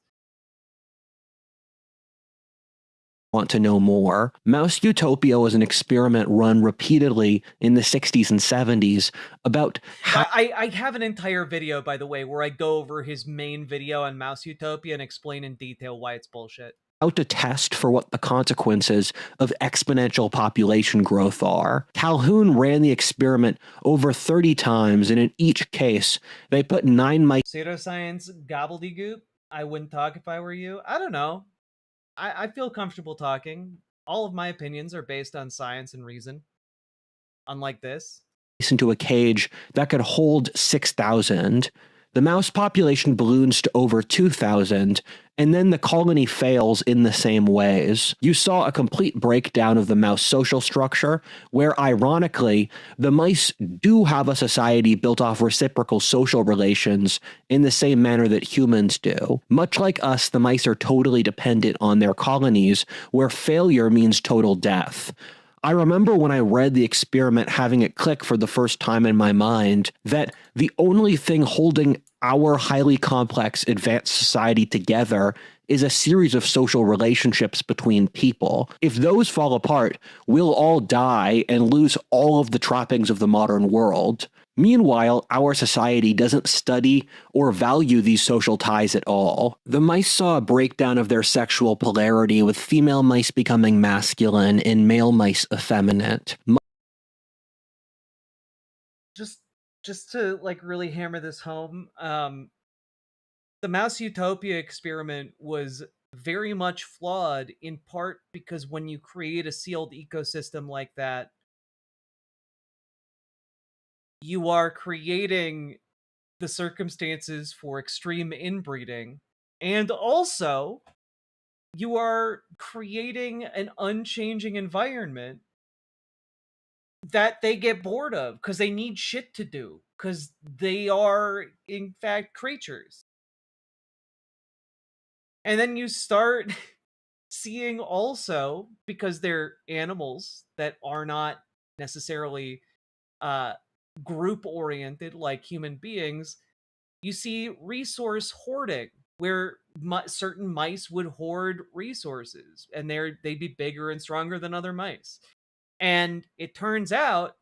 Want to know more? Mouse Utopia was an experiment run repeatedly in the 60s and 70s about how... I have an entire video, by the way, where I go over his main video on Mouse Utopia and explain in detail why it's bullshit. How to test for what the consequences of exponential population growth are. Calhoun ran the experiment over 30 times, and in each case, they put 9 mice... Pseudoscience gobbledygook? I wouldn't talk if I were you. I don't know. I feel comfortable talking. All of my opinions are based on science and reason. Unlike this. Into a cage that could hold 6,000. The mouse population balloons to over 2,000, and then the colony fails in the same ways. You saw a complete breakdown of the mouse social structure, where ironically, the mice do have a society built off reciprocal social relations in the same manner that humans do. Much like us, the mice are totally dependent on their colonies, where failure means total death. I remember when I read the experiment having it click for the first time in my mind that the only thing holding our highly complex advanced society together is a series of social relationships between people. If those fall apart, we'll all die and lose all of the trappings of the modern world. Meanwhile, our society doesn't study or value these social ties at all. The mice saw a breakdown of their sexual polarity, with female mice becoming masculine and male mice effeminate. Just to like really hammer this home, the Mouse Utopia experiment was very much flawed, in part because when you create a sealed ecosystem like that, you are creating the circumstances for extreme inbreeding, and also you are creating an unchanging environment that they get bored of because they need shit to do, because they are in fact creatures. And then you start seeing also, because they're animals that are not necessarily group oriented like human beings, you see resource hoarding, where certain mice would hoard resources and they'd be bigger and stronger than other mice. And it turns out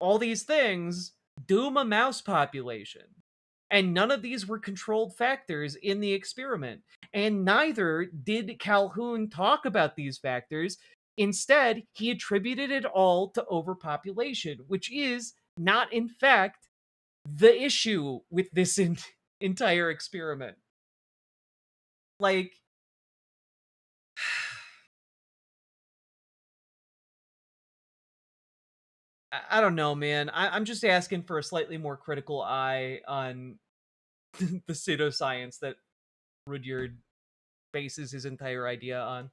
all these things doom a mouse population. And none of these were controlled factors in the experiment. And neither did Calhoun talk about these factors. Instead, he attributed it all to overpopulation, which is not, in fact, the issue with this entire experiment. Like, I don't know, man. I'm just asking for a slightly more critical eye on the pseudoscience that Rudyard bases his entire idea on.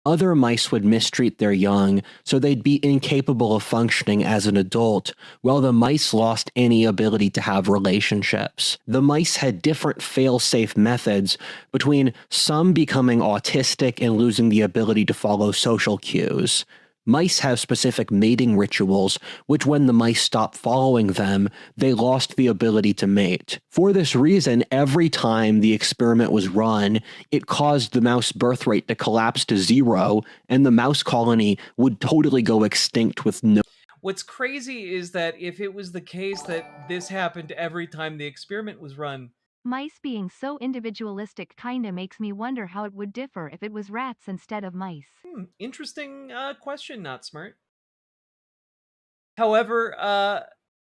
Other mice would mistreat their young, so they'd be incapable of functioning as an adult, while the mice lost any ability to have relationships. The mice had different fail-safe methods, between some becoming autistic and losing the ability to follow social cues. Mice have specific mating rituals, which when the mice stopped following them, they lost the ability to mate. For this reason, every time the experiment was run, it caused the mouse birth rate to collapse to 0, and the mouse colony would totally go extinct with no... What's crazy is that if it was the case that this happened every time the experiment was run, mice being so individualistic kinda makes me wonder how it would differ if it was rats instead of mice. Interesting question, Not Smart. However,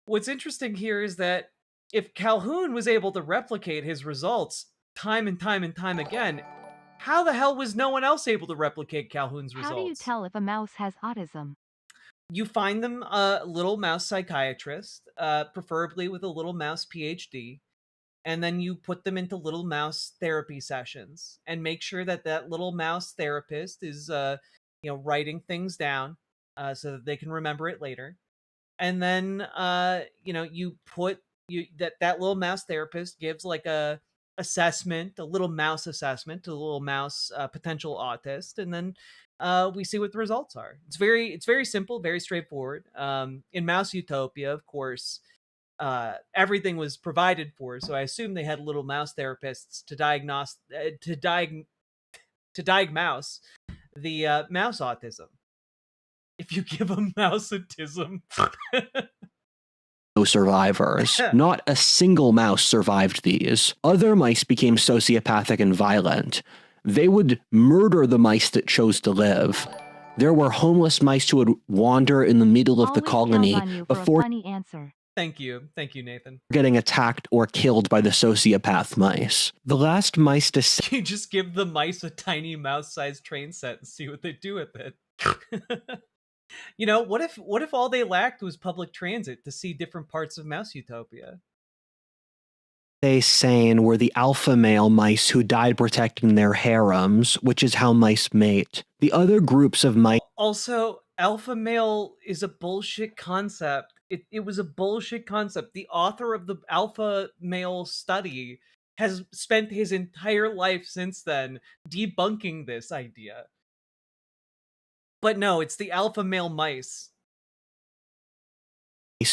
what's interesting here is that if Calhoun was able to replicate his results time and time and time again, how the hell was no one else able to replicate Calhoun's results? How do you tell if a mouse has autism? You find them a little mouse psychiatrist, preferably with a little mouse PhD, and then you put them into little mouse therapy sessions and make sure that that little mouse therapist is writing things down so that they can remember it later. And then you put that little mouse therapist gives like a little mouse assessment to the little mouse potential autist, and then we see what the results are. It's very simple, very straightforward. In Mouse Utopia, of course, everything was provided for, so I assume they had little mouse therapists to diagnose the mouse autism. If you give a mouse autism. No survivors. Not a single mouse survived these. Other mice became sociopathic and violent. They would murder the mice that chose to live. There were homeless mice who would wander in the middle of the colony before Thank you, Nathan. Getting attacked or killed by the sociopath mice. The last mice to... You just give the mice a tiny mouse-sized train set and see what they do with it. What if all they lacked was public transit to see different parts of Mouse Utopia? Stay sane were the alpha male mice who died protecting their harems, which is how mice mate. The other groups of mice... Also, alpha male is a bullshit concept. It was a bullshit concept. The author of the alpha male study has spent his entire life since then debunking this idea. But no, it's the alpha male mice.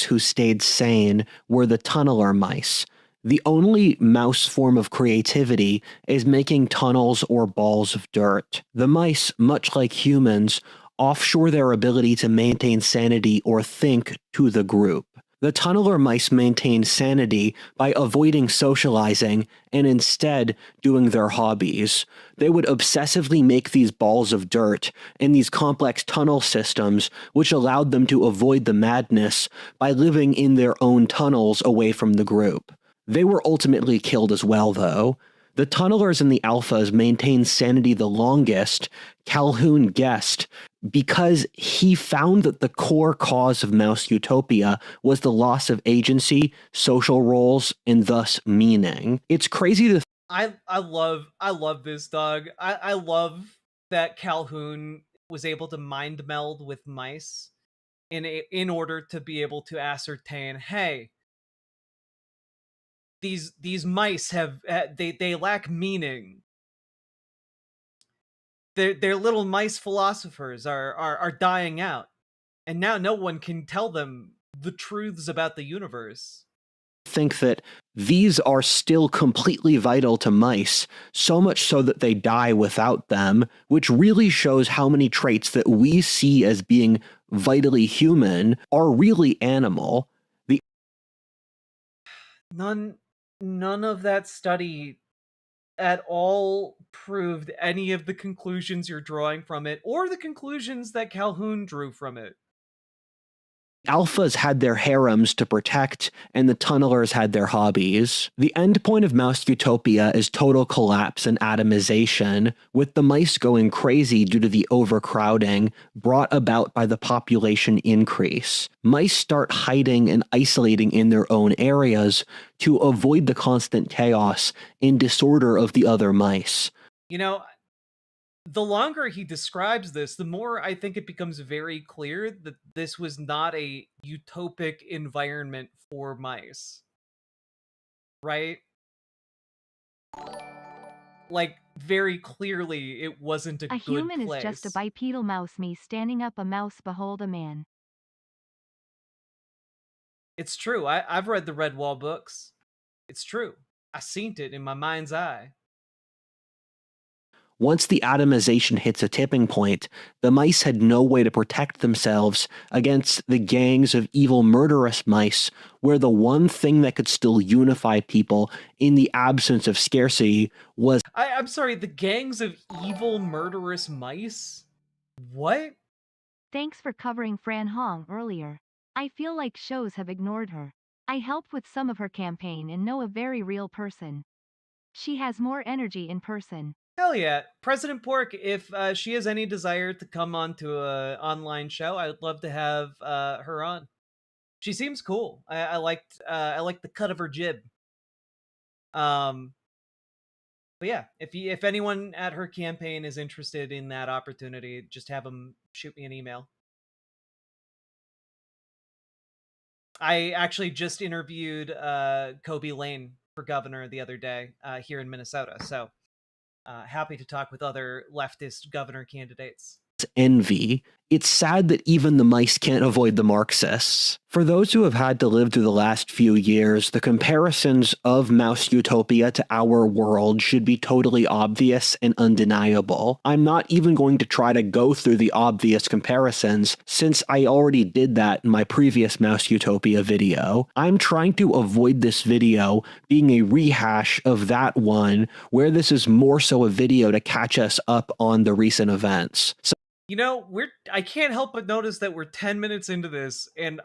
Who stayed sane were the tunneler mice. The only mouse form of creativity is making tunnels or balls of dirt. The mice, much like humans, offshore their ability to maintain sanity or think to the group. The tunneler mice maintain sanity by avoiding socializing and instead doing their hobbies. They would obsessively make these balls of dirt and these complex tunnel systems, which allowed them to avoid the madness by living in their own tunnels away from the group. They were ultimately killed as well, though. The tunnelers and the alphas maintained sanity the longest, Calhoun guessed, because he found that the core cause of mouse utopia was the loss of agency, social roles, and thus meaning. It's crazy to I love this, dog. I love that Calhoun was able to mind meld with mice in order to be able to ascertain, hey, these mice have they lack meaning. Their little mice philosophers are dying out, and now no one can tell them the truths about the universe. think that these are still completely vital to mice, so much so that they die without them, which really shows how many traits that we see as being vitally human are really animal. None of that study at all proved any of the conclusions you're drawing from it, or the conclusions that Calhoun drew from it. Alphas had their harems to protect, and the tunnelers had their hobbies. The end point of mouse utopia is total collapse and atomization, with the mice going crazy due to the overcrowding brought about by the population increase. Mice start hiding and isolating in their own areas to avoid the constant chaos and disorder of the other mice. You know, the longer he describes this, the more I think it becomes very clear that this was not a utopic environment for mice. Right? Like, very clearly, it wasn't a good human place. is just a bipedal mouse. Me standing up, a mouse behold a man. It's true. I've read the Red Wall books. It's true. I seen it in my mind's eye. Once the atomization hits a tipping point, the mice had no way to protect themselves against the gangs of evil murderous mice, where the one thing that could still unify people in the absence of scarcity was— I'm sorry, the gangs of evil murderous mice? What? Thanks for covering Fran Hong earlier. I feel like shows have ignored her. I helped with some of her campaign and know a very real person. She has more energy in person. Hell yeah. President Pork, if she has any desire to come on to an online show, I would love to have her on. She seems cool. I liked the cut of her jib. But yeah, if anyone at her campaign is interested in that opportunity, just have them shoot me an email. I actually just interviewed Kobe Lane for governor the other day here in Minnesota, so happy to talk with other leftist governor candidates. envy. It's sad that even the mice can't avoid the Marxists. For those who have had to live through the last few years, the comparisons of mouse utopia to our world should be totally obvious and undeniable. I'm not even going to try to go through the obvious comparisons, since I already did that in my previous mouse utopia video. I'm trying to avoid this video being a rehash of that one, where this is more so a video to catch us up on the recent events. So, you know, I can't help but notice that we're 10 minutes into this, and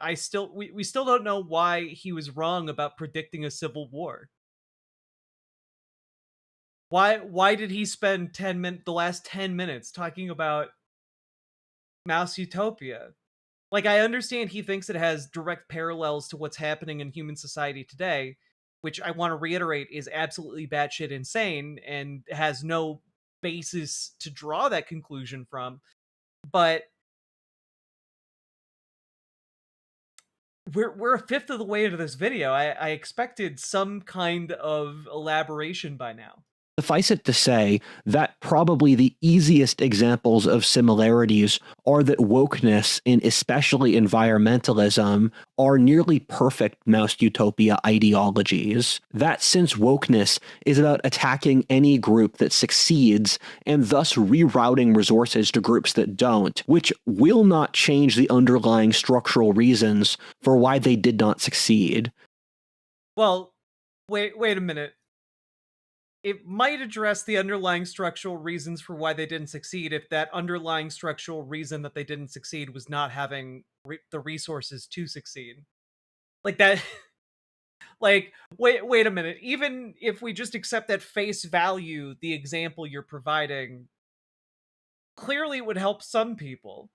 we still don't know why he was wrong about predicting a civil war. Why did he spend the last 10 minutes talking about mouse utopia? Like, I understand he thinks it has direct parallels to what's happening in human society today, which I want to reiterate is absolutely batshit insane and has no basis to draw that conclusion from. But we're a fifth of the way into this video. I expected some kind of elaboration by now. Suffice it to say that probably the easiest examples of similarities are that wokeness, and especially environmentalism, are nearly perfect mouse utopia ideologies. That since wokeness is about attacking any group that succeeds and thus rerouting resources to groups that don't, which will not change the underlying structural reasons for why they did not succeed. Well, wait a minute. It might address the underlying structural reasons for why they didn't succeed if that underlying structural reason that they didn't succeed was not having the resources to succeed. Like that. Like, wait a minute. Even if we just accept at face value the example you're providing, clearly it would help some people.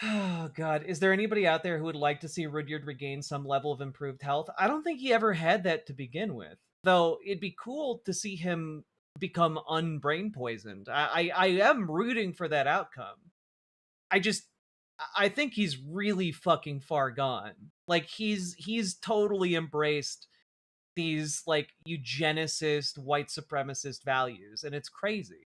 Oh, God. Is there anybody out there who would like to see Rudyard regain some level of improved health? I don't think he ever had that to begin with. Though it'd be cool to see him become unbrain poisoned. I am rooting for that outcome. I think he's really fucking far gone. Like, he's totally embraced these, like, eugenicist, white supremacist values, and it's crazy.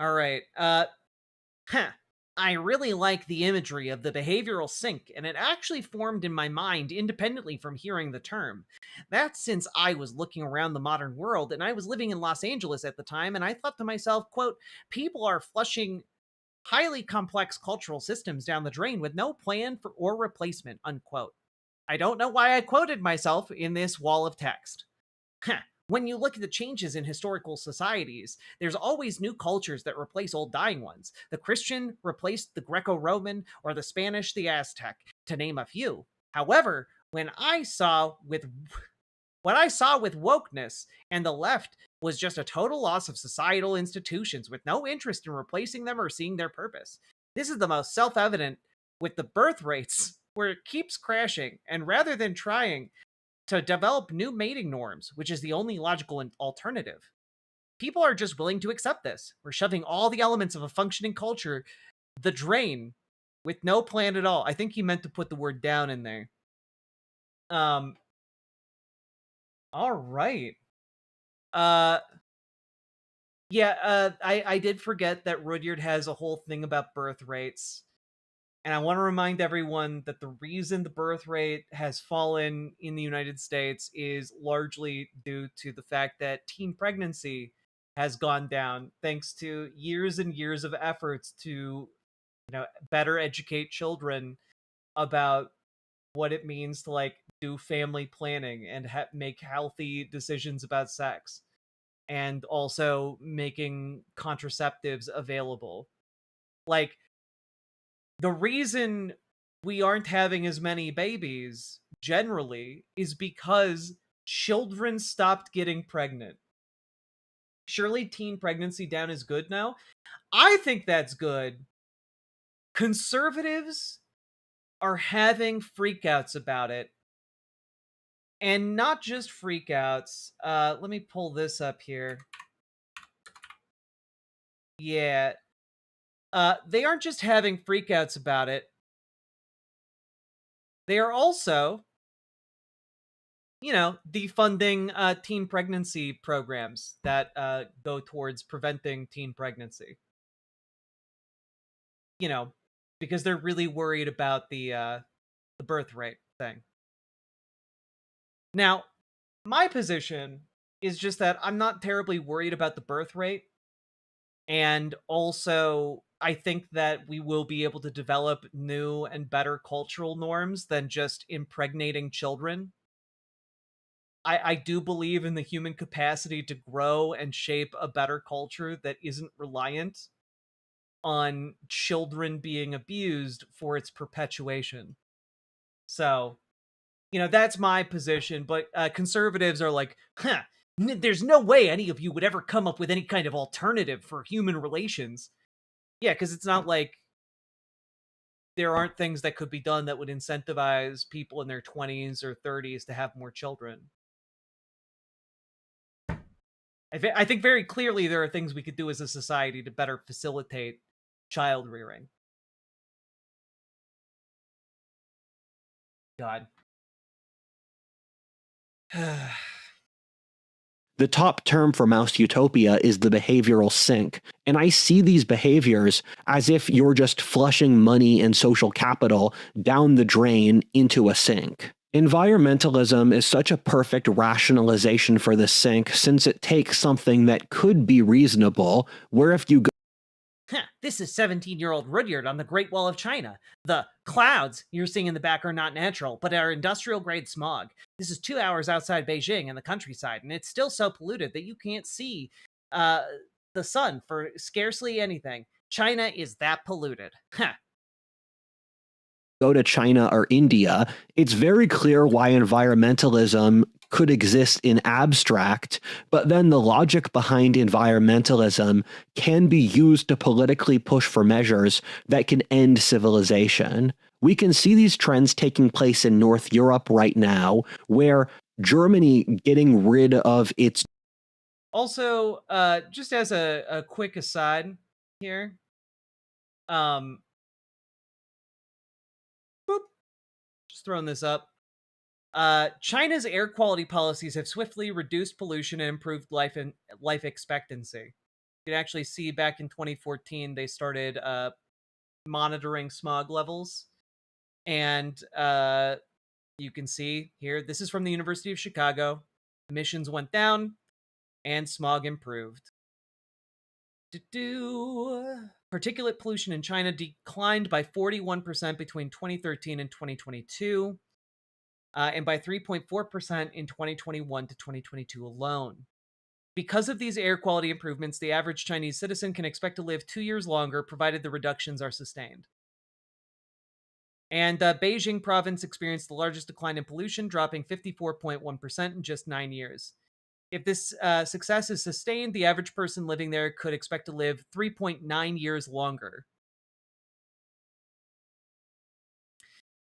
All right. I really like the imagery of the behavioral sink, and it actually formed in my mind independently from hearing the term. That's since I was looking around the modern world, and I was living in Los Angeles at the time, and I thought to myself, quote, people are flushing highly complex cultural systems down the drain with no plan for or replacement, unquote. I don't know why I quoted myself in this wall of text. When you look at the changes in historical societies, there's always new cultures that replace old dying ones. The Christian replaced the Greco-Roman, or the Spanish the Aztec, to name a few. However, what I saw with wokeness and the left was just a total loss of societal institutions with no interest in replacing them or seeing their purpose. This is the most self-evident with the birth rates, where it keeps crashing, and rather than trying to develop new mating norms, which is the only logical alternative, people are just willing to accept this. We're shoving all the elements of a functioning culture the drain with no plan at all. I think he meant to put the word down in there. All right. I did forget that Rudyard has a whole thing about birth rates. And I want to remind everyone that the reason the birth rate has fallen in the United States is largely due to the fact that teen pregnancy has gone down thanks to years and years of efforts to, better educate children about what it means to, like, do family planning and make healthy decisions about sex, and also making contraceptives available. Like, the reason we aren't having as many babies generally is because children stopped getting pregnant. Surely teen pregnancy down is good now. I think that's good. Conservatives are having freakouts about it. And not just freakouts. Let me pull this up here. Yeah. They aren't just having freakouts about it. They are also, defunding teen pregnancy programs that go towards preventing teen pregnancy. Because they're really worried about the birth rate thing. Now, my position is just that I'm not terribly worried about the birth rate. And also, I think that we will be able to develop new and better cultural norms than just impregnating children. I do believe in the human capacity to grow and shape a better culture that isn't reliant on children being abused for its perpetuation. So, that's my position. But conservatives are like, there's no way any of you would ever come up with any kind of alternative for human relations. Yeah, because it's not like there aren't things that could be done that would incentivize people in their 20s or 30s to have more children. I think very clearly there are things we could do as a society to better facilitate child rearing. God. The top term for Mouse Utopia is the behavioral sink, and I see these behaviors as if you're just flushing money and social capital down the drain into a sink. Environmentalism is such a perfect rationalization for the sink since it takes something that could be reasonable, where if you go This is 17-year-old Rudyard on the Great Wall of China. The clouds you're seeing in the back are not natural, but are industrial-grade smog. This is 2 hours outside Beijing in the countryside, and it's still so polluted that you can't see the sun for scarcely anything. China is that polluted. go to China or India, it's very clear why environmentalism could exist in abstract, but then the logic behind environmentalism can be used to politically push for measures that can end civilization. We can see these trends taking place in North Europe right now, where Germany getting rid of its... Also, just as a quick aside here, boop, just throwing this up. China's air quality policies have swiftly reduced pollution and improved life expectancy. You can actually see back in 2014 they started monitoring smog levels, and you can see here, this is from the University of Chicago. Emissions went down and smog improved. Particulate pollution in China declined by 41% between 2013 and 2022, and by 3.4% in 2021 to 2022 alone. Because of these air quality improvements, the average Chinese citizen can expect to live 2 years longer, provided the reductions are sustained. And Beijing province experienced the largest decline in pollution, dropping 54.1% in just 9 years. If this success is sustained, the average person living there could expect to live 3.9 years longer.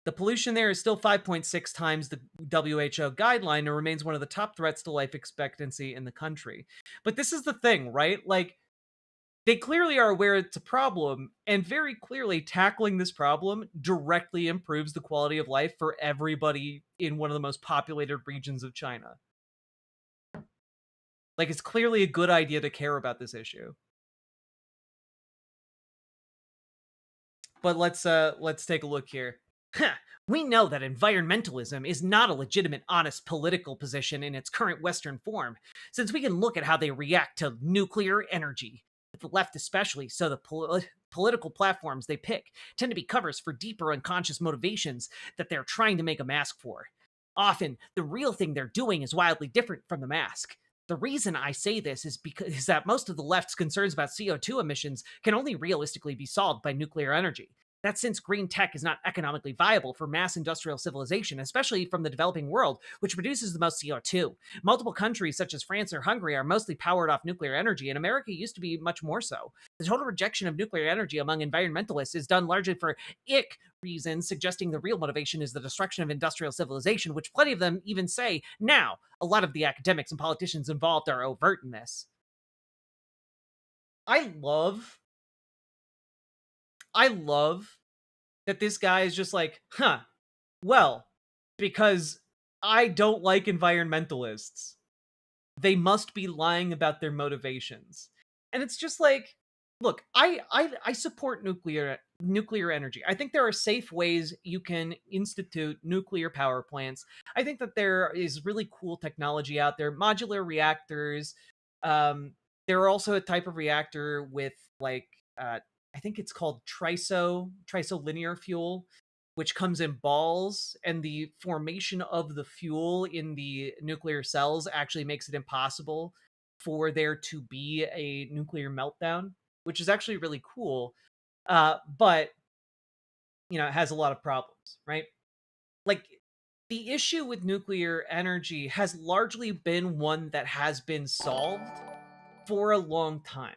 The pollution there is still 5.6 times the WHO guideline and remains one of the top threats to life expectancy in the country. But this is the thing, right? Like, they clearly are aware it's a problem, and very clearly tackling this problem directly improves the quality of life for everybody in one of the most populated regions of China. Like, it's clearly a good idea to care about this issue. But let's take a look here. We know that environmentalism is not a legitimate, honest political position in its current Western form, since we can look at how they react to nuclear energy. The left especially, so the political platforms they pick tend to be covers for deeper unconscious motivations that they're trying to make a mask for. Often, the real thing they're doing is wildly different from the mask. The reason I say this is because that most of the left's concerns about CO2 emissions can only realistically be solved by nuclear energy. That's since green tech is not economically viable for mass industrial civilization, especially from the developing world, which produces the most CO2. Multiple countries, such as France or Hungary, are mostly powered off nuclear energy, and America used to be much more so. The total rejection of nuclear energy among environmentalists is done largely for ick reasons, suggesting the real motivation is the destruction of industrial civilization, which plenty of them even say now. A lot of the academics and politicians involved are overt in this. I love that this guy is just like, well, because I don't like environmentalists, they must be lying about their motivations. And it's just like, look, I support nuclear energy. I think there are safe ways you can institute nuclear power plants. I think that there is really cool technology out there, modular reactors. There are also a type of reactor with like, I think it's called trisolinear fuel, which comes in balls, and the formation of the fuel in the nuclear cells actually makes it impossible for there to be a nuclear meltdown, which is actually really cool. But, you know, it has a lot of problems, right? Like, the issue with nuclear energy has largely been one that has been solved for a long time,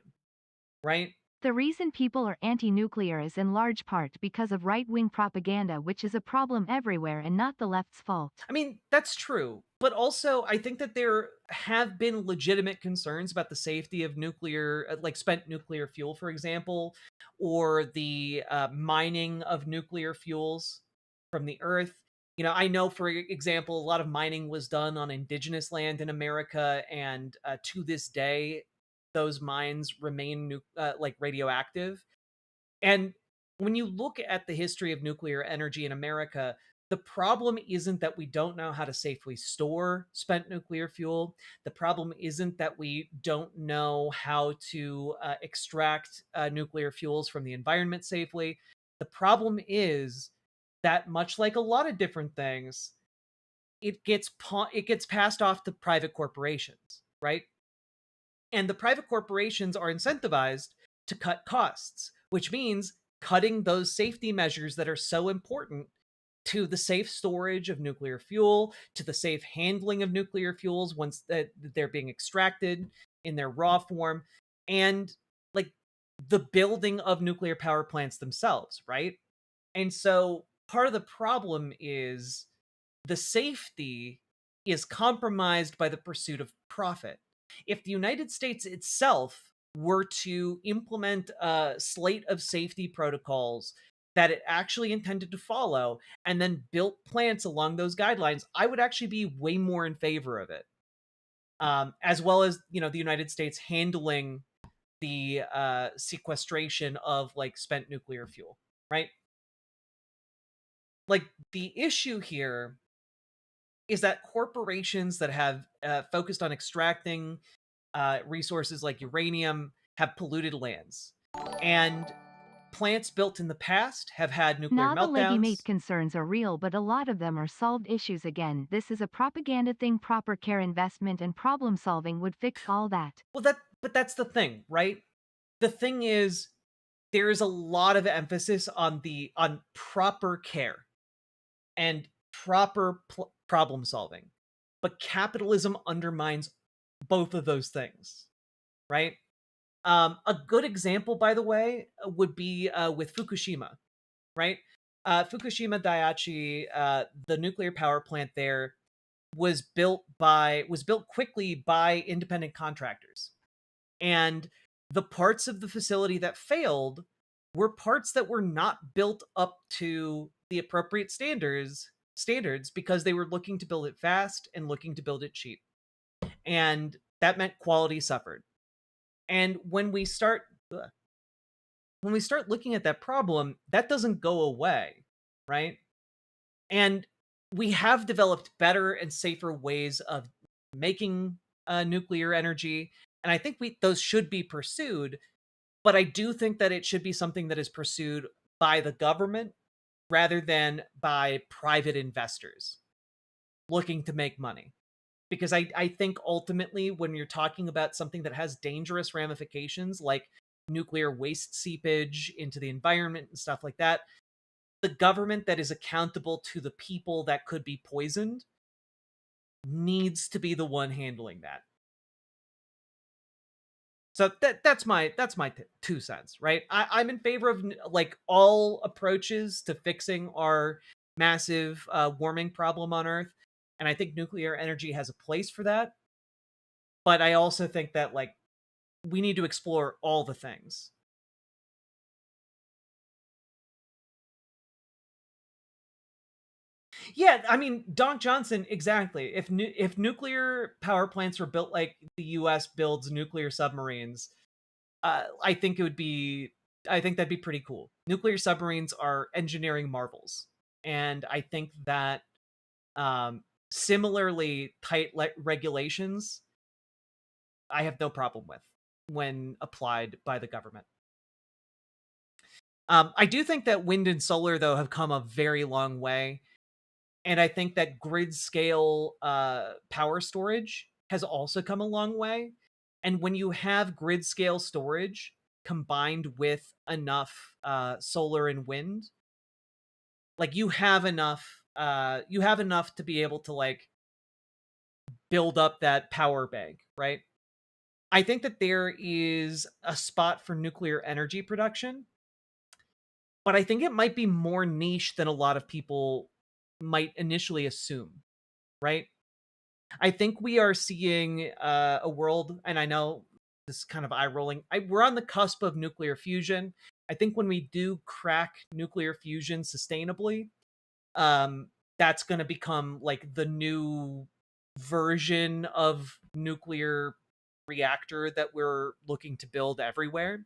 right? The reason people are anti-nuclear is in large part because of right-wing propaganda, which is a problem everywhere and not the left's fault. I mean, that's true. But also, I think that there have been legitimate concerns about the safety of nuclear, like spent nuclear fuel, for example, or the mining of nuclear fuels from the earth. I know, for example, a lot of mining was done on indigenous land in America, and to this day, those mines remain like radioactive. And when you look at the history of nuclear energy in America, the problem isn't that we don't know how to safely store spent nuclear fuel. The problem isn't that we don't know how to extract nuclear fuels from the environment safely. The problem is that, much like a lot of different things, it gets passed off to private corporations, right? And the private corporations are incentivized to cut costs, which means cutting those safety measures that are so important to the safe storage of nuclear fuel, to the safe handling of nuclear fuels once that they're being extracted in their raw form, and like the building of nuclear power plants themselves, right? And so part of the problem is the safety is compromised by the pursuit of profit. If the United States itself were to implement a slate of safety protocols that it actually intended to follow and then built plants along those guidelines, I would actually be way more in favor of it. As well as, the United States handling the sequestration of like spent nuclear fuel, right? Like, the issue here is that corporations that have focused on extracting resources like uranium have polluted lands, and plants built in the past have had nuclear Now the meltdowns. legitimate concerns are real, but a lot of them are solved issues again. This is a propaganda thing. Proper care, investment, and problem solving would fix all that. Well, but that's the thing, right? The thing is, there is a lot of emphasis on proper care and proper problem solving, but capitalism undermines both of those things, right? A good example, by the way, would be with Fukushima, right? Fukushima Daiichi, the nuclear power plant there, was built quickly by independent contractors, and the parts of the facility that failed were parts that were not built up to the appropriate standards because they were looking to build it fast and looking to build it cheap, and that meant quality suffered. And when we start looking at that problem, that doesn't go away, right? And we have developed better and safer ways of making nuclear energy, and I think those should be pursued. But I do think that it should be something that is pursued by the government rather than by private investors looking to make money. Because I think ultimately, when you're talking about something that has dangerous ramifications like nuclear waste seepage into the environment and stuff like that, the government that is accountable to the people that could be poisoned needs to be the one handling that. So that's my 2 cents, right? I'm in favor of like all approaches to fixing our massive warming problem on Earth, and I think nuclear energy has a place for that. But I also think that like we need to explore all the things. Yeah, I mean, Don Johnson, exactly. If nuclear power plants were built like the U.S. builds nuclear submarines, I think that'd be pretty cool. Nuclear submarines are engineering marvels, and I think that similarly tight regulations, I have no problem with when applied by the government. I do think that wind and solar, though, have come a very long way. And I think that grid scale power storage has also come a long way. And when you have grid scale storage combined with enough solar and wind, like you have enough to be able to like build up that power bank, right? I think that there is a spot for nuclear energy production, but I think it might be more niche than a lot of people might initially assume, right? I think we are seeing a world, and I know this is kind of eye-rolling, we're on the cusp of nuclear fusion. I think when we do crack nuclear fusion sustainably, that's going to become like the new version of nuclear reactor that we're looking to build everywhere.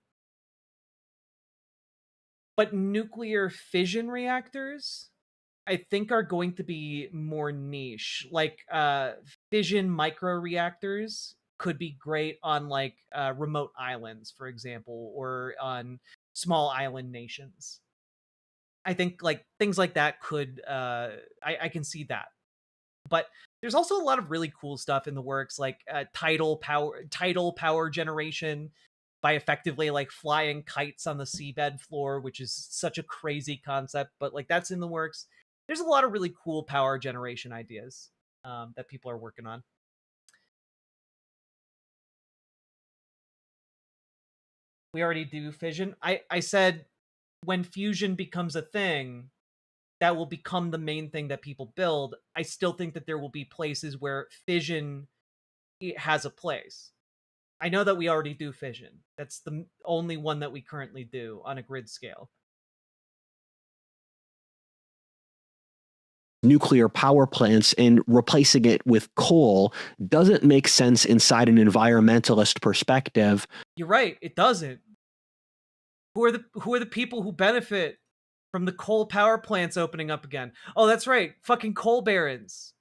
But nuclear fission reactors, I think, are going to be more niche. Like fission microreactors could be great on like remote islands, for example, or on small island nations. I think like things like that could I can see that. But there's also a lot of really cool stuff in the works, like tidal power generation by effectively like flying kites on the seabed floor, which is such a crazy concept, but like that's in the works. There's a lot of really cool power generation ideas that people are working on. We already do fission. I said when fusion becomes a thing, that will become the main thing that people build. I still think that there will be places where fission has a place. I know that we already do fission. That's the only one that we currently do on a grid scale. Nuclear power plants and replacing it with coal doesn't make sense inside an environmentalist perspective. You're right, it doesn't. Who are the people who benefit from the coal power plants opening up again? Oh, that's right, fucking coal barons.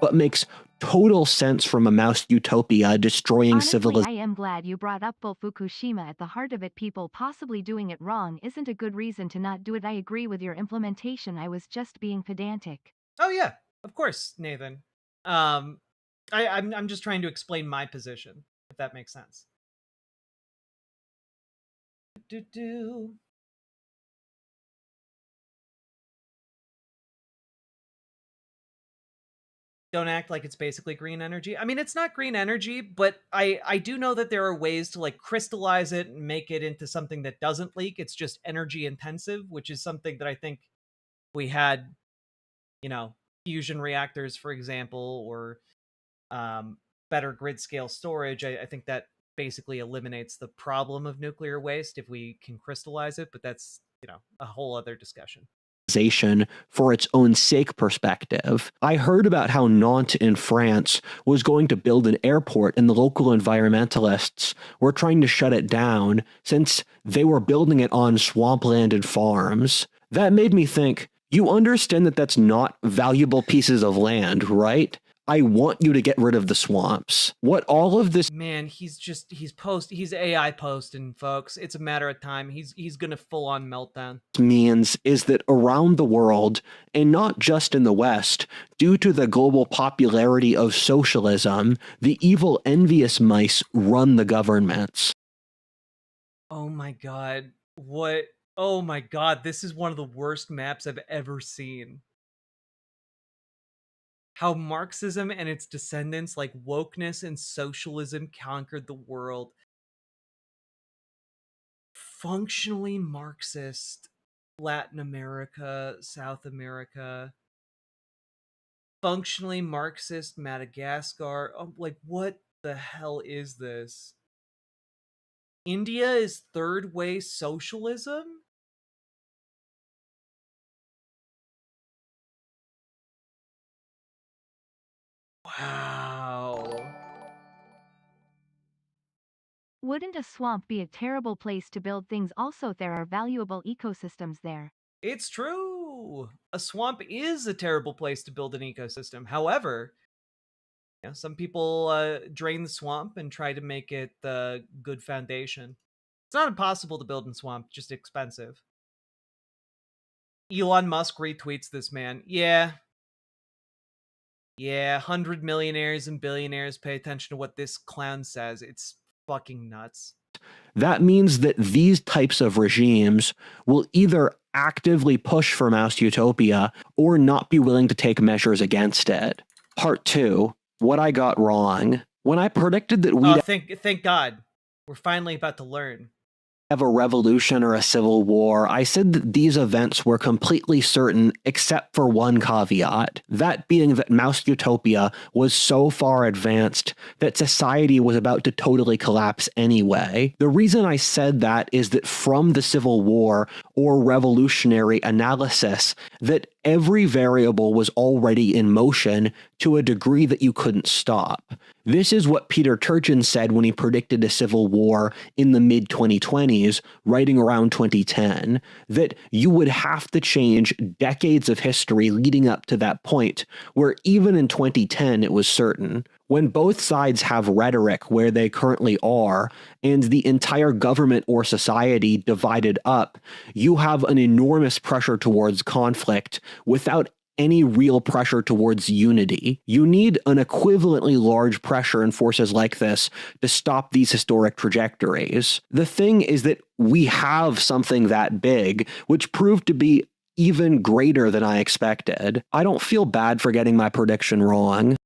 But makes total sense from a mouse utopia destroying civilization. I am glad you brought up Fukushima. At the heart of it, people possibly doing it wrong isn't a good reason to not do it. I agree with your implementation. I was just being pedantic. Oh yeah, of course, Nathan. I'm just trying to explain my position, if that makes sense. Don't act like it's basically green energy. I mean, it's not green energy, but I do know that there are ways to like crystallize it and make it into something that doesn't leak. It's just energy intensive, which is something that I think we had, fusion reactors, for example, or better grid scale storage. I think that basically eliminates the problem of nuclear waste if we can crystallize it, but that's, a whole other discussion. For its own sake perspective. I heard about how Nantes in France was going to build an airport and the local environmentalists were trying to shut it down since they were building it on swampland and farms. That made me think, you understand that that's not valuable pieces of land, right? I want you to get rid of the swamps. What all of this... Man, he's AI posting, folks. It's a matter of time. He's gonna full on meltdown. Means is that around the world, and not just in the West, due to the global popularity of socialism, the evil envious mice run the governments. Oh my god. What? Oh my god, this is one of the worst maps I've ever seen. How Marxism and its descendants, like wokeness and socialism, conquered the world. Functionally Marxist Latin America, South America. Functionally Marxist Madagascar. Oh, like, what the hell is this? India is third way socialism? Wow. Wouldn't a swamp be a terrible place to build things? Also, there are valuable ecosystems there. It's true. A swamp is a terrible place to build an ecosystem. However, some people drain the swamp and try to make it the good foundation. It's not impossible to build in swamp, just expensive. Elon Musk retweets this, man. Yeah, 100 millionaires and billionaires pay attention to what this clown says. It's fucking nuts. That means that these types of regimes will either actively push for mouse utopia or not be willing to take measures against it. Part 2, what I got wrong. When I predicted that we'd thank God. We're finally about to learn. Have a revolution or a civil war, I said that these events were completely certain except for one caveat, that being that mouse utopia was so far advanced that society was about to totally collapse anyway. The reason I said that is that from the Civil War, or revolutionary analysis, that every variable was already in motion to a degree that you couldn't stop. This is what Peter Turchin said when he predicted a civil war in the mid-2020s, writing around 2010, that you would have to change decades of history leading up to that point, where even in 2010 it was certain. When both sides have rhetoric where they currently are, and the entire government or society divided up, you have an enormous pressure towards conflict without any real pressure towards unity. You need an equivalently large pressure in forces like this to stop these historic trajectories. The thing is that we have something that big, which proved to be even greater than I expected. I don't feel bad for getting my prediction wrong.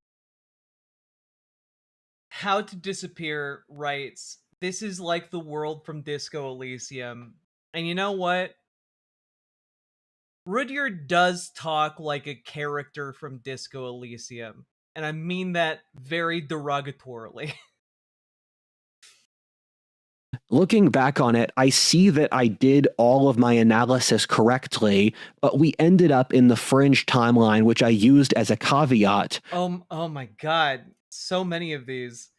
How to Disappear writes, "This is like the world from Disco Elysium." And you know what? Rudyard does talk like a character from Disco Elysium, and I mean that very derogatorily. Looking back on it, I see that I did all of my analysis correctly, but we ended up in the fringe timeline, which I used as a caveat. Oh my god, so many of these.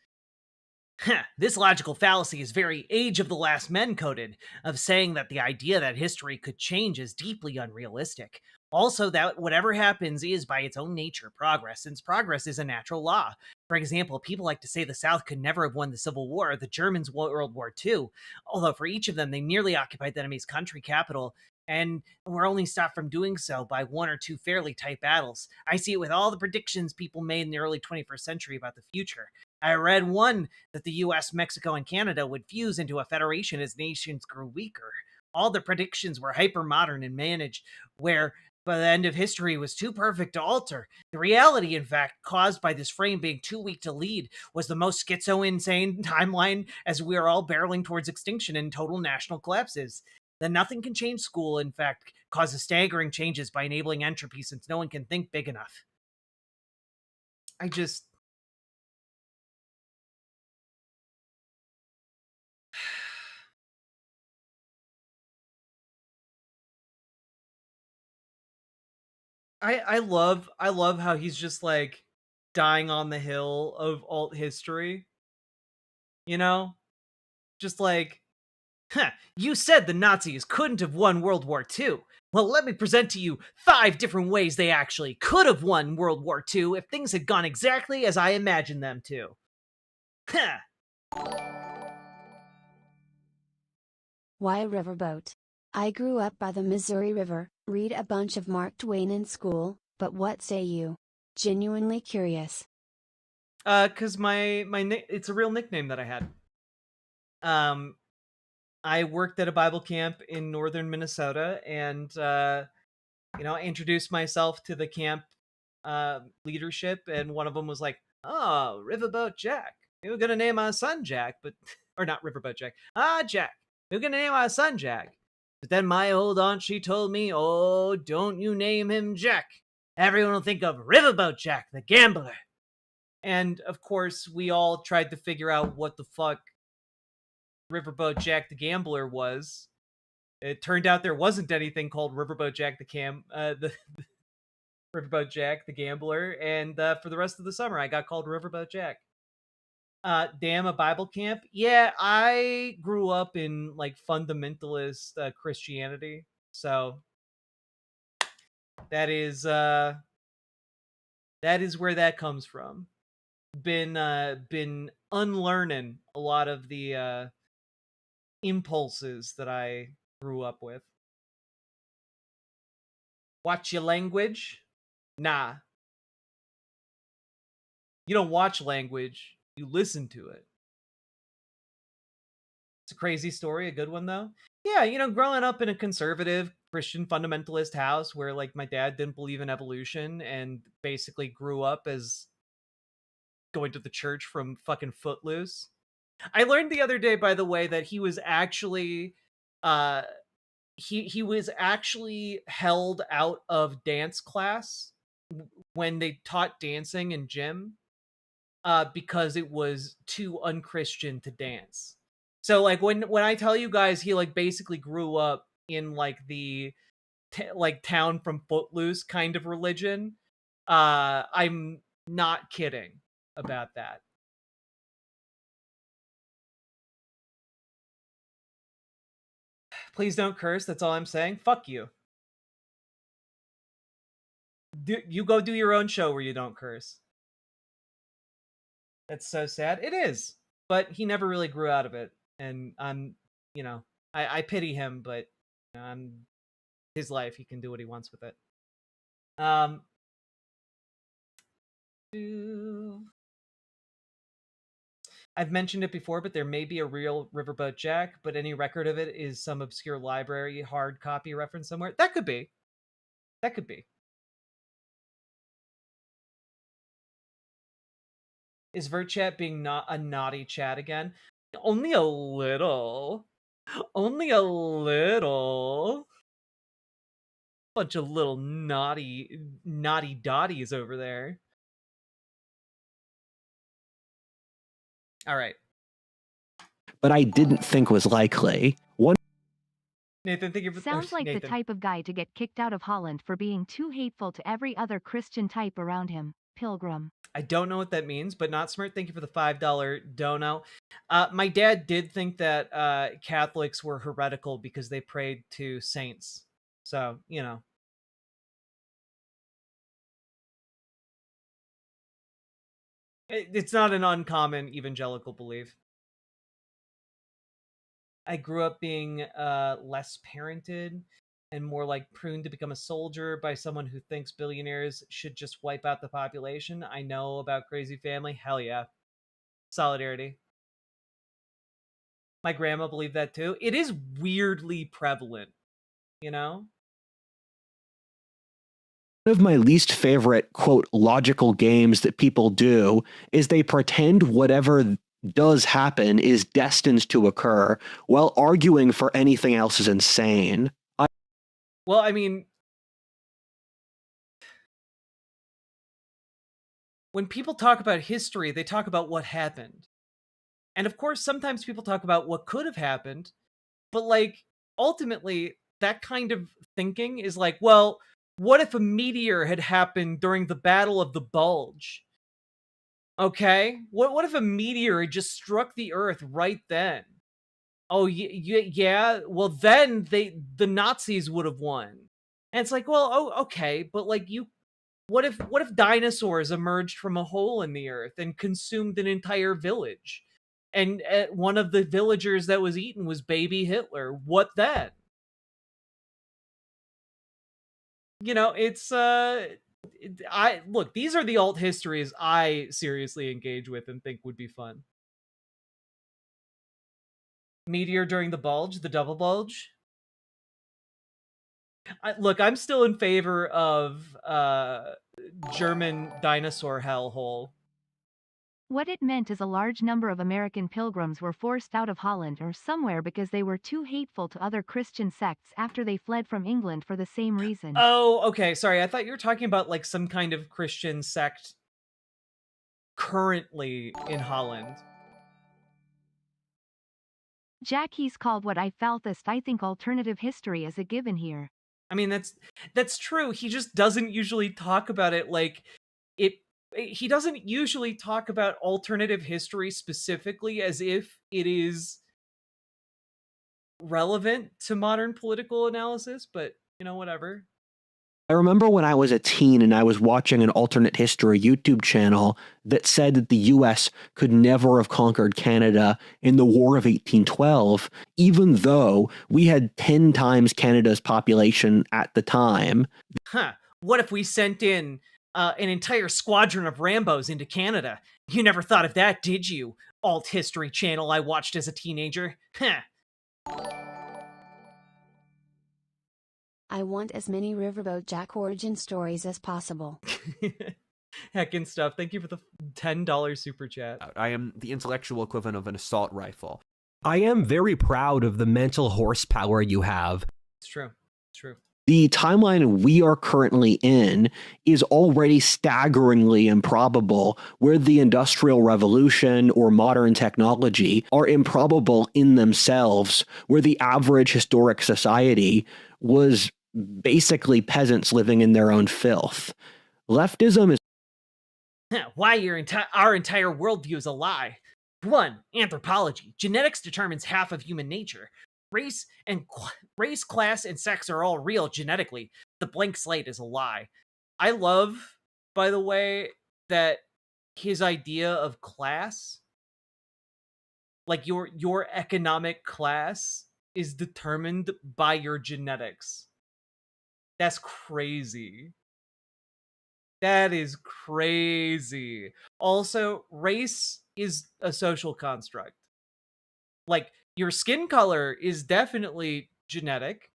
This logical fallacy is very Age of the Last Men coded, of saying that the idea that history could change is deeply unrealistic. Also, that whatever happens is by its own nature progress, since progress is a natural law. For example, people like to say the South could never have won the Civil War, or the Germans World War II, although for each of them they nearly occupied the enemy's country capital, and were only stopped from doing so by one or two fairly tight battles. I see it with all the predictions people made in the early 21st century about the future. I read one that the US, Mexico, and Canada would fuse into a federation as nations grew weaker. All the predictions were hyper-modern and managed, where by the end of history was too perfect to alter. The reality, in fact, caused by this frame being too weak to lead, was the most schizo-insane timeline as we are all barreling towards extinction and total national collapses. The Nothing Can Change school, in fact, causes staggering changes by enabling entropy since no one can think big enough. I love how he's just like dying on the hill of alt history. You know? Just like, you said the Nazis couldn't have won World War II. Well, let me present to you 5 different ways they actually could have won World War II if things had gone exactly as I imagined them to. Why a riverboat? I grew up by the Missouri River, read a bunch of Mark Twain in school, but what say you? Genuinely curious. 'Cause it's a real nickname that I had. I worked at a Bible camp in northern Minnesota, and I introduced myself to the camp leadership, and one of them was like, "Oh, Riverboat Jack. We were gonna name our son Jack, but or not Riverboat Jack. Jack. We were gonna name our son Jack. But then my old aunt, she told me, oh, don't you name him Jack. Everyone will think of Riverboat Jack, the gambler." And of course, we all tried to figure out what the fuck Riverboat Jack the Gambler was. It turned out there wasn't anything called Riverboat Jack the Riverboat Jack the Gambler, and for the rest of the summer I got called Riverboat Jack. Damn, a Bible camp? Yeah, I grew up in like fundamentalist Christianity, so that is where that comes from. Been unlearning a lot of the impulses that I grew up with. Watch your language? Nah. You don't watch language, you listen to it. It's a crazy story, a good one though. Yeah, growing up in a conservative Christian fundamentalist house where like my dad didn't believe in evolution and basically grew up as going to the church from fucking Footloose. I learned the other day, by the way, that he was actually he was actually held out of dance class when they taught dancing in gym because it was too unchristian to dance. So like when I tell you guys he like basically grew up in like the like town from Footloose kind of religion. I'm not kidding about that. Please don't curse. That's all I'm saying. Fuck you. You go do your own show where you don't curse. That's so sad. It is. But he never really grew out of it. And I'm, you know, I pity him, but you know, his life. He can do what he wants with it. I've mentioned it before, but there may be a real Riverboat Jack, but any record of it is some obscure library hard copy reference somewhere. That could be. That could be. Is VertChat being not a naughty chat again? Only a little. Only a little. Bunch of little naughty dotties over there. All right. But I didn't think was likely. Nathan, thank you for Sounds like Nathan. the type of guy to get kicked out of Holland for being too hateful to every other Christian type around him. Pilgrim. I don't know what that means, but Not Smart, thank you for the $5 dono. My dad did think that Catholics were heretical because they prayed to saints. So, you know. It's not an uncommon evangelical belief. I grew up being less parented and more like pruned to become a soldier by someone who thinks billionaires should just wipe out the population. I know about Crazy Family. Hell yeah. Solidarity. My grandma believed that too. It is weirdly prevalent, you know? One of my least favorite, quote, logical games that people do is they pretend whatever does happen is destined to occur while arguing for anything else is insane. Well, I mean, when people talk about history, they talk about what happened. And of course, sometimes people talk about what could have happened, but like, ultimately, that kind of thinking is like, well, what if a meteor had happened during the Battle of the Bulge? Okay? What if a meteor had just struck the Earth right then? Oh, yeah? Well, then the Nazis would have won. And it's like, well, oh, okay, but like what if dinosaurs emerged from a hole in the earth and consumed an entire village? And one of the villagers that was eaten was baby Hitler. What then? You know, it's look, these are the alt histories I seriously engage with and think would be fun. Meteor during the bulge, the double bulge. Look, I'm still in favor of German dinosaur hellhole. What it meant is a large number of American pilgrims were forced out of Holland or somewhere because they were too hateful to other Christian sects after they fled from England for the same reason. Oh, okay. Sorry, I thought you were talking about like some kind of Christian sect currently in Holland. Jackie's called what I feltest. I think alternative history is a given here. I mean, that's true. He just doesn't usually talk about it like it. He doesn't usually talk about alternative history specifically as if it is relevant to modern political analysis, but, you know, whatever. I remember when I was a teen and I was watching an alternate history YouTube channel that said that the US could never have conquered Canada in the War of 1812, even though we had 10 times Canada's population at the time. Huh. What if we sent in an entire squadron of Rambos into Canada? You never thought of that, did you? Alt history channel I watched as a teenager. Huh. I want as many Riverboat Jack origin stories as possible. Heckin' stuff. Thank you for the $10 super chat. I am the intellectual equivalent of an assault rifle. I am very proud of the mental horsepower you have. It's true. It's true. The timeline we are currently in is already staggeringly improbable, where the Industrial Revolution or modern technology are improbable in themselves, where the average historic society was basically peasants living in their own filth. Leftism is Why our entire worldview is a lie. 1. Anthropology. Genetics determines half of human nature. Race, class, and sex are all real genetically. The blank slate is a lie. I love, by the way, that his idea of class, like your economic class, is determined by your genetics. That's crazy. That is crazy. Also, race is a social construct. Like, your skin color is definitely genetic.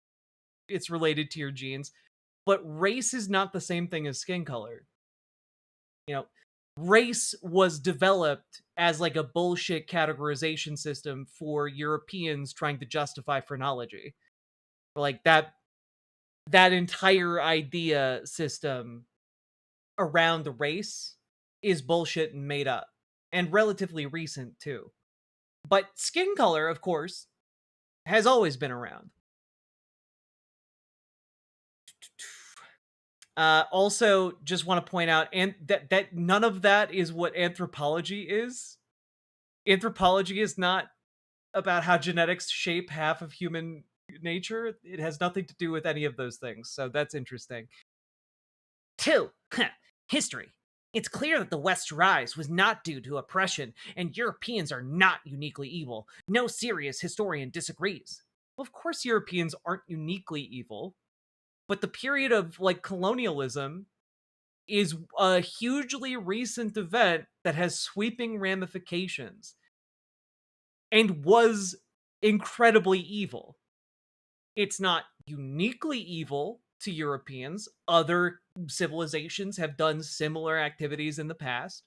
It's related to your genes. But race is not the same thing as skin color. You know, race was developed as like a bullshit categorization system for Europeans trying to justify phrenology. Like, that entire idea system around the race is bullshit and made up, and relatively recent too. But skin color, of course, has always been around. Also, just want to point out that none of that is what anthropology is. Anthropology is not about how genetics shape half of human nature. It has nothing to do with any of those things, so that's interesting. 2. History. It's clear that the West's rise was not due to oppression, and Europeans are not uniquely evil. No serious historian disagrees. Well, of course Europeans aren't uniquely evil, but the period of, like, colonialism is a hugely recent event that has sweeping ramifications and was incredibly evil. It's not uniquely evil to Europeans. Other civilizations have done similar activities in the past.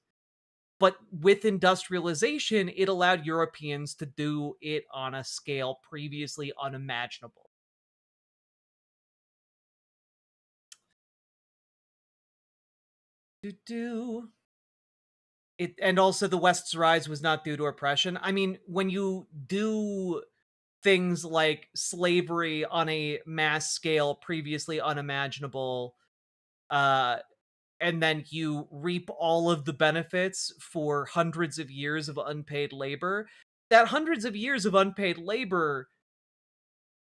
But with industrialization, it allowed Europeans to do it on a scale previously unimaginable. And also the West's rise was not due to oppression. I mean, when you do things like slavery on a mass scale previously unimaginable, and then you reap all of the benefits for hundreds of years of unpaid labor, that hundreds of years of unpaid labor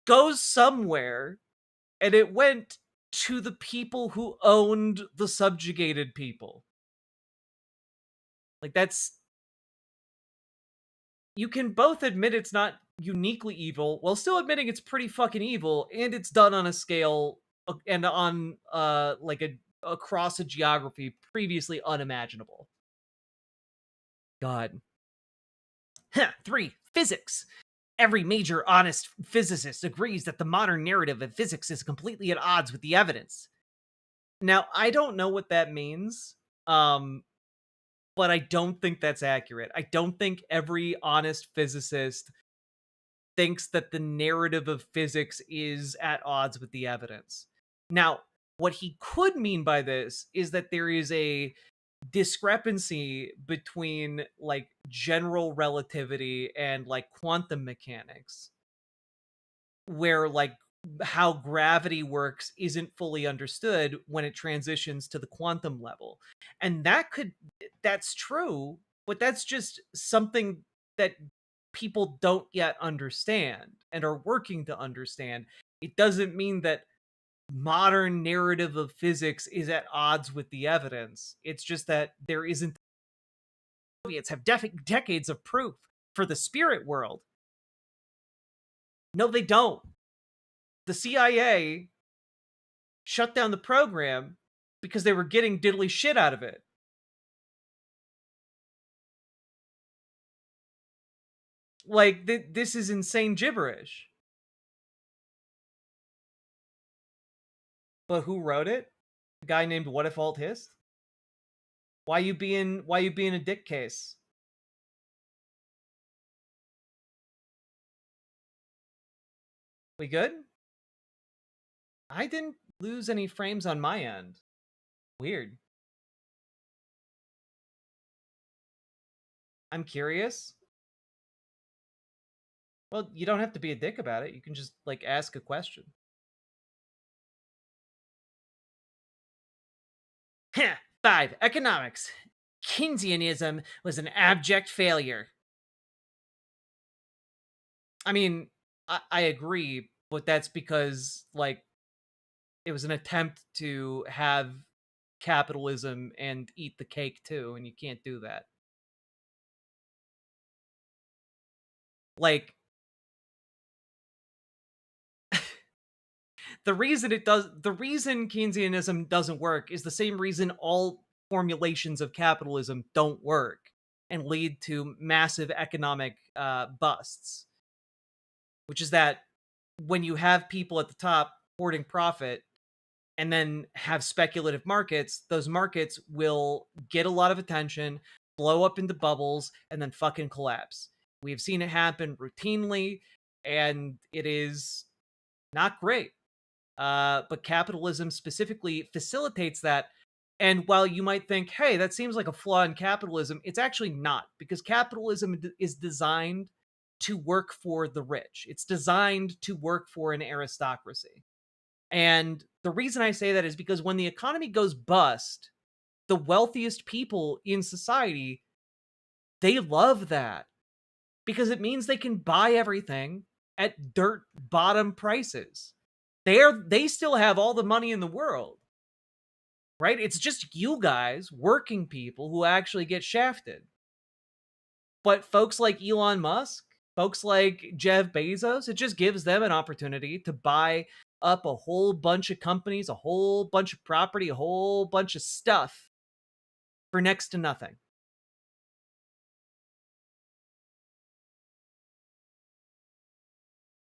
goes somewhere, and it went to the people who owned the subjugated people. Like, that's... You can both admit it's not uniquely evil while still admitting it's pretty fucking evil, and it's done on a scale and on like across a geography previously unimaginable. God. 3. Physics. Every major honest physicist agrees that the modern narrative of physics is completely at odds with the evidence. Now, I don't know what that means, but I don't think that's accurate. I don't think every honest physicist thinks that the narrative of physics is at odds with the evidence. Now, what he could mean by this is that there is a discrepancy between, like, general relativity and, like, quantum mechanics, where, like, how gravity works isn't fully understood when it transitions to the quantum level. And that's true, but that's just something that people don't yet understand and are working to understand. It doesn't mean that modern narrative of physics is at odds with the evidence. It's just that there isn't... Soviets have decades of proof for the spirit world. No, they don't. The CIA shut down the program because they were getting diddly shit out of it. Like, this is insane gibberish. But who wrote it? A guy named What If Alt Hist? Why you being a dick case? We good? I didn't lose any frames on my end. Weird. I'm curious. Well, you don't have to be a dick about it. You can just, like, ask a question. 5. Economics. Keynesianism was an abject failure. I mean, I agree, but that's because, like, it was an attempt to have capitalism and eat the cake too, and you can't do that. Like, the reason Keynesianism doesn't work is the same reason all formulations of capitalism don't work and lead to massive economic busts, which is that when you have people at the top hoarding profit and then have speculative markets, those markets will get a lot of attention, blow up into bubbles, and then fucking collapse. We've seen it happen routinely, and it is not great. But capitalism specifically facilitates that. And while you might think, hey, that seems like a flaw in capitalism, it's actually not, because capitalism is designed to work for the rich. It's designed to work for an aristocracy. And the reason I say that is because when the economy goes bust, the wealthiest people in society, they love that, because it means they can buy everything at dirt bottom prices. They still have all the money in the world, right? It's just you guys, working people, who actually get shafted. But folks like Elon Musk, folks like Jeff Bezos, it just gives them an opportunity to buy up a whole bunch of companies, a whole bunch of property, a whole bunch of stuff for next to nothing.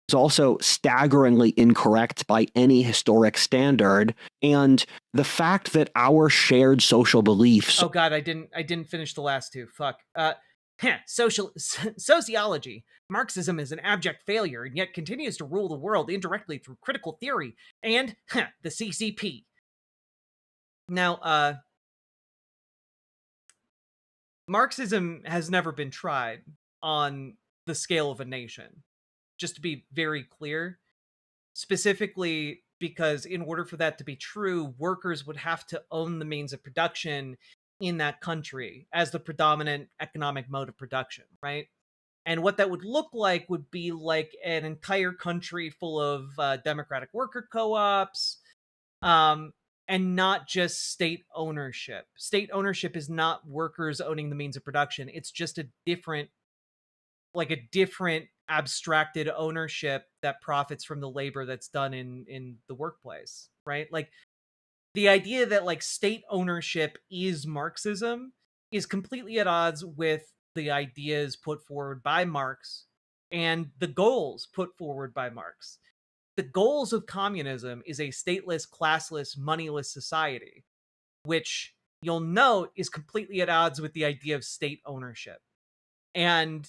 It's also staggeringly incorrect by any historic standard, and the fact that our shared social beliefs... Oh god, I didn't finish the last two. Fuck. Sociology. Marxism is an abject failure and yet continues to rule the world indirectly through critical theory and the CCP. Now, Marxism has never been tried on the scale of a nation. Just to be very clear, specifically because in order for that to be true, workers would have to own the means of production in that country as the predominant economic mode of production, right? And what that would look like would be like an entire country full of democratic worker co-ops, and not just state ownership. State ownership is not workers owning the means of production. It's just a different abstracted ownership that profits from the labor that's done in the workplace, right? Like, the idea that, like, state ownership is Marxism is completely at odds with the ideas put forward by Marx and the goals put forward by Marx. The goals of communism is a stateless, classless, moneyless society, which you'll note is completely at odds with the idea of state ownership. And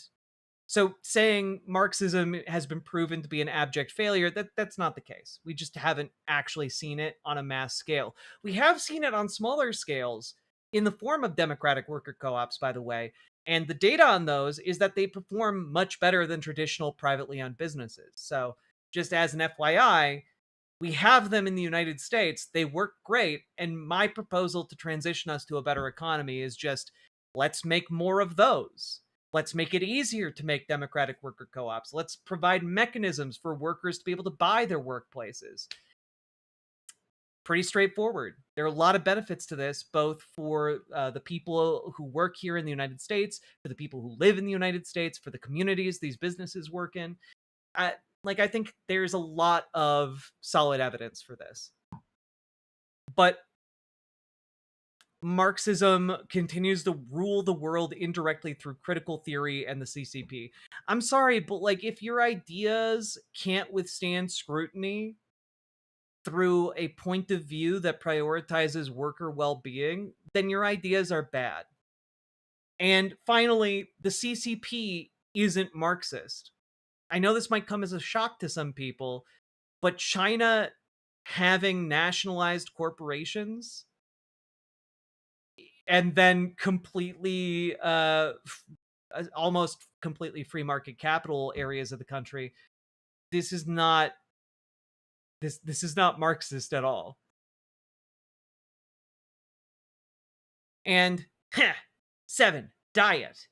so saying Marxism has been proven to be an abject failure, that's not the case. We just haven't actually seen it on a mass scale. We have seen it on smaller scales in the form of democratic worker co-ops, by the way. And the data on those is that they perform much better than traditional privately owned businesses. So just as an FYI, we have them in the United States. They work great. And my proposal to transition us to a better economy is just, let's make more of those. Let's make it easier to make democratic worker co-ops. Let's provide mechanisms for workers to be able to buy their workplaces. Pretty straightforward. There are a lot of benefits to this, both for the people who work here in the United States, for the people who live in the United States, for the communities these businesses work in. I think there's a lot of solid evidence for this. But Marxism continues to rule the world indirectly through critical theory and the CCP. I'm sorry, but like, if your ideas can't withstand scrutiny through a point of view that prioritizes worker well-being, then your ideas are bad. And finally, the CCP isn't Marxist. I know this might come as a shock to some people, but China having nationalized corporations and then completely almost completely free market capital areas of the country, this is not Marxist at all. And 7, diet.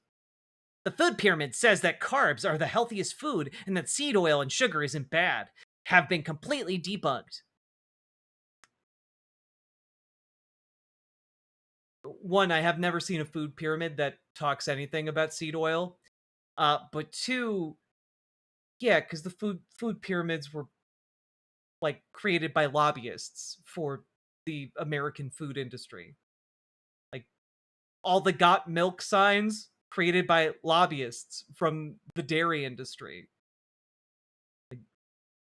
The food pyramid says that carbs are the healthiest food and that seed oil and sugar isn't bad. Have been completely debunked. 1, I have never seen a food pyramid that talks anything about seed oil. But 2, yeah, because the food pyramids were like created by lobbyists for the American food industry. Like all the got milk signs created by lobbyists from the dairy industry. Like,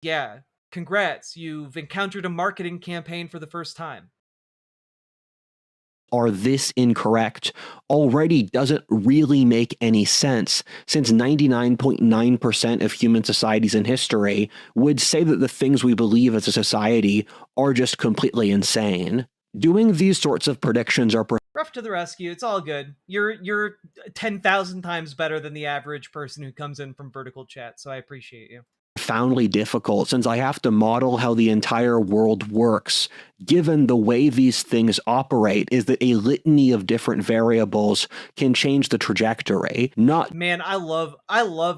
yeah, congrats, you've encountered a marketing campaign for the first time. Are this incorrect already doesn't really make any sense, since 99.9% of human societies in history would say that the things we believe as a society are just completely insane. Doing these sorts of predictions are Rough to the rescue, it's all good. You're 10,000 times better than the average person who comes in from vertical chat, so I appreciate you. profoundly difficult, since I have to model how the entire world works, given the way these things operate is that a litany of different variables can change the trajectory. Man, I love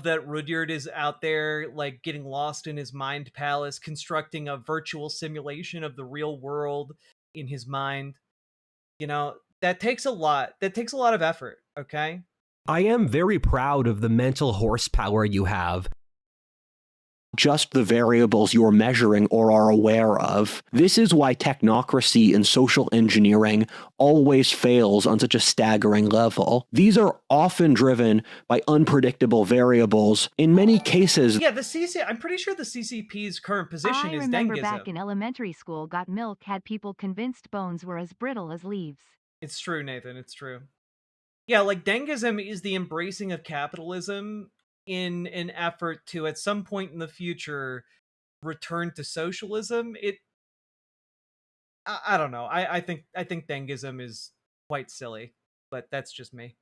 that Rudyard is out there like getting lost in his mind palace, constructing a virtual simulation of the real world in his mind. You know, that takes a lot. That takes a lot of effort, okay? I am very proud of the mental horsepower you have. Just the variables you're measuring or are aware of. This is why technocracy and social engineering always fails on such a staggering level. These are often driven by unpredictable variables. In many cases, yeah, I'm pretty sure the CCP's current position I is remember dengism. back in elementary school, Got Milk had people convinced bones were as brittle as leaves. It's true, Nathan, it's true. Yeah, like dengism is the embracing of capitalism in an effort to, at some point in the future, return to socialism. I don't know. I think dengism is quite silly, but that's just me.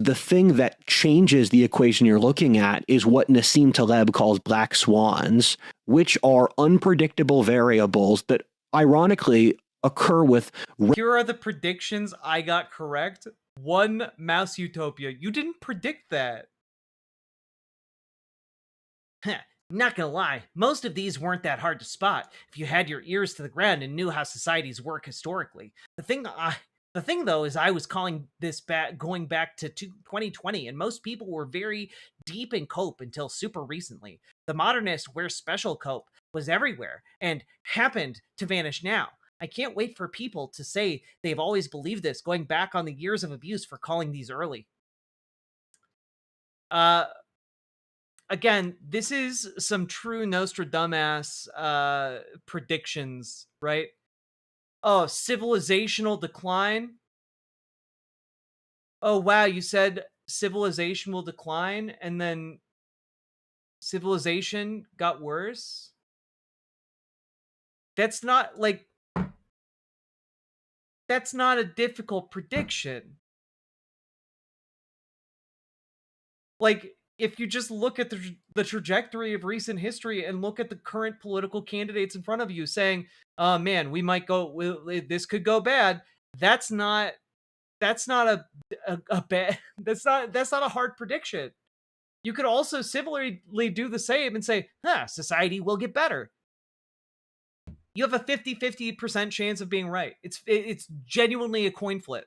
the thing that changes the equation you're looking at is what Nassim Taleb calls black swans, which are unpredictable variables that ironically occur with... Here are the predictions I got correct. 1, mouse utopia. You didn't predict that. Not gonna lie, most of these weren't that hard to spot if you had your ears to the ground and knew how societies work historically. The thing though is I was calling this going back to 2020, and most people were very deep in cope until super recently. The modernist where special cope was everywhere and happened to vanish now. I can't wait for people to say they've always believed this, going back on the years of abuse for calling these early. Again, this is some true Nostradamus predictions, right? Oh, civilizational decline. Oh, wow, you said civilization will decline, and then civilization got worse? That's not a difficult prediction. Like, if you just look at the trajectory of recent history and look at the current political candidates in front of you saying, oh man, we might go, this could go bad. That's not a bad, that's not a hard prediction. You could also similarly do the same and say, society will get better. You have a 50-50% chance of being right. It's genuinely a coin flip.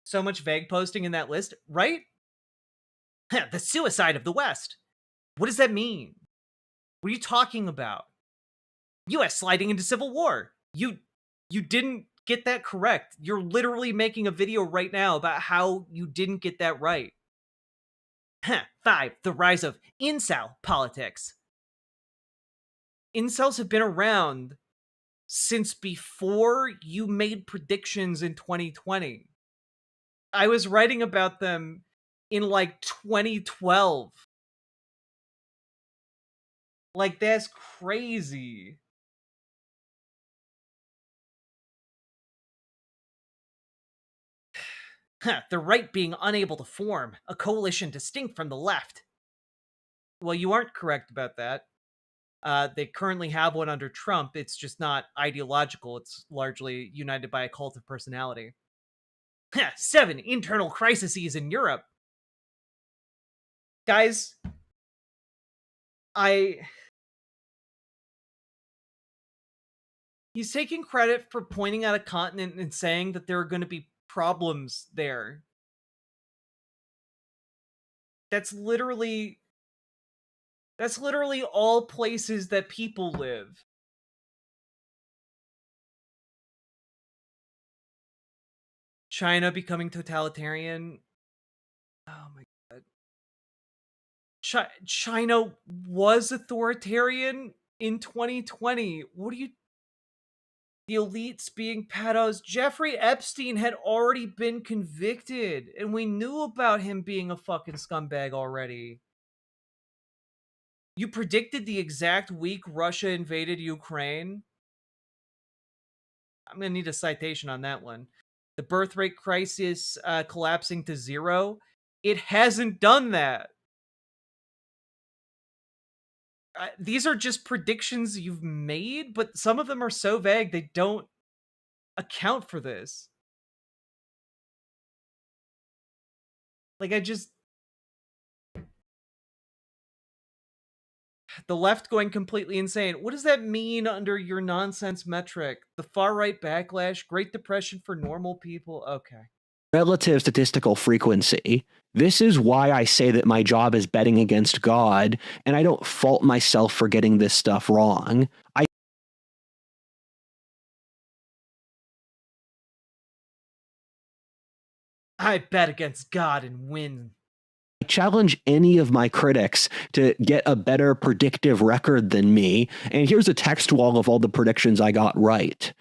So much vague posting in that list, right? The suicide of the West. What does that mean? What are you talking about? US sliding into civil war. You didn't get that correct. You're literally making a video right now about how you didn't get that right. 5, the rise of incel politics. Incels have been around since before you made predictions in 2020. I was writing about them in like 2012. Like, that's crazy. The right being unable to form a coalition distinct from the left. Well, you aren't correct about that. They currently have one under Trump. It's just not ideological. It's largely united by a cult of personality. 7 internal crises in Europe. Guys, he's taking credit for pointing out a continent and saying that there are going to be problems there. That's literally all places that people live. China becoming totalitarian. Oh my god. China was authoritarian in 2020. What do you... The elites being pedos. Jeffrey Epstein had already been convicted, and we knew about him being a fucking scumbag already. You predicted the exact week Russia invaded Ukraine? I'm gonna need a citation on that one. The birth rate crisis collapsing to 0. It hasn't done that. These are just predictions you've made, but some of them are so vague they don't account for this. Like, the left going completely insane. What does that mean under your nonsense metric? The far-right backlash, Great Depression for normal people? Okay. Relative statistical frequency. This is why I say that my job is betting against God, and I don't fault myself for getting this stuff wrong. I bet against God and win. I challenge any of my critics to get a better predictive record than me, and here's a text wall of all the predictions I got right.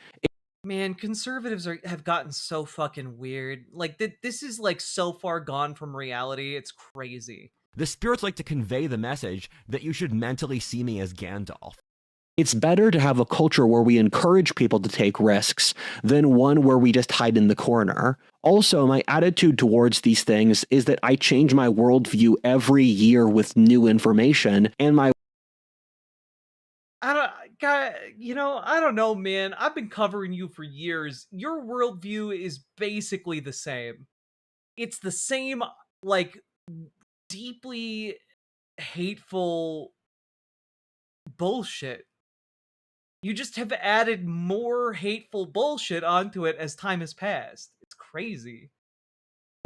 Man, conservatives have gotten so fucking weird. Like, this is like so far gone from reality. It's crazy. The spirits like to convey the message that you should mentally see me as Gandalf. It's better to have a culture where we encourage people to take risks than one where we just hide in the corner. Also, my attitude towards these things is that I change my worldview every year with new information, and I don't know, man. I've been covering you for years. Your worldview is basically the same. It's the same, like, deeply hateful bullshit. You just have added more hateful bullshit onto it as time has passed. It's crazy.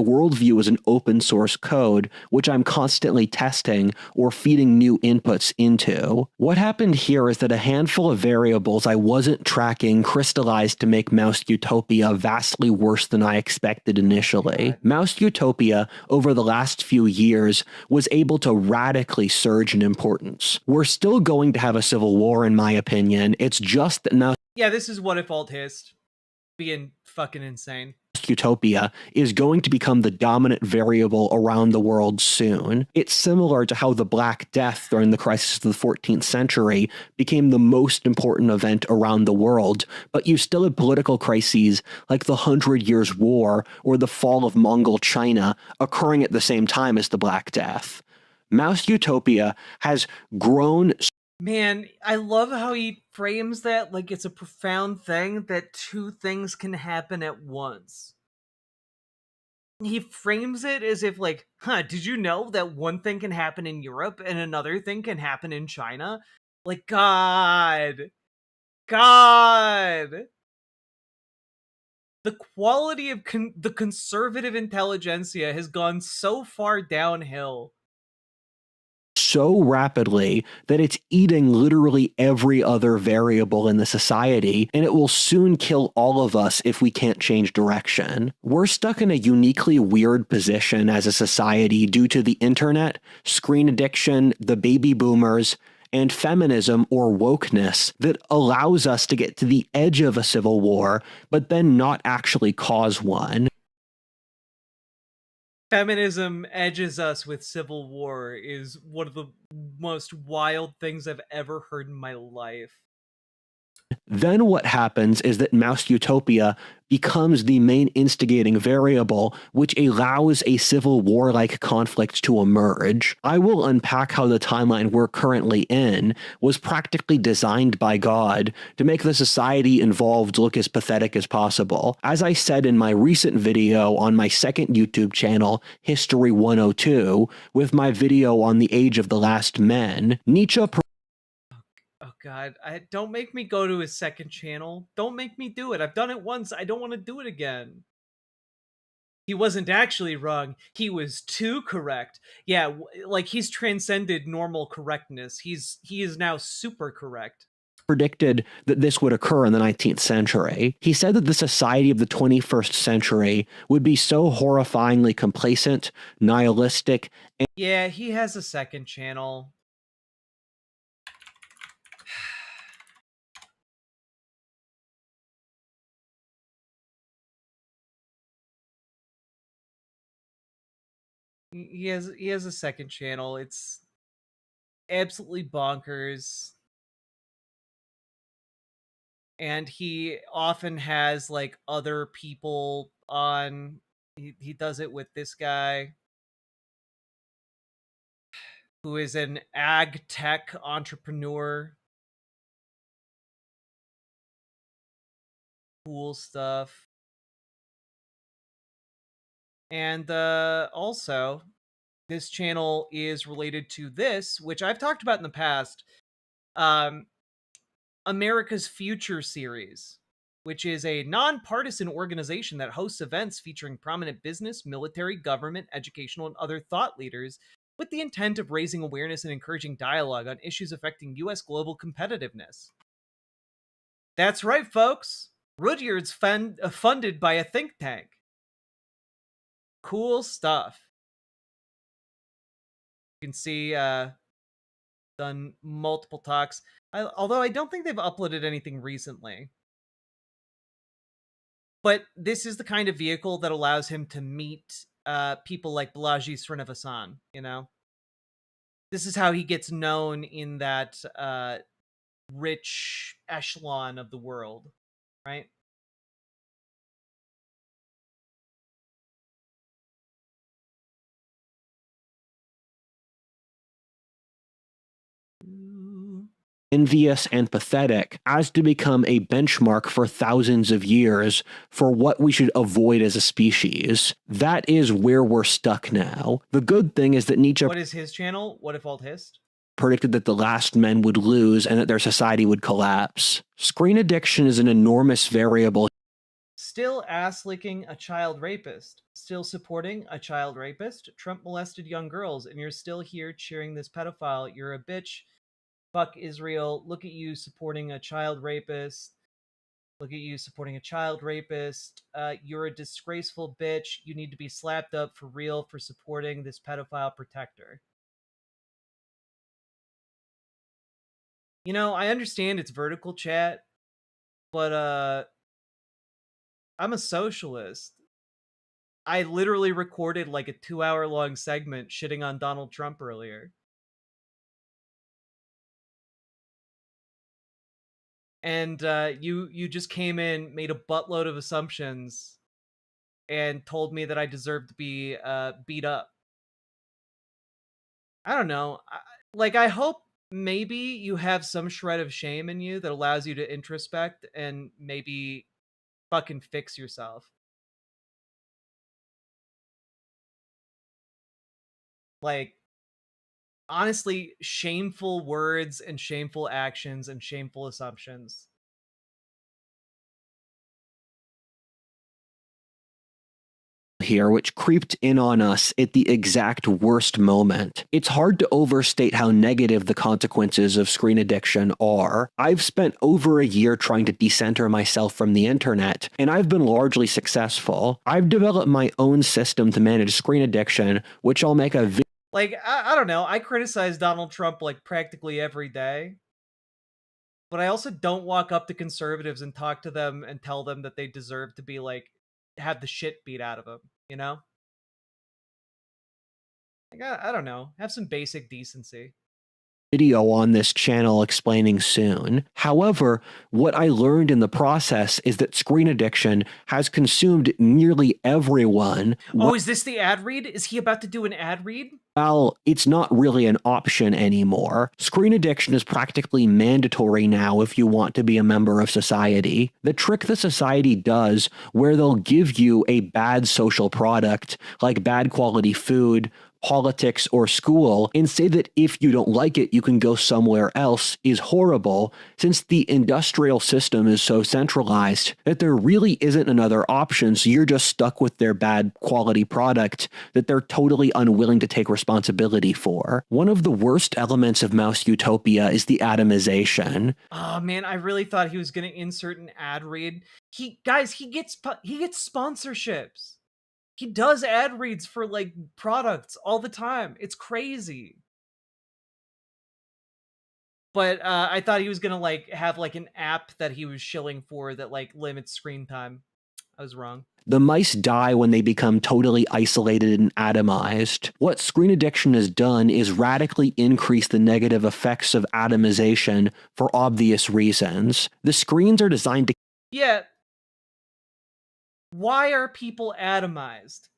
worldview is an open source code, which I'm constantly testing or feeding new inputs into. What happened here is that a handful of variables I wasn't tracking crystallized to make Mouse Utopia vastly worse than I expected initially. Mouse Utopia, over the last few years, was able to radically surge in importance. We're still going to have a civil war, in my opinion. It's just that Mouse Yeah, this is what if alt hist being fucking insane. Utopia is going to become the dominant variable around the world soon. It's similar to how the Black Death during the crisis of the 14th century became the most important event around the world, but you still have political crises like the 100 Years' War or the fall of Mongol China occurring at the same time as the Black Death. Mouse Utopia has grown. Man, I love how he frames that like it's a profound thing that two things can happen at once. He frames it as if like, did you know that one thing can happen in Europe and another thing can happen in China? Like, God. The quality of the conservative intelligentsia has gone so far downhill. So rapidly that it's eating literally every other variable in the society, and it will soon kill all of us if we can't change direction. We're stuck in a uniquely weird position as a society due to the internet, screen addiction, the baby boomers, and feminism or wokeness that allows us to get to the edge of a civil war, but then not actually cause one. Feminism edges us with civil war is one of the most wild things I've ever heard in my life. Then what happens is that Mouse Utopia becomes the main instigating variable, which allows a civil war-like conflict to emerge. I will unpack how the timeline we're currently in was practically designed by God to make the society involved look as pathetic as possible. As I said in my recent video on my second YouTube channel, History 102, with my video on the Age of the Last Men, Nietzsche Oh God, don't make me go to his second channel. Don't make me do it. I've done it once. I don't want to do it again. He wasn't actually wrong. He was too correct. Yeah, like he's transcended normal correctness. He is now super correct. Predicted that this would occur in the 19th century. He said that the society of the 21st century would be so horrifyingly complacent, nihilistic, and yeah, he has a second channel. He has a second channel. It's absolutely bonkers. And he often has like other people on. He does it with this guy who is an ag tech entrepreneur. Cool stuff. And also, this channel is related to this, which I've talked about in the past, America's Future series, which is a nonpartisan organization that hosts events featuring prominent business, military, government, educational, and other thought leaders with the intent of raising awareness and encouraging dialogue on issues affecting U.S. global competitiveness. That's right, folks. Rudyard's funded by a think tank. Cool stuff. You can see done multiple talks. Although I don't think they've uploaded anything recently. But this is the kind of vehicle that allows him to meet people like Balaji Srinivasan, you know? This is how he gets known in that rich echelon of the world, right? envious and pathetic as to become a benchmark for thousands of years for what we should avoid as a species. That is where we're stuck now. The good thing is that Nietzsche What is his channel? What if alt hist? predicted that the last men would lose and that their society would collapse. Screen addiction is an enormous variable. Still ass-licking a child rapist. Still supporting a child rapist. Trump molested young girls, and you're still here cheering this pedophile. You're a bitch. Fuck Israel. Look at you supporting a child rapist. Look at you supporting a child rapist. You're a disgraceful bitch. You need to be slapped up for real for supporting this pedophile protector. You know, I understand it's vertical chat, but I'm a socialist. I literally recorded like a 2-hour-long segment shitting on Donald Trump earlier. And you just came in, made a buttload of assumptions, and told me that I deserved to be beat up. I don't know. I hope maybe you have some shred of shame in you that allows you to introspect and maybe fucking fix yourself. Like, honestly, shameful words and shameful actions and shameful assumptions. Here, which creeped in on us at the exact worst moment. It's hard to overstate how negative the consequences of screen addiction are. I've spent over a year trying to decenter myself from the internet, and I've been largely successful. I've developed my own system to manage screen addiction, which I'll make a video. Like, I don't know, I criticize Donald Trump like practically every day. But I also don't walk up to conservatives and talk to them and tell them that they deserve to be like, have the shit beat out of them, you know? Like, I don't know. Have some basic decency. Video on this channel explaining soon. However, what I learned in the process is that screen addiction has consumed nearly everyone. Oh, is this the ad read? Is he about to do an ad read? Well, it's not really an option anymore. Screen addiction is practically mandatory now if you want to be a member of society. The trick the society does, where they'll give you a bad social product, like bad quality food, politics, or school, and say that if you don't like it, you can go somewhere else, is horrible, since the industrial system is so centralized that there really isn't another option, so you're just stuck with their bad quality product that they're totally unwilling to take responsibility for. One of the worst elements of Mouse Utopia is the atomization. Oh man, I really thought he was going to insert an ad read. He gets sponsorships. He does ad reads for like products all the time. It's crazy. But I thought he was gonna like have like an app that he was shilling for that like limits screen time. I was wrong. The mice die when they become totally isolated and atomized. What screen addiction has done is radically increase the negative effects of atomization for obvious reasons. The screens are designed to... Yeah. Why are people atomized?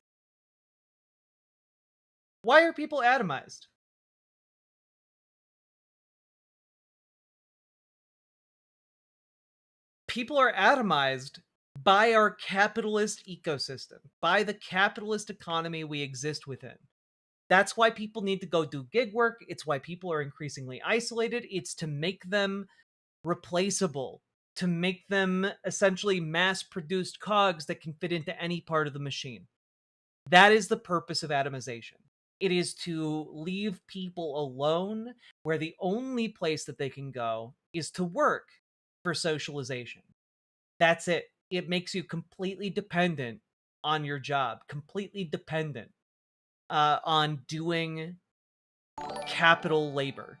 Why are people atomized? People are atomized by our capitalist ecosystem, by the capitalist economy we exist within. That's why people need to go do gig work. It's why people are increasingly isolated. It's to make them replaceable, to make them essentially mass-produced cogs that can fit into any part of the machine. That is the purpose of atomization. It is to leave people alone where the only place that they can go is to work for socialization. That's it. It makes you completely dependent on your job, completely dependent on doing capital labor.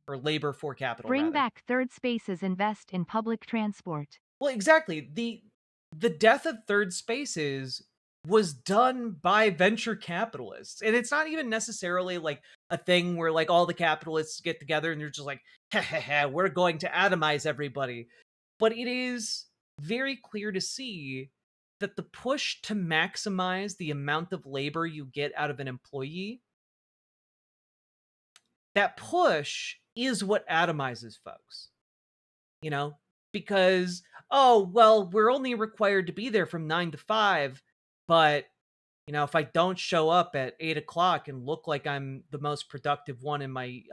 Or labor for capital, Bring rather. back third spaces, invest in public transport. Well, exactly. The death of third spaces was done by venture capitalists. And it's not even necessarily like a thing where like all the capitalists get together and they're just like, we're going to atomize everybody. But it is very clear to see that the push to maximize the amount of labor you get out of an employee, that push is what atomizes folks, you know, because, oh, well, we're only required to be there from 9 to 5, but, you know, if I don't show up at 8 o'clock and look like I'm the most productive one in my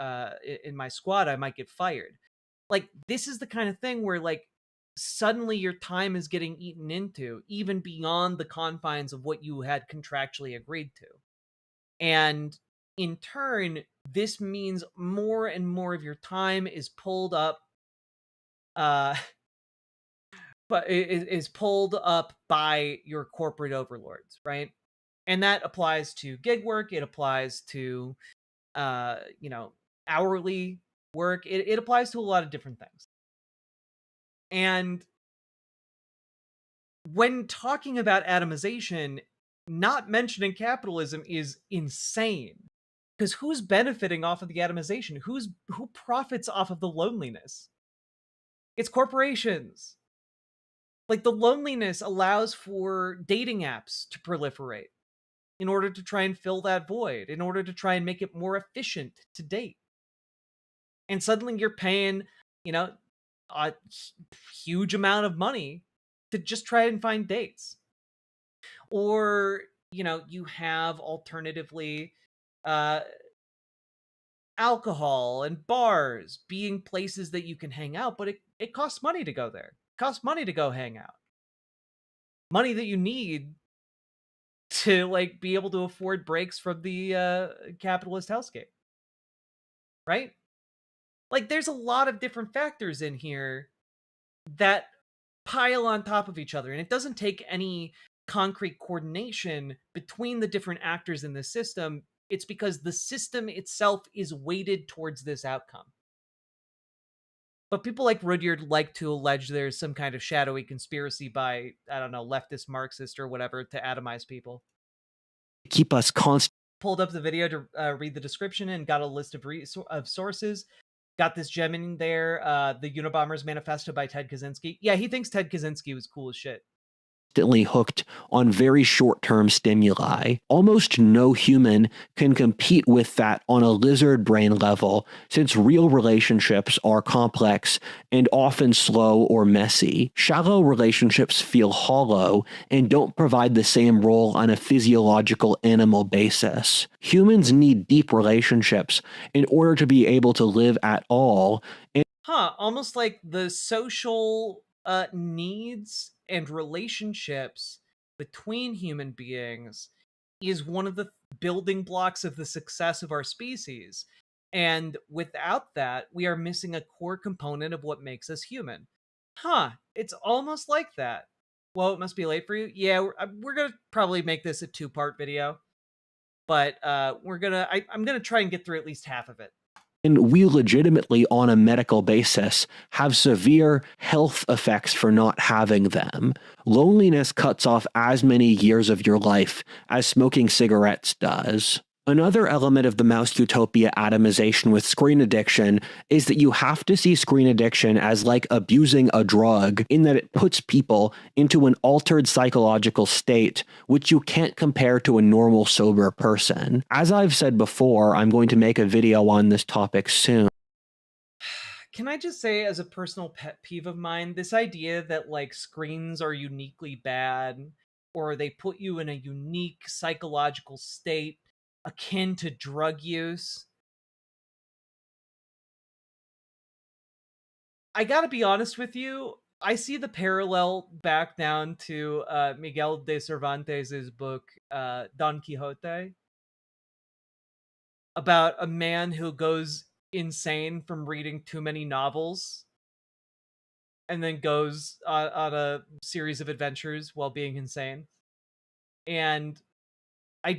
squad, I might get fired. Like, this is the kind of thing where, like, suddenly your time is getting eaten into, even beyond the confines of what you had contractually agreed to. And in turn, this means more and more of your time is pulled up, but is pulled up by your corporate overlords, right? And that applies to gig work. It applies to, hourly work. It applies to a lot of different things. And when talking about atomization, not mentioning capitalism is insane. Because who's benefiting off of the atomization? Who profits off of the loneliness? It's corporations. Like, the loneliness allows for dating apps to proliferate in order to try and fill that void, in order to try and make it more efficient to date. And suddenly you're paying, a huge amount of money to just try and find dates. Or, you have alternatively alcohol and bars being places that you can hang out, but it costs money to go there. It costs money to go hang out. Money that you need to like be able to afford breaks from the capitalist hellscape. Right? Like, there's a lot of different factors in here that pile on top of each other, and it doesn't take any concrete coordination between the different actors in the system. It's because the system itself is weighted towards this outcome. But people like Rudyard like to allege there's some kind of shadowy conspiracy by, I don't know, leftist Marxist or whatever to atomize people. Keep us constant. pulled up the video to read the description and got a list of sources. Got this gem in there, the Unabomber's Manifesto by Ted Kaczynski. Yeah, he thinks Ted Kaczynski was cool as shit. Constantly hooked on very short-term stimuli. Almost no human can compete with that on a lizard brain level, since real relationships are complex and often slow or messy. Shallow relationships feel hollow and don't provide the same role on a physiological animal basis. Humans need deep relationships in order to be able to live at all. Almost like the social needs and relationships between human beings is one of the building blocks of the success of our species. And without that, we are missing a core component of what makes us human. It's almost like that. Well, it must be late for you. Yeah, we're gonna probably make this a 2-part video, but I'm gonna try and get through at least half of it. And we legitimately, on a medical basis, have severe health effects for not having them. Loneliness cuts off as many years of your life as smoking cigarettes does. Another element of the mouse utopia atomization with screen addiction is that you have to see screen addiction as like abusing a drug, in that it puts people into an altered psychological state, which you can't compare to a normal sober person. As I've said before, I'm going to make a video on this topic soon. Can I just say, as a personal pet peeve of mine, this idea that like screens are uniquely bad, or they put you in a unique psychological state akin to drug use. I gotta be honest with you, I see the parallel back down to Miguel de Cervantes' book, Don Quixote, about a man who goes insane from reading too many novels and then goes on a series of adventures while being insane. And I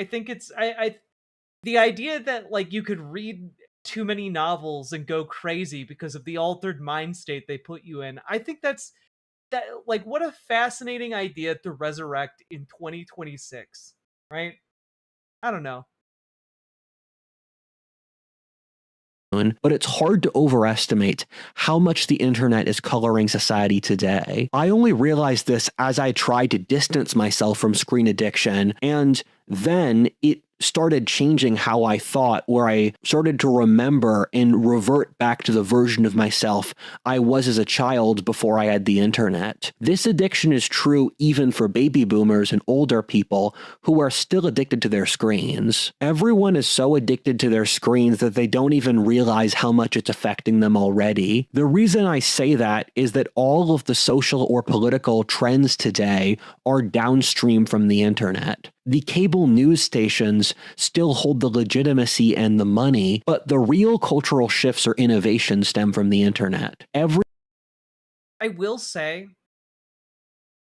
think it's the idea that like you could read too many novels and go crazy because of the altered mind state they put you in. I think that like, what a fascinating idea to resurrect in 2026, right? I don't know. But it's hard to overestimate how much the internet is coloring society today. I only realized this as I tried to distance myself from screen addiction, and then it started changing how I thought, where I started to remember and revert back to the version of myself I was as a child before I had the internet. This addiction is true even for baby boomers and older people who are still addicted to their screens. Everyone is so addicted to their screens that they don't even realize how much it's affecting them already. The reason I say that is that all of the social or political trends today are downstream from the internet. The cable news stations still hold the legitimacy and the money, but the real cultural shifts or innovations stem from the internet. I will say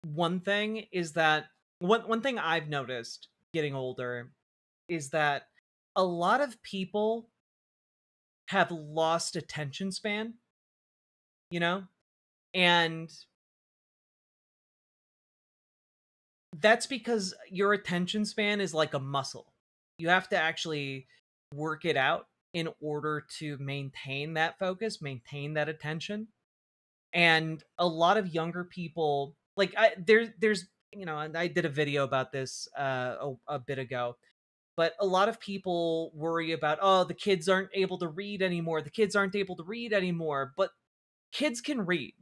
one thing is that one thing I've noticed getting older is that a lot of people have lost attention span, you know? And that's because your attention span is like a muscle. You have to actually work it out in order to maintain that focus, maintain that attention. And a lot of younger people, like there's you know, and I did a video about this a bit ago, but a lot of people worry about, oh, the kids aren't able to read anymore. The kids aren't able to read anymore. But kids can read.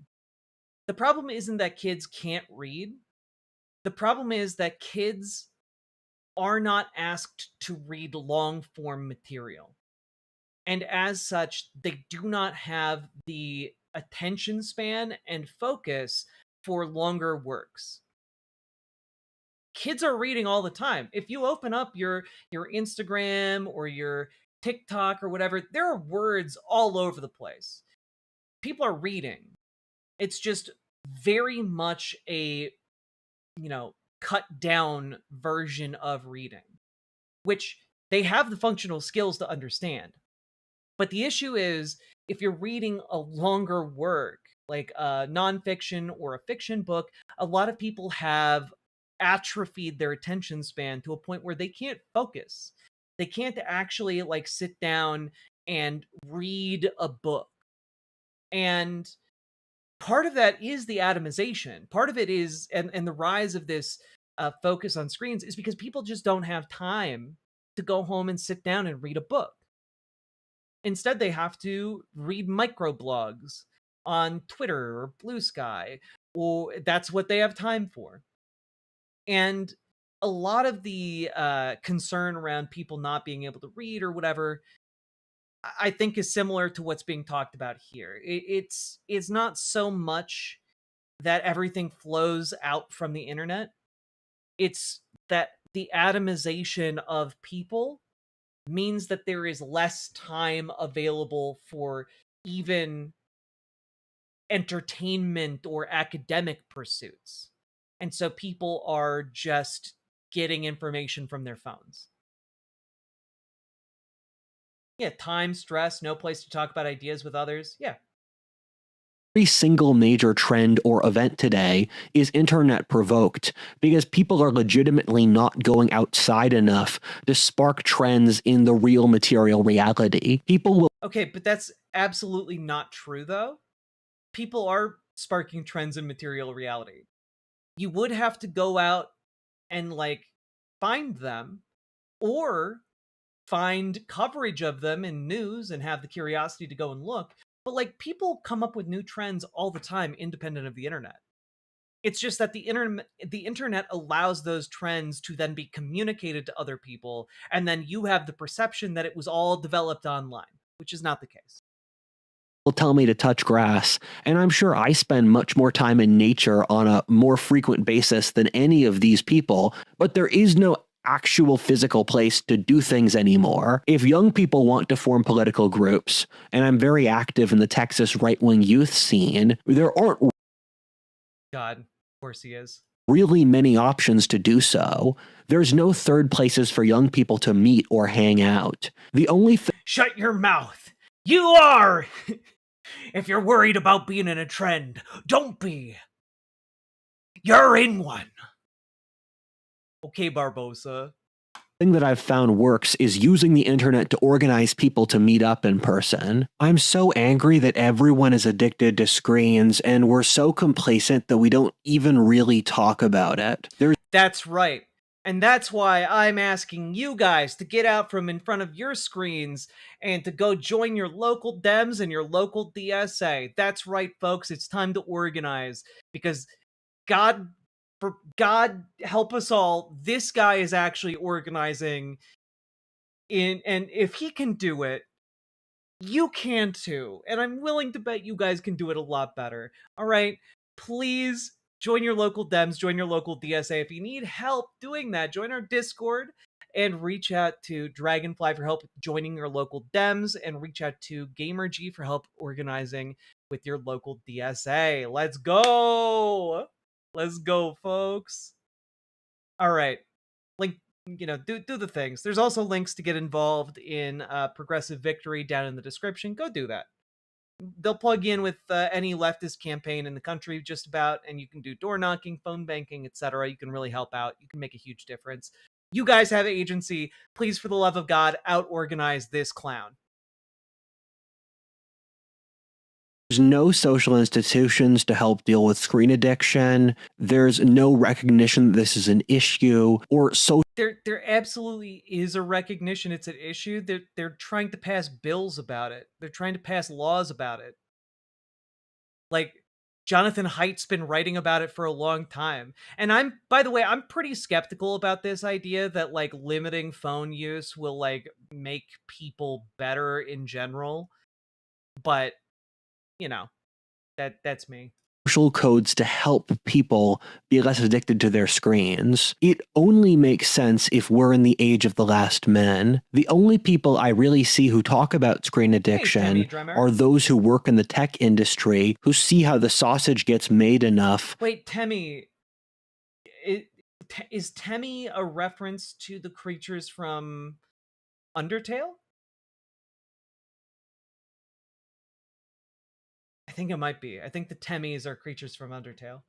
The problem isn't that kids can't read. The problem is that kids are not asked to read long-form material. And as such, they do not have the attention span and focus for longer works. Kids are reading all the time. If you open up your Instagram or your TikTok or whatever, there are words all over the place. People are reading. It's just very much a, you know, cut down version of reading, which they have the functional skills to understand. But the issue is, if you're reading a longer work, like a nonfiction or a fiction book, a lot of people have atrophied their attention span to a point where they can't focus. They can't actually like sit down and read a book. And part of that is the atomization. Part of it is, and the rise of this focus on screens is because people just don't have time to go home and sit down and read a book. Instead, they have to read microblogs on Twitter or Blue Sky, or that's what they have time for. And a lot of the concern around people not being able to read or whatever, I think is similar to what's being talked about here. It's not so much that everything flows out from the internet. It's that the atomization of people means that there is less time available for even entertainment or academic pursuits. And so people are just getting information from their phones. Yeah, time, stress, no place to talk about ideas with others. Yeah. Every single major trend or event today is internet provoked because people are legitimately not going outside enough to spark trends in the real material reality. People will. Okay, but that's absolutely not true, though. People are sparking trends in material reality. You would have to go out and like find them, or find coverage of them in news and have the curiosity to go and look. But like, people come up with new trends all the time independent of the internet. It's just that the internet allows those trends to then be communicated to other people, and then you have the perception that it was all developed online, which is not the case. Will tell me to touch grass, and I'm sure I spend much more time in nature on a more frequent basis than any of these people, but there is no actual physical place to do things anymore. If young people want to form political groups, and I'm very active in the Texas right-wing youth scene, there aren't God, of course he is. really many options to do so. There's no third places for young people to meet or hang out. The only Shut your mouth. You are! If you're worried about being in a trend, don't be. You're in one. Okay, Barbosa. thing that I've found works is using the internet to organize people to meet up in person. I'm so angry that everyone is addicted to screens and we're so complacent that we don't even really talk about it. That's right. And that's why I'm asking you guys to get out from in front of your screens and to go join your local Dems and your local DSA. That's right, folks. It's time to organize because God help us all. This guy is actually organizing and if he can do it, you can too. And I'm willing to bet you guys can do it a lot better. All right, please join your local Dems, join your local DSA. If you need help doing that, join our Discord and reach out to Dragonfly for help joining your local Dems, and reach out to GamerG for help organizing with your local DSA. Let's go! Let's go, folks. All right. Link, do the things. There's also links to get involved in Progressive Victory down in the description. Go do that. They'll plug you in with any leftist campaign in the country just about, and you can do door knocking, phone banking, etc. You can really help out. You can make a huge difference. You guys have agency. Please, for the love of God, out-organize this clown. There's no social institutions to help deal with screen addiction. There's no recognition that this is an issue or so. There absolutely is a recognition it's an issue. They're trying to pass bills about it. They're trying to pass laws about it. Like, Jonathan Haidt's been writing about it for a long time. And by the way, I'm pretty skeptical about this idea that like limiting phone use will like make people better in general. But that's me. Social codes to help people be less addicted to their screens. It only makes sense if we're in the age of the last men. The only people I really see who talk about screen addiction are those who work in the tech industry, who see how the sausage gets made enough. Wait, Temmie, is Temmie a reference to the creatures from Undertale? I think it might be. I think the Temmies are creatures from Undertale.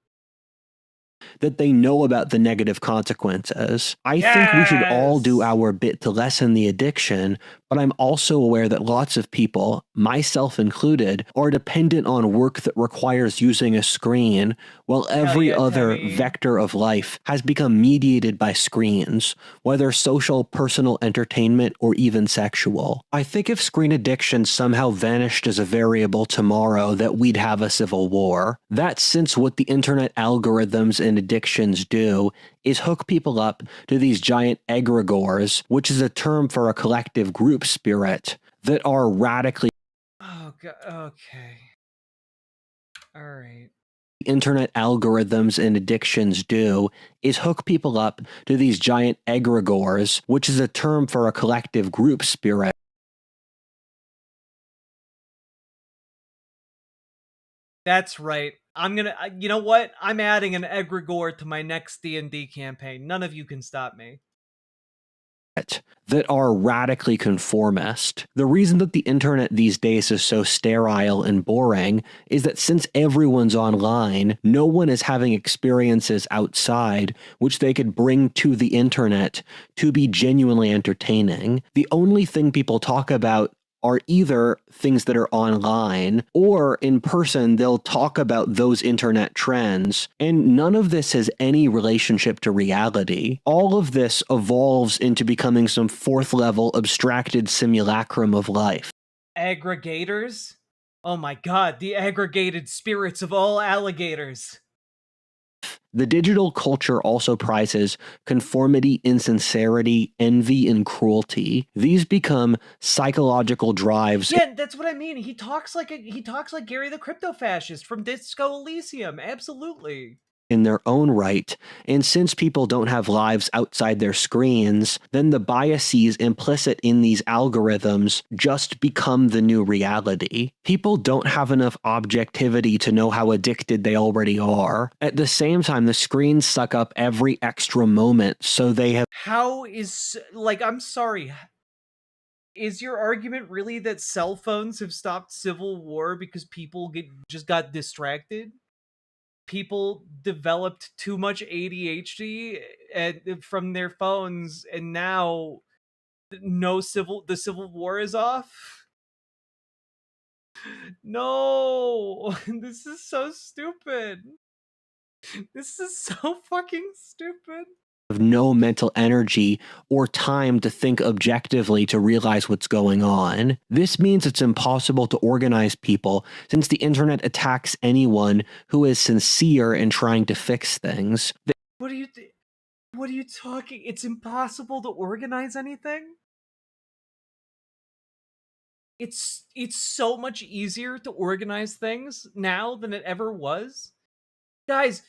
that they know about the negative consequences. I think we should all do our bit to lessen the addiction, but I'm also aware that lots of people, myself included, are dependent on work that requires using a screen, while every other vector of life has become mediated by screens, whether social, personal, entertainment, or even sexual. I think if screen addiction somehow vanished as a variable tomorrow, that we'd have a civil war. That's since what the internet algorithms and addictions do is hook people up to these giant egregores, which is a term for a collective group spirit, that are radically... Oh, God. Okay. All right. Internet algorithms and addictions do is hook people up to these giant egregores, which is a term for a collective group spirit. That's right. I'm gonna, you know what? I'm adding an egregore to my next D&D campaign. None of you can stop me. That are radically conformist. The reason that the internet these days is so sterile and boring is that since everyone's online, no one is having experiences outside which they could bring to the internet to be genuinely entertaining. The only thing people talk about are either things that are online or in person. They'll talk about those internet trends, and none of this has any relationship to reality. All of this evolves into becoming some fourth level abstracted simulacrum of life. Aggregators? Oh my God, the aggregated spirits of all alligators. The digital culture also prizes conformity, insincerity, envy, and cruelty. These become psychological drives. Yeah, that's what I mean. He talks like Gary the crypto fascist from Disco Elysium. Absolutely. In their own right, and since people don't have lives outside their screens, then the biases implicit in these algorithms just become the new reality. People don't have enough objectivity to know how addicted they already are. At the same time, the screens suck up every extra moment, so they have... How is, like, I'm sorry, is your argument really that cell phones have stopped civil war because people just got distracted? People developed too much ADHD from their phones, and now the civil war is off? No, this is so stupid. This is so fucking stupid. No mental energy or time to think objectively to realize what's going on. This means it's impossible to organize people since the internet attacks anyone who is sincere in trying to fix things. What are you talking? It's impossible to organize anything? It's so much easier to organize things now than it ever was. Guys,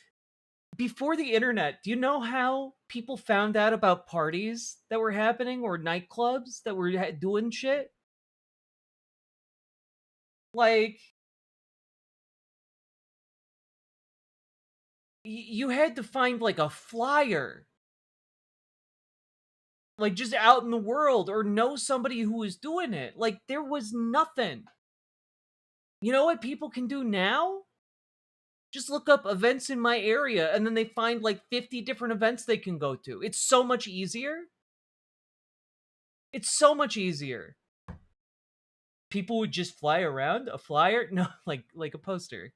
before the internet, do you know how people found out about parties that were happening or nightclubs that were doing shit? Like, you had to find like a flyer, like just out in the world, or know somebody who was doing it. Like, there was nothing. You know what people can do now? Just look up events in my area, and then they find like 50 different events they can go to. It's so much easier. It's so much easier. People would just fly around a flyer? No, like a poster.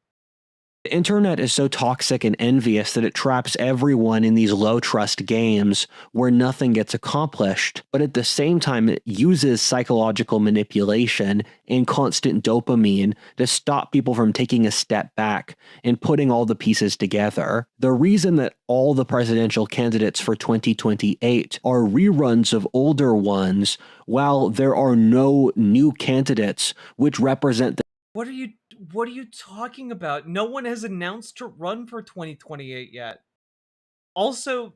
The internet is so toxic and envious that it traps everyone in these low-trust games where nothing gets accomplished, but at the same time it uses psychological manipulation and constant dopamine to stop people from taking a step back and putting all the pieces together. The reason that all the presidential candidates for 2028 are reruns of older ones, while there are no new candidates which represent the... What are you talking about? No one has announced to run for 2028 yet. Also,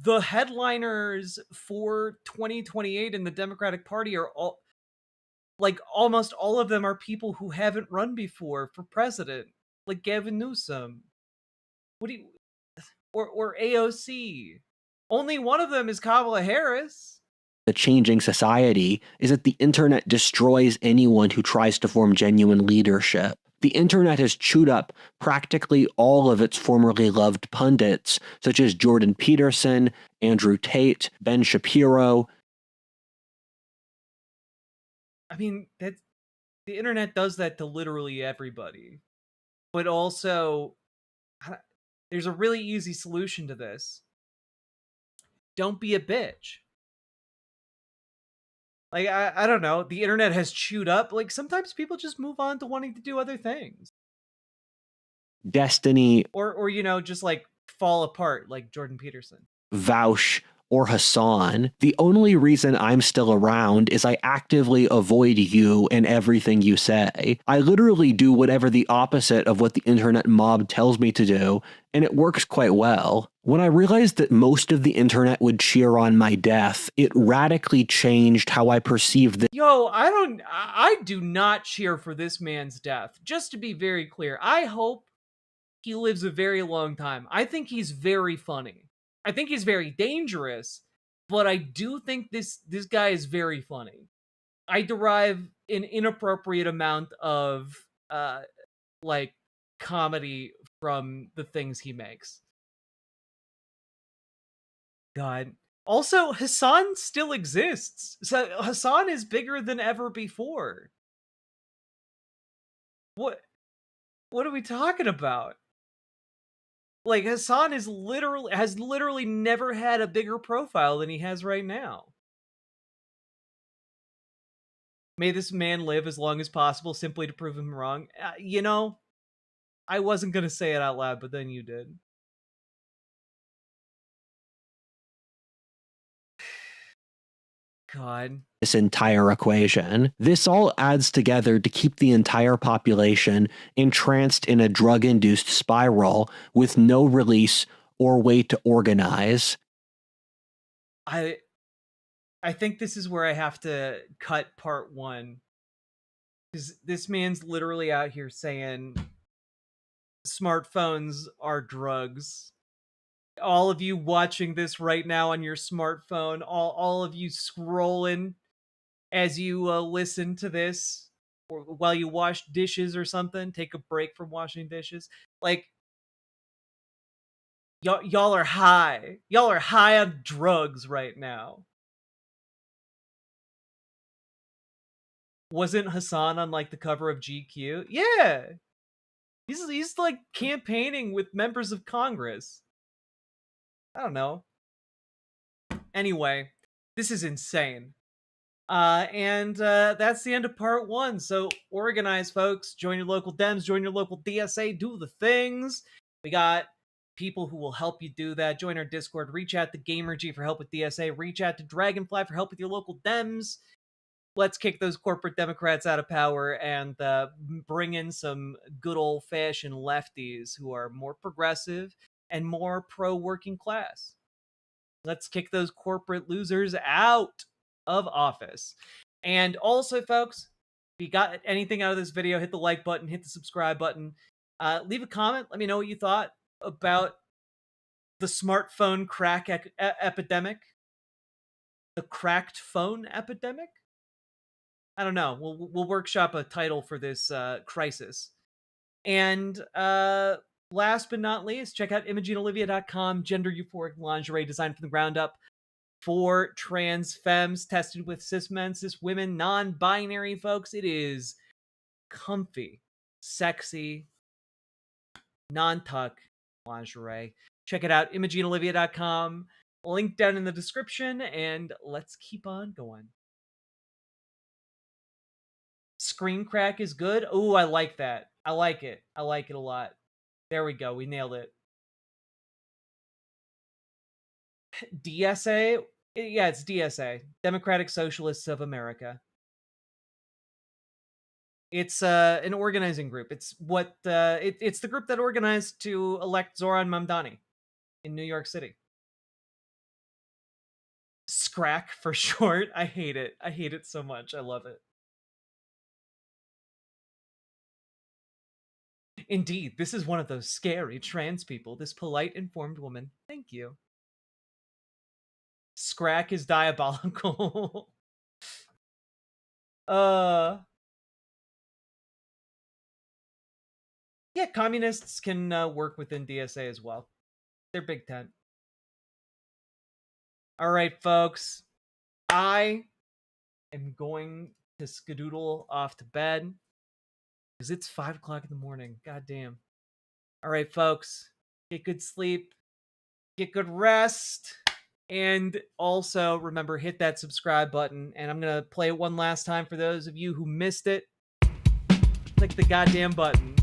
the headliners for 2028 in the Democratic Party are all, like, almost all of them are people who haven't run before for president, like Gavin Newsom. Or AOC. Only one of them is Kamala Harris. The changing society is that the internet destroys anyone who tries to form genuine leadership. The internet has chewed up practically all of its formerly loved pundits, such as Jordan Peterson, Andrew Tate, Ben Shapiro. I mean, the internet does that to literally everybody. But also, there's a really easy solution to this. Don't be a bitch. Like, I don't know. The internet has chewed up. Like, sometimes people just move on to wanting to do other things. Destiny, Or you know, just like fall apart like Jordan Peterson. Vaush, or Hassan. The only reason I'm still around is I actively avoid you and everything you say. I literally do whatever the opposite of what the internet mob tells me to do, and it works quite well. When I realized that most of the internet would cheer on my death, it radically changed how I perceived the— Yo, I do not cheer for this man's death. Just to be very clear, I hope he lives a very long time. I think he's very funny. I think he's very dangerous, but I do think this guy is very funny. I derive an inappropriate amount of like comedy from the things he makes. God. Also, Hassan still exists. So Hassan is bigger than ever before. What are we talking about? Like, Hassan has literally never had a bigger profile than he has right now. May this man live as long as possible simply to prove him wrong. You know, I wasn't going to say it out loud, but then you did. God. This entire equation. This all adds together to keep the entire population entranced in a drug-induced spiral with no release or way to organize. I think this is where I have to cut part 1. Because this man's literally out here saying smartphones are drugs. All of you watching this right now on your smartphone, all of you scrolling as you listen to this, or while you wash dishes or something, take a break from washing dishes. Like, y'all are high. Y'all are high on drugs right now. Wasn't Hassan on like the cover of GQ? Yeah. He's like campaigning with members of Congress. I don't know. Anyway, this is insane. And that's the end of part 1. So organize, folks. Join your local Dems, join your local DSA, do the things. We got people who will help you do that. Join our Discord. Reach out to GamerG for help with DSA. Reach out to Dragonfly for help with your local Dems. Let's kick those corporate Democrats out of power and bring in some good old-fashioned lefties who are more progressive and more pro-working class. Let's kick those corporate losers out of office. And also, folks, if you got anything out of this video, hit the like button, hit the subscribe button, leave a comment. Let me know what you thought about the smartphone crack epidemic, the cracked phone epidemic. I don't know. We'll workshop a title for this crisis. And last but not least, check out ImogeneOlivia.com, gender euphoric lingerie designed from the ground up for trans femmes, tested with cis men, cis women, non-binary folks. It is comfy, sexy, non-tuck lingerie. Check it out, ImogeneOlivia.com. Link down in the description, and let's keep on going. Screen crack is good. Oh, I like that. I like it. I like it a lot. There we go. We nailed it. DSA? Yeah, it's DSA. Democratic Socialists of America. It's an organizing group. It's what it's the group that organized to elect Zoran Mamdani in New York City. SCRAC for short. I hate it. I hate it so much. I love it. Indeed, this is one of those scary trans people. This polite, informed woman. Thank you. SCRAC is diabolical. yeah, communists can work within DSA as well. They're big tent. All right, folks. I am going to skedoodle off to bed because it's 5 o'clock in the morning. God damn. All right, folks. Get good sleep. Get good rest. And also, remember, hit that subscribe button. And I'm going to play it one last time for those of you who missed it. Click the goddamn button.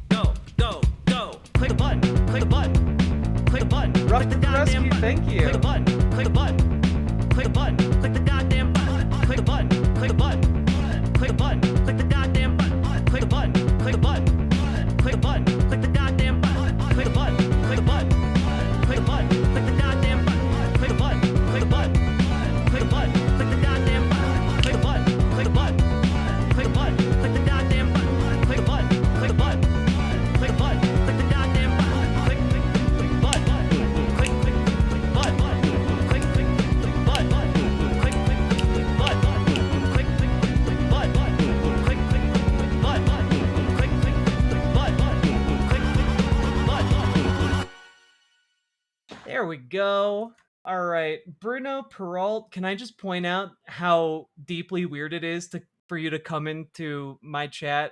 Go, go, go. Click the button. Click the button. Click the button. Rush to the rescue. Thank you. Click the button. Click the button. Click the button. Click the goddamn button. Click the button. Click the button. Click the button. Click the goddamn button. Click the button. Click the button. Click the button. Click the goddamn button. Click the button. Click the button. Click the button. Click the goddamn button. Click the button. Click the button. Click the button. Click the goddamn button. Click the button. Click the button. Click the button. Click the goddamn button. Click the button. Click the button. Click the button. Click the goddamn button. Click button. Click button. Click button. There we go. All right, Bruno Peralt, can I just point out how deeply weird it is for you to come into my chat,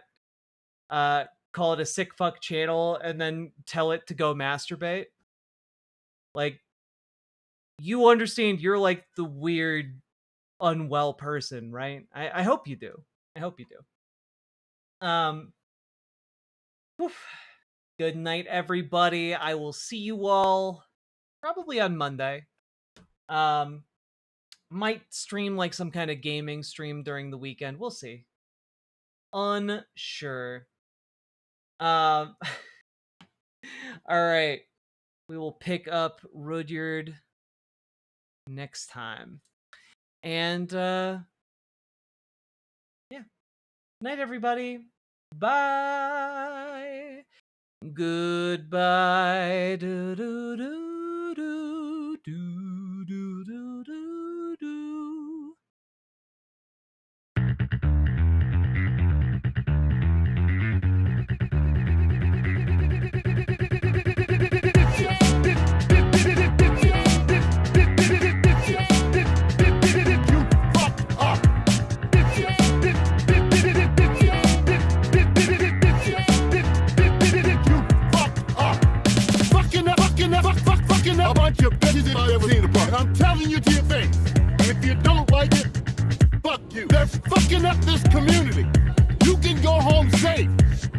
call it a sick fuck channel, and then tell it to go masturbate? Like, you understand you're like the weird, unwell person, right? I hope you do. I hope you do. Good night, everybody. I will see you all probably on Monday. Might stream like some kind of gaming stream during the weekend. We'll see. Unsure. All right. We will pick up Rudyard next time. And yeah. Night, everybody. Bye. Goodbye. Do do do do do do do do do. A bunch of bitches if I ever seen a bunch. And I'm telling you to your face, and if you don't like it, fuck you. They're fucking up this community. You can go home safe,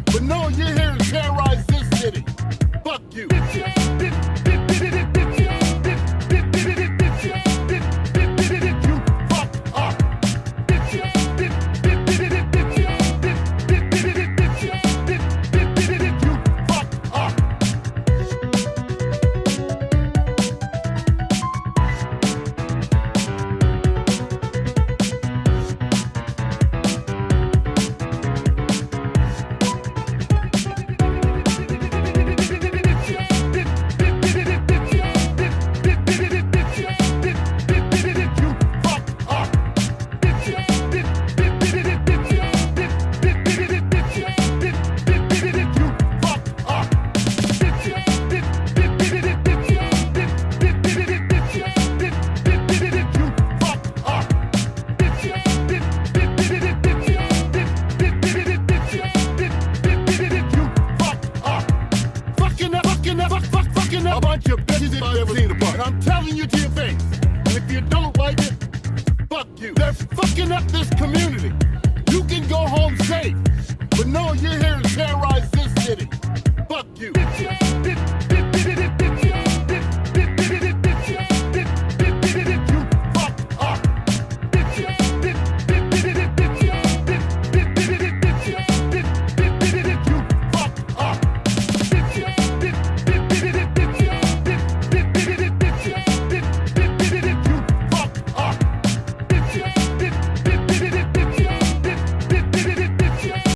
but no, you're here to terrorize this city. Fuck you. A bunch of bitches if I ever seen a bunch. And I'm telling you to your face, and if you don't like it, fuck you. They're fucking up this community.